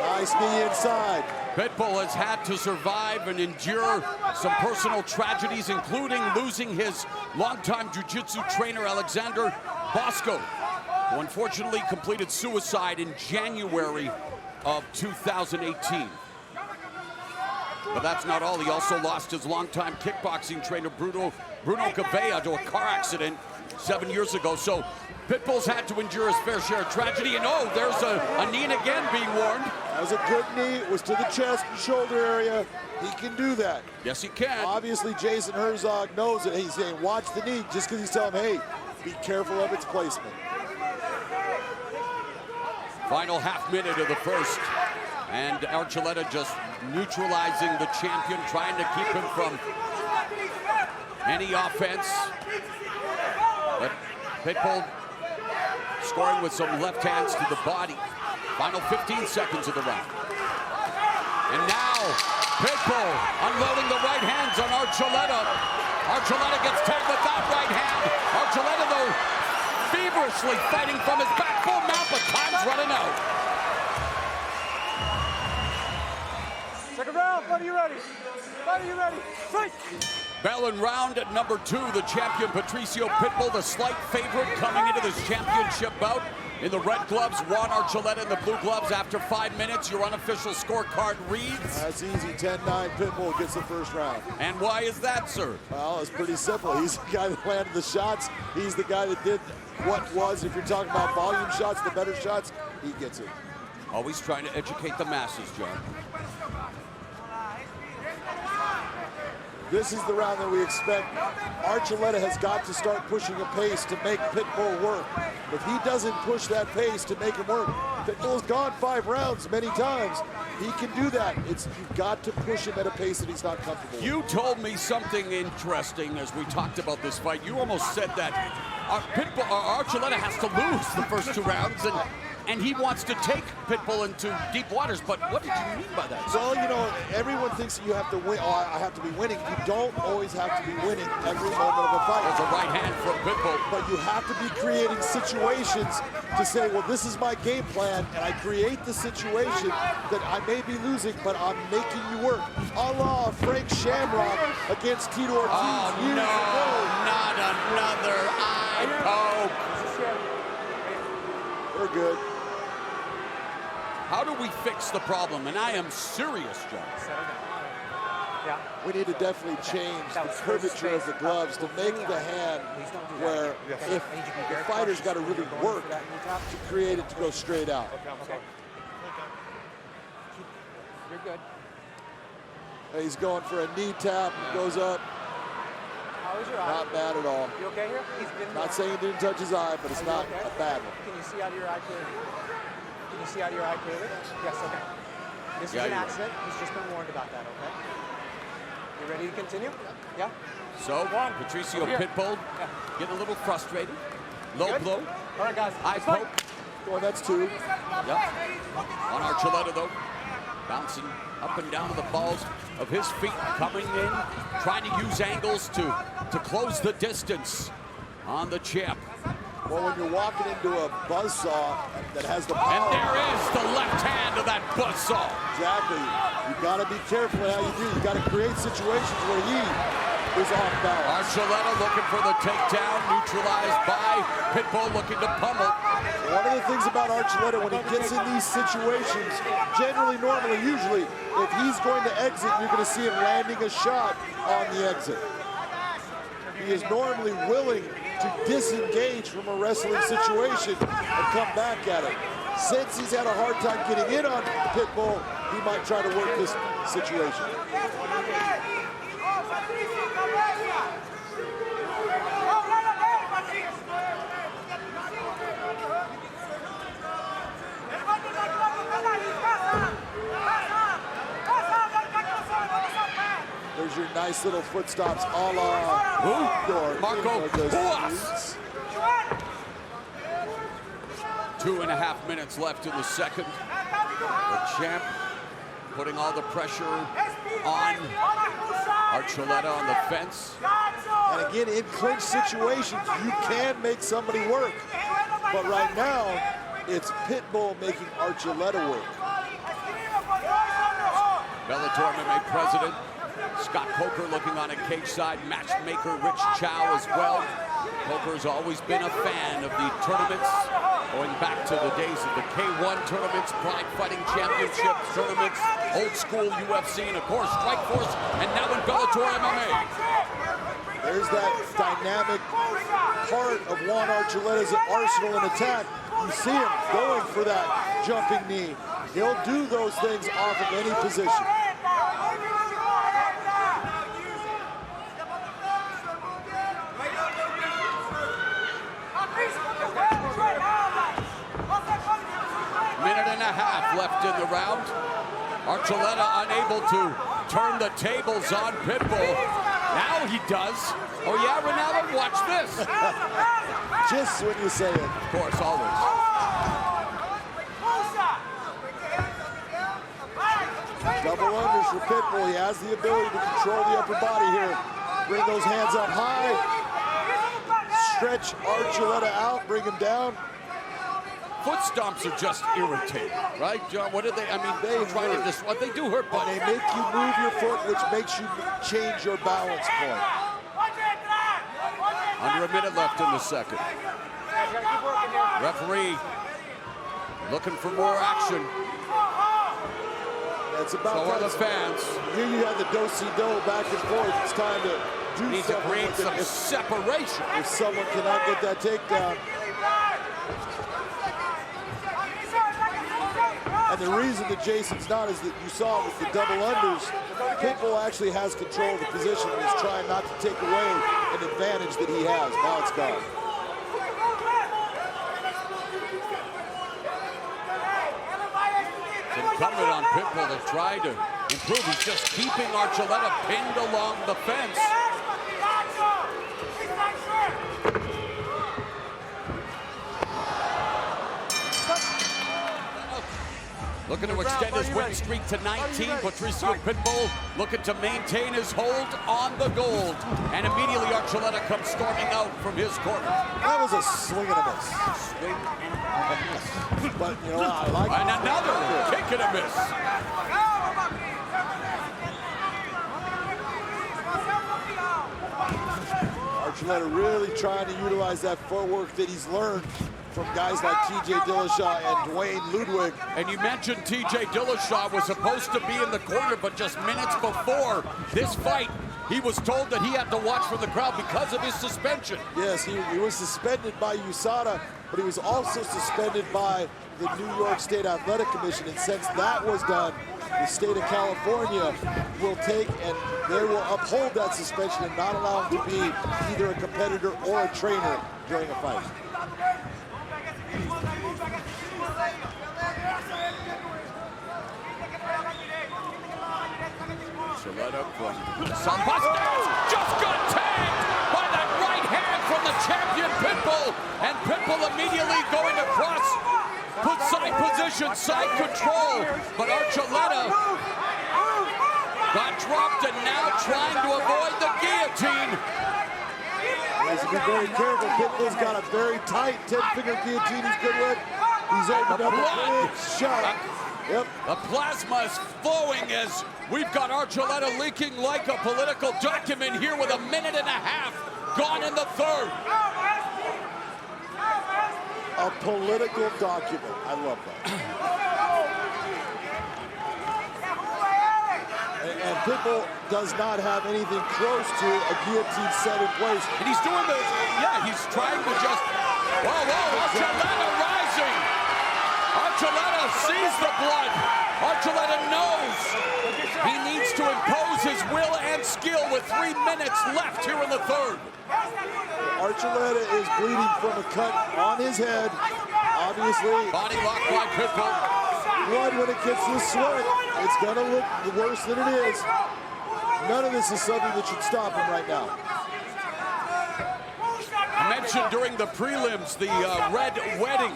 Nice knee inside. Pitbull has had to survive and endure some personal tragedies, including losing his longtime jiu-jitsu trainer, Alexander Bosco, who unfortunately completed suicide in January of 2018. But that's not all. He also lost his longtime kickboxing trainer, Bruno Gavea, to a car accident 7 years ago. So Pitbull's had to endure his fair share of tragedy. And oh, there's a knee again being warned. That was a good knee. It was to the chest and shoulder area. He can do that. Yes, he can. Obviously, Jason Herzog knows it. He's saying, watch the knee, just because he's telling him, hey, be careful of its placement. Final half minute of the first. And Archuleta just neutralizing the champion, trying to keep him from any offense. But Pitbull scoring with some left hands to the body. Final 15 seconds of the round. And now Pitbull unloading the right hands on Archuleta. Archuleta gets tagged with that right hand. Archuleta, though, feverishly fighting from his back. Full mount, but time's running out. Second round, buddy, you ready? Buddy, you ready? Fight! Bell in round at number 2, the champion Patricio Pitbull, the slight favorite coming into this championship bout. In the red gloves, Juan Archuleta in the blue gloves. After 5 minutes, your unofficial scorecard reads. That's easy, 10-9, Pitbull gets the first round. And why is that, sir? Well, it's pretty simple. He's the guy that landed the shots. He's the guy that did what was, if you're talking about volume shots, the better shots, he gets it. Always trying to educate the masses, John. This is the round that we expect. Archuleta has got to start pushing a pace to make Pitbull work. If he doesn't push that pace to make him work, Pitbull's gone 5 rounds many times. He can do that. You've got to push him at a pace that he's not comfortable with. You told me something interesting as we talked about this fight. You almost said that Archuleta has to lose the first 2 rounds, and he wants to take Pitbull into deep waters. But what did you mean by that? Well, you know, everyone thinks that you have to win. Oh, I have to be winning. You don't always have to be winning every moment of a fight. There's a right hand from Pitbull. But you have to be creating situations to say, well, this is my game plan, and I create the situation that I may be losing, but I'm making you work. A la Frank Shamrock against Tito Ortiz. Oh, no, not another eye poke. We're good. How do we fix the problem? And I am serious, John. Yeah. We need to definitely change the curvature of the gloves to make the hand where if the fighter's got to really work to create it to go straight out. Okay. You're good. He's going for a knee tap, goes up. How is your eye? Not bad at all. You okay here? Not saying he didn't touch his eye, but it's not a bad one. Can you see out of your eye clearly? Can you see out of your eye clearly? Yes, okay. This is an accident. He's just been warned about that, okay? You ready to continue? Yeah? So, Patricio Pitbull getting a little frustrated. Low blow. All right, guys. Eye poke. Well, that's 2. Yep. On Archuleta, though. Bouncing up and down to the balls of his feet, coming in, trying to use angles to close the distance on the champ. Well, when you're walking into a buzzsaw that has the power. And there is the left hand of that buzzsaw. Exactly. You've got to be careful how you do. You've got to create situations where he is off balance. Archuleta looking for the takedown, neutralized by Pitbull looking to pummel. One of the things about Archuleta, when he gets in these situations, generally, normally, usually, if he's going to exit, you're going to see him landing a shot on the exit. He is normally willing to disengage from a wrestling situation and come back at it. Since he's had a hard time getting in on Pitbull, he might try to work this situation. your nice little foot stops a la Marco Puas. 2.5 minutes left in the second. The champ putting all the pressure on Archuleta on the fence. And again, in clinch situations, you can make somebody work. But right now, it's Pitbull making Archuleta work. Bellator MMA president Scott Coker looking on a cage side. Matchmaker Rich Chow as well. Coker's always been a fan of the tournaments, going back to the days of the K1 tournaments, Pride Fighting Championships tournaments, old school UFC, and of course Strikeforce, and now in Bellator MMA. There's that dynamic part of Juan Archuleta's arsenal in attack. You see him going for that jumping knee. He'll do those things off of any position. Minute and a half left in the round. Archuleta unable to turn the tables on Pitbull. Now he does. Oh yeah, Ronaldo, watch this. Just when you say it. Of course, always. Double unders for Pitbull. He has the ability to control the upper body here. Bring those hands up high. Stretch Archuleta out, bring him down. Foot stomps are just irritating, right, John? What do they, I mean, they try to just, what they do hurt, but they make you move your foot, which makes you change your balance point. Under a minute left in the second. Referee looking for more action. It's about so are the fans. Here you have the do-si-do back and forth. It's time to do need to something create some separation. If someone cannot get that takedown. And the reason that Jason's not is that you saw with the double unders, Pitbull actually has control of the position and is trying not to take away an advantage that he has. Now it's gone. It's incumbent on Pitbull to try to improve. He's just keeping Archuleta pinned along the fence. Looking to extend his win streak to 19. Patricio Pitbull looking to maintain his hold on the gold. And immediately Archuleta comes storming out from his corner. That was a swing and a miss. Swing and a miss. But, you know, I like and another kick and a miss. Archuleta really trying to utilize that footwork that he's learned from guys like TJ Dillashaw and Dwayne Ludwig. And you mentioned TJ Dillashaw was supposed to be in the corner, but just minutes before this fight, he was told that he had to watch from the crowd because of his suspension. Yes, he was suspended by USADA, but he was also suspended by the New York State Athletic Commission. And since that was done, the state of California will take and they will uphold that suspension and not allow him to be either a competitor or a trainer during a fight. Archuleta from San Bastos just got tagged by that right hand from the champion Pitbull, and Pitbull immediately going across, put side position, side control, but Archuleta got dropped and now trying to avoid the guillotine. He has to be very careful. Pitbull's got a very tight 10-finger guillotine he's good with. He's opened up a big shot. Yep. The plasma is flowing as we've got Archuleta leaking like a political document here with a minute and a half gone in the third. A political document. I love that. And Pitbull does not have anything close to a guillotine set in place. And he's doing the, yeah, he's trying to just, whoa, Archuleta rising. Archuleta sees the blood. Archuleta knows he needs to impose his will and skill with 3 minutes left here in the third. Archuleta is bleeding from a cut on his head, obviously. Body lock by Pitbull. Blood when it gets to the sweat, it's gonna look worse than it is. none of this is something that should stop him right now. I mentioned during the prelims the red wedding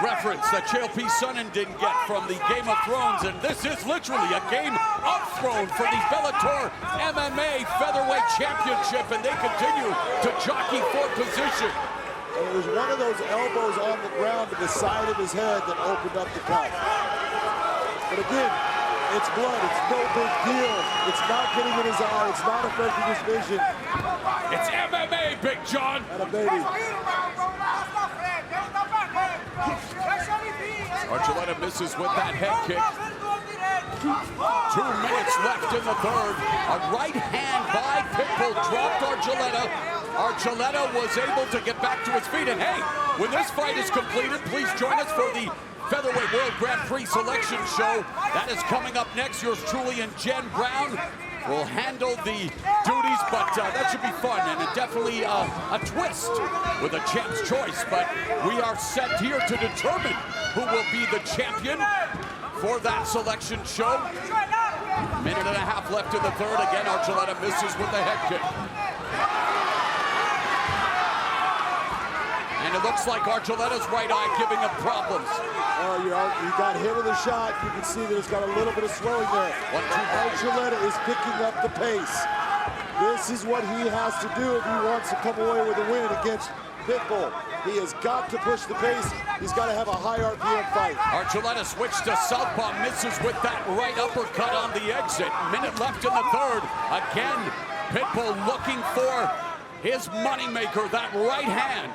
reference that Chael P. Sonnen didn't get from the Game of Thrones, and this is literally a Game of Thrones for the Bellator MMA Featherweight Championship, and they continue to jockey for position. And it was one of those elbows on the ground to the side of his head that opened up the count. But again, it's blood, it's no big deal. It's not getting in his eye, it's not affecting his vision. It's MMA, Big John. And a baby. Archuleta misses with that head kick. 2 minutes left in the third. A right hand by Pitbull dropped Archuleta. Archuleta was able to get back to his feet. And hey, when this fight is completed, please join us for the Featherweight World Grand Prix selection show. That is coming up next. Yours truly and Jen Brown will handle the duties, but that should be fun and definitely a twist with a champ's choice. But we are set here to determine who will be the champion for that selection show. Minute and a half left in the third. Again, Archuleta misses with the head kick. And it looks like Archuleta's right eye giving him problems. Oh, you got hit with a shot. You can see that it's got a little bit of swelling there. Archuleta is picking up the pace. This is what he has to do if he wants to come away with a win against Pitbull. He has got to push the pace. He's got to have a high RPM fight. Archuleta switched to southpaw, misses with that right uppercut on the exit. Minute left in the third. Again, Pitbull looking for his moneymaker, that right hand.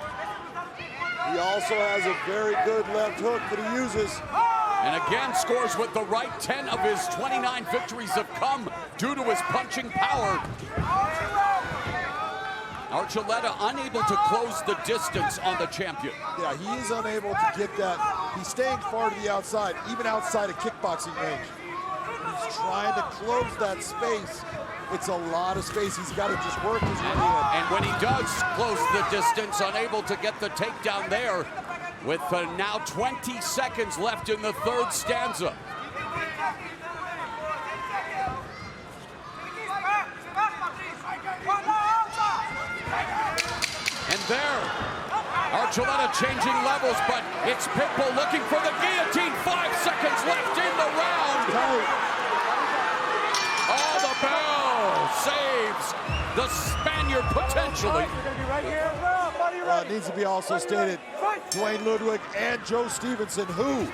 He also has a very good left hook that he uses. And again scores with the right. 10 of his 29 victories have come due to his punching power. Archuleta unable to close the distance on the champion. Yeah, he is unable to get that. He's staying far to the outside, even outside of kickboxing range. He's trying to close that space. It's a lot of space. He's got to just work his way in. And when he does close the distance, unable to get the takedown there, with now 20 seconds left in the third stanza. And there, Archuleta changing levels, but it's Pitbull looking for the guillotine. 5 seconds left in the round. Oh, the bell saves the Spaniard potentially. It needs to be also stated, Dwayne Ludwig and Joe Stevenson, who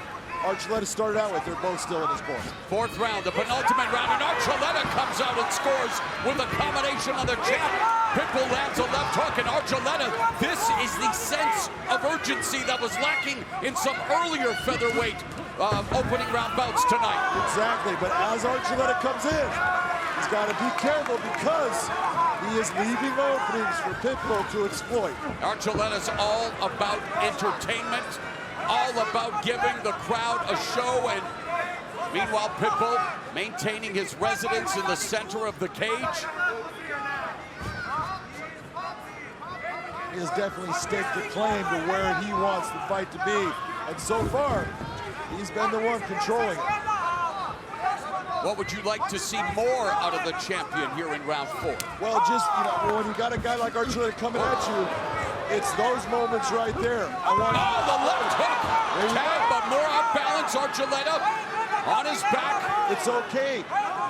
Archuleta started out with, they're both still in his corner. Fourth round, the penultimate round, and Archuleta comes out and scores with a combination on the champ. Pitbull lands a left hook, and Archuleta, this is the sense of urgency that was lacking in some earlier featherweight opening round bouts tonight. Exactly, but as Archuleta comes in, he's got to be careful because he is leaving openings for Pitbull to exploit. Archuleta's all about entertainment, all about giving the crowd a show, and meanwhile Pitbull maintaining his residence in the center of the cage. He has definitely staked a claim to where he wants the fight to be, and so far, he's been the one controlling it. What would you like to see more out of the champion here in round 4? Well, just, when you got a guy like Archuleta coming at you, it's those moments right there. The left hook! Tag, but more off balance. Archuleta on his back. It's okay.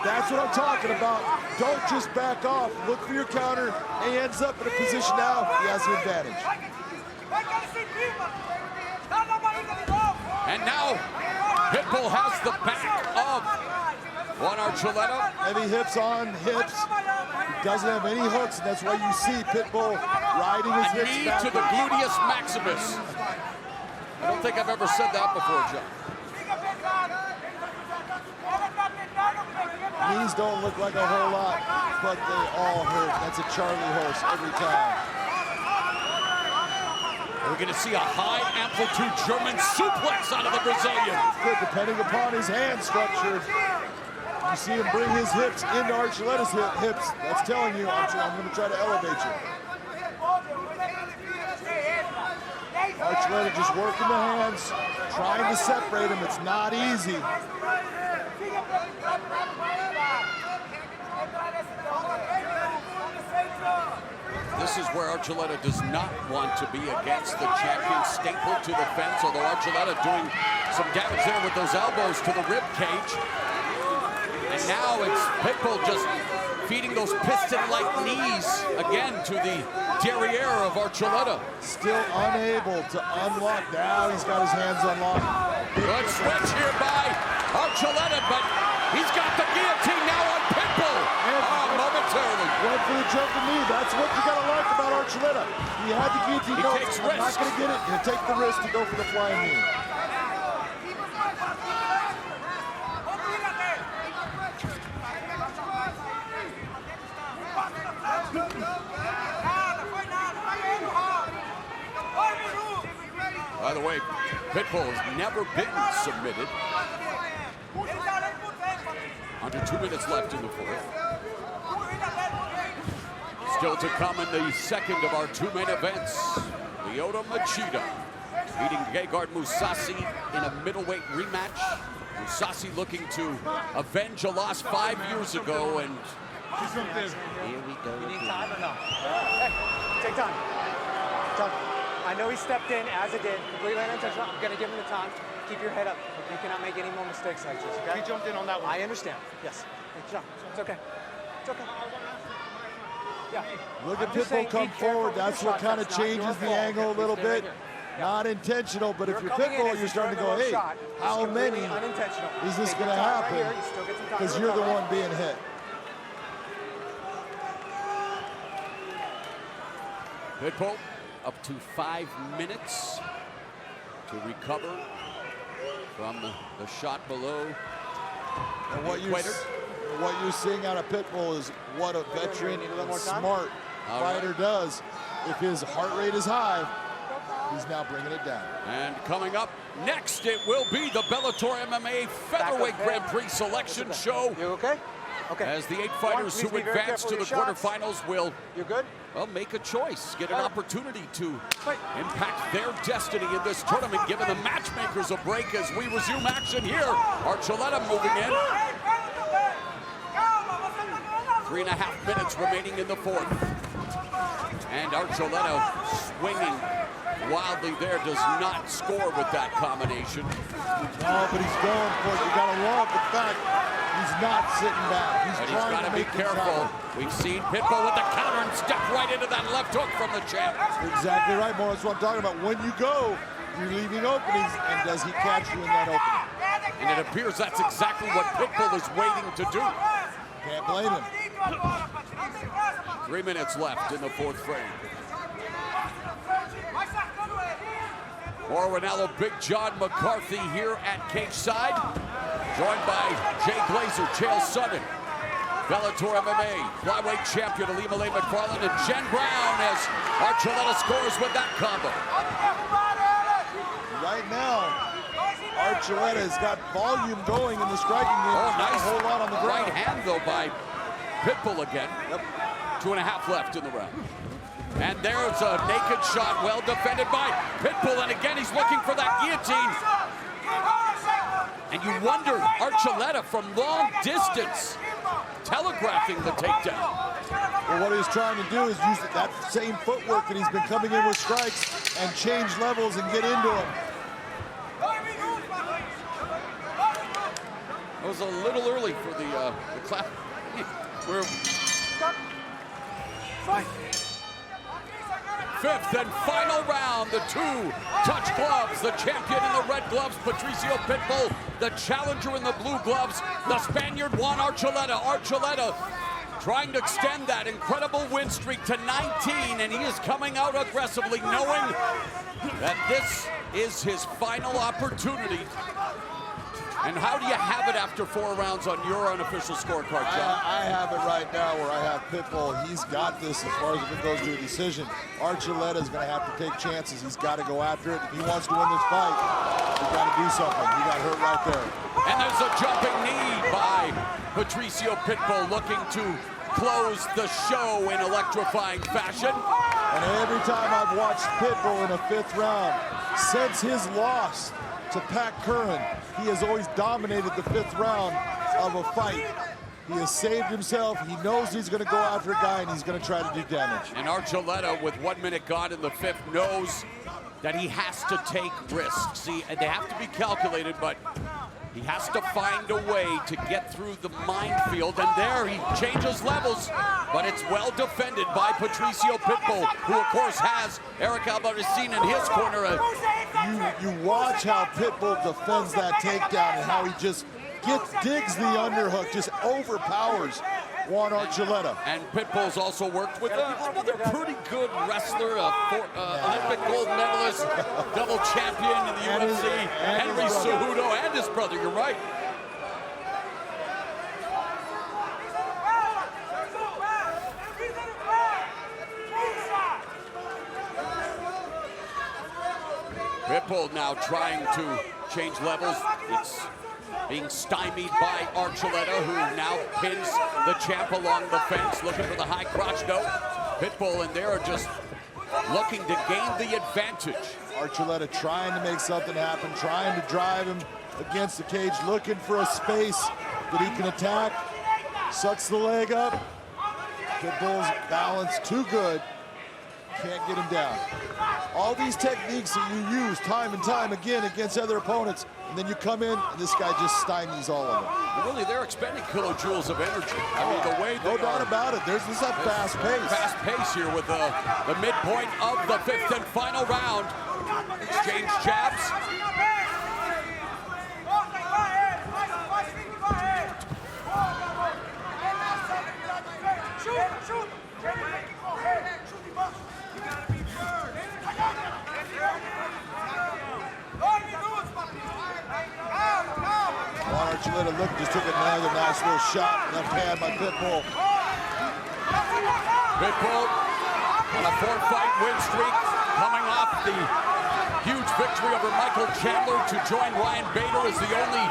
That's what I'm talking about. Don't just back off. Look for your counter. He ends up in a position now. He has the advantage. And now Pitbull has the back of Juan Archuleta. Heavy hips on hips. He doesn't have any hooks, and that's why you see Pitbull riding his hips knee back. to the gluteus maximus. I don't think I've ever said that before, John. Knees don't look like a whole lot, but they all hurt. That's a Charlie horse every time. We're going to see a high amplitude German suplex out of the Brazilian. Good, depending upon his hand structure. You see him bring his hips into Archuleta's hips. That's telling you, I'm going to try to elevate you. Archuleta just working the hands, trying to separate him. It's not easy. this is where Archuleta does not want to be against the champion, stapled to the fence, although Archuleta doing some damage there with those elbows to the rib cage. And now it's Pitbull just feeding those piston-like knees again to the derriere of Archuleta. Still unable to unlock. Now he's got his hands unlocked. Good switch here by Archuleta, but he's got the guillotine now on Pitbull. Momentarily. Went for the jumping knee. That's what you gotta like about Archuleta. He had the guillotine. He No, takes I'm not risks. gonna get it. He'll take the risk to go for the flying knee. By the way, Pitbull has never been submitted. Under 2 minutes left in the fourth. Still to come in the second of our two main events. Lyoto Machida beating Gegard Mousasi in a middleweight rematch. Mousasi looking to avenge a loss 5 years ago, and here we go. You need time or no? Hey, take time. I know he stepped in as it did, completely unintentional. I'm gonna give him the time. Keep your head up. You cannot make any more mistakes like this, okay? He jumped in on that one. I understand. Yes. Hey, John, it's okay. It's okay. Yeah. Look at Pitbull come forward. That's what kind of changes the angle a little bit. Not intentional, but if you're Pitbull, you're starting to go, hey, how many is this going to happen? Because you're the one being hit. Pitbull up to 5 minutes to recover from the shot below. And what you're seeing out of Pitbull is what a veteran and smart fighter does. If his heart rate is high, he's now bringing it down. And coming up next, it will be the Bellator MMA Featherweight Grand Prix selection show. You okay? Okay. As the 8 fighters who advance to the quarterfinals will make a choice, get an opportunity to impact their destiny in this tournament, giving the matchmakers a break as we resume action here. Archuleta moving in. 3.5 minutes remaining in the fourth. And Archuleta swinging wildly there, does not score with that combination. No, but he's going for it. You gotta love the fact he's not sitting back. But he's got to be careful. We've seen Pitbull with the counter and step right into that left hook from the champ. Exactly right, Mo. That's what I'm talking about. When you go, you're leaving openings, and does he catch you in that opening? And it appears that's exactly what Pitbull is waiting to do. Can't blame him. 3 minutes left in the fourth frame. More Ronaldo Big John McCarthy here at cage side, joined by Jay Glazer, Chael Sonnen, Bellator MMA flyweight champion Ali Malay McFarland, and Jen Brown as Archuleta scores with that combo. Right now, Archuleta has got volume going in the striking game. Oh, nice. A whole lot on the ground. Right hand, though, by Pitbull again. 2.5 left in the round. And there's a naked shot, well defended by Pitbull, and again he's looking for that guillotine. And you wonder, Archuleta from long distance, telegraphing the takedown. Well, what he's trying to do is use that same footwork that he's been coming in with strikes and change levels and get into them. It was a little early for the clap. Fifth and final round, the two touch gloves, the champion in the red gloves, Patricio Pitbull, the challenger in the blue gloves, the Spaniard Juan Archuleta. Archuleta trying to extend that incredible win streak to 19, and he is coming out aggressively, knowing that this is his final opportunity. And how do you have it after 4 rounds on your unofficial scorecard, John? I have it right now where I have Pitbull. He's got this as far as if it goes to a decision. Archuleta is going to have to take chances. He's got to go after it. If he wants to win this fight, he's got to do something. He got hurt right there. And there's a jumping knee by Patricio Pitbull, looking to close the show in electrifying fashion. And every time I've watched Pitbull in a 5th round, since his loss to Curran, he has always dominated the 5th round of a fight. He has saved himself. He knows he's going to go after a guy, and he's going to try to do damage. And Archuleta, with 1 minute gone in the fifth, knows that he has to take risks. See, they have to be calculated, but he has to find a way to get through the minefield, and there he changes levels, but it's well defended by Patricio Pitbull, who of course has Eric Albarracin in his corner. You watch how Pitbull defends that takedown and how he just digs the underhook, just overpowers Juan Archuleta. And Pitbull's also worked with another pretty good wrestler, Olympic gold medalist, double champion in the UFC, Henry Cejudo, and his brother, you're right. Pitbull now trying to change levels. It's being stymied by Archuleta, who now pins the champ along the fence, looking for the high crotch note. Pitbull and they are just looking to gain the advantage. Archuleta trying to make something happen, trying to drive him against the cage, looking for a space that he can attack. Sucks the leg up. Pitbull's balance too good. Can't get him down. All these techniques that you use time and time again against other opponents, and then you come in and this guy just stymies all of them. Really, they're expending kilojoules of energy. I mean, the way no doubt about it. This is a fast pace. Fast pace here with the midpoint of the fifth and final round. Exchange jabs. Archuleta just took another nice little shot, left hand by Pitbull. Pitbull on a 4-fight win streak, coming off the huge victory over Michael Chandler to join Ryan Bader as the only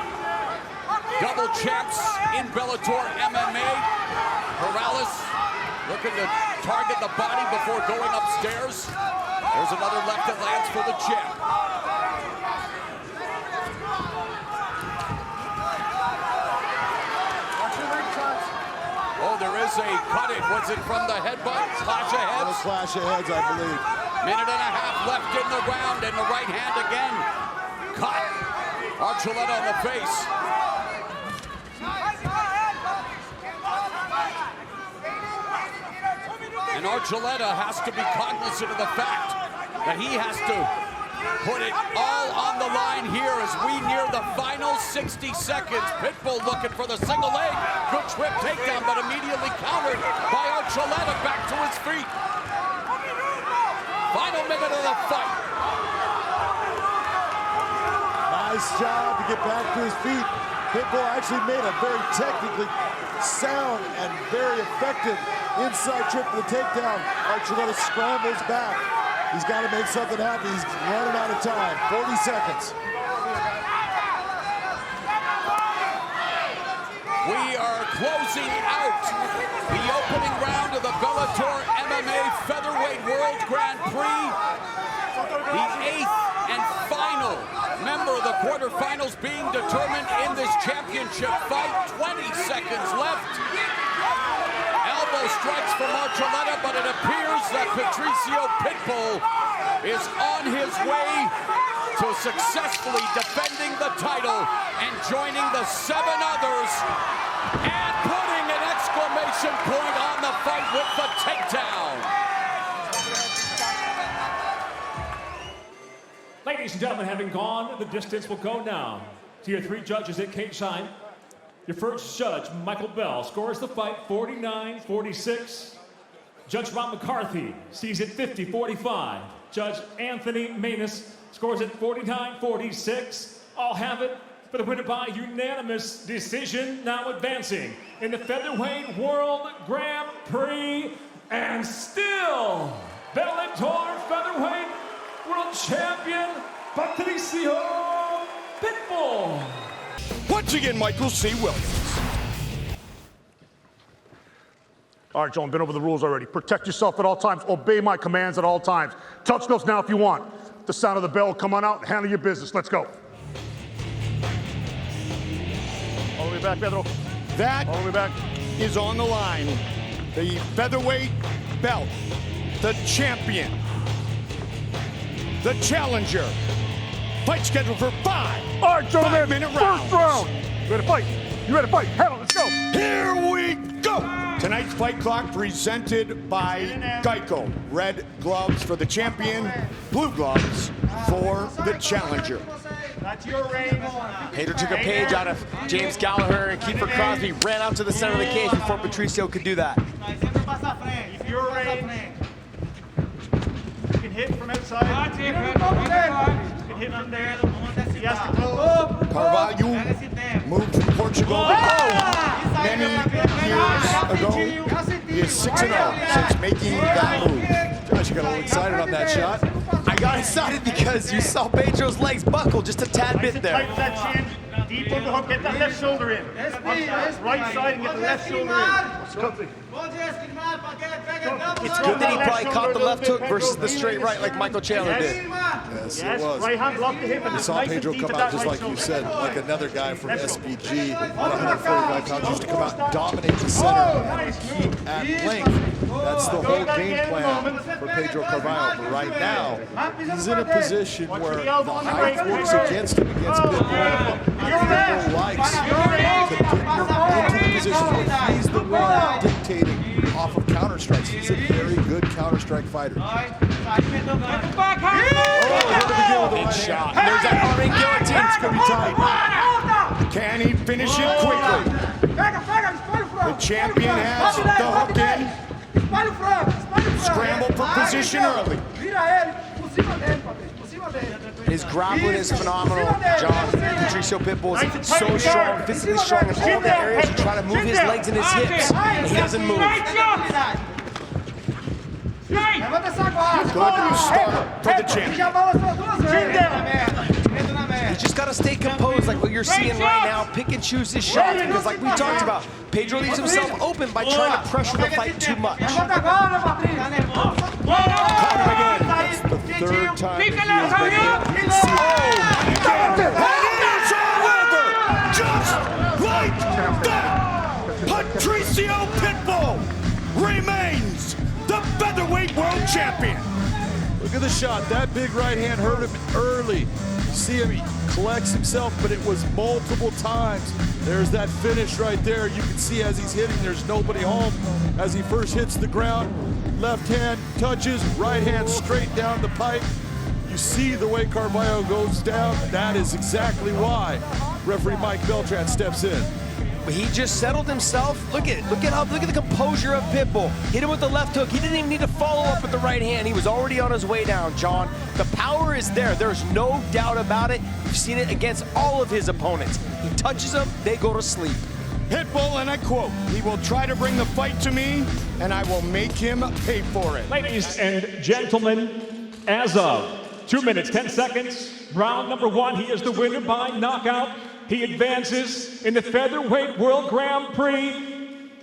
double champs in Bellator MMA. Morales looking to target the body before going upstairs. There's another left that lands for the champ. Oh, there is a cut it. Was it from the headbutt? Clash of heads? Clash of heads, I believe. Minute and a half left in the round, and the right hand again. Cut. Archuleta on the face. And Archuleta has to be cognizant of the fact that he has to put it all on the line here as we near the final 60 seconds. Pitbull looking for the single leg. Good trip takedown, but immediately countered by Archuleta back to his feet. Final minute of the fight. Nice job to get back to his feet. Pitbull actually made a very technically sound and very effective inside trip to the takedown. Archuleta scrambles back. He's got to make something happen. He's running out of time. 40 seconds. We are closing out the opening round of the Bellator MMA Featherweight World Grand Prix. The 8th and final member of the quarterfinals being determined in this championship fight. 20 seconds left. Elbow strikes from Archuleta, but it appears that Patricio Pitbull is on his way to successfully defending the title and joining the 7 others and putting an exclamation point on the fight with the takedown. Ladies and gentlemen, having gone the distance, will go now to your 3 judges at cage side. Your first judge, Michael Bell, scores the fight 49-46. Judge Ron McCarthy sees it 50-45. Judge Anthony Manus scores it 49-46. I'll have it for the winner by unanimous decision. Now advancing in the Featherweight World Grand Prix, and still Bellator Featherweight World Champion Patricio Pitbull. Once again, Michael C. Williams. All right, John, been over the rules already. Protect yourself at all times. Obey my commands at all times. Touch those now if you want. The sound of the bell, come on out and handle your business. Let's go. All the way back, Pedro. That is on the line. The featherweight belt, the champion, the challenger. Fight scheduled for 5 5-minute rounds. First round. You ready to fight? You ready to fight? Hell, let's go. Here we go. Tonight's fight clock presented by Geico. Red gloves for the champion, blue gloves for the challenger. Pedro took a page out of James Gallagher, and Kiefer Crosby ran out to the center of the cage before Patricio could do that. If you're ready, you can hit from outside. You can hit from there. He has to go. Carvalho moved from Portugal many years ago. He is 6-0 since making that move. Josh, you got a little excited on that shot. I got excited because you saw Pedro's legs buckle just a tad bit there. Tighten that chin, deep on the hook, get that left shoulder in. Right side and get the left shoulder in. It's good that he probably caught the left hook versus the straight right like Michael Chandler did. Yes, it was. Right hand lock the hip. You saw Pedro come out just like you said, like another guy from SBG at 145 pounds used to come out and dominate the center and keep at length. That's the whole game plan for Pedro Carvalho. But right now, he's in a position where the height works against him against Pitbull. Pitbull likes to get into positions where he's the one dictating off of counter strikes. He's a very good counter strike fighter. Big shot. There's that arming guillotine. It's going to be tight. Can he finish it quickly? The champion has the hook in. Scramble for position early. His grappling is phenomenal, John. Patricio Pitbull is so strong, physically strong in all the areas. He's trying to move his legs and his hips, and he doesn't move. Good start for the champion. He's just got to stay composed like what you're seeing right now. Pick and choose his shots because like we talked about, Pedro leaves himself open by trying to pressure the fight too much. Caught him again. That's the third time he has been hit. And it's all over! Just like that! Patricio Pitbull remains the featherweight world champion. Look at the shot. That big right hand hurt him early. You see him, he collects himself, but it was multiple times. There's that finish right there. You can see as he's hitting, there's nobody home. As he first hits the ground, left hand touches, right hand straight down the pipe. You see the way Carvalho goes down. That is exactly why referee Mike Beltran steps in. But he just settled himself. Look at the composure of Pitbull. Hit him with the left hook. He didn't even need to follow up with the right hand. He was already on his way down, John. The power is there. There's no doubt about it. You've seen it against all of his opponents. He touches them, they go to sleep. Pitbull, and I quote, "He will try to bring the fight to me, and I will make him pay for it." Ladies and gentlemen, as of 2 minutes, 10 seconds, round number 1, he is the winner by knockout. He advances in the Featherweight World Grand Prix,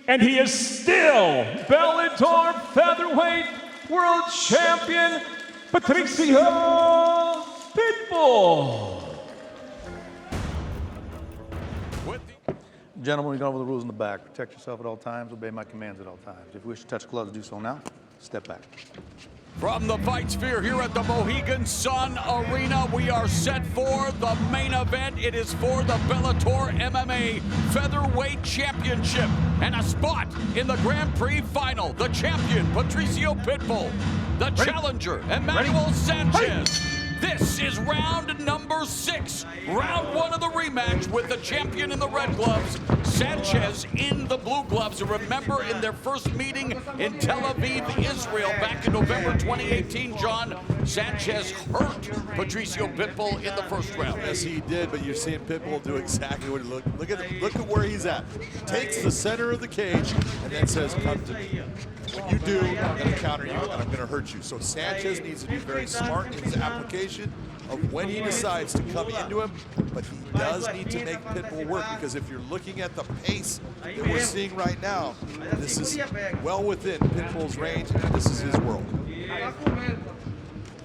and he is still Bellator Featherweight World Champion, Patricio Pitbull. Gentlemen, we go over the rules in the back. Protect yourself at all times. Obey my commands at all times. If you wish to touch gloves, do so now. Step back. From the Fight Sphere here at the Mohegan Sun Arena, we are set for the main event. It is for the Bellator MMA Featherweight Championship and a spot in the Grand Prix final. The champion, Patricio Pitbull. The challenger, Emmanuel Sanchez. This is round number 6. Round 1 of the rematch with the champion in the red gloves, Sanchez in the blue gloves. And remember, in their first meeting in Tel Aviv, Israel, back in November 2018, John, Sanchez hurt Patricio Pitbull in the first round. Yes, he did, but you're seeing Pitbull do exactly what he look at where he's at. Takes the center of the cage and then says, "Come to me. When you do, I'm going to counter you and I'm going to hurt you." So Sanchez needs to be very smart in his application of when he decides to come into him, but he does need to make Pitbull work, because if you're looking at the pace that we're seeing right now, this is well within Pitbull's range, and this is his world.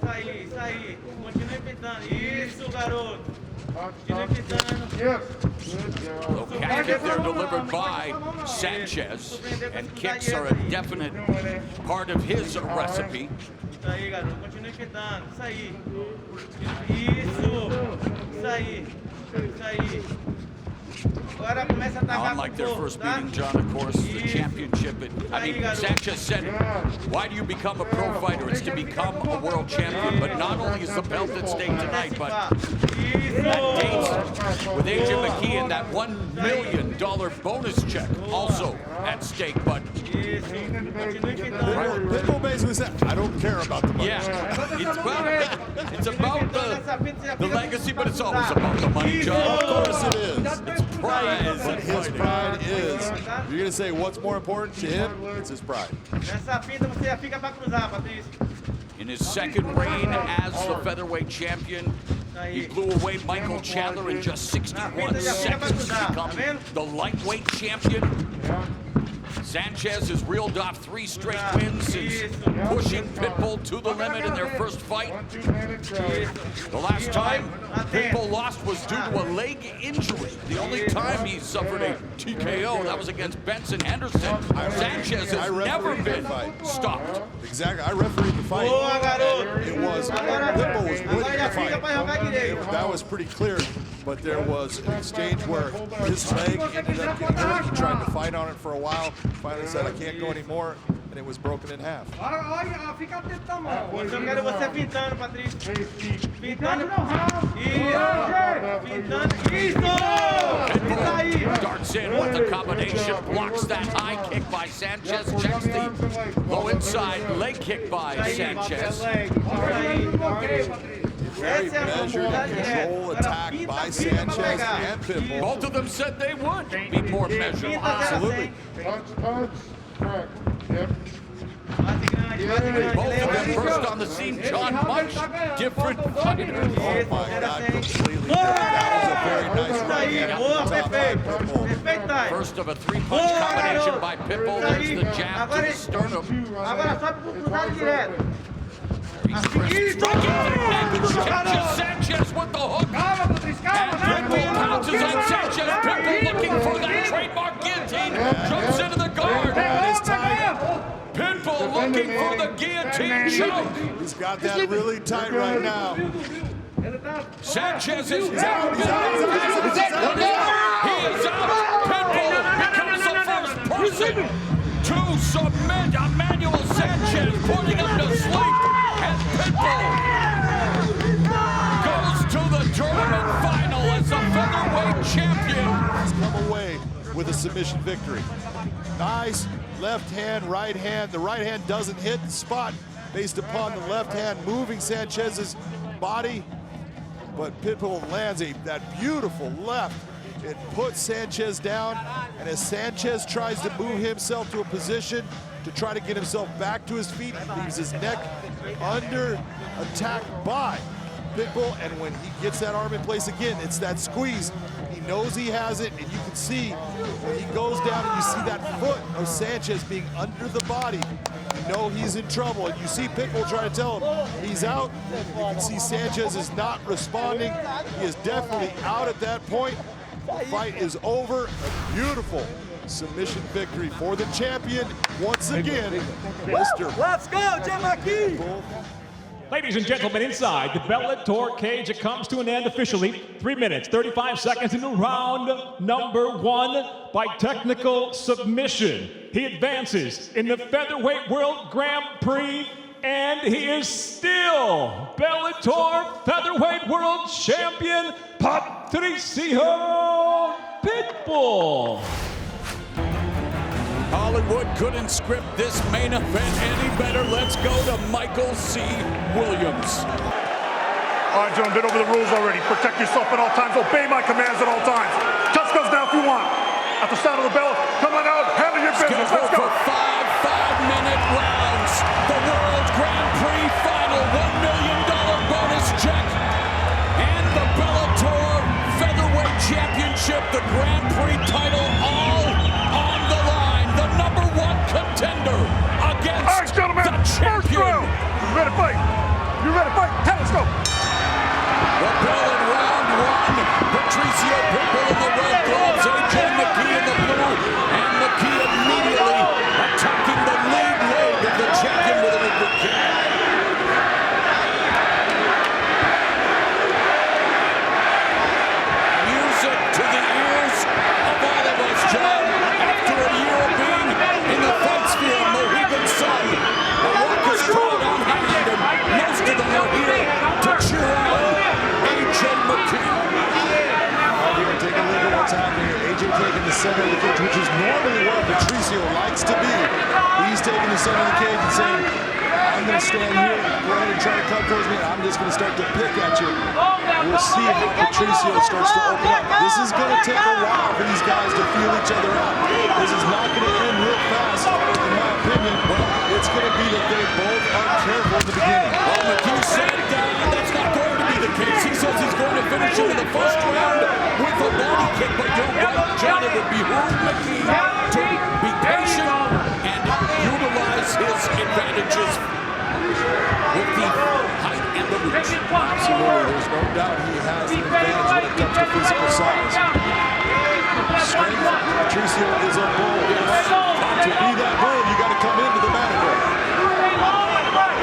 Isso aí. Continue pintando. Isso, garoto. Continue pintando. Low casket there delivered by Sanchez, and kicks are a definite part of his recipe. Isso aí, garoto. Continue pintando. Isso aí. Isso aí. Isso aí. Agora começa a atacar. Unlike their first meeting, John, of course, the championship. Sanchez said, why do you become a pro fighter? It's to become a world champion. But not only is the belt at stake tonight, but that dates with Agent McKee and that $1 million bonus check also at stake. But Pitbull basically said, I don't care about the money. Yeah, it's about the legacy, but it's always about the money, John. Of course it is. It's pride. But his pride is, you're going to say what's more important to him? It's his pride. In his second reign as the featherweight champion, he blew away Michael Chandler in just 61 seconds to become the lightweight champion. Sanchez has reeled off 3 straight wins since pushing Pitbull to the limit in their first fight. The last time Pitbull lost was due to a leg injury. The only time he suffered a TKO, that was against Benson Henderson. Sanchez has never been stopped. Exactly. I refereed the fight. It was, Pitbull was winning the fight. That was pretty clear, but there was an exchange where his leg ended up getting hurt. He tried to fight on it for a while. Finally said, I can't go anymore, and it was broken in half. Eu quero você pintando, Patrícia. Pintando. Pitbull darts in with the combination, blocks that high kick by Sanchez, checks the low inside leg kick by Sanchez. Very measured and controlled attack by Sanchez and Pitbull. Both of them said they would be more measured. Absolutely. Both of them first on the scene, John, much different fighters. Oh my God, completely different. That was a very nice right hand on top by Pitbull. First of a 3-punch combination by Pitbull. There's the jab to the sternum. Sanchez with the hook. And Pitbull pounces on Sanchez. Pitbull looking for that trademark guillotine. Jumps into the guard. Pitbull looking for the guillotine choke. He's got that really tight right now. Sanchez is out. He is out. Pitbull becomes the first person to submit Emmanuel Sanchez, putting him to sleep. And Pitbull goes to the tournament final as the featherweight champion. He's come away with a submission victory. Nice left hand, right hand. The right hand doesn't hit the spot based upon the left hand moving Sanchez's body. But Pitbull lands that beautiful left. It puts Sanchez down, and as Sanchez tries to move himself to a position to try to get himself back to his feet, he leaves his neck under attack by Pitbull, and when he gets that arm in place again, it's that squeeze. He knows he has it, and you can see when he goes down and you see that foot of Sanchez being under the body, you know he's in trouble, and you see Pitbull trying to tell him he's out. You can see Sanchez is not responding. He is definitely out at that point. The fight is over. A beautiful submission victory for the champion once again, Mr. Let's go, McKee! Ladies and gentlemen, inside the Bellator cage, it comes to an end officially. 3 minutes, 35 seconds into round number 1 by technical submission. He advances in the Featherweight World Grand Prix, and he is still Bellator Featherweight World Champion, Patricio Pitbull. Hollywood couldn't script this main event any better. Let's go to Michael C. Williams. All right, gentlemen, been over the rules already. Protect yourself at all times. Obey my commands at all times. Touch goes down if you want. At the sound of the bell, come on out, handle your business. Let's go. For 5 5-minute rounds. The World Grand Prix final, $1 million bonus check. And the Bellator Featherweight Championship, the Grand Prix title, all on the line. The #1 contender against the champion. Ready to fight. You ready? Fight. Hey, let's go. The bell in round one. Patricio Pitbull in the red gloves. AJ McKee in the blue. And McKee immediately attacking the lead leg of the champion with an uppercut kick. Music to the ears of all of us, John. After a year of being in the fight sphere, Mohegan Sun, the raucous crowd on hand, and most of them are here to cheer on AJ McKee. Here, take a look at what's happening here. AJ taking the center of the cage, which is normally where Patricio likes to be. He's taking the center of the cage and saying, I'm going to stand here, go ahead and try to come towards me, and I'm just going to start to pick at you. We'll see how Patricio starts to open up. This is going to take a while for these guys to feel each other out. This is not going to end real fast, in my opinion. It's going to be that they both are careful in the beginning. Well, McKee said that's not going to be the case. He says he's going to finish him in the first round with a body kick, but you're right, John, it would behoove McKee to be patient and utilize his advantages with the height and the reach. Absolutely, there's no doubt he has an advantage when it comes to physical size. Strength, Patricio is a bull. To be that bull, you got to come into the matador.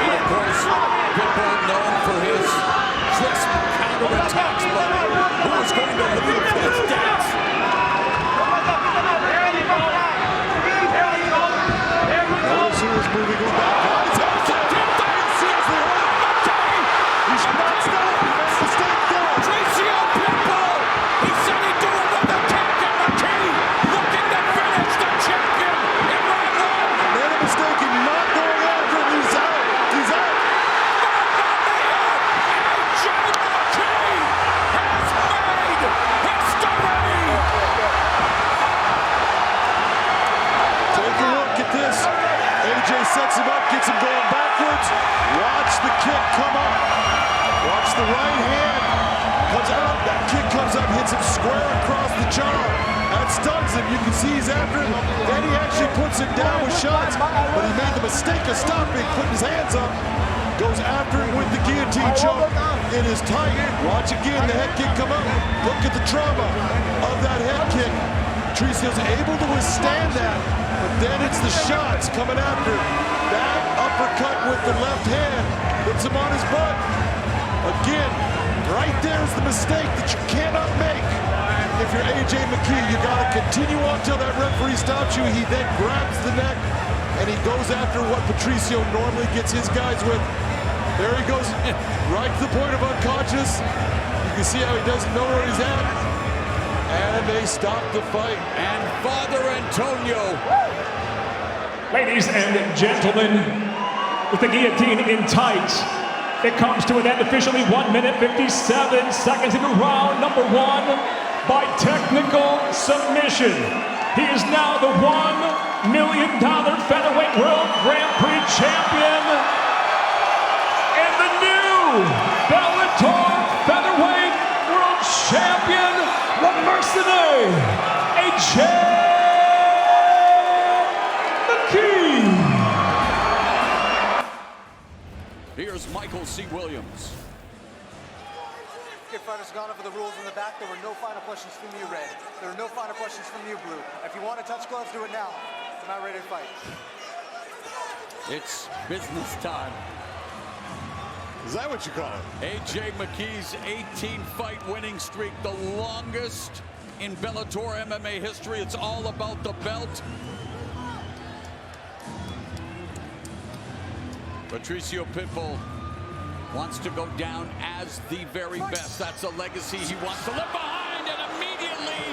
And of course, Pitbull known for his crisp counterattacks, but who is going to lead this dance? Notice who is moving him back. Patricio Pitbull! He said he'd do another kick, and McKee looking to finish the champion in round one. Made a mistake in not going after him. He's out. He's out. AJ McKee has made history! Take a look at this. AJ sets him up, gets him going backwards. Watch the kick come up. Watch the right hand. Comes out. That kick comes up, hits him square across the jaw. That stuns him. You can see he's after him. Then he actually puts him down with shots. But he made the mistake of stopping, putting his hands up. Goes after him with the guillotine choke. It is tight. Watch again the head kick come up. Look at the trauma of that head kick. Patricio's able to withstand that. But then it's the shots coming after him. That uppercut with the left hand puts him on his butt. Again, right there's the mistake that you cannot make. If you're AJ McKee, you gotta continue on until that referee stops you. He then grabs the neck and he goes after what Patricio normally gets his guys with. There he goes, right to the point of unconscious. You can see how he doesn't know where he's at. And they stop the fight. And Father Antonio. Ladies and gentlemen, with the guillotine in tight, it comes to an end officially 1 minute 57 seconds into round number one by technical submission. He is now the $1 million Featherweight World Grand Prix champion and the new Bellator Featherweight World Champion, the Mercenary, AJ McKee. Here's Michael C. Williams. Good fighters gone over the rules in the back. There were no final questions from you, Red. There were no final questions from you, Blue. If you want to touch gloves, do it now. I'm not ready to fight. It's business time. Is that what you call it? AJ McKee's 18-fight winning streak, the longest in Bellator MMA history. It's all about the belt. Patricio Pitbull wants to go down as the very best. That's a legacy he wants to live behind, and immediately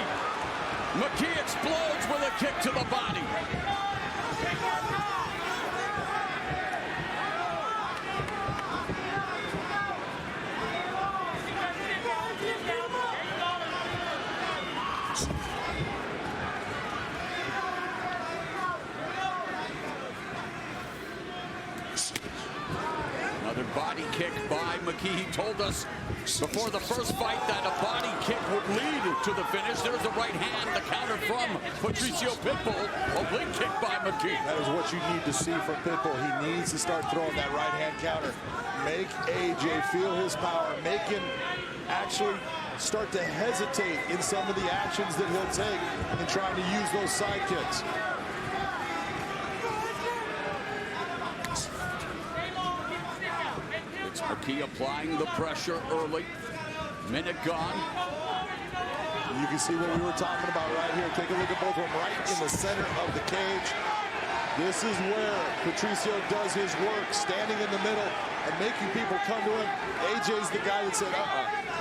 McKee explodes with a kick to the body. body kick by McKee. He told us before the first fight that a body kick would lead to the finish. There's a right hand, the counter from Patricio Pitbull. Oblique kick by McKee. That is what you need to see from Pitbull. He needs to start throwing that right hand counter. Make AJ feel his power. Make him actually start to hesitate in some of the actions that he'll take in trying to use those side kicks. It's McKee applying the pressure early. Minute gone. You can see what we were talking about right here. Take a look at both of them right in the center of the cage. This is where Patricio does his work, standing in the middle and making people come to him. AJ's the guy that said,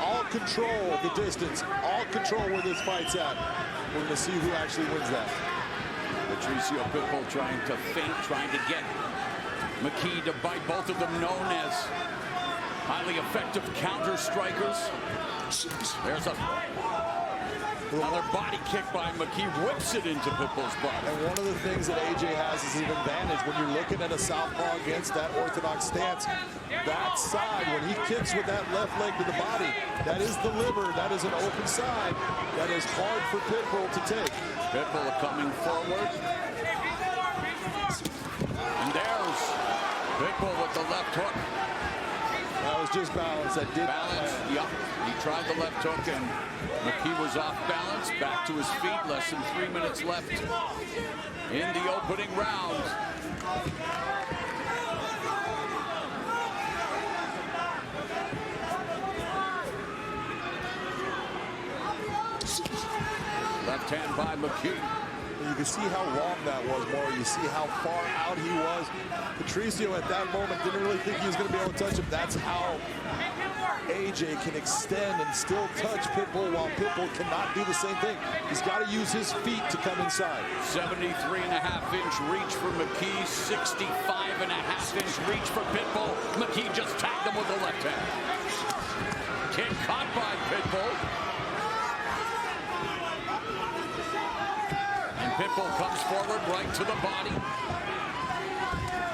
I'll control the distance. I'll control where this fight's at. We're going to see who actually wins that. Patricio Pitbull trying to feint, trying to get McKee to bite. Both of them known as highly effective counter strikers. There's another body kick by McKee, whips it into Pitbull's body. And one of the things that AJ has is an advantage when you're looking at a southpaw against that orthodox stance. That side, when he kicks with that left leg to the body, that is the liver, that is an open side. That is hard for Pitbull to take. Pitbull coming forward. And there's Pitbull with the left hook. That was just balance. That did balance. Yep. He tried the left hook and McKee was off balance. Back to his feet. Less than 3 minutes left in the opening round. Left hand by McKee. You can see how long that was, Maury. You see how far out he was. Patricio at that moment didn't really think he was going to be able to touch him. That's how AJ can extend and still touch Pitbull while Pitbull cannot do the same thing. He's got to use his feet to come inside. 73.5-inch reach for McKee, 65.5-inch reach for Pitbull. McKee just tagged him with the left hand. Kick caught by Pitbull. Pitbull comes forward right to the body.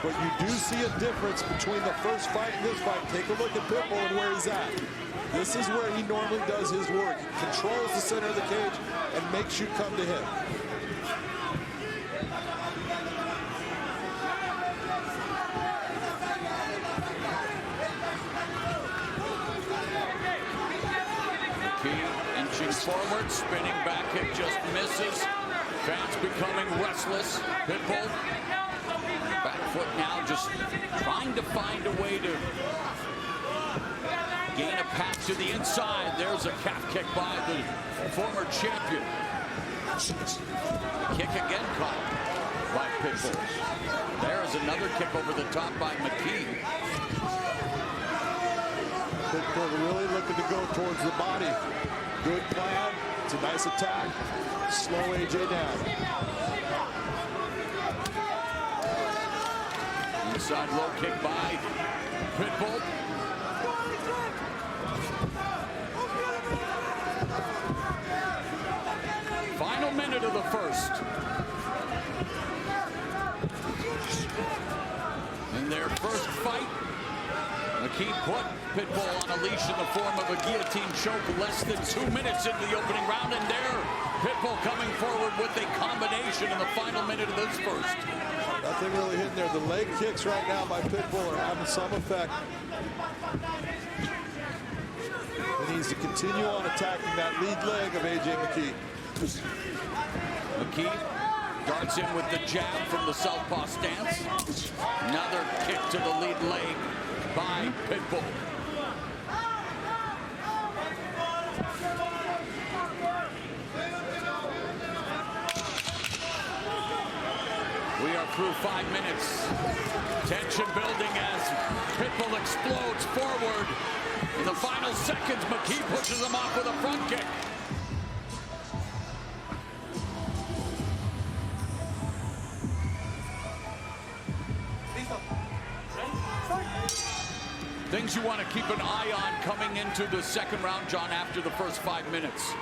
But you do see a difference between the first fight and this fight. Take a look at Pitbull and where he's at. This is where he normally does his work. He controls the center of the cage and makes you come to him. McKee inching forward, spinning back kick just misses. Fans becoming restless. Pitbull, back foot now, just trying to find a way to gain a path to the inside. There's a calf kick by the former champion. The kick again caught by Pitbull. There's another kick over the top by McKee. Pitbull really looking to go towards the body. Good plan. It's a nice attack. Slow AJ down. Inside low kick by Pitbull. Final minute of the first. In their first fight, McKee put Pitbull on a leash in the form of a guillotine choke less than 2 minutes into the opening round, and there, Pitbull coming forward with a combination in the final minute of this first. Nothing really hitting there. The leg kicks right now by Pitbull are having some effect. He needs to continue on attacking that lead leg of AJ McKee. McKee darts in with the jab from the southpaw stance. Another kick to the lead leg by Pitbull. We are through 5 minutes. Tension building as Pitbull explodes forward. In the final seconds, McKee pushes him off with a front kick. Things you want to keep an eye on coming into the second round, John, after the first 5 minutes.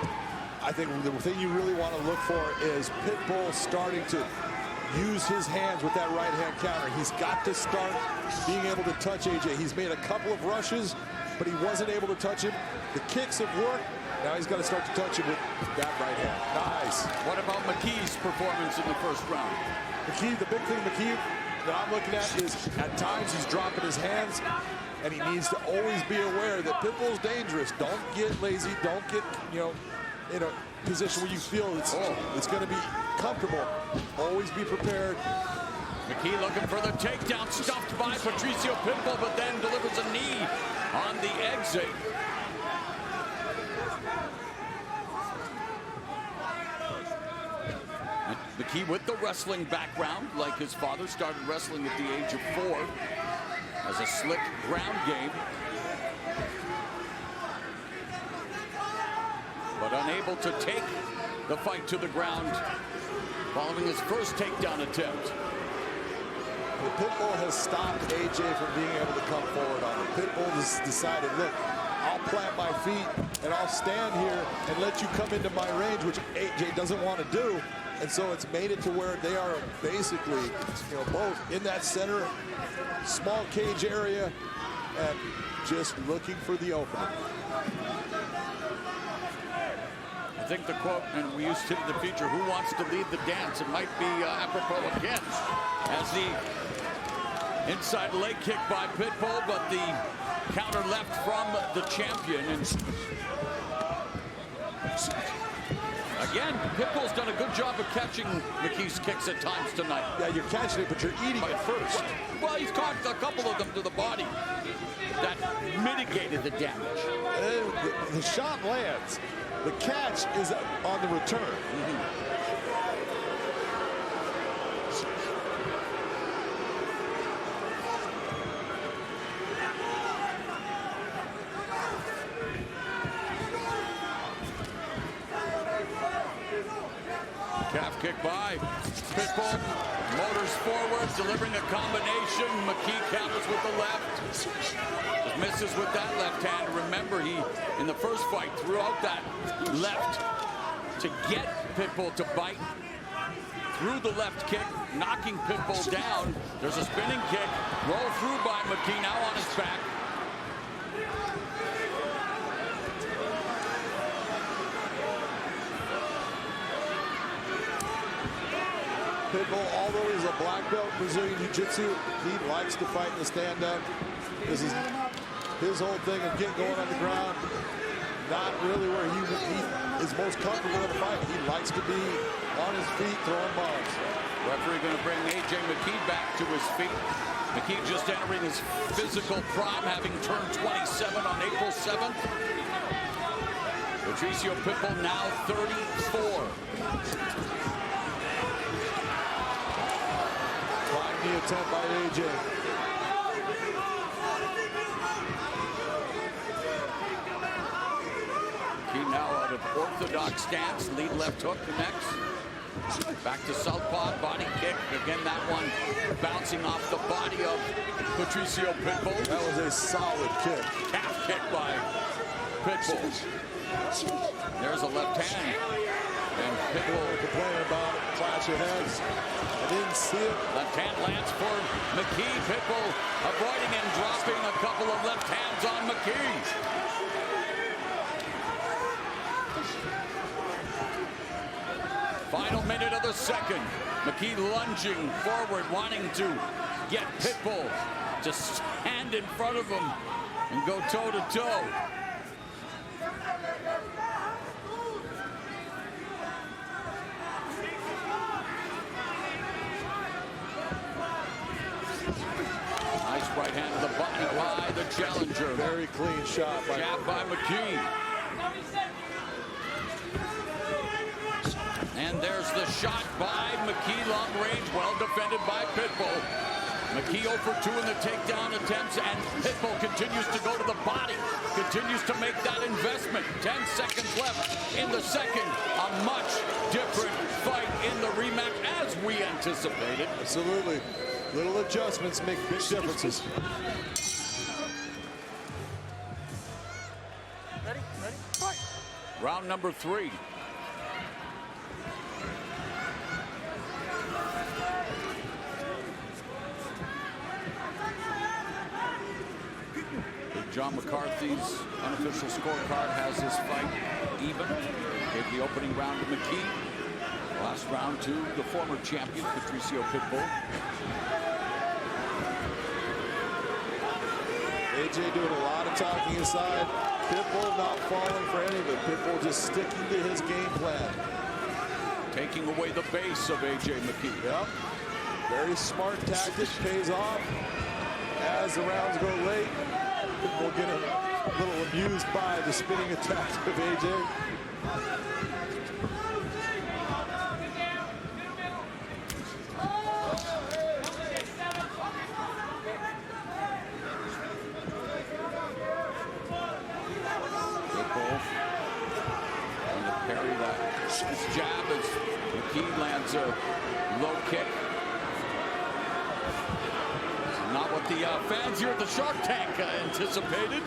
I think the thing you really want to look for is Pitbull starting to use his hands with that right hand counter. He's got to start being able to touch AJ. He's made a couple of rushes, but he wasn't able to touch him. The kicks have worked. Now he's got to start to touch him with that right hand. Nice. What about McKee's performance in the first round? McKee, the big thing McKee that I'm looking at is at times he's dropping his hands, and he needs to always be aware that Pitbull's dangerous. Don't get lazy. Don't get, in a position where you feel it's going to be comfortable. Always be prepared. McKee looking for the takedown, stuffed by Patricio Pitbull, but then delivers a knee on the exit. McKee with the wrestling background, like his father, started wrestling at the age of 4 as a slick ground game. But unable to take the fight to the ground following his first takedown attempt. The Pitbull has stopped AJ from being able to come forward on him. Pitbull has decided, look, I'll plant my feet and I'll stand here and let you come into my range, which AJ doesn't want to do. And so it's made it to where they are basically, both in that center, small cage area, and just looking for the opening. I think the quote, and we used it in the feature, who wants to lead the dance? It might be apropos again, as the inside leg kick by Pitbull, but the counter left from the champion. And again, Pitbull's done a good job of catching McKee's kicks at times tonight. Yeah, you're catching it, but you're eating it first. Well, he's caught a couple of them to the body. That mitigated the damage. The shot lands. The catch is on the return. Calf kick by Pitbull, motors forward, delivering a combination. McKee counters with the left. Just misses with that left hand. Remember, he, in the first fight, threw out that left to get Pitbull to bite. Through the left kick, knocking Pitbull down. There's a spinning kick. Roll through by McKee, now on his back. Pitbull, although he's a black belt in Brazilian Jiu-Jitsu, he likes to fight in the stand-up. This is his whole thing of getting going on the ground. Not really where he is most comfortable in the fight. He likes to be on his feet, throwing bombs. Referee going to bring AJ McKee back to his feet. McKee just entering his physical prime, having turned 27 on April 7th. Patricio Pitbull now 34. Knee attempt by AJ. He now out of orthodox stance, lead left hook connects. Back to southpaw, body kick. Again, that one bouncing off the body of Patricio Pitbull. That was a solid kick. Calf kick by Pitbull. There's a left hand. And Pitbull complaining about it, clash of heads. I didn't see it. Left hand lands for McKee. Pitbull avoiding and dropping a couple of left hands on McKee. Final minute of the second. McKee lunging forward, wanting to get Pitbull to stand in front of him and go toe-to-toe. Nice right hand to the body by the challenger. Very clean shot. Jab by McKee. And there's the shot by McKee, long range, well defended by Pitbull. McKee 0 for 2 in the takedown attempts, and Pitbull continues to go to the body, continues to make that investment. 10 seconds left in the second. A much different fight in the rematch, as we anticipated. Absolutely. Little adjustments make big differences. Ready? Fight. Round number 3. John McCarthy's unofficial scorecard has this fight even. Gave the opening round to McKee. Last round to the former champion, Patricio Pitbull. AJ doing a lot of talking inside. Pitbull not falling for any of it. Pitbull just sticking to his game plan. Taking away the base of AJ McKee. Yep. Very smart tactic, pays off. As the rounds go late, Pitbull get a little amused by the spinning attacks of AJ. His jab as McKee lands a low kick. Not what the fans here at the Shark Tank anticipated.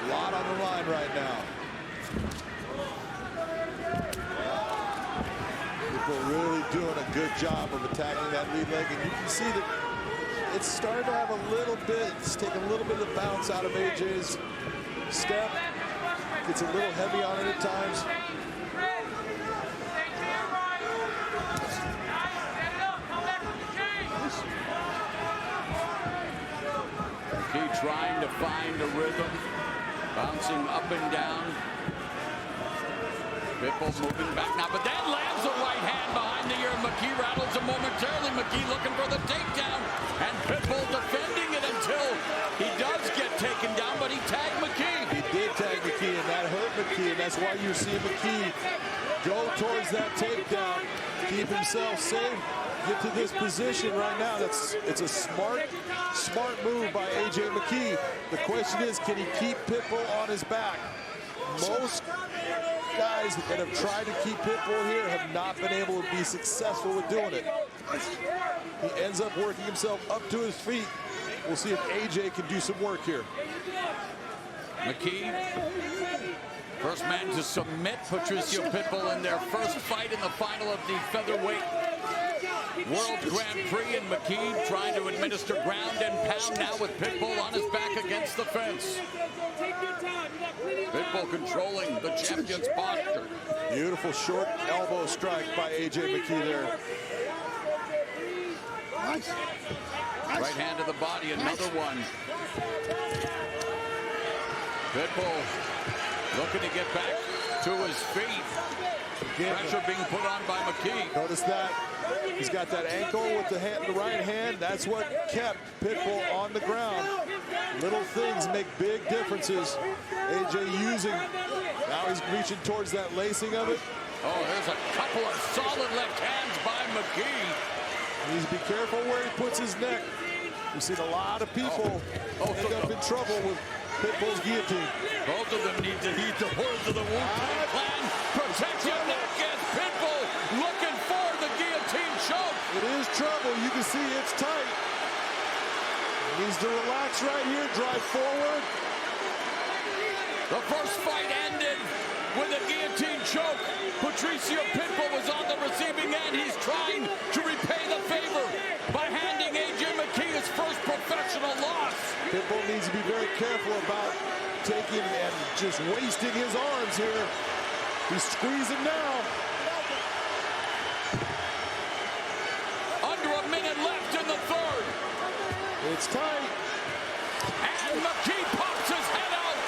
A lot on the line right now. People really doing a good job of attacking that lead leg, and you can see that it's starting to have a little bit, it's taking a little bit of the bounce out of AJ's step. Gets a little heavy on it at times. McKee trying to find a rhythm, bouncing up and down. Pitbull moving back now, but then lands a right hand behind the ear. McKee rattles him momentarily. McKee looking for the takedown, and Pitbull defending it until he does get taken down, but he tagged McKee. He did tag McKee, and that hurt McKee, and that's why you're seeing McKee go towards that takedown, keep himself safe, get to this position right now. It's a smart move by AJ McKee. The question is, can he keep Pitbull on his back? Most guys that have tried to keep Pitbull here have not been able to be successful with doing it. He ends up working himself up to his feet. We'll see if AJ can do some work here. McKee, first man to submit Patricio Pitbull in their first fight in the final of the Featherweight World Grand Prix, and McKee trying to administer ground and pound now with Pitbull on his back against the fence. Pitbull controlling the champion's posture. Beautiful short elbow strike by AJ McKee there. Right hand to the body, another one. Pitbull looking to get back to his feet. Pressure being put on by McKee. Notice that. He's got that ankle with the right hand. That's what kept Pitbull on the ground. Little things make big differences. AJ using. Now he's reaching towards that lacing of it. Oh, there's a couple of solid left hands by McKee. He needs to be careful where he puts his neck. We've seen a lot of people end up in trouble with Pitbull's guillotine. Both of them need to heed the words of the Wu-Tang Clan. Protect your neck as Pitbull looking for the guillotine choke. It is trouble. You can see it's tight. He needs to relax right here, drive forward. The first fight ended with a guillotine choke. Patricio Pitbull was on the receiving end. He's trying to repay the favor by handing AJ McKee his first professional loss. Pitbull needs to be very careful about taking and just wasting his arms here. He's squeezing now. Under a minute left in the third. It's tight. And McKee pops his head out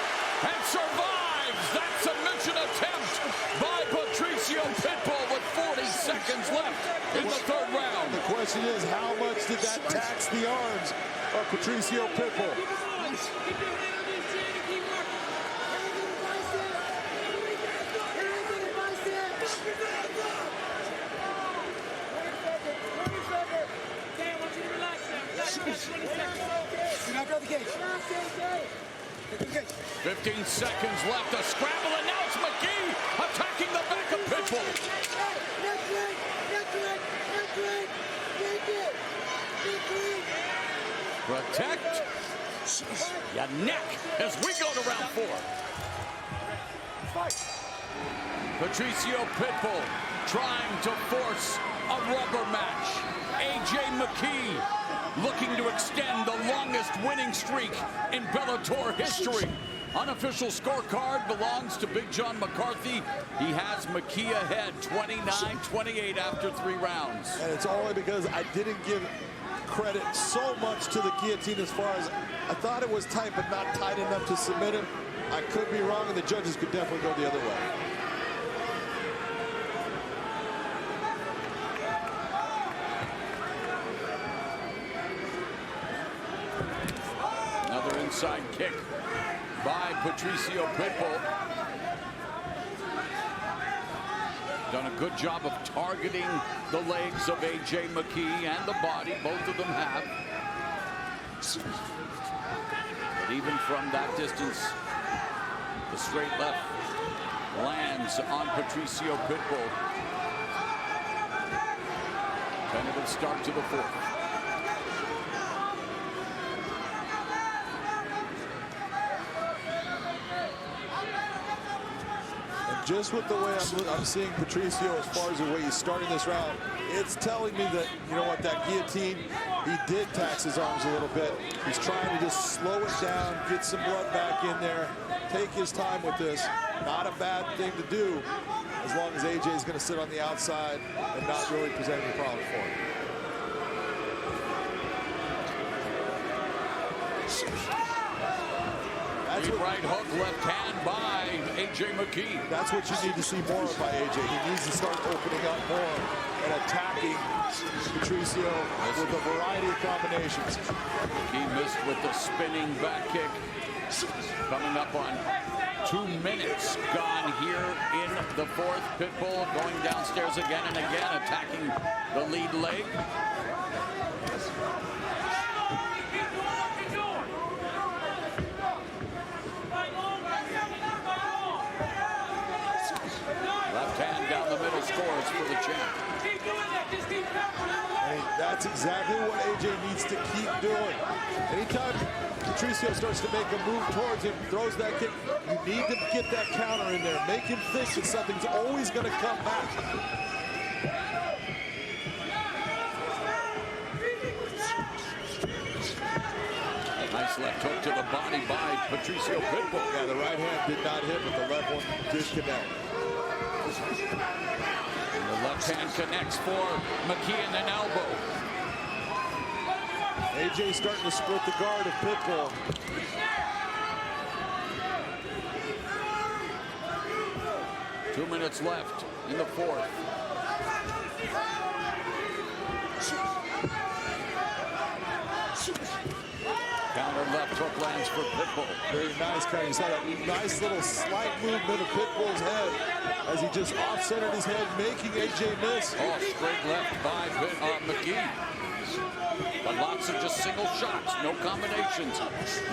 and survives that submission attempt by Patricio Pitbull with 40 seconds left in the third round. The question is, how much did that tax the arms of Patricio Pitbull? Do not grab the cage. 15 seconds left, a scramble, and now it's McKee attacking the back of Pitbull. Protect your neck as we go to round 4. Patricio Pitbull trying to force a rubber match. AJ McKee looking to extend the longest winning streak in Bellator history. Unofficial scorecard belongs to Big John McCarthy. He has McKee ahead, 29-28 after 3 rounds. And it's only because I didn't give credit so much to the guillotine as far as I thought it was tight, but not tight enough to submit him. I could be wrong, and the judges could definitely go the other way. Another inside kick by Patricio Pitbull. Done a good job of targeting the legs of AJ McKee and the body. Both of them have. But even from that distance, the straight left lands on Patricio Pitbull. Tentative start to the 4th. Just with the way I'm seeing Patricio as far as the way he's starting this round, it's telling me that, you know what, that guillotine, he did tax his arms a little bit. He's trying to just slow it down, get some blood back in there, take his time with this. Not a bad thing to do as long as AJ is going to sit on the outside and not really present any problem for him. That's what, right hook, left hand by AJ McKee. That's what you need to see more of by AJ. He needs to start opening up more and attacking Patricio with a variety of combinations. McKee missed with the spinning back kick. Coming up on 2 minutes gone here in the 4th. Pitbull going downstairs again and again, attacking the lead leg. Scores for the champ. And that's exactly what AJ needs to keep doing. Anytime Patricio starts to make a move towards him, throws that kick, you need to get that counter in there. Make him think that something's always going to come back. Nice left hook to the body by Patricio Pitbull. Yeah, the right hand did not hit, but the left one did connect. And the left hand connects for McKee and an elbow. AJ starting to split the guard of Pitbull. Two minutes left in the 4th. Counter left hook lands for Pitbull. Very nice counter. You saw that nice little slight movement of Pitbull's head as he just off-centered his head, making AJ miss. Oh, straight left by McKee. But lots of just single shots, no combinations,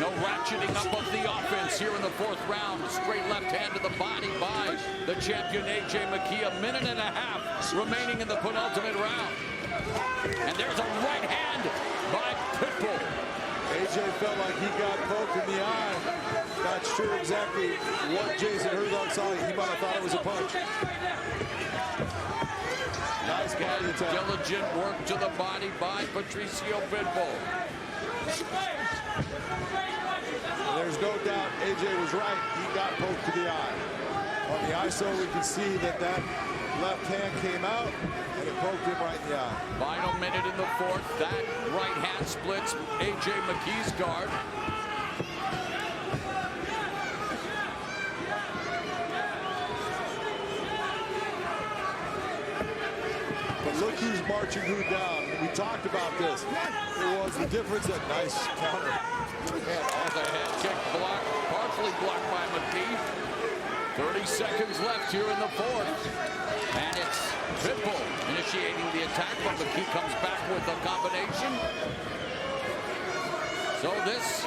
no ratcheting up of the offense here in the 4th round. Straight left hand to the body by the champion AJ McKee. 1.5 minutes remaining in the penultimate round. And there's a right hand by Pitbull. AJ felt like he got poked in the eye. Not sure exactly what Jason Herzog saw. He might have thought it was a punch. Nice body attack. Diligent work to the body by Patricio Pitbull. There's no doubt AJ was right. He got poked to the eye. On the ISO, we can see that left hand came out and it poked him right in the eye. Final minute in the 4th. That right hand splits AJ McKee's guard. But look who's marching who down. We talked about this. It was the difference. That nice counter. As a head kick block, partially blocked by McKee. 30 seconds left here in the 4th. And it's Pitbull initiating the attack, but McKee comes back with a combination. So this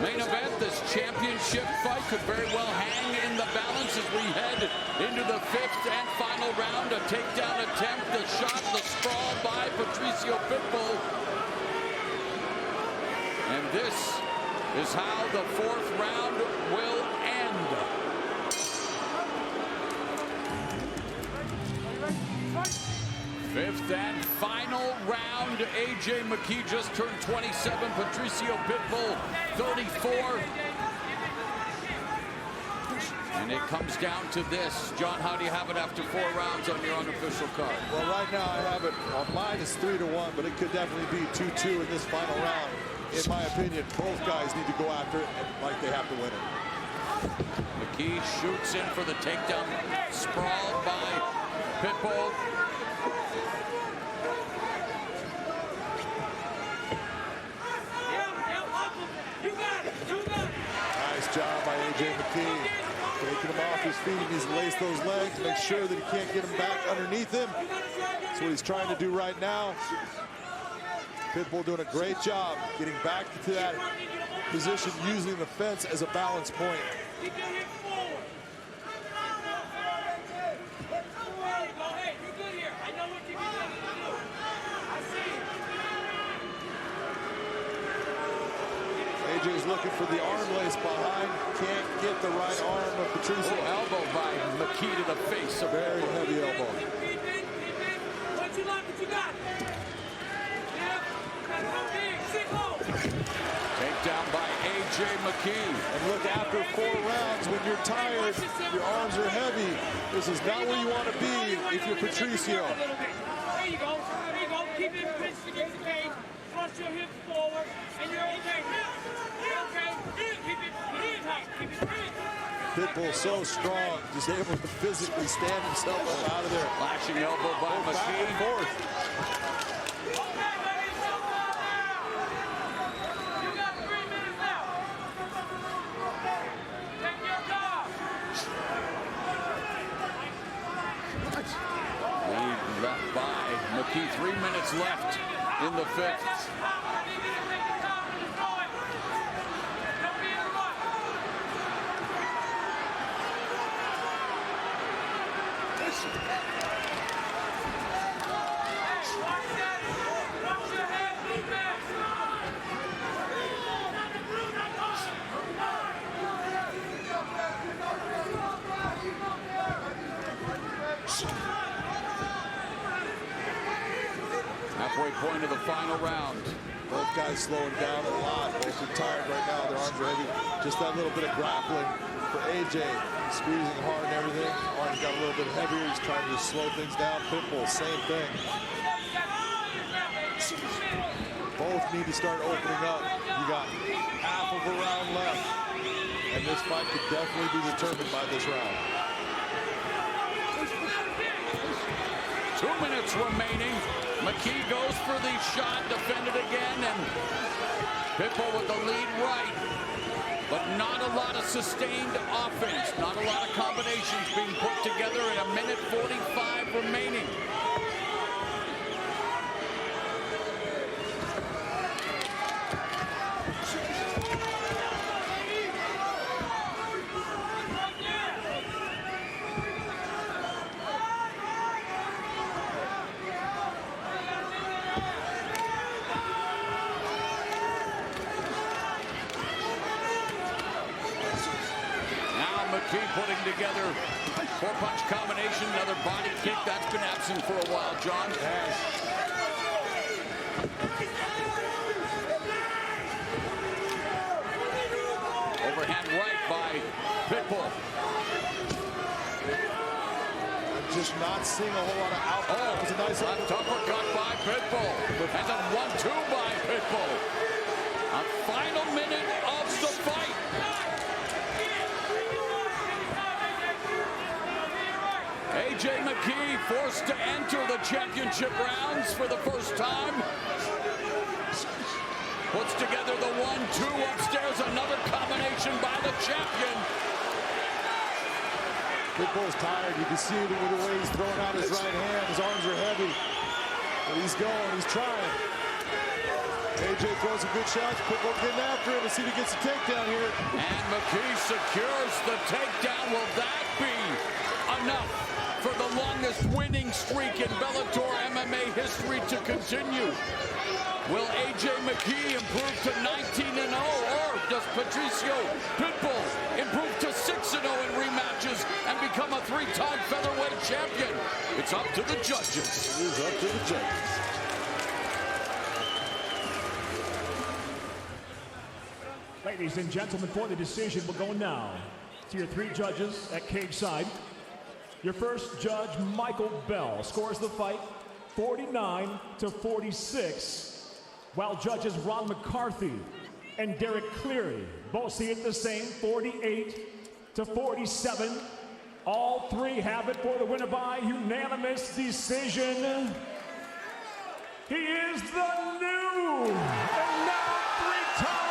main event, this championship fight could very well hang in the balance as we head into the 5th and final round. A takedown attempt, the shot, the sprawl by Patricio Pitbull. And this is how the 4th round will end. 5th and final round young A.J. McKee just turned 27. Patricio Pitbull, 34. And it comes down to this. John, how do you have it after 4 rounds on your unofficial card? Well, right now I have it on mine is 3-1, but it could definitely be 2-2 in this final round. In my opinion, both guys need to go after it like they have to win it. McKee shoots in for the takedown, sprawled by Pitbull. Nice job by A.J. McKee. Taking him off his feet. He needs to lace those legs, make sure that he can't get him back underneath him. That's what he's trying to do right now. Pitbull doing a great job getting back to that position, using the fence as a balance point. AJ's looking for the arm lace behind. Can't get the right arm of Patricio. Elbow by McKee to the face. A very heavy elbow. Takedown by A.J. McKee. And look, after 4 rounds, when you're tired, your arms are heavy. This is not where you want to be if you're Patricio. There you go. There you go. Keep it pinched against the cage. Thrust your hips forward, and you're okay. Okay. Keep it tight. Keep it tight. Pitbull so strong, just able to physically stand himself up out of there. Flashing elbow by McKee. Back and forth. Lead left by McKee. 3 minutes left in the 5th. Halfway point of the final round. Both guys slowing down a lot. Both are tired right now. Their arms are heavy. Just that little bit of grappling for AJ. Squeezing hard and everything. Arms got a little bit heavier. He's trying to slow things down. Pitbull, same thing. Both need to start opening up. You got half of a round left. And this fight could definitely be determined by this round. 2 minutes remaining. McKee goes for the shot, defended again, and Pitbull with the lead right. But not a lot of sustained offense, not a lot of combinations being put together in 1:45 remaining. McKee putting together 4-punch combination, another body kick. That's been absent for a while, John. Yes. Overhand right by Pitbull. I'm just not seeing a whole lot of output. That was a nice uppercut by Pitbull. And then 1-2 by Pitbull. A final minute of the fight. A.J. McKee forced to enter the championship rounds for the first time. Puts together the 1-2 upstairs. Another combination by the champion. Pitbull's tired. You can see it with the way he's throwing out his right hand. His arms are heavy. But he's going. He's trying. A.J. throws some good shots. Pitbull getting after him. Let's see if he gets a takedown here. And McKee secures the takedown. Will that be enough for the longest winning streak in Bellator MMA history to continue? Will A.J. McKee improve to 19-0, or does Patricio Pitbull improve to 6-0 in rematches and become a 3-time featherweight champion? It's up to the judges. It is up to the judges. Ladies and gentlemen, for the decision, we're going now to your 3 judges at cage side. Your first judge, Michael Bell, scores the fight 49-46, while judges Ron McCarthy and Derek Cleary both see it the same, 48-47. All 3 have it for the winner by unanimous decision. He is the new and now 3-time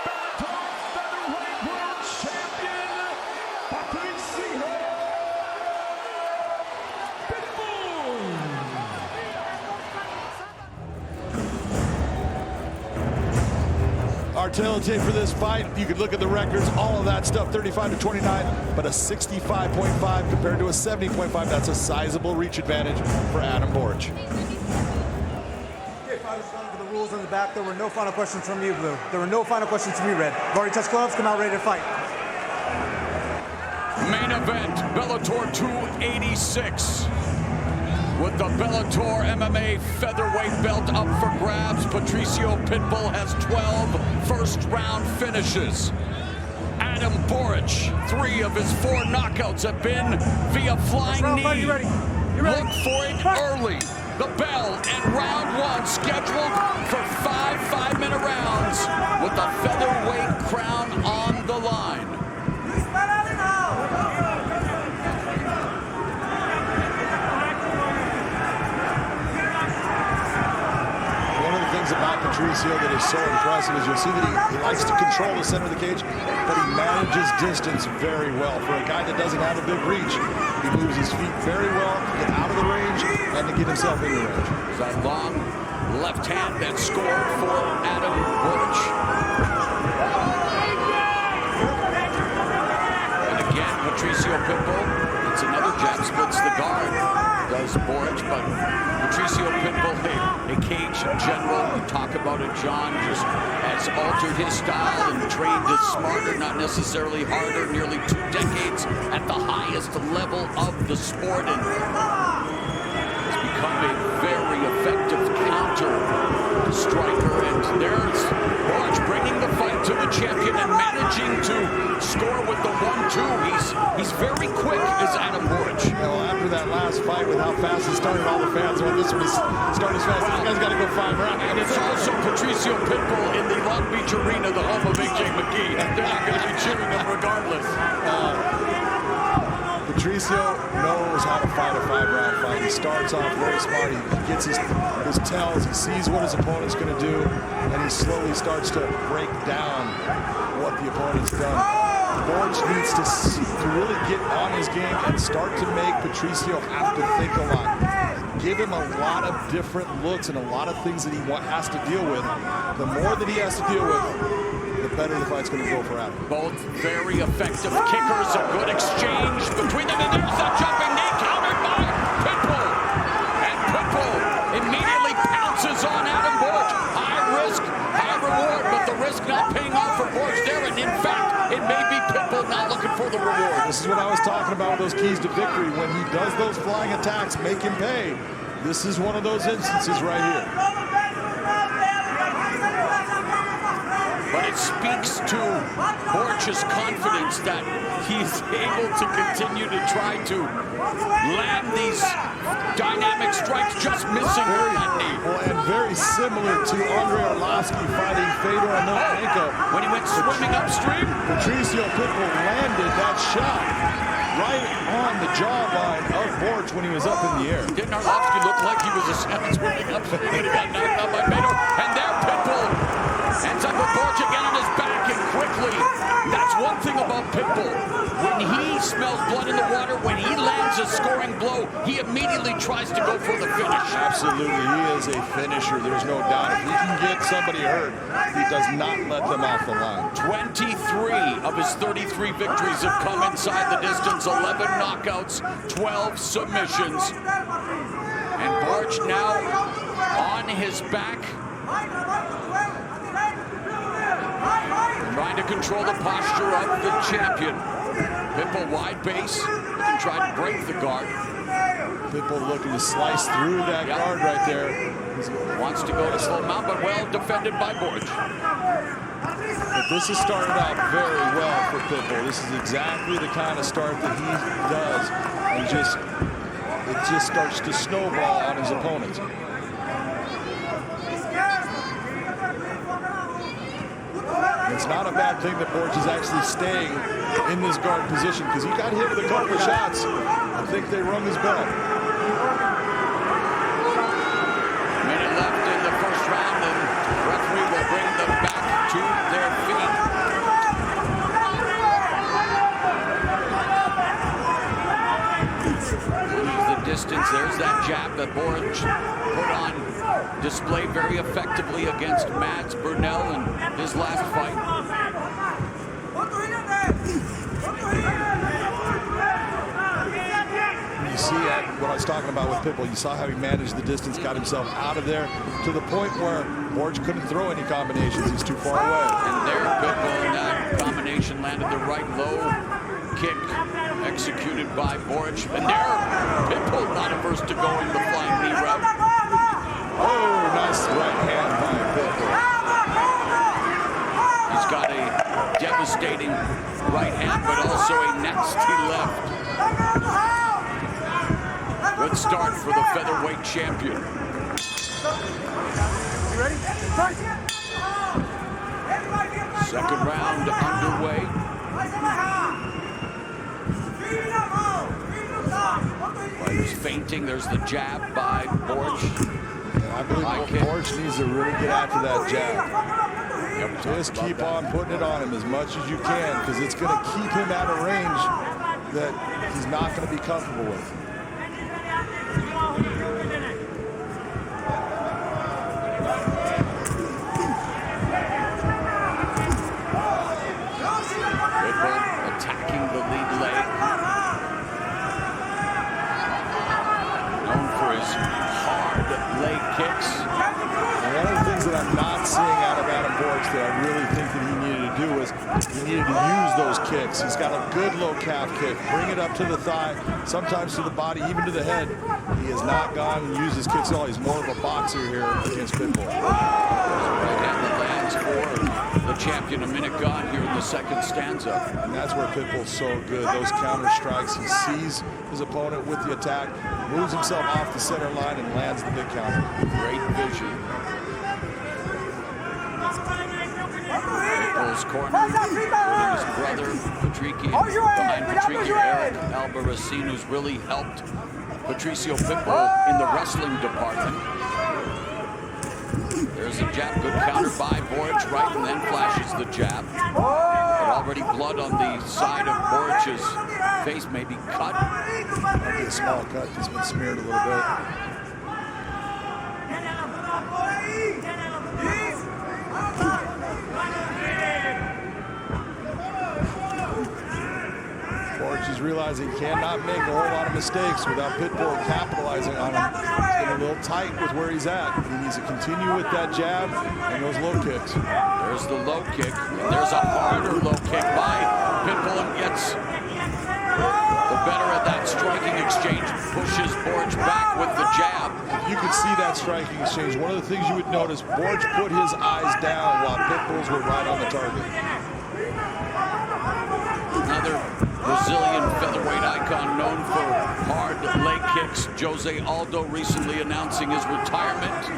Bellator Featherweight World Champion, Pitbull. Our tape for this fight, you could look at the records, all of that stuff, 35-29, but a 65.5 compared to a 70.5. That's a sizable reach advantage for Adam Borch. For the rules in the back, there were no final questions from you, Blue. There were no final questions from you, Red. You've already touched gloves, come out ready to fight. Main event, Bellator 286. With the Bellator MMA featherweight belt up for grabs, Patricio Pitbull has 12 first-round finishes. Adam Borch, 3 of his 4 knockouts have been via flying knee. Look for it early. The bell and round 1 scheduled for 5 5-minute rounds with the featherweight crown on the line. About Patricio that is so impressive is you'll see that he likes to control the center of the cage, but he manages distance very well. For a guy that doesn't have a big reach, he moves his feet very well to get out of the range and to get himself in the range. That long left hand that scored for Adam Borch. And again, Patricio Pitbull, it's another jab, splits the guard, does Borch, but Patricio Pitbull, a cage general, we talk about it, John, just has altered his style and trained us smarter, not necessarily harder, nearly 2 decades at the highest level of the sport, and has become a very effective counter striker. And there's Borch bringing the fight to the champion and managing to score with the 1-2. He's very quick, is Adam Borch. Well, after that last fight with how fast he started, all the fans want this one to start as fast. These guys got to go 5 rounds. And it's also Patricio Pitbull in the Long Beach Arena, the home of McKee. They're not going to be cheering him regardless. Patricio knows how to fight a 5-round fight. He starts off very smart. He gets his tells. He sees what his opponent's going to do, and he slowly starts to break down what the opponent's done. Borch needs to really get on his game and start to make Patricio have to think a lot. Give him a lot of different looks and a lot of things that he has to deal with. The more that he has to deal with, the better the fight's going to go for Adam. Both very effective kickers, a good exchange between them, and there's that jumping knee countered by Pitbull. And Pitbull immediately pounces on Adam Borch. High risk, high reward, but the risk not paying off for Borch there, and in fact, it may be Pitbull not looking for the reward. This is what I was talking about with those keys to victory. When he does those flying attacks, make him pay. This is one of those instances right here. But it speaks to Borch's confidence that he's able to continue to try to land these dynamic strikes, just missing that knee. Well, and very similar to Andrei Arlovsky fighting Fedor Emelianenko. When he went swimming upstream, Patricio Pitbull landed that shot right on the jawline of Borch when he was up in the air. Didn't Arlovsky look like he was a swimming upstream when he got knocked out by Fedor? And there Pitbull ends up with Borch again on his back, and quickly. That's one thing about Pitbull. When he smells blood in the water, when he lands a scoring blow, he immediately tries to go for the finish. Absolutely, he is a finisher. There's no doubt. If he can get somebody hurt, he does not let them off the line. 23 of his 33 victories have come inside the distance. 11 knockouts, 12 submissions. And Borch now on his back, trying to control the posture of the champion. Pitbull wide base, looking to try to break the guard. Pitbull looking to slice through that guard right there. Wants to go to slow him out, but well defended by Borch. But this has started out very well for Pitbull. This is exactly the kind of start that he does, and it just starts to snowball on his opponents. It's not a bad thing that Borch is actually staying in this guard position because he got hit with a couple of shots. I think they rung his bell. Minute left in the first round, and the referee will bring them back to their feet. There's the distance. There's that jab that Borch put on display very effectively against Mads Burnell in his last fight. You see what I was talking about with Pitbull. You saw how he managed the distance, got himself out of there to the point where Borch couldn't throw any combinations. He's too far away. And there, Pitbull in that combination landed the right low kick executed by Borch. And there, Pitbull not averse to going the flying knee route. Oh, nice right hand by Pitbull. He's got a devastating right hand, but also a nasty left. Good start for the featherweight champion. Second round underway. Fighters feinting. There's the jab by Borch. I believe Borch needs to really get after that jab. Just keep on putting it on him as much as you can because it's going to keep him at a range that he's not going to be comfortable with. Pitbull attacking the lead leg. Known for his hard leg kicks. And one of the things that I'm not seeing out of Adam Borch that I really think that he needed to do was he needed to use those kicks. He's got a good low calf kick. Bring it up to the thigh, sometimes to the body, even to the head. He has not gone and used his kicks at all. He's more of a boxer here against Pitbull. Right hand that lands for the champion. A minute gone here in the second stanza. And that's where Pitbull's so good. Those counter strikes. He sees his opponent with the attack, moves himself off the center line, and lands the big counter. Great vision. Pitbull's corner, including his brother, Patricky, behind Patricky, Eric Albarracin, who's really helped Patricio Pitbull in the wrestling department. There's a jab, good counter by Borch, right, and then flashes the jab. But already blood on the side of Borch's face, maybe cut. Might be a small cut, he's been smeared a little bit. Borch is realizing he cannot make a whole lot of mistakes without Pitbull capitalizing on him. He's getting a little tight with where he's at. He needs to continue with that jab and those low kicks. There's the low kick. There's a harder low kick by Pitbull and gets the better of that striking exchange. Pushes Borch back with the jab. You could see that striking exchange. One of the things you would notice, Borch put his eyes down while Pitbull's were right on the target. Another Brazilian featherweight icon known for hard leg kicks. Jose Aldo recently announcing his retirement.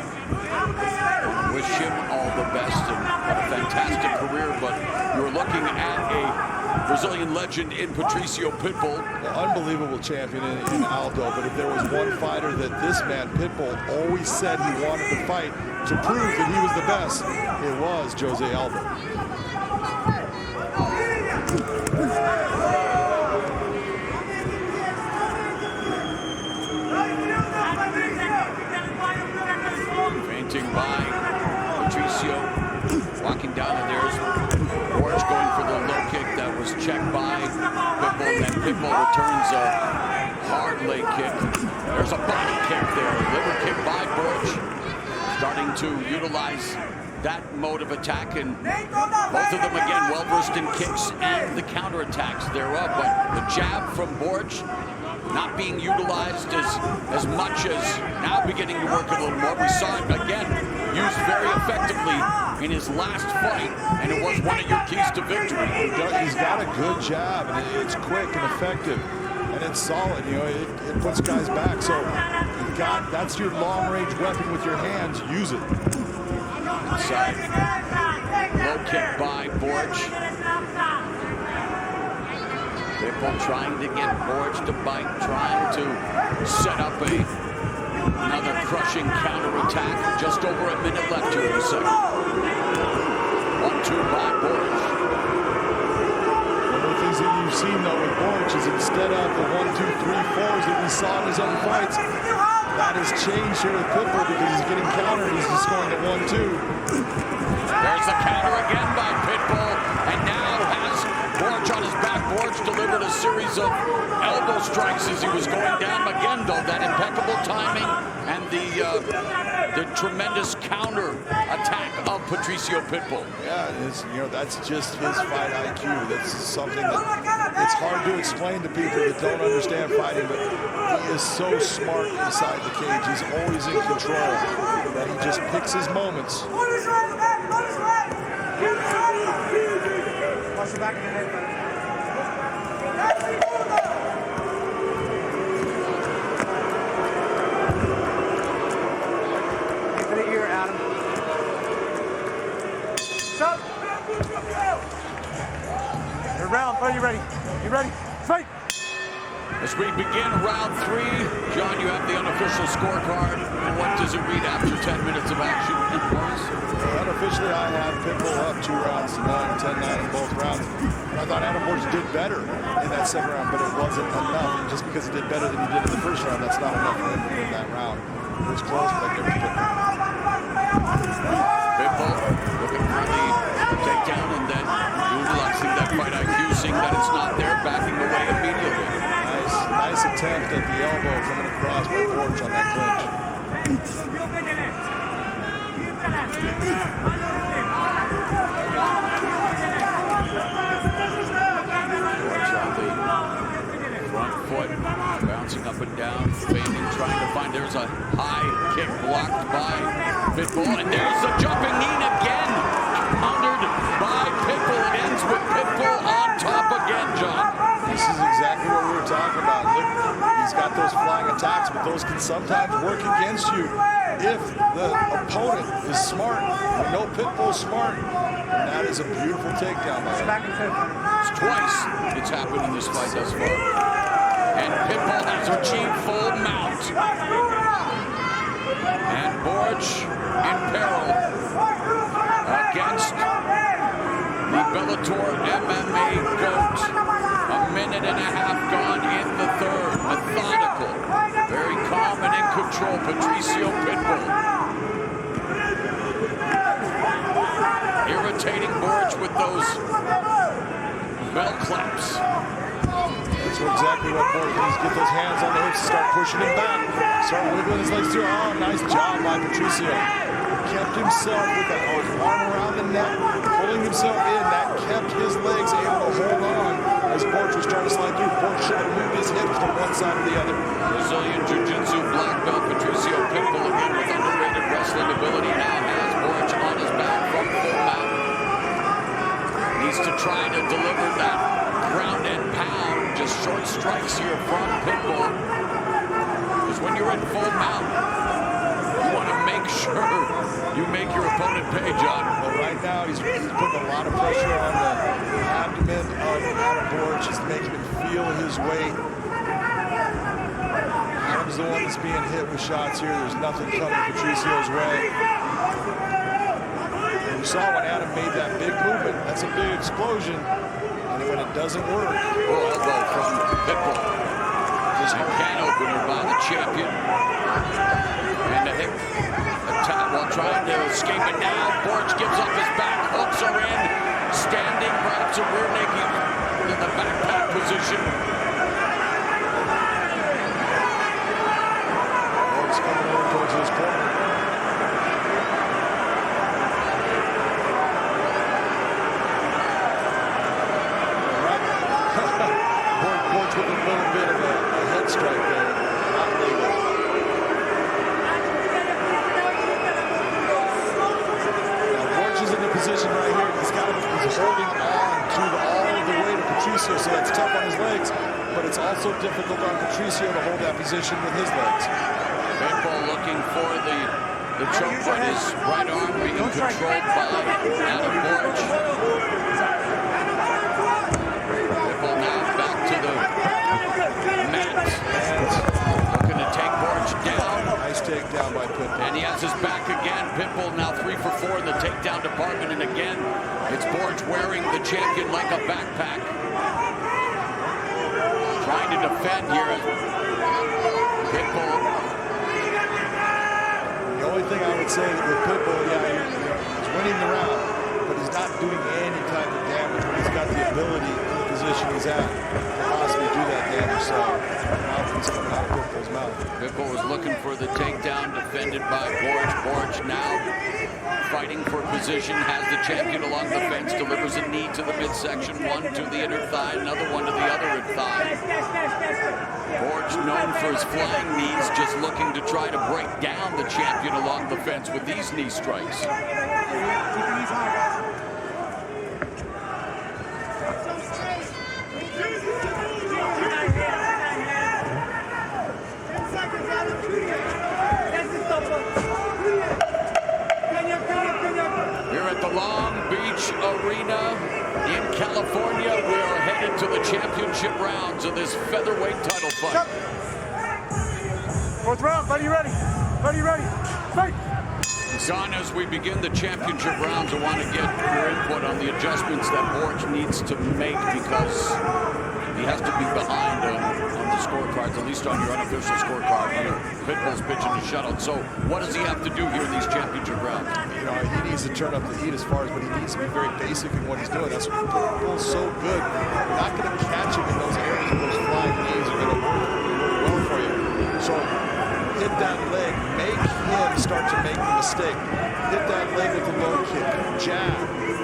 Wish him all the best and had a fantastic career, but you're looking at a Brazilian legend in Patricio Pitbull. An unbelievable champion in Aldo, but if there was one fighter that this man, Pitbull, always said he wanted to fight to prove that he was the best, it was Jose Aldo. Fainting by Patricio, walking down, and there's Borch going for the low kick that was checked by Pitbull, and then Pitbull returns a hard leg kick. There's a body kick there, liver kick by Borch, starting to utilize that mode of attack, and both of them again well-versed in kicks and the counterattacks thereof, but the jab from Borch not being utilized as much as now beginning to work a little more. We saw it again used very effectively effectively in his last fight, and it was one of your keys to victory. He's got a good jab, and it's quick and effective, and it's solid. You know, it puts guys back. So that's your long-range weapon with your hands. Use it. Inside. Low kick by Borch. Pitbull trying to get Borch to bite, trying to set up another crushing counterattack. Just over a minute left here in the second. 1-2 by Borch. One of the things that you've seen, though, with Borch is instead of the 1, 2, 3, 4s that we saw in his other fights, that has changed here with Pitbull because he's getting countered. He's just going to 1, 2. There's the counter again by Pitbull, and now has Borch on his back. Borch delivered a series of elbow strikes as he was going down. Again, though, that impeccable timing and the tremendous counter attack of Patricio Pitbull. Yeah, that's just his fight IQ. That's something that it's hard to explain to people that don't understand fighting, but he is so smart inside the cage. He's always in control, that he just picks his moments. Watch the back of the head. Into the ear, Adam. Stop. You're round. Are you ready? You ready? Fight. As we begin round 3, John, you have the unofficial scorecard. What does it read after 10 minutes of action? Unofficially, I have Pitbull up 2 rounds to 9, 10-9 in both rounds. I thought Adam Borch did better in that second round, but it wasn't enough. And just because he did better than he did in the first round, that's not enough for him to win that round. It was close, but I give it to Pitbull looking for the takedown and then utilizing that fight IQ, seeing that it's not there, backing away immediately. Nice attempt at the elbow coming across by Borch on that clinch. Front foot, bouncing up and down, feigning, trying to find. There's a high kick blocked by Pitbull, and there's the jumping knee again, countered by Pitbull. It ends with Pitbull on top again, John. This is exactly what we were talking about. Look, he's got those flying attacks, but those can sometimes work against you if the opponent is smart. We know Pitbull's smart, and that is a beautiful takedown by him. It's twice it's happened in this fight thus far. And Pitbull has achieved full mount. And Borch in peril against the Bellator MMA GOAT. A minute and a half gone in the third. Methodical, very calm and in control, Patricio Pitbull. Irritating Borch with those bell claps. That's exactly what Borch needs. Get those hands on the hips, start pushing him back. Start wiggling his legs too. Oh, nice job by Patricio. Kept himself with that arm around the neck, pulling himself in. That kept his legs able to hold on as Borch was trying to slide through. Borch should have moved his hips from one side to the other. Brazilian Jiu-Jitsu black belt Patricio Pitbull again with underrated wrestling ability. Now has Borch on his back from full mount. Needs to try to deliver that ground and pound. Just short strikes here from Pitbull. Because when you're in full mount, you want to make sure you make your opponent pay, John. Well, right now, he's putting a lot of pressure on the abdomen of Adam Borch. He's making him feel his weight. Adam's the one that's being hit with shots here. There's nothing coming Patricio's way. And you saw when Adam made that big movement. That's a big explosion. And when it doesn't work. Oh, elbow from Pitbull. Just a can opener by the champion. And a hip attack while trying to escape it now. Borch gives up his back, hooks are in. Standing, perhaps a rear naked in the backpack position. Borch coming over towards his corner. Borch with a little bit of a head strike there. Not legal. position right here. He's holding on to all the weight of Patricio, so that's tough on his legs, but it's also difficult on Patricio to hold that position with his legs. Pitbull looking for the choke, but his right arm being controlled by Adam Borch. Pitbull now back to the mat, looking to take Borch down. Nice takedown by Pitbull. And he has his back again. Pitbull now 3 for 4 in the takedown department, and again, it's Borch wearing the champion like a backpack. Trying to defend here. Pitbull. The only thing I would say with Pitbull, he's winning the round, but he's not doing any type of damage when he's got the ability in the position he's at to possibly do that damage. So mouthpiece coming out of Pitbull's mouth. Pitbull was looking for the takedown, defended by Borch. Borch now fighting for position, has the champion along the fence, delivers a knee to the midsection, one to the inner thigh, another one to the other thigh. Borch known for his flying knees, just looking to try to break down the champion along the fence with these knee strikes. Here at the Long Beach Arena in California, we are headed to the championship rounds of this featherweight title fight. Fourth round, buddy, ready? Buddy, ready? Fight! Son, as we begin the championship rounds, I want to get your input on the adjustments that Borch needs to make, because he has to be behind on the scorecards, at least on your unofficial scorecard. Pitbull's pitching a shutout. So what does he have to do here in these championship rounds? You know, he needs to turn up the heat as far as, but he needs to be very basic in what he's doing. That's what Pitbull's so good. You're not going to catch him in those areas where those flying knees are going to work well for you. So hit that leg, make him start to make the mistake. Hit that leg with the low kick, jab,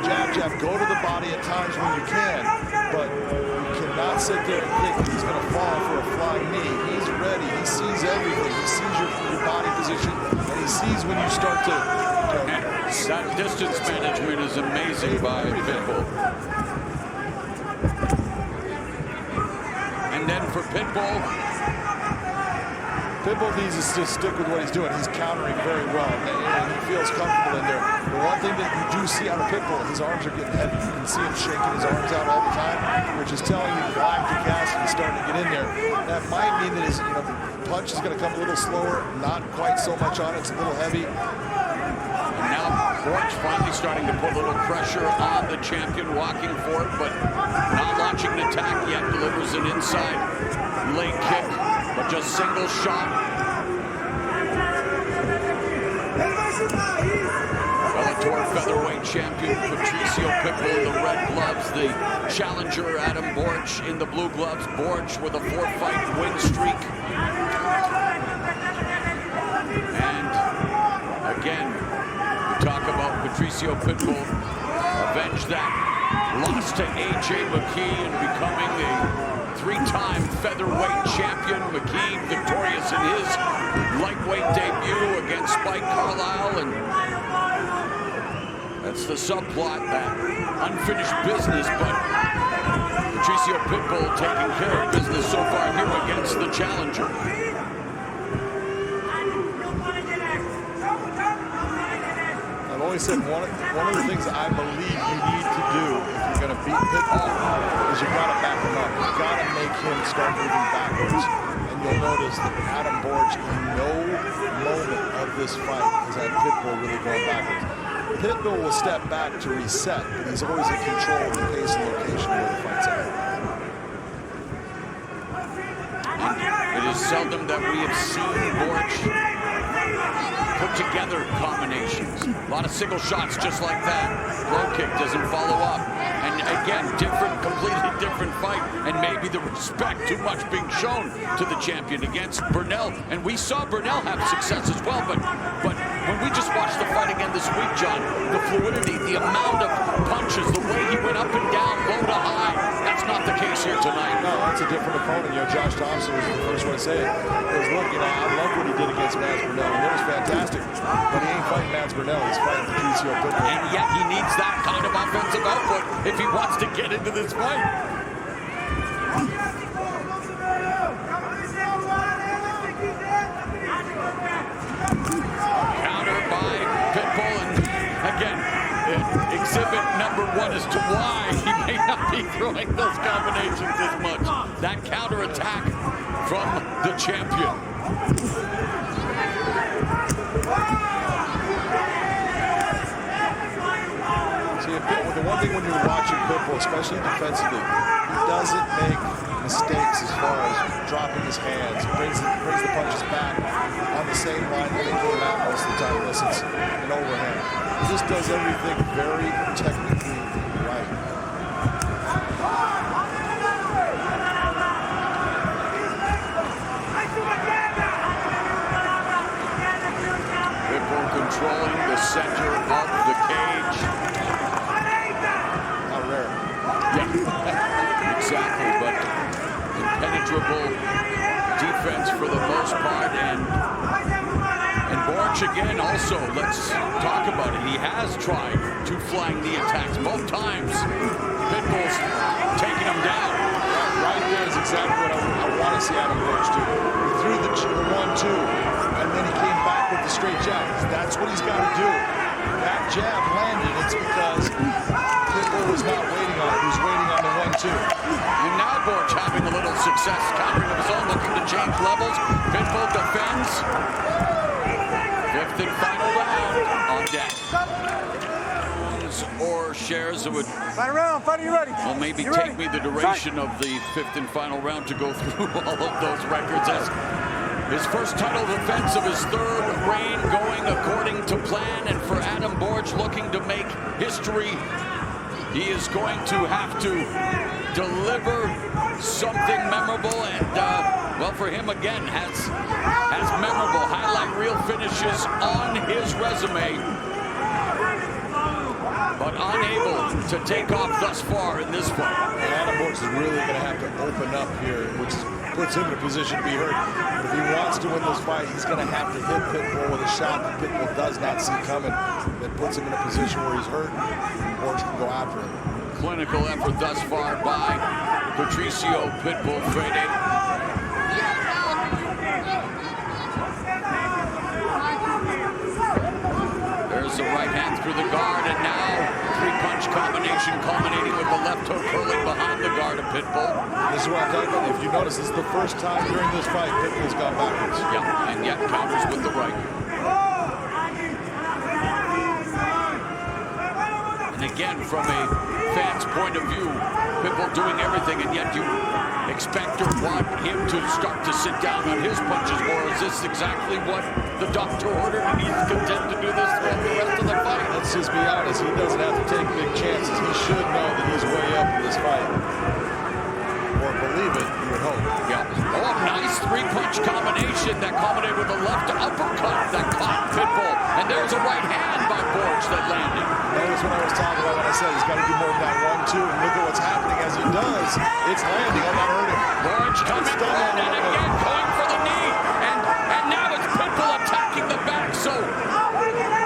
jab, jab. Go to the body at times when you can, but you cannot sit there and think that he's going to fall for a flying knee. He's ready. He sees everything. He sees your body position, and he sees when you start to... That distance management is amazing by Pitbull. And then for Pitbull needs to still stick with what he's doing. He's countering very well, and he feels comfortable in there. The one thing that you do see out of Pitbull, his arms are getting heavy. You can see him shaking his arms out all the time, which is telling you the lactic acid is starting to get in there. That might mean that his punch is going to come a little slower, not quite so much on it. It's a little heavy. And now Borch finally starting to put a little pressure on the champion, walking for it, but not launching an attack yet. Delivers an inside leg kick, but just single shot. Bellator featherweight champion Patricio Pitbull in the red gloves, the challenger Adam Borch in the blue gloves. Borch with a 4-fight win streak. And again, we talk about Patricio Pitbull, avenge that loss to AJ McKee and becoming a 3-time featherweight champion. McKee victorious in his lightweight debut against Spike Carlisle, and that's the subplot, that unfinished business, but Patricio Pitbull taking care of business so far here against the challenger. I've always said one of the things that I believe you need to do if you're going to beat Pitbull is you've got to back him up. You've got to make him start moving backwards. And you'll notice that Adam Borch in no moment of this fight has had Pitbull really going backwards. Pitbull will step back to reset, but he's always in control of the pace and location where the fight's at. It is seldom that we have seen Borch put together combinations. A lot of single shots just like that. Low kick doesn't follow up. And again, completely different fight. And maybe the respect too much being shown to the champion against Burnell. And we saw Burnell have success as well. But when we just watched the fight again this week, John, the fluidity, the amount of punches, the way he went up and down, low to high, that's not the case here tonight. No, that's a different opponent. You know, Josh Thompson was the first one to say it. Because look, you know, I love what he did against Mads Burnell. And that was fantastic. But he ain't fighting Mads Burnell. He's fighting Patricio Pitbull. And yet he needs that kind of offensive output if he wants to get into this fight. Counter by Pitbull, and again, exhibit number one as to why he may not be throwing those combinations as much. That counter attack from the champion. See, the one thing when you're watching Pitbull, especially defensively, he doesn't make mistakes as far as dropping his hands. He brings the punches back on the same line that they put him out most of the time unless it's an overhand. He just does everything very technically right. Pitbull controlling the center of the cage. Not rare. Yeah, exactly, but impenetrable defense for the most part, and Borch again also, let's talk about it. He has tried two flying knee attacks both times. Pitbull's taking him down. Right there is exactly what I want to see Adam Borch do. He threw the 1-2, and then he came back with the straight jab. That's what he's got to do. That jab landed. It's because Pitbull was not waiting on it. He was waiting on the 1-2. And now Borch having a little success, countering of his own, looking to change levels. Pitbull defends. Fifth and final round on deck. Or shares that would well, maybe take me the duration of the fifth and final round to go through all of those records. As his first title defense of his third reign going according to plan, and for Adam Borch looking to make history, he is going to have to deliver something memorable, and well, for him again, has memorable highlight reel finishes on his resume, but unable to take off thus far in this fight. And Adam Borch is really going to have to open up here, which puts him in a position to be hurt. But if he wants to win this fight, he's going to have to hit Pitbull with a shot that Pitbull does not see coming. That puts him in a position where he's hurt, and Borch can go after him. Clinical effort thus far by Patricio Pitbull Fede. There's the right hand through the guard, and now three-punch combination culminating with the left hook curling behind the guard of Pitbull. This is what I'm talking about. If you notice, this is the first time during this fight Pitbull's gone backwards. Yeah, and yet counters with the right. And again, from a fan's point of view, Pitbull doing everything, and yet you expect or want him to start to sit down on his punches more. Is this exactly what the doctor ordered, and he's content to do this throughout the rest of the fight? Let's just be honest, he doesn't have to take big chances. He should know that he's way up in this fight. Or believe it, you would hope. Yeah. Oh, nice three-punch combination that culminated with a left uppercut that caught Pitbull. And there's a right hand by Borch that landed. That was what I was talking about when I said he's got to do more than that 1-2. And look at what's happening as he does. It's landing. I'm not hurting. Borch coming in and again going for the knee. And now it's Pitbull attacking the back. So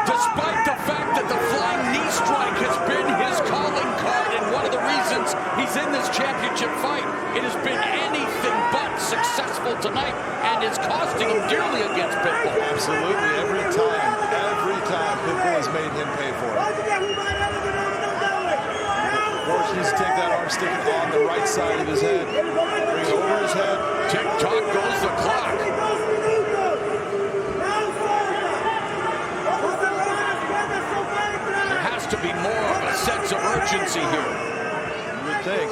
despite the fact that the flying knee strike has been his calling card and one of the reasons he's in this championship fight, it has been anything but successful tonight, and it's costing him dearly against Pitbull. Absolutely. Every time Pitbull has made him pay for it. Borch needs to take that arm, stick it on the right side of his head. Bring it over his head. Tick-tock goes the clock. There has to be more of a sense of urgency here. You would think.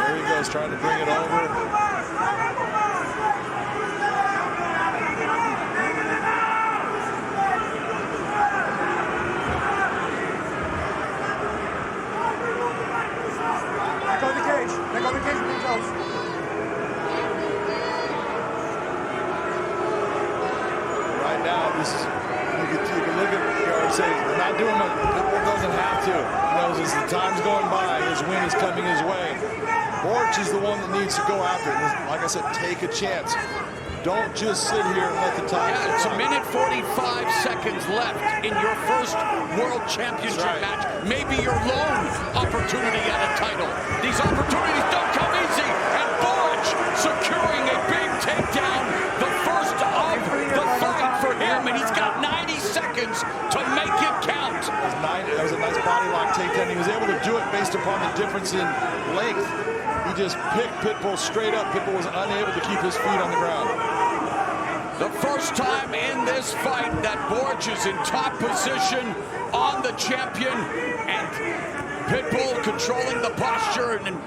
There he goes, trying to bring it over. Right now, this is Borch is the one that needs to go after it. Like I said, take a chance. Don't just sit here and let the time. Yeah, it's a minute 45 seconds left in your first World Championship match. Maybe your lone opportunity at a title. These opportunities don't come easy. And Borch securing a big takedown. The first of the fight for him. And he's got 90 seconds to make it count. That was a nice body lock takedown. He was able to do it based upon the difference in length. He just picked Pitbull straight up. Pitbull was unable to keep his feet on the ground. The first time in this fight that Borch is in top position on the champion, and Pitbull controlling the posture, and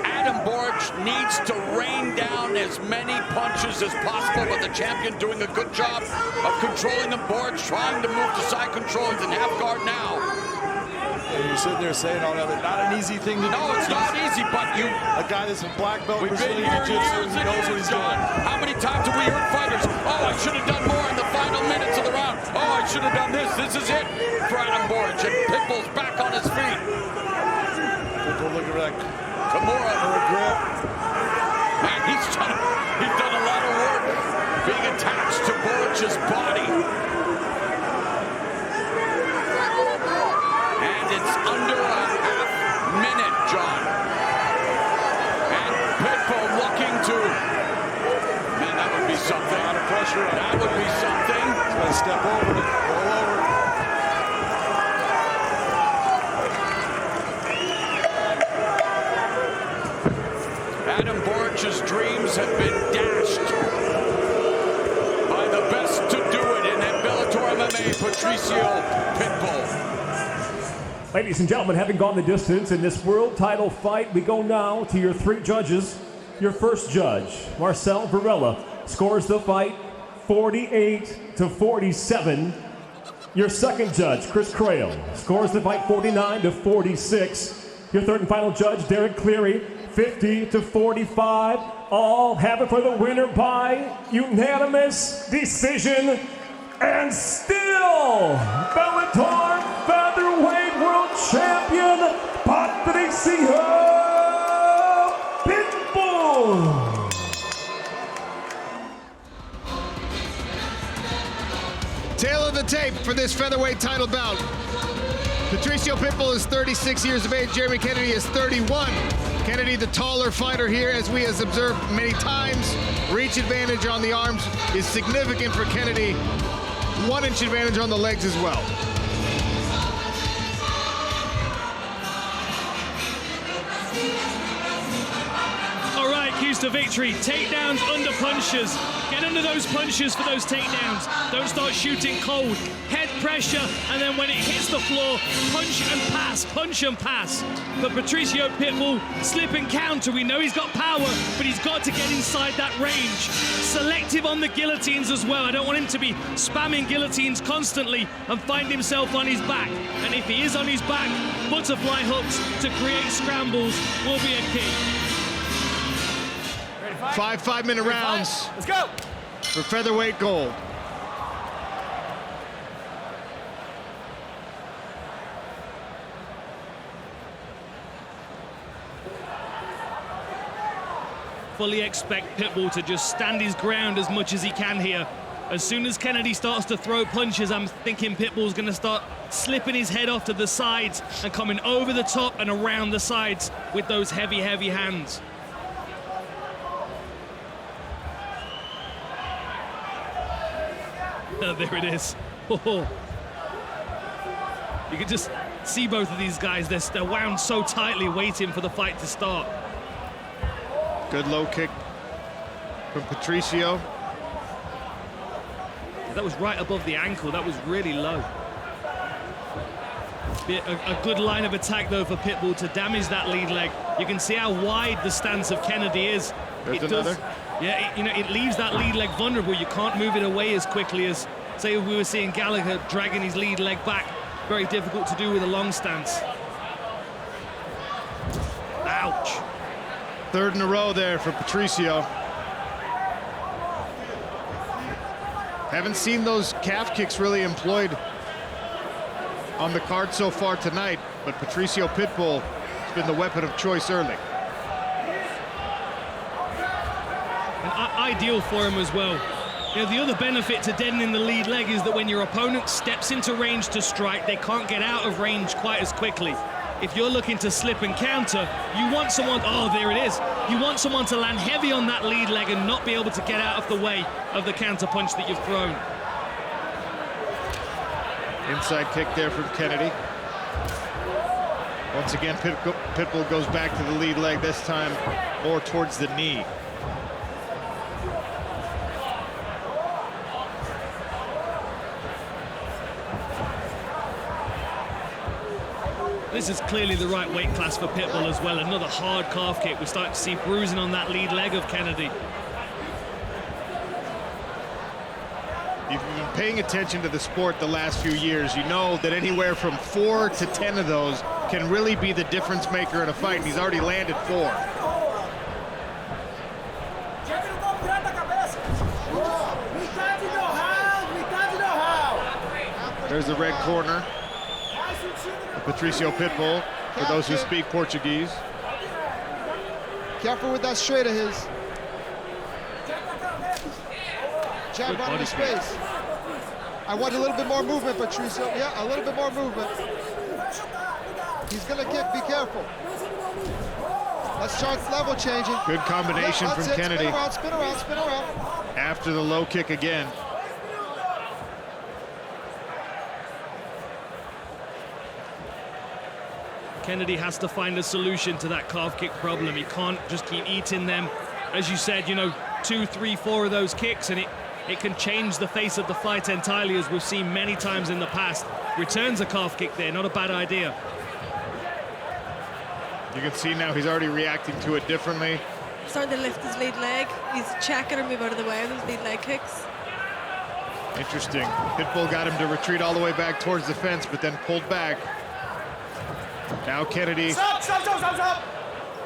Adam Borch needs to rain down as many punches as possible, but the champion doing a good job of controlling the Borch, trying to move to side control. He's in half guard now. And you're sitting there saying, "Oh no, not an easy thing to do." No, it's not easy, but you... A guy that's a black belt in We've been Brazilian here Jiu-Jitsu, years he and knows what years, he's John. doing. How many times have we heard fighters, "Oh, I should have done more in the final minutes of the round. Oh, I should have done this. This is it for Adam Borch." And Pitbull's back on his feet. Pitbull looking for that Kimura. For a grip. Man, he's done a lot of work being attached to Borch's body. And it's under a half minute, John. And Pitbull looking to... Man, that would be something. A lot of pressure on That would be something. He's got to step over it, roll over it. Adam Borch's dreams have been dashed by the best to do it in Bellator MMA, Patricio Pitbull. Ladies and gentlemen, having gone the distance in this world title fight, we go now to your three judges. Your first judge, Marcel Varela, scores the fight 48-47. Your second judge, Chris Crail, scores the fight 49-46. Your third and final judge, Derek Cleary, 50-45. All have it for the winner by unanimous decision. And still, Bellator Featherweight World Champion, Patricio Pitbull. Tail of the tape for this featherweight title bout. Patricio Pitbull is 36 years of age. Jeremy Kennedy is 31. Kennedy, the taller fighter here, as we have observed many times. Reach advantage on the arms is significant for Kennedy. 1 inch advantage on the legs as well. All right, keys to victory. Takedowns under punches. Get under those punches for those takedowns. Don't start shooting cold. Head pressure, and then when it hits the floor, punch and pass, punch and pass. But Patricio Pitbull, slip and counter. We know he's got power, but he's got to get inside that range. Selective on the guillotines as well. I don't want him to be spamming guillotines constantly and find himself on his back. And if he is on his back, butterfly hooks to create scrambles will be a key. 5 5-minute rounds. Let's go. For featherweight gold. Fully expect Pitbull to just stand his ground as much as he can here. As soon as Kennedy starts to throw punches, I'm thinking Pitbull's going to start slipping his head off to the sides and coming over the top and around the sides with those heavy, heavy hands. There it is. Oh. You can just see both of these guys. They're wound so tightly, waiting for the fight to start. Good low kick from Patricio. That was right above the ankle. That was really low. A good line of attack, though, for Pitbull to damage that lead leg. You can see how wide the stance of Kennedy is. There's another. Yeah, it leaves that lead leg vulnerable. You can't move it away as quickly as, say, we were seeing Gallagher dragging his lead leg back. Very difficult to do with a long stance. Ouch. Third in a row there for Patricio. Haven't seen those calf kicks really employed on the card so far tonight, but Patricio Pitbull has been the weapon of choice early. And ideal for him as well. You know, the other benefit to deadening the lead leg is that when your opponent steps into range to strike, they can't get out of range quite as quickly. If you're looking to slip and counter, you want someone, oh, there it is. You want someone to land heavy on that lead leg and not be able to get out of the way of the counter punch that you've thrown. Inside kick there from Kennedy. Once again, Pitbull goes back to the lead leg, this time more towards the knee. This is clearly the right weight class for Pitbull as well. Another hard calf kick. We're starting to see bruising on that lead leg of Kennedy. If you've been paying attention to the sport the last few years, you know that anywhere from 4 to 10 of those can really be the difference maker in a fight, and he's already landed 4. There's the red corner. Patricio Pitbull, for those who speak Portuguese. Careful with that straight of his. Jab right in his face. I want a little bit more movement, Patricio. Yeah, a little bit more movement. He's gonna kick, be careful. That starts level changing. Good combination from Kennedy. Spin around, spin around, spin around. After the low kick again. Kennedy has to find a solution to that calf kick problem. He can't just keep eating them. As you said, you know, 2, 3, 4 of those kicks, and it can change the face of the fight entirely, as we've seen many times in the past. Returns a calf kick there, not a bad idea. You can see now he's already reacting to it differently. Starting to lift his lead leg. He's checking or move out of the way of those lead leg kicks. Interesting. Pitbull got him to retreat all the way back towards the fence, but then pulled back. Now Kennedy. Stop!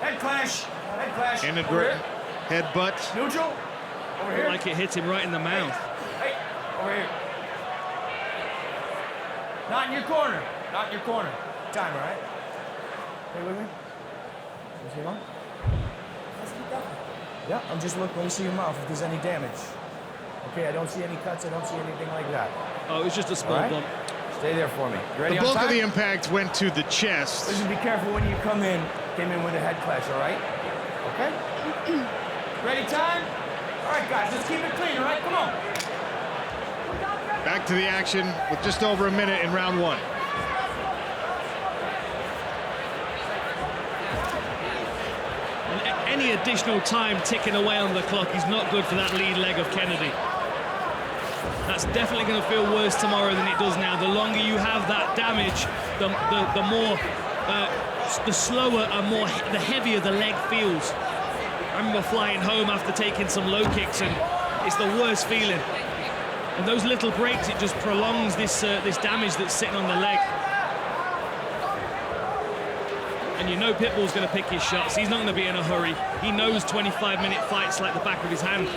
Head clash. Head clash. Inadvertent headbutt. Neutral. Over here. Like it hit him right in the mouth. Hey, over here. Not in your corner. Not in your corner. Time, all right? Hey, with me. You see him on? Yeah, I'm just looking. Let me see your mouth if there's any damage. Okay, I don't see any cuts. I don't see anything like that. Oh, it was just a small bump. Stay there for me. You ready? The bulk of the impact went to the chest. Listen, be careful when you come in. Came in with a head clash, all right? Okay? Ready, time? All right, guys, let's keep it clean, all right? Come on. Back to the action with just over a minute in round 1. And any additional time ticking away on the clock is not good for that lead leg of Kennedy. That's definitely going to feel worse tomorrow than it does now. The longer you have that damage, the more, the slower and the heavier the leg feels. I remember flying home after taking some low kicks, and it's the worst feeling. And those little breaks, it just prolongs this damage that's sitting on the leg. And you know Pitbull's going to pick his shots. He's not going to be in a hurry. He knows 25-minute fights like the back of his hand.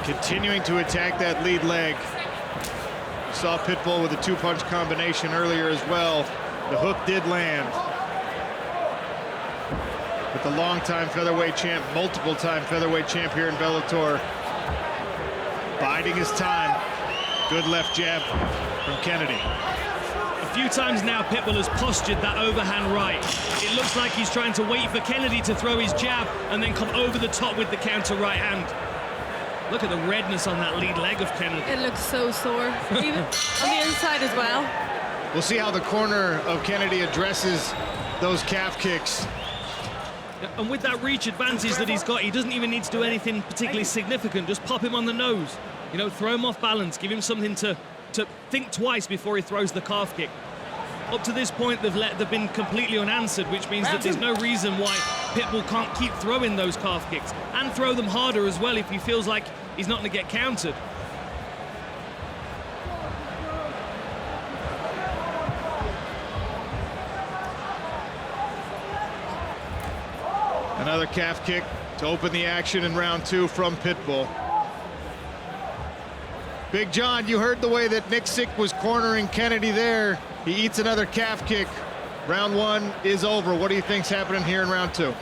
Continuing to attack that lead leg. You saw Pitbull with a 2-punch combination earlier as well. The hook did land. But the longtime featherweight champ, multiple-time featherweight champ here in Bellator, biding his time. Good left jab from Kennedy. A few times now, Pitbull has postured that overhand right. It looks like he's trying to wait for Kennedy to throw his jab and then come over the top with the counter right hand. Look at the redness on that lead leg of Kennedy. It looks so sore, even on the inside as well. We'll see how the corner of Kennedy addresses those calf kicks. And with that reach advantage that he's got, he doesn't even need to do anything particularly significant. Just pop him on the nose. You know, throw him off balance. Give him something to think twice before he throws the calf kick. Up to this point, they've been completely unanswered, which means that there's no reason why Pitbull can't keep throwing those calf kicks and throw them harder as well if he feels like he's not going to get countered. Another calf kick to open the action in round 2 from Pitbull. Big John, you heard the way that Nick Sick was cornering Kennedy there. He eats another calf kick. Round one is over. What do you think's happening here in round two?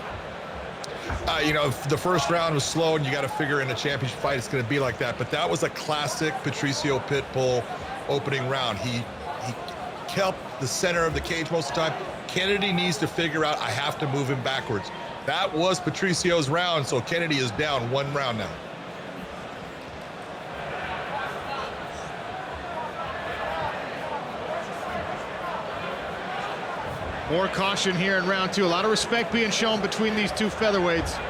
You know, the first round was slow, and you got to figure in a championship fight it's going to be like that. But that was a classic Patricio Pitbull opening round. He kept the center of the cage most of the time. Kennedy needs to figure out, I have to move him backwards. That was Patricio's round, so Kennedy is down 1 round now. More caution here in round two. A lot of respect being shown between these two featherweights,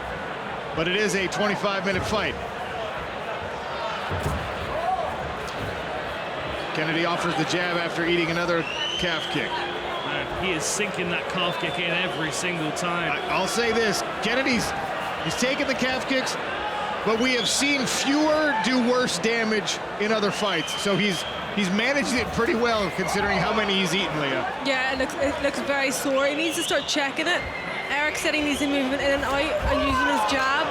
but it is a 25-minute fight. Kennedy offers the jab after eating another calf kick. Man, he is sinking that calf kick in every single time. I'll say this, he's taken the calf kicks, but we have seen fewer do worse damage in other fights. So he's managed it pretty well considering how many he's eaten, Leah. Yeah, it looks very sore. He needs to start checking it. Eric said he needs to move it in and out and using his jab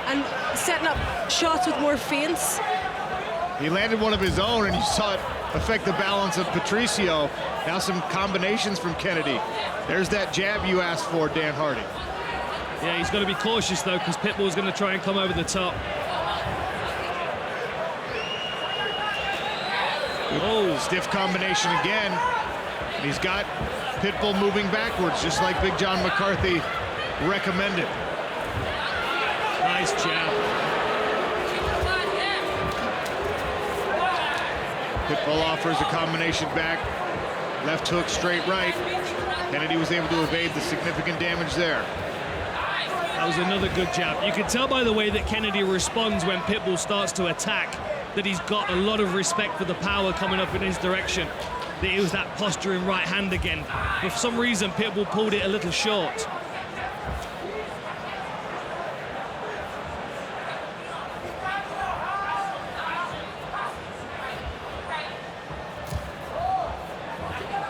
and setting up shots with more feints. He landed one of his own, and you saw it affect the balance of Patricio. Now some combinations from Kennedy. There's that jab you asked for, Dan Hardy. Yeah, he's got to be cautious, though, because Pitbull's going to try and come over the top. Oh, stiff combination again. And he's got Pitbull moving backwards, just like Big John McCarthy recommended. Nice jab. Pitbull offers a combination back. Left hook, straight right. Kennedy was able to evade the significant damage there. That was another good jab. You can tell by the way that Kennedy responds when Pitbull starts to attack that he's got a lot of respect for the power coming up in his direction. That it was that posturing right hand again. But for some reason, Pitbull pulled it a little short.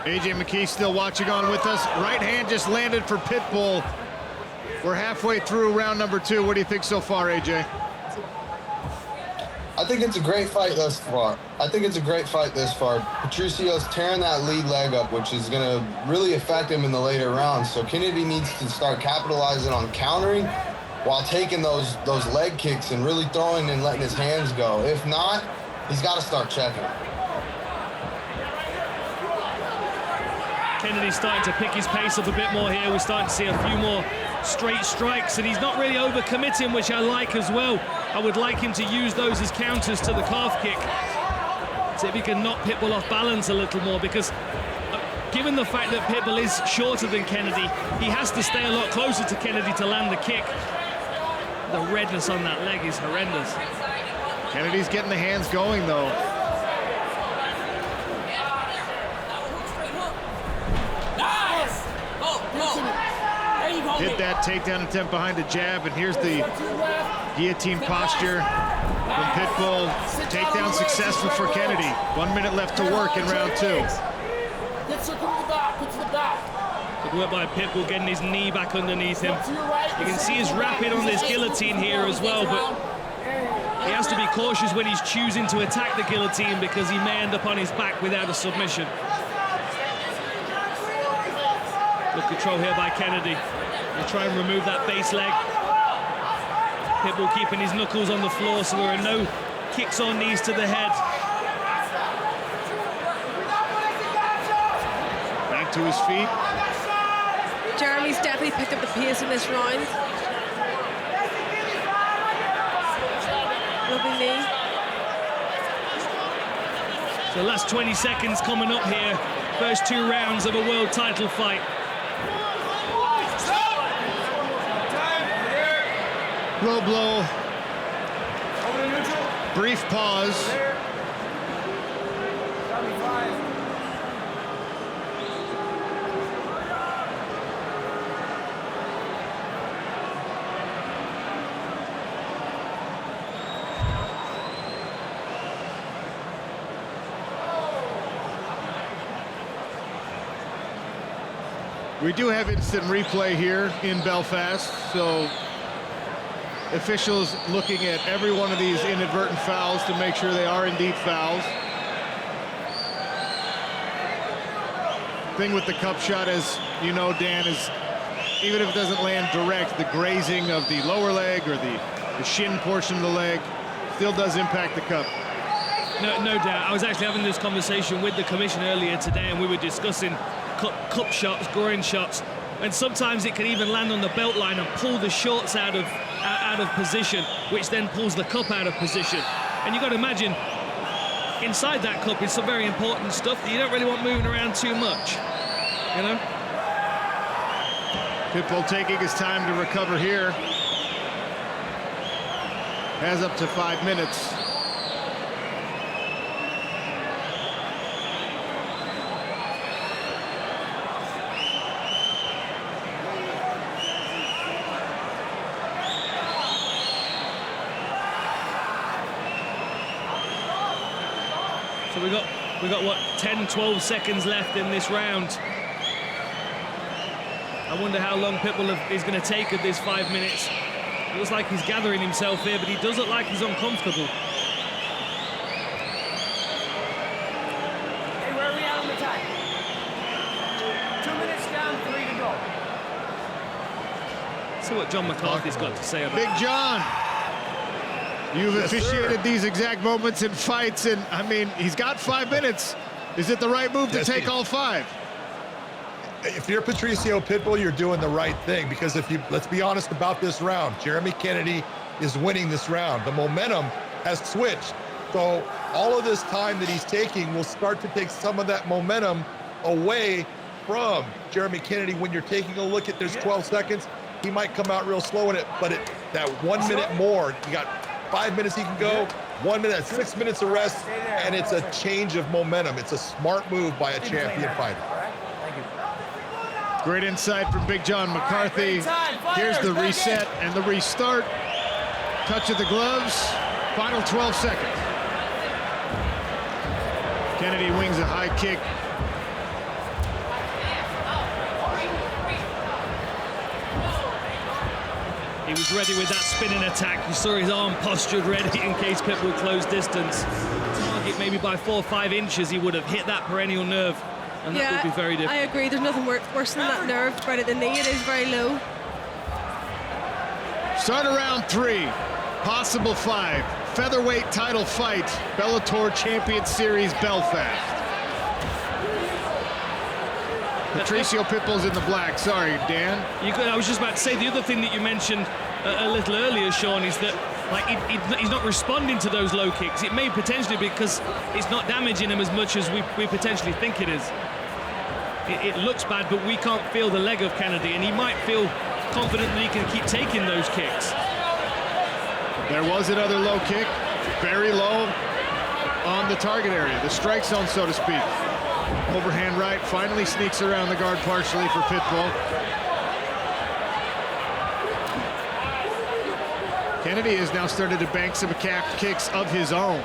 AJ McKee still watching on with us. Right hand just landed for Pitbull. We're halfway through round number two. What do you think so far, AJ? I think it's a great fight thus far. Patricio's tearing that lead leg up, which is going to really affect him in the later rounds. So Kennedy needs to start capitalizing on countering while taking those leg kicks and really throwing and letting his hands go. If not, he's got to start checking. Kennedy's starting to pick his pace up a bit more here. We're starting to see a few more straight strikes, and he's not really overcommitting, which I like as well. I would like him to use those as counters to the calf kick. See if he can knock Pitbull off balance a little more, because given the fact that Pitbull is shorter than Kennedy, he has to stay a lot closer to Kennedy to land the kick. The redness on that leg is horrendous. Kennedy's getting the hands going, though. Hit that takedown attempt behind a jab, and here's the guillotine posture from Pitbull. Takedown successful for Kennedy. 1 minute left to work in round two. Good work by Pitbull getting his knee back underneath him. You can see he's rapid on this guillotine here as well, but he has to be cautious when he's choosing to attack the guillotine because he may end up on his back without a submission. Good control here by Kennedy. He'll try and remove that base leg. Pitbull keeping his knuckles on the floor so there are no kicks or knees to the head. Back to his feet. Jeremy's definitely picked up the pace in this round. Lovely knee. So last 20 seconds coming up here. First 2 rounds of a world title fight. Low blow. Brief pause. We do have instant replay here in Belfast, so officials looking at every one of these inadvertent fouls to make sure they are indeed fouls. thing with the cup shot, as you know, Dan, is even if it doesn't land direct, the grazing of the lower leg or the shin portion of the leg still does impact the cup. No doubt. I was actually having this conversation with the commission earlier today, and we were discussing cup shots, groin shots, and sometimes it can even land on the belt line and pull the shorts out of position, which then pulls the cup out of position. And you've got to imagine, inside that cup is some very important stuff that you don't really want moving around too much, you know? Pitbull taking his time to recover here. Has up to 5 minutes. So we got what, 10-12 seconds left in this round. I wonder how long Pitbull is going to take of this 5 minutes. It looks like he's gathering himself here, but he does look like he's uncomfortable. Hey, where are we at on the time? 2 minutes down, 3 to go. See what John McCarthy's got to say about Big John, you've Yes, officiated sir. these exact moments in fights, and I mean, he's got 5 minutes. Is it the right move to take all 5? If you're Patricio Pitbull, you're doing the right thing, because let's be honest about this round, Jeremy Kennedy is winning this round. The momentum has switched. So all of this time that he's taking will start to take some of that momentum away from Jeremy Kennedy. When you're taking a look at there's 12 seconds, he might come out real slow in it, but that 1 minute more, you got 5 minutes he can go, 1 minute, 6 minutes of rest, and it's a change of momentum. It's a smart move by a champion fighter. Great insight from Big John McCarthy. Here's the reset and the restart. Touch of the gloves. Final 12 seconds. Kennedy wings a high kick. He was ready with that spinning attack. You saw his arm postured ready in case Pitbull closed distance. Target maybe by 4 or 5 inches, he would have hit that perennial nerve. And that would be very difficult. I agree. There's nothing worse than that nerve right at the knee. It is very low. Start of round 3, possible 5. Featherweight title fight, Bellator Champion Series, Belfast. Patricio Pitbull's in the black. Sorry, Dan. I was just about to say, the other thing that you mentioned a little earlier, Sean, is that he's not responding to those low kicks. It may potentially be because it's not damaging him as much as we potentially think it is. It looks bad, but we can't feel the leg of Kennedy, and he might feel confident that he can keep taking those kicks. There was another low kick, very low on the target area, the strike zone, so to speak. Overhand right, finally sneaks around the guard partially for Pitbull. Kennedy has now started to bank some calf kicks of his own.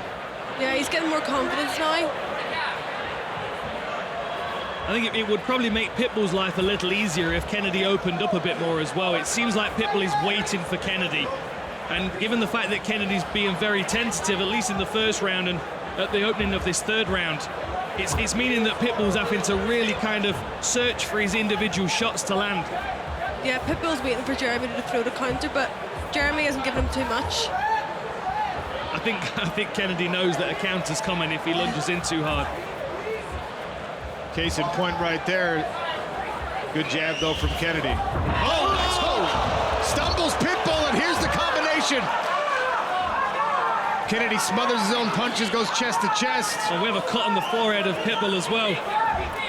Yeah, he's getting more confidence now. I think it would probably make Pitbull's life a little easier if Kennedy opened up a bit more as well. It seems like Pitbull is waiting for Kennedy. And given the fact that Kennedy's being very tentative, at least in the first round and at the opening of this third round, it's meaning that Pitbull's having to really kind of search for his individual shots to land. Yeah, Pitbull's waiting for Jeremy to throw the counter, but Jeremy hasn't given him too much. I think Kennedy knows that a counter's coming if he lunges in too hard. Case in point right there. Good jab, though, from Kennedy. Oh! Stumbles Pitbull, and here's the combination. Kennedy smothers his own punches, goes chest to chest. And we have a cut on the forehead of Pitbull as well.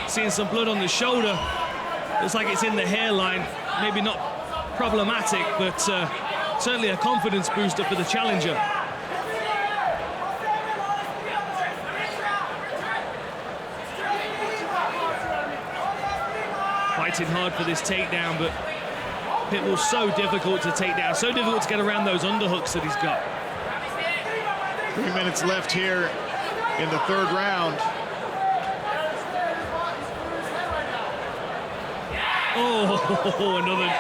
Seeing some blood on the shoulder. Looks like it's in the hairline. Maybe not problematic, but certainly a confidence booster for the challenger. Fighting hard for this takedown, but Pitbull's so difficult to take down, so difficult to get around those underhooks that he's got. 3 minutes left here in the third round. Oh, another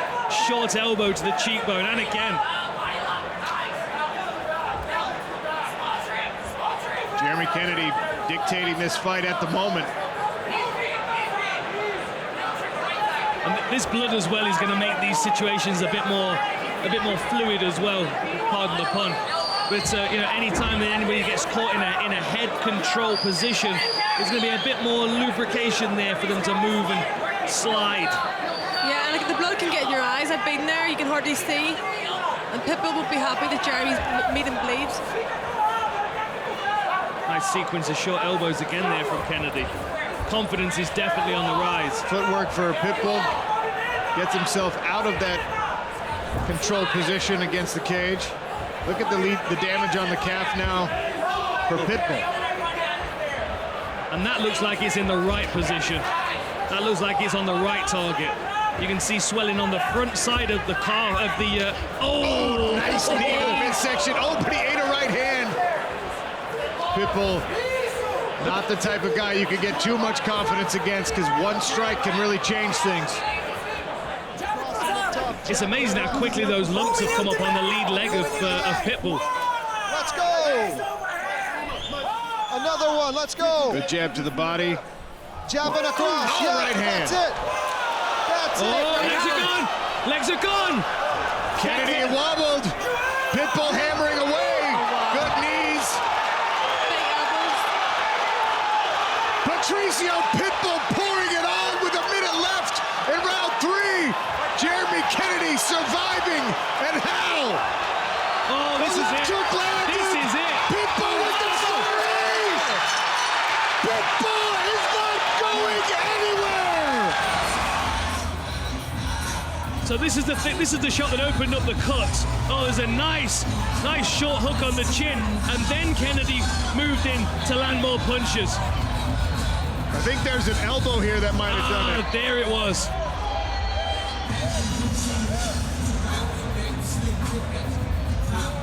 short elbow to the cheekbone, and again. Jeremy Kennedy dictating this fight at the moment. And this blood as well is going to make these situations a bit more fluid as well. Pardon the pun. But you know, anytime that anybody gets caught in a head control position, there's going to be a bit more lubrication there for them to move and slide. Yeah, and like, the blood can get in your eyes. I've been there, you can hardly see. And Pitbull would be happy that Jeremy's made him bleed. Nice sequence of short elbows again there from Kennedy. Confidence is definitely on the rise. Footwork for Pitbull. Gets himself out of that controlled position against the cage. Look at the damage on the calf now for Pitbull. And that looks like it's in the right position. That looks like it's on the right target. You can see swelling on the front side of the car of the. Nice knee in the midsection. Oh, but he ate a right hand. Pitbull, not the type of guy you can get too much confidence against, because one strike can really change things. It's amazing how quickly those lumps have come up on the lead leg of Pitbull. Let's go! Another one, let's go! Good jab to the body. Jab and across, Oh, yeah, right hand. that's it! That's it! Legs are gone! Legs are gone! Kennedy wobbled. Pitbull hammering away. Good knees. Patricio Pitbull pouring it on with a minute left in round 3. Jeremy Kennedy surviving, and how? Oh, this is it. This is it. Pitbull with the flurry. Pitbull is not going anywhere. So this is the thing. This is the shot that opened up the cut. Oh, there's a nice short hook on the chin, and then Kennedy moved in to land more punches. I think there's an elbow here that might have done it. There it was.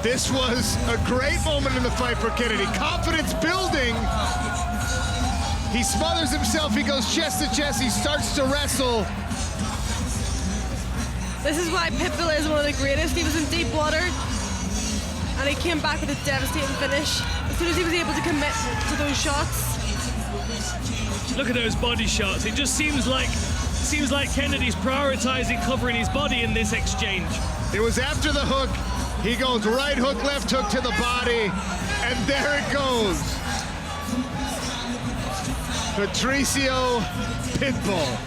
This was a great moment in the fight for Kennedy. Confidence building. He smothers himself. He goes chest to chest. He starts to wrestle. This is why Pitbull is one of the greatest. He was in deep water, and he came back with a devastating finish. As soon as he was able to commit to those shots. Look at those body shots. It just seems like Kennedy's prioritizing covering his body in this exchange. It was after the hook. He goes right hook, left hook to the body, and there it goes. Patricio Pitbull.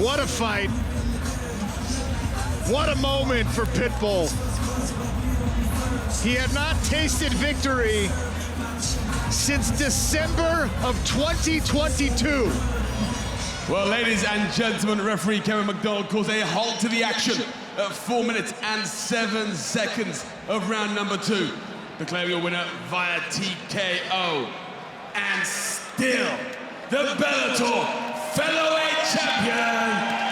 What a fight. What a moment for Pitbull. He had not tasted victory since December of 2022. Well, ladies and gentlemen, referee Kevin McDonald calls a halt to the action at 4 minutes and 7 seconds of round number 2. Declaring your winner via TKO. And still, the Bellator Featherweight champion,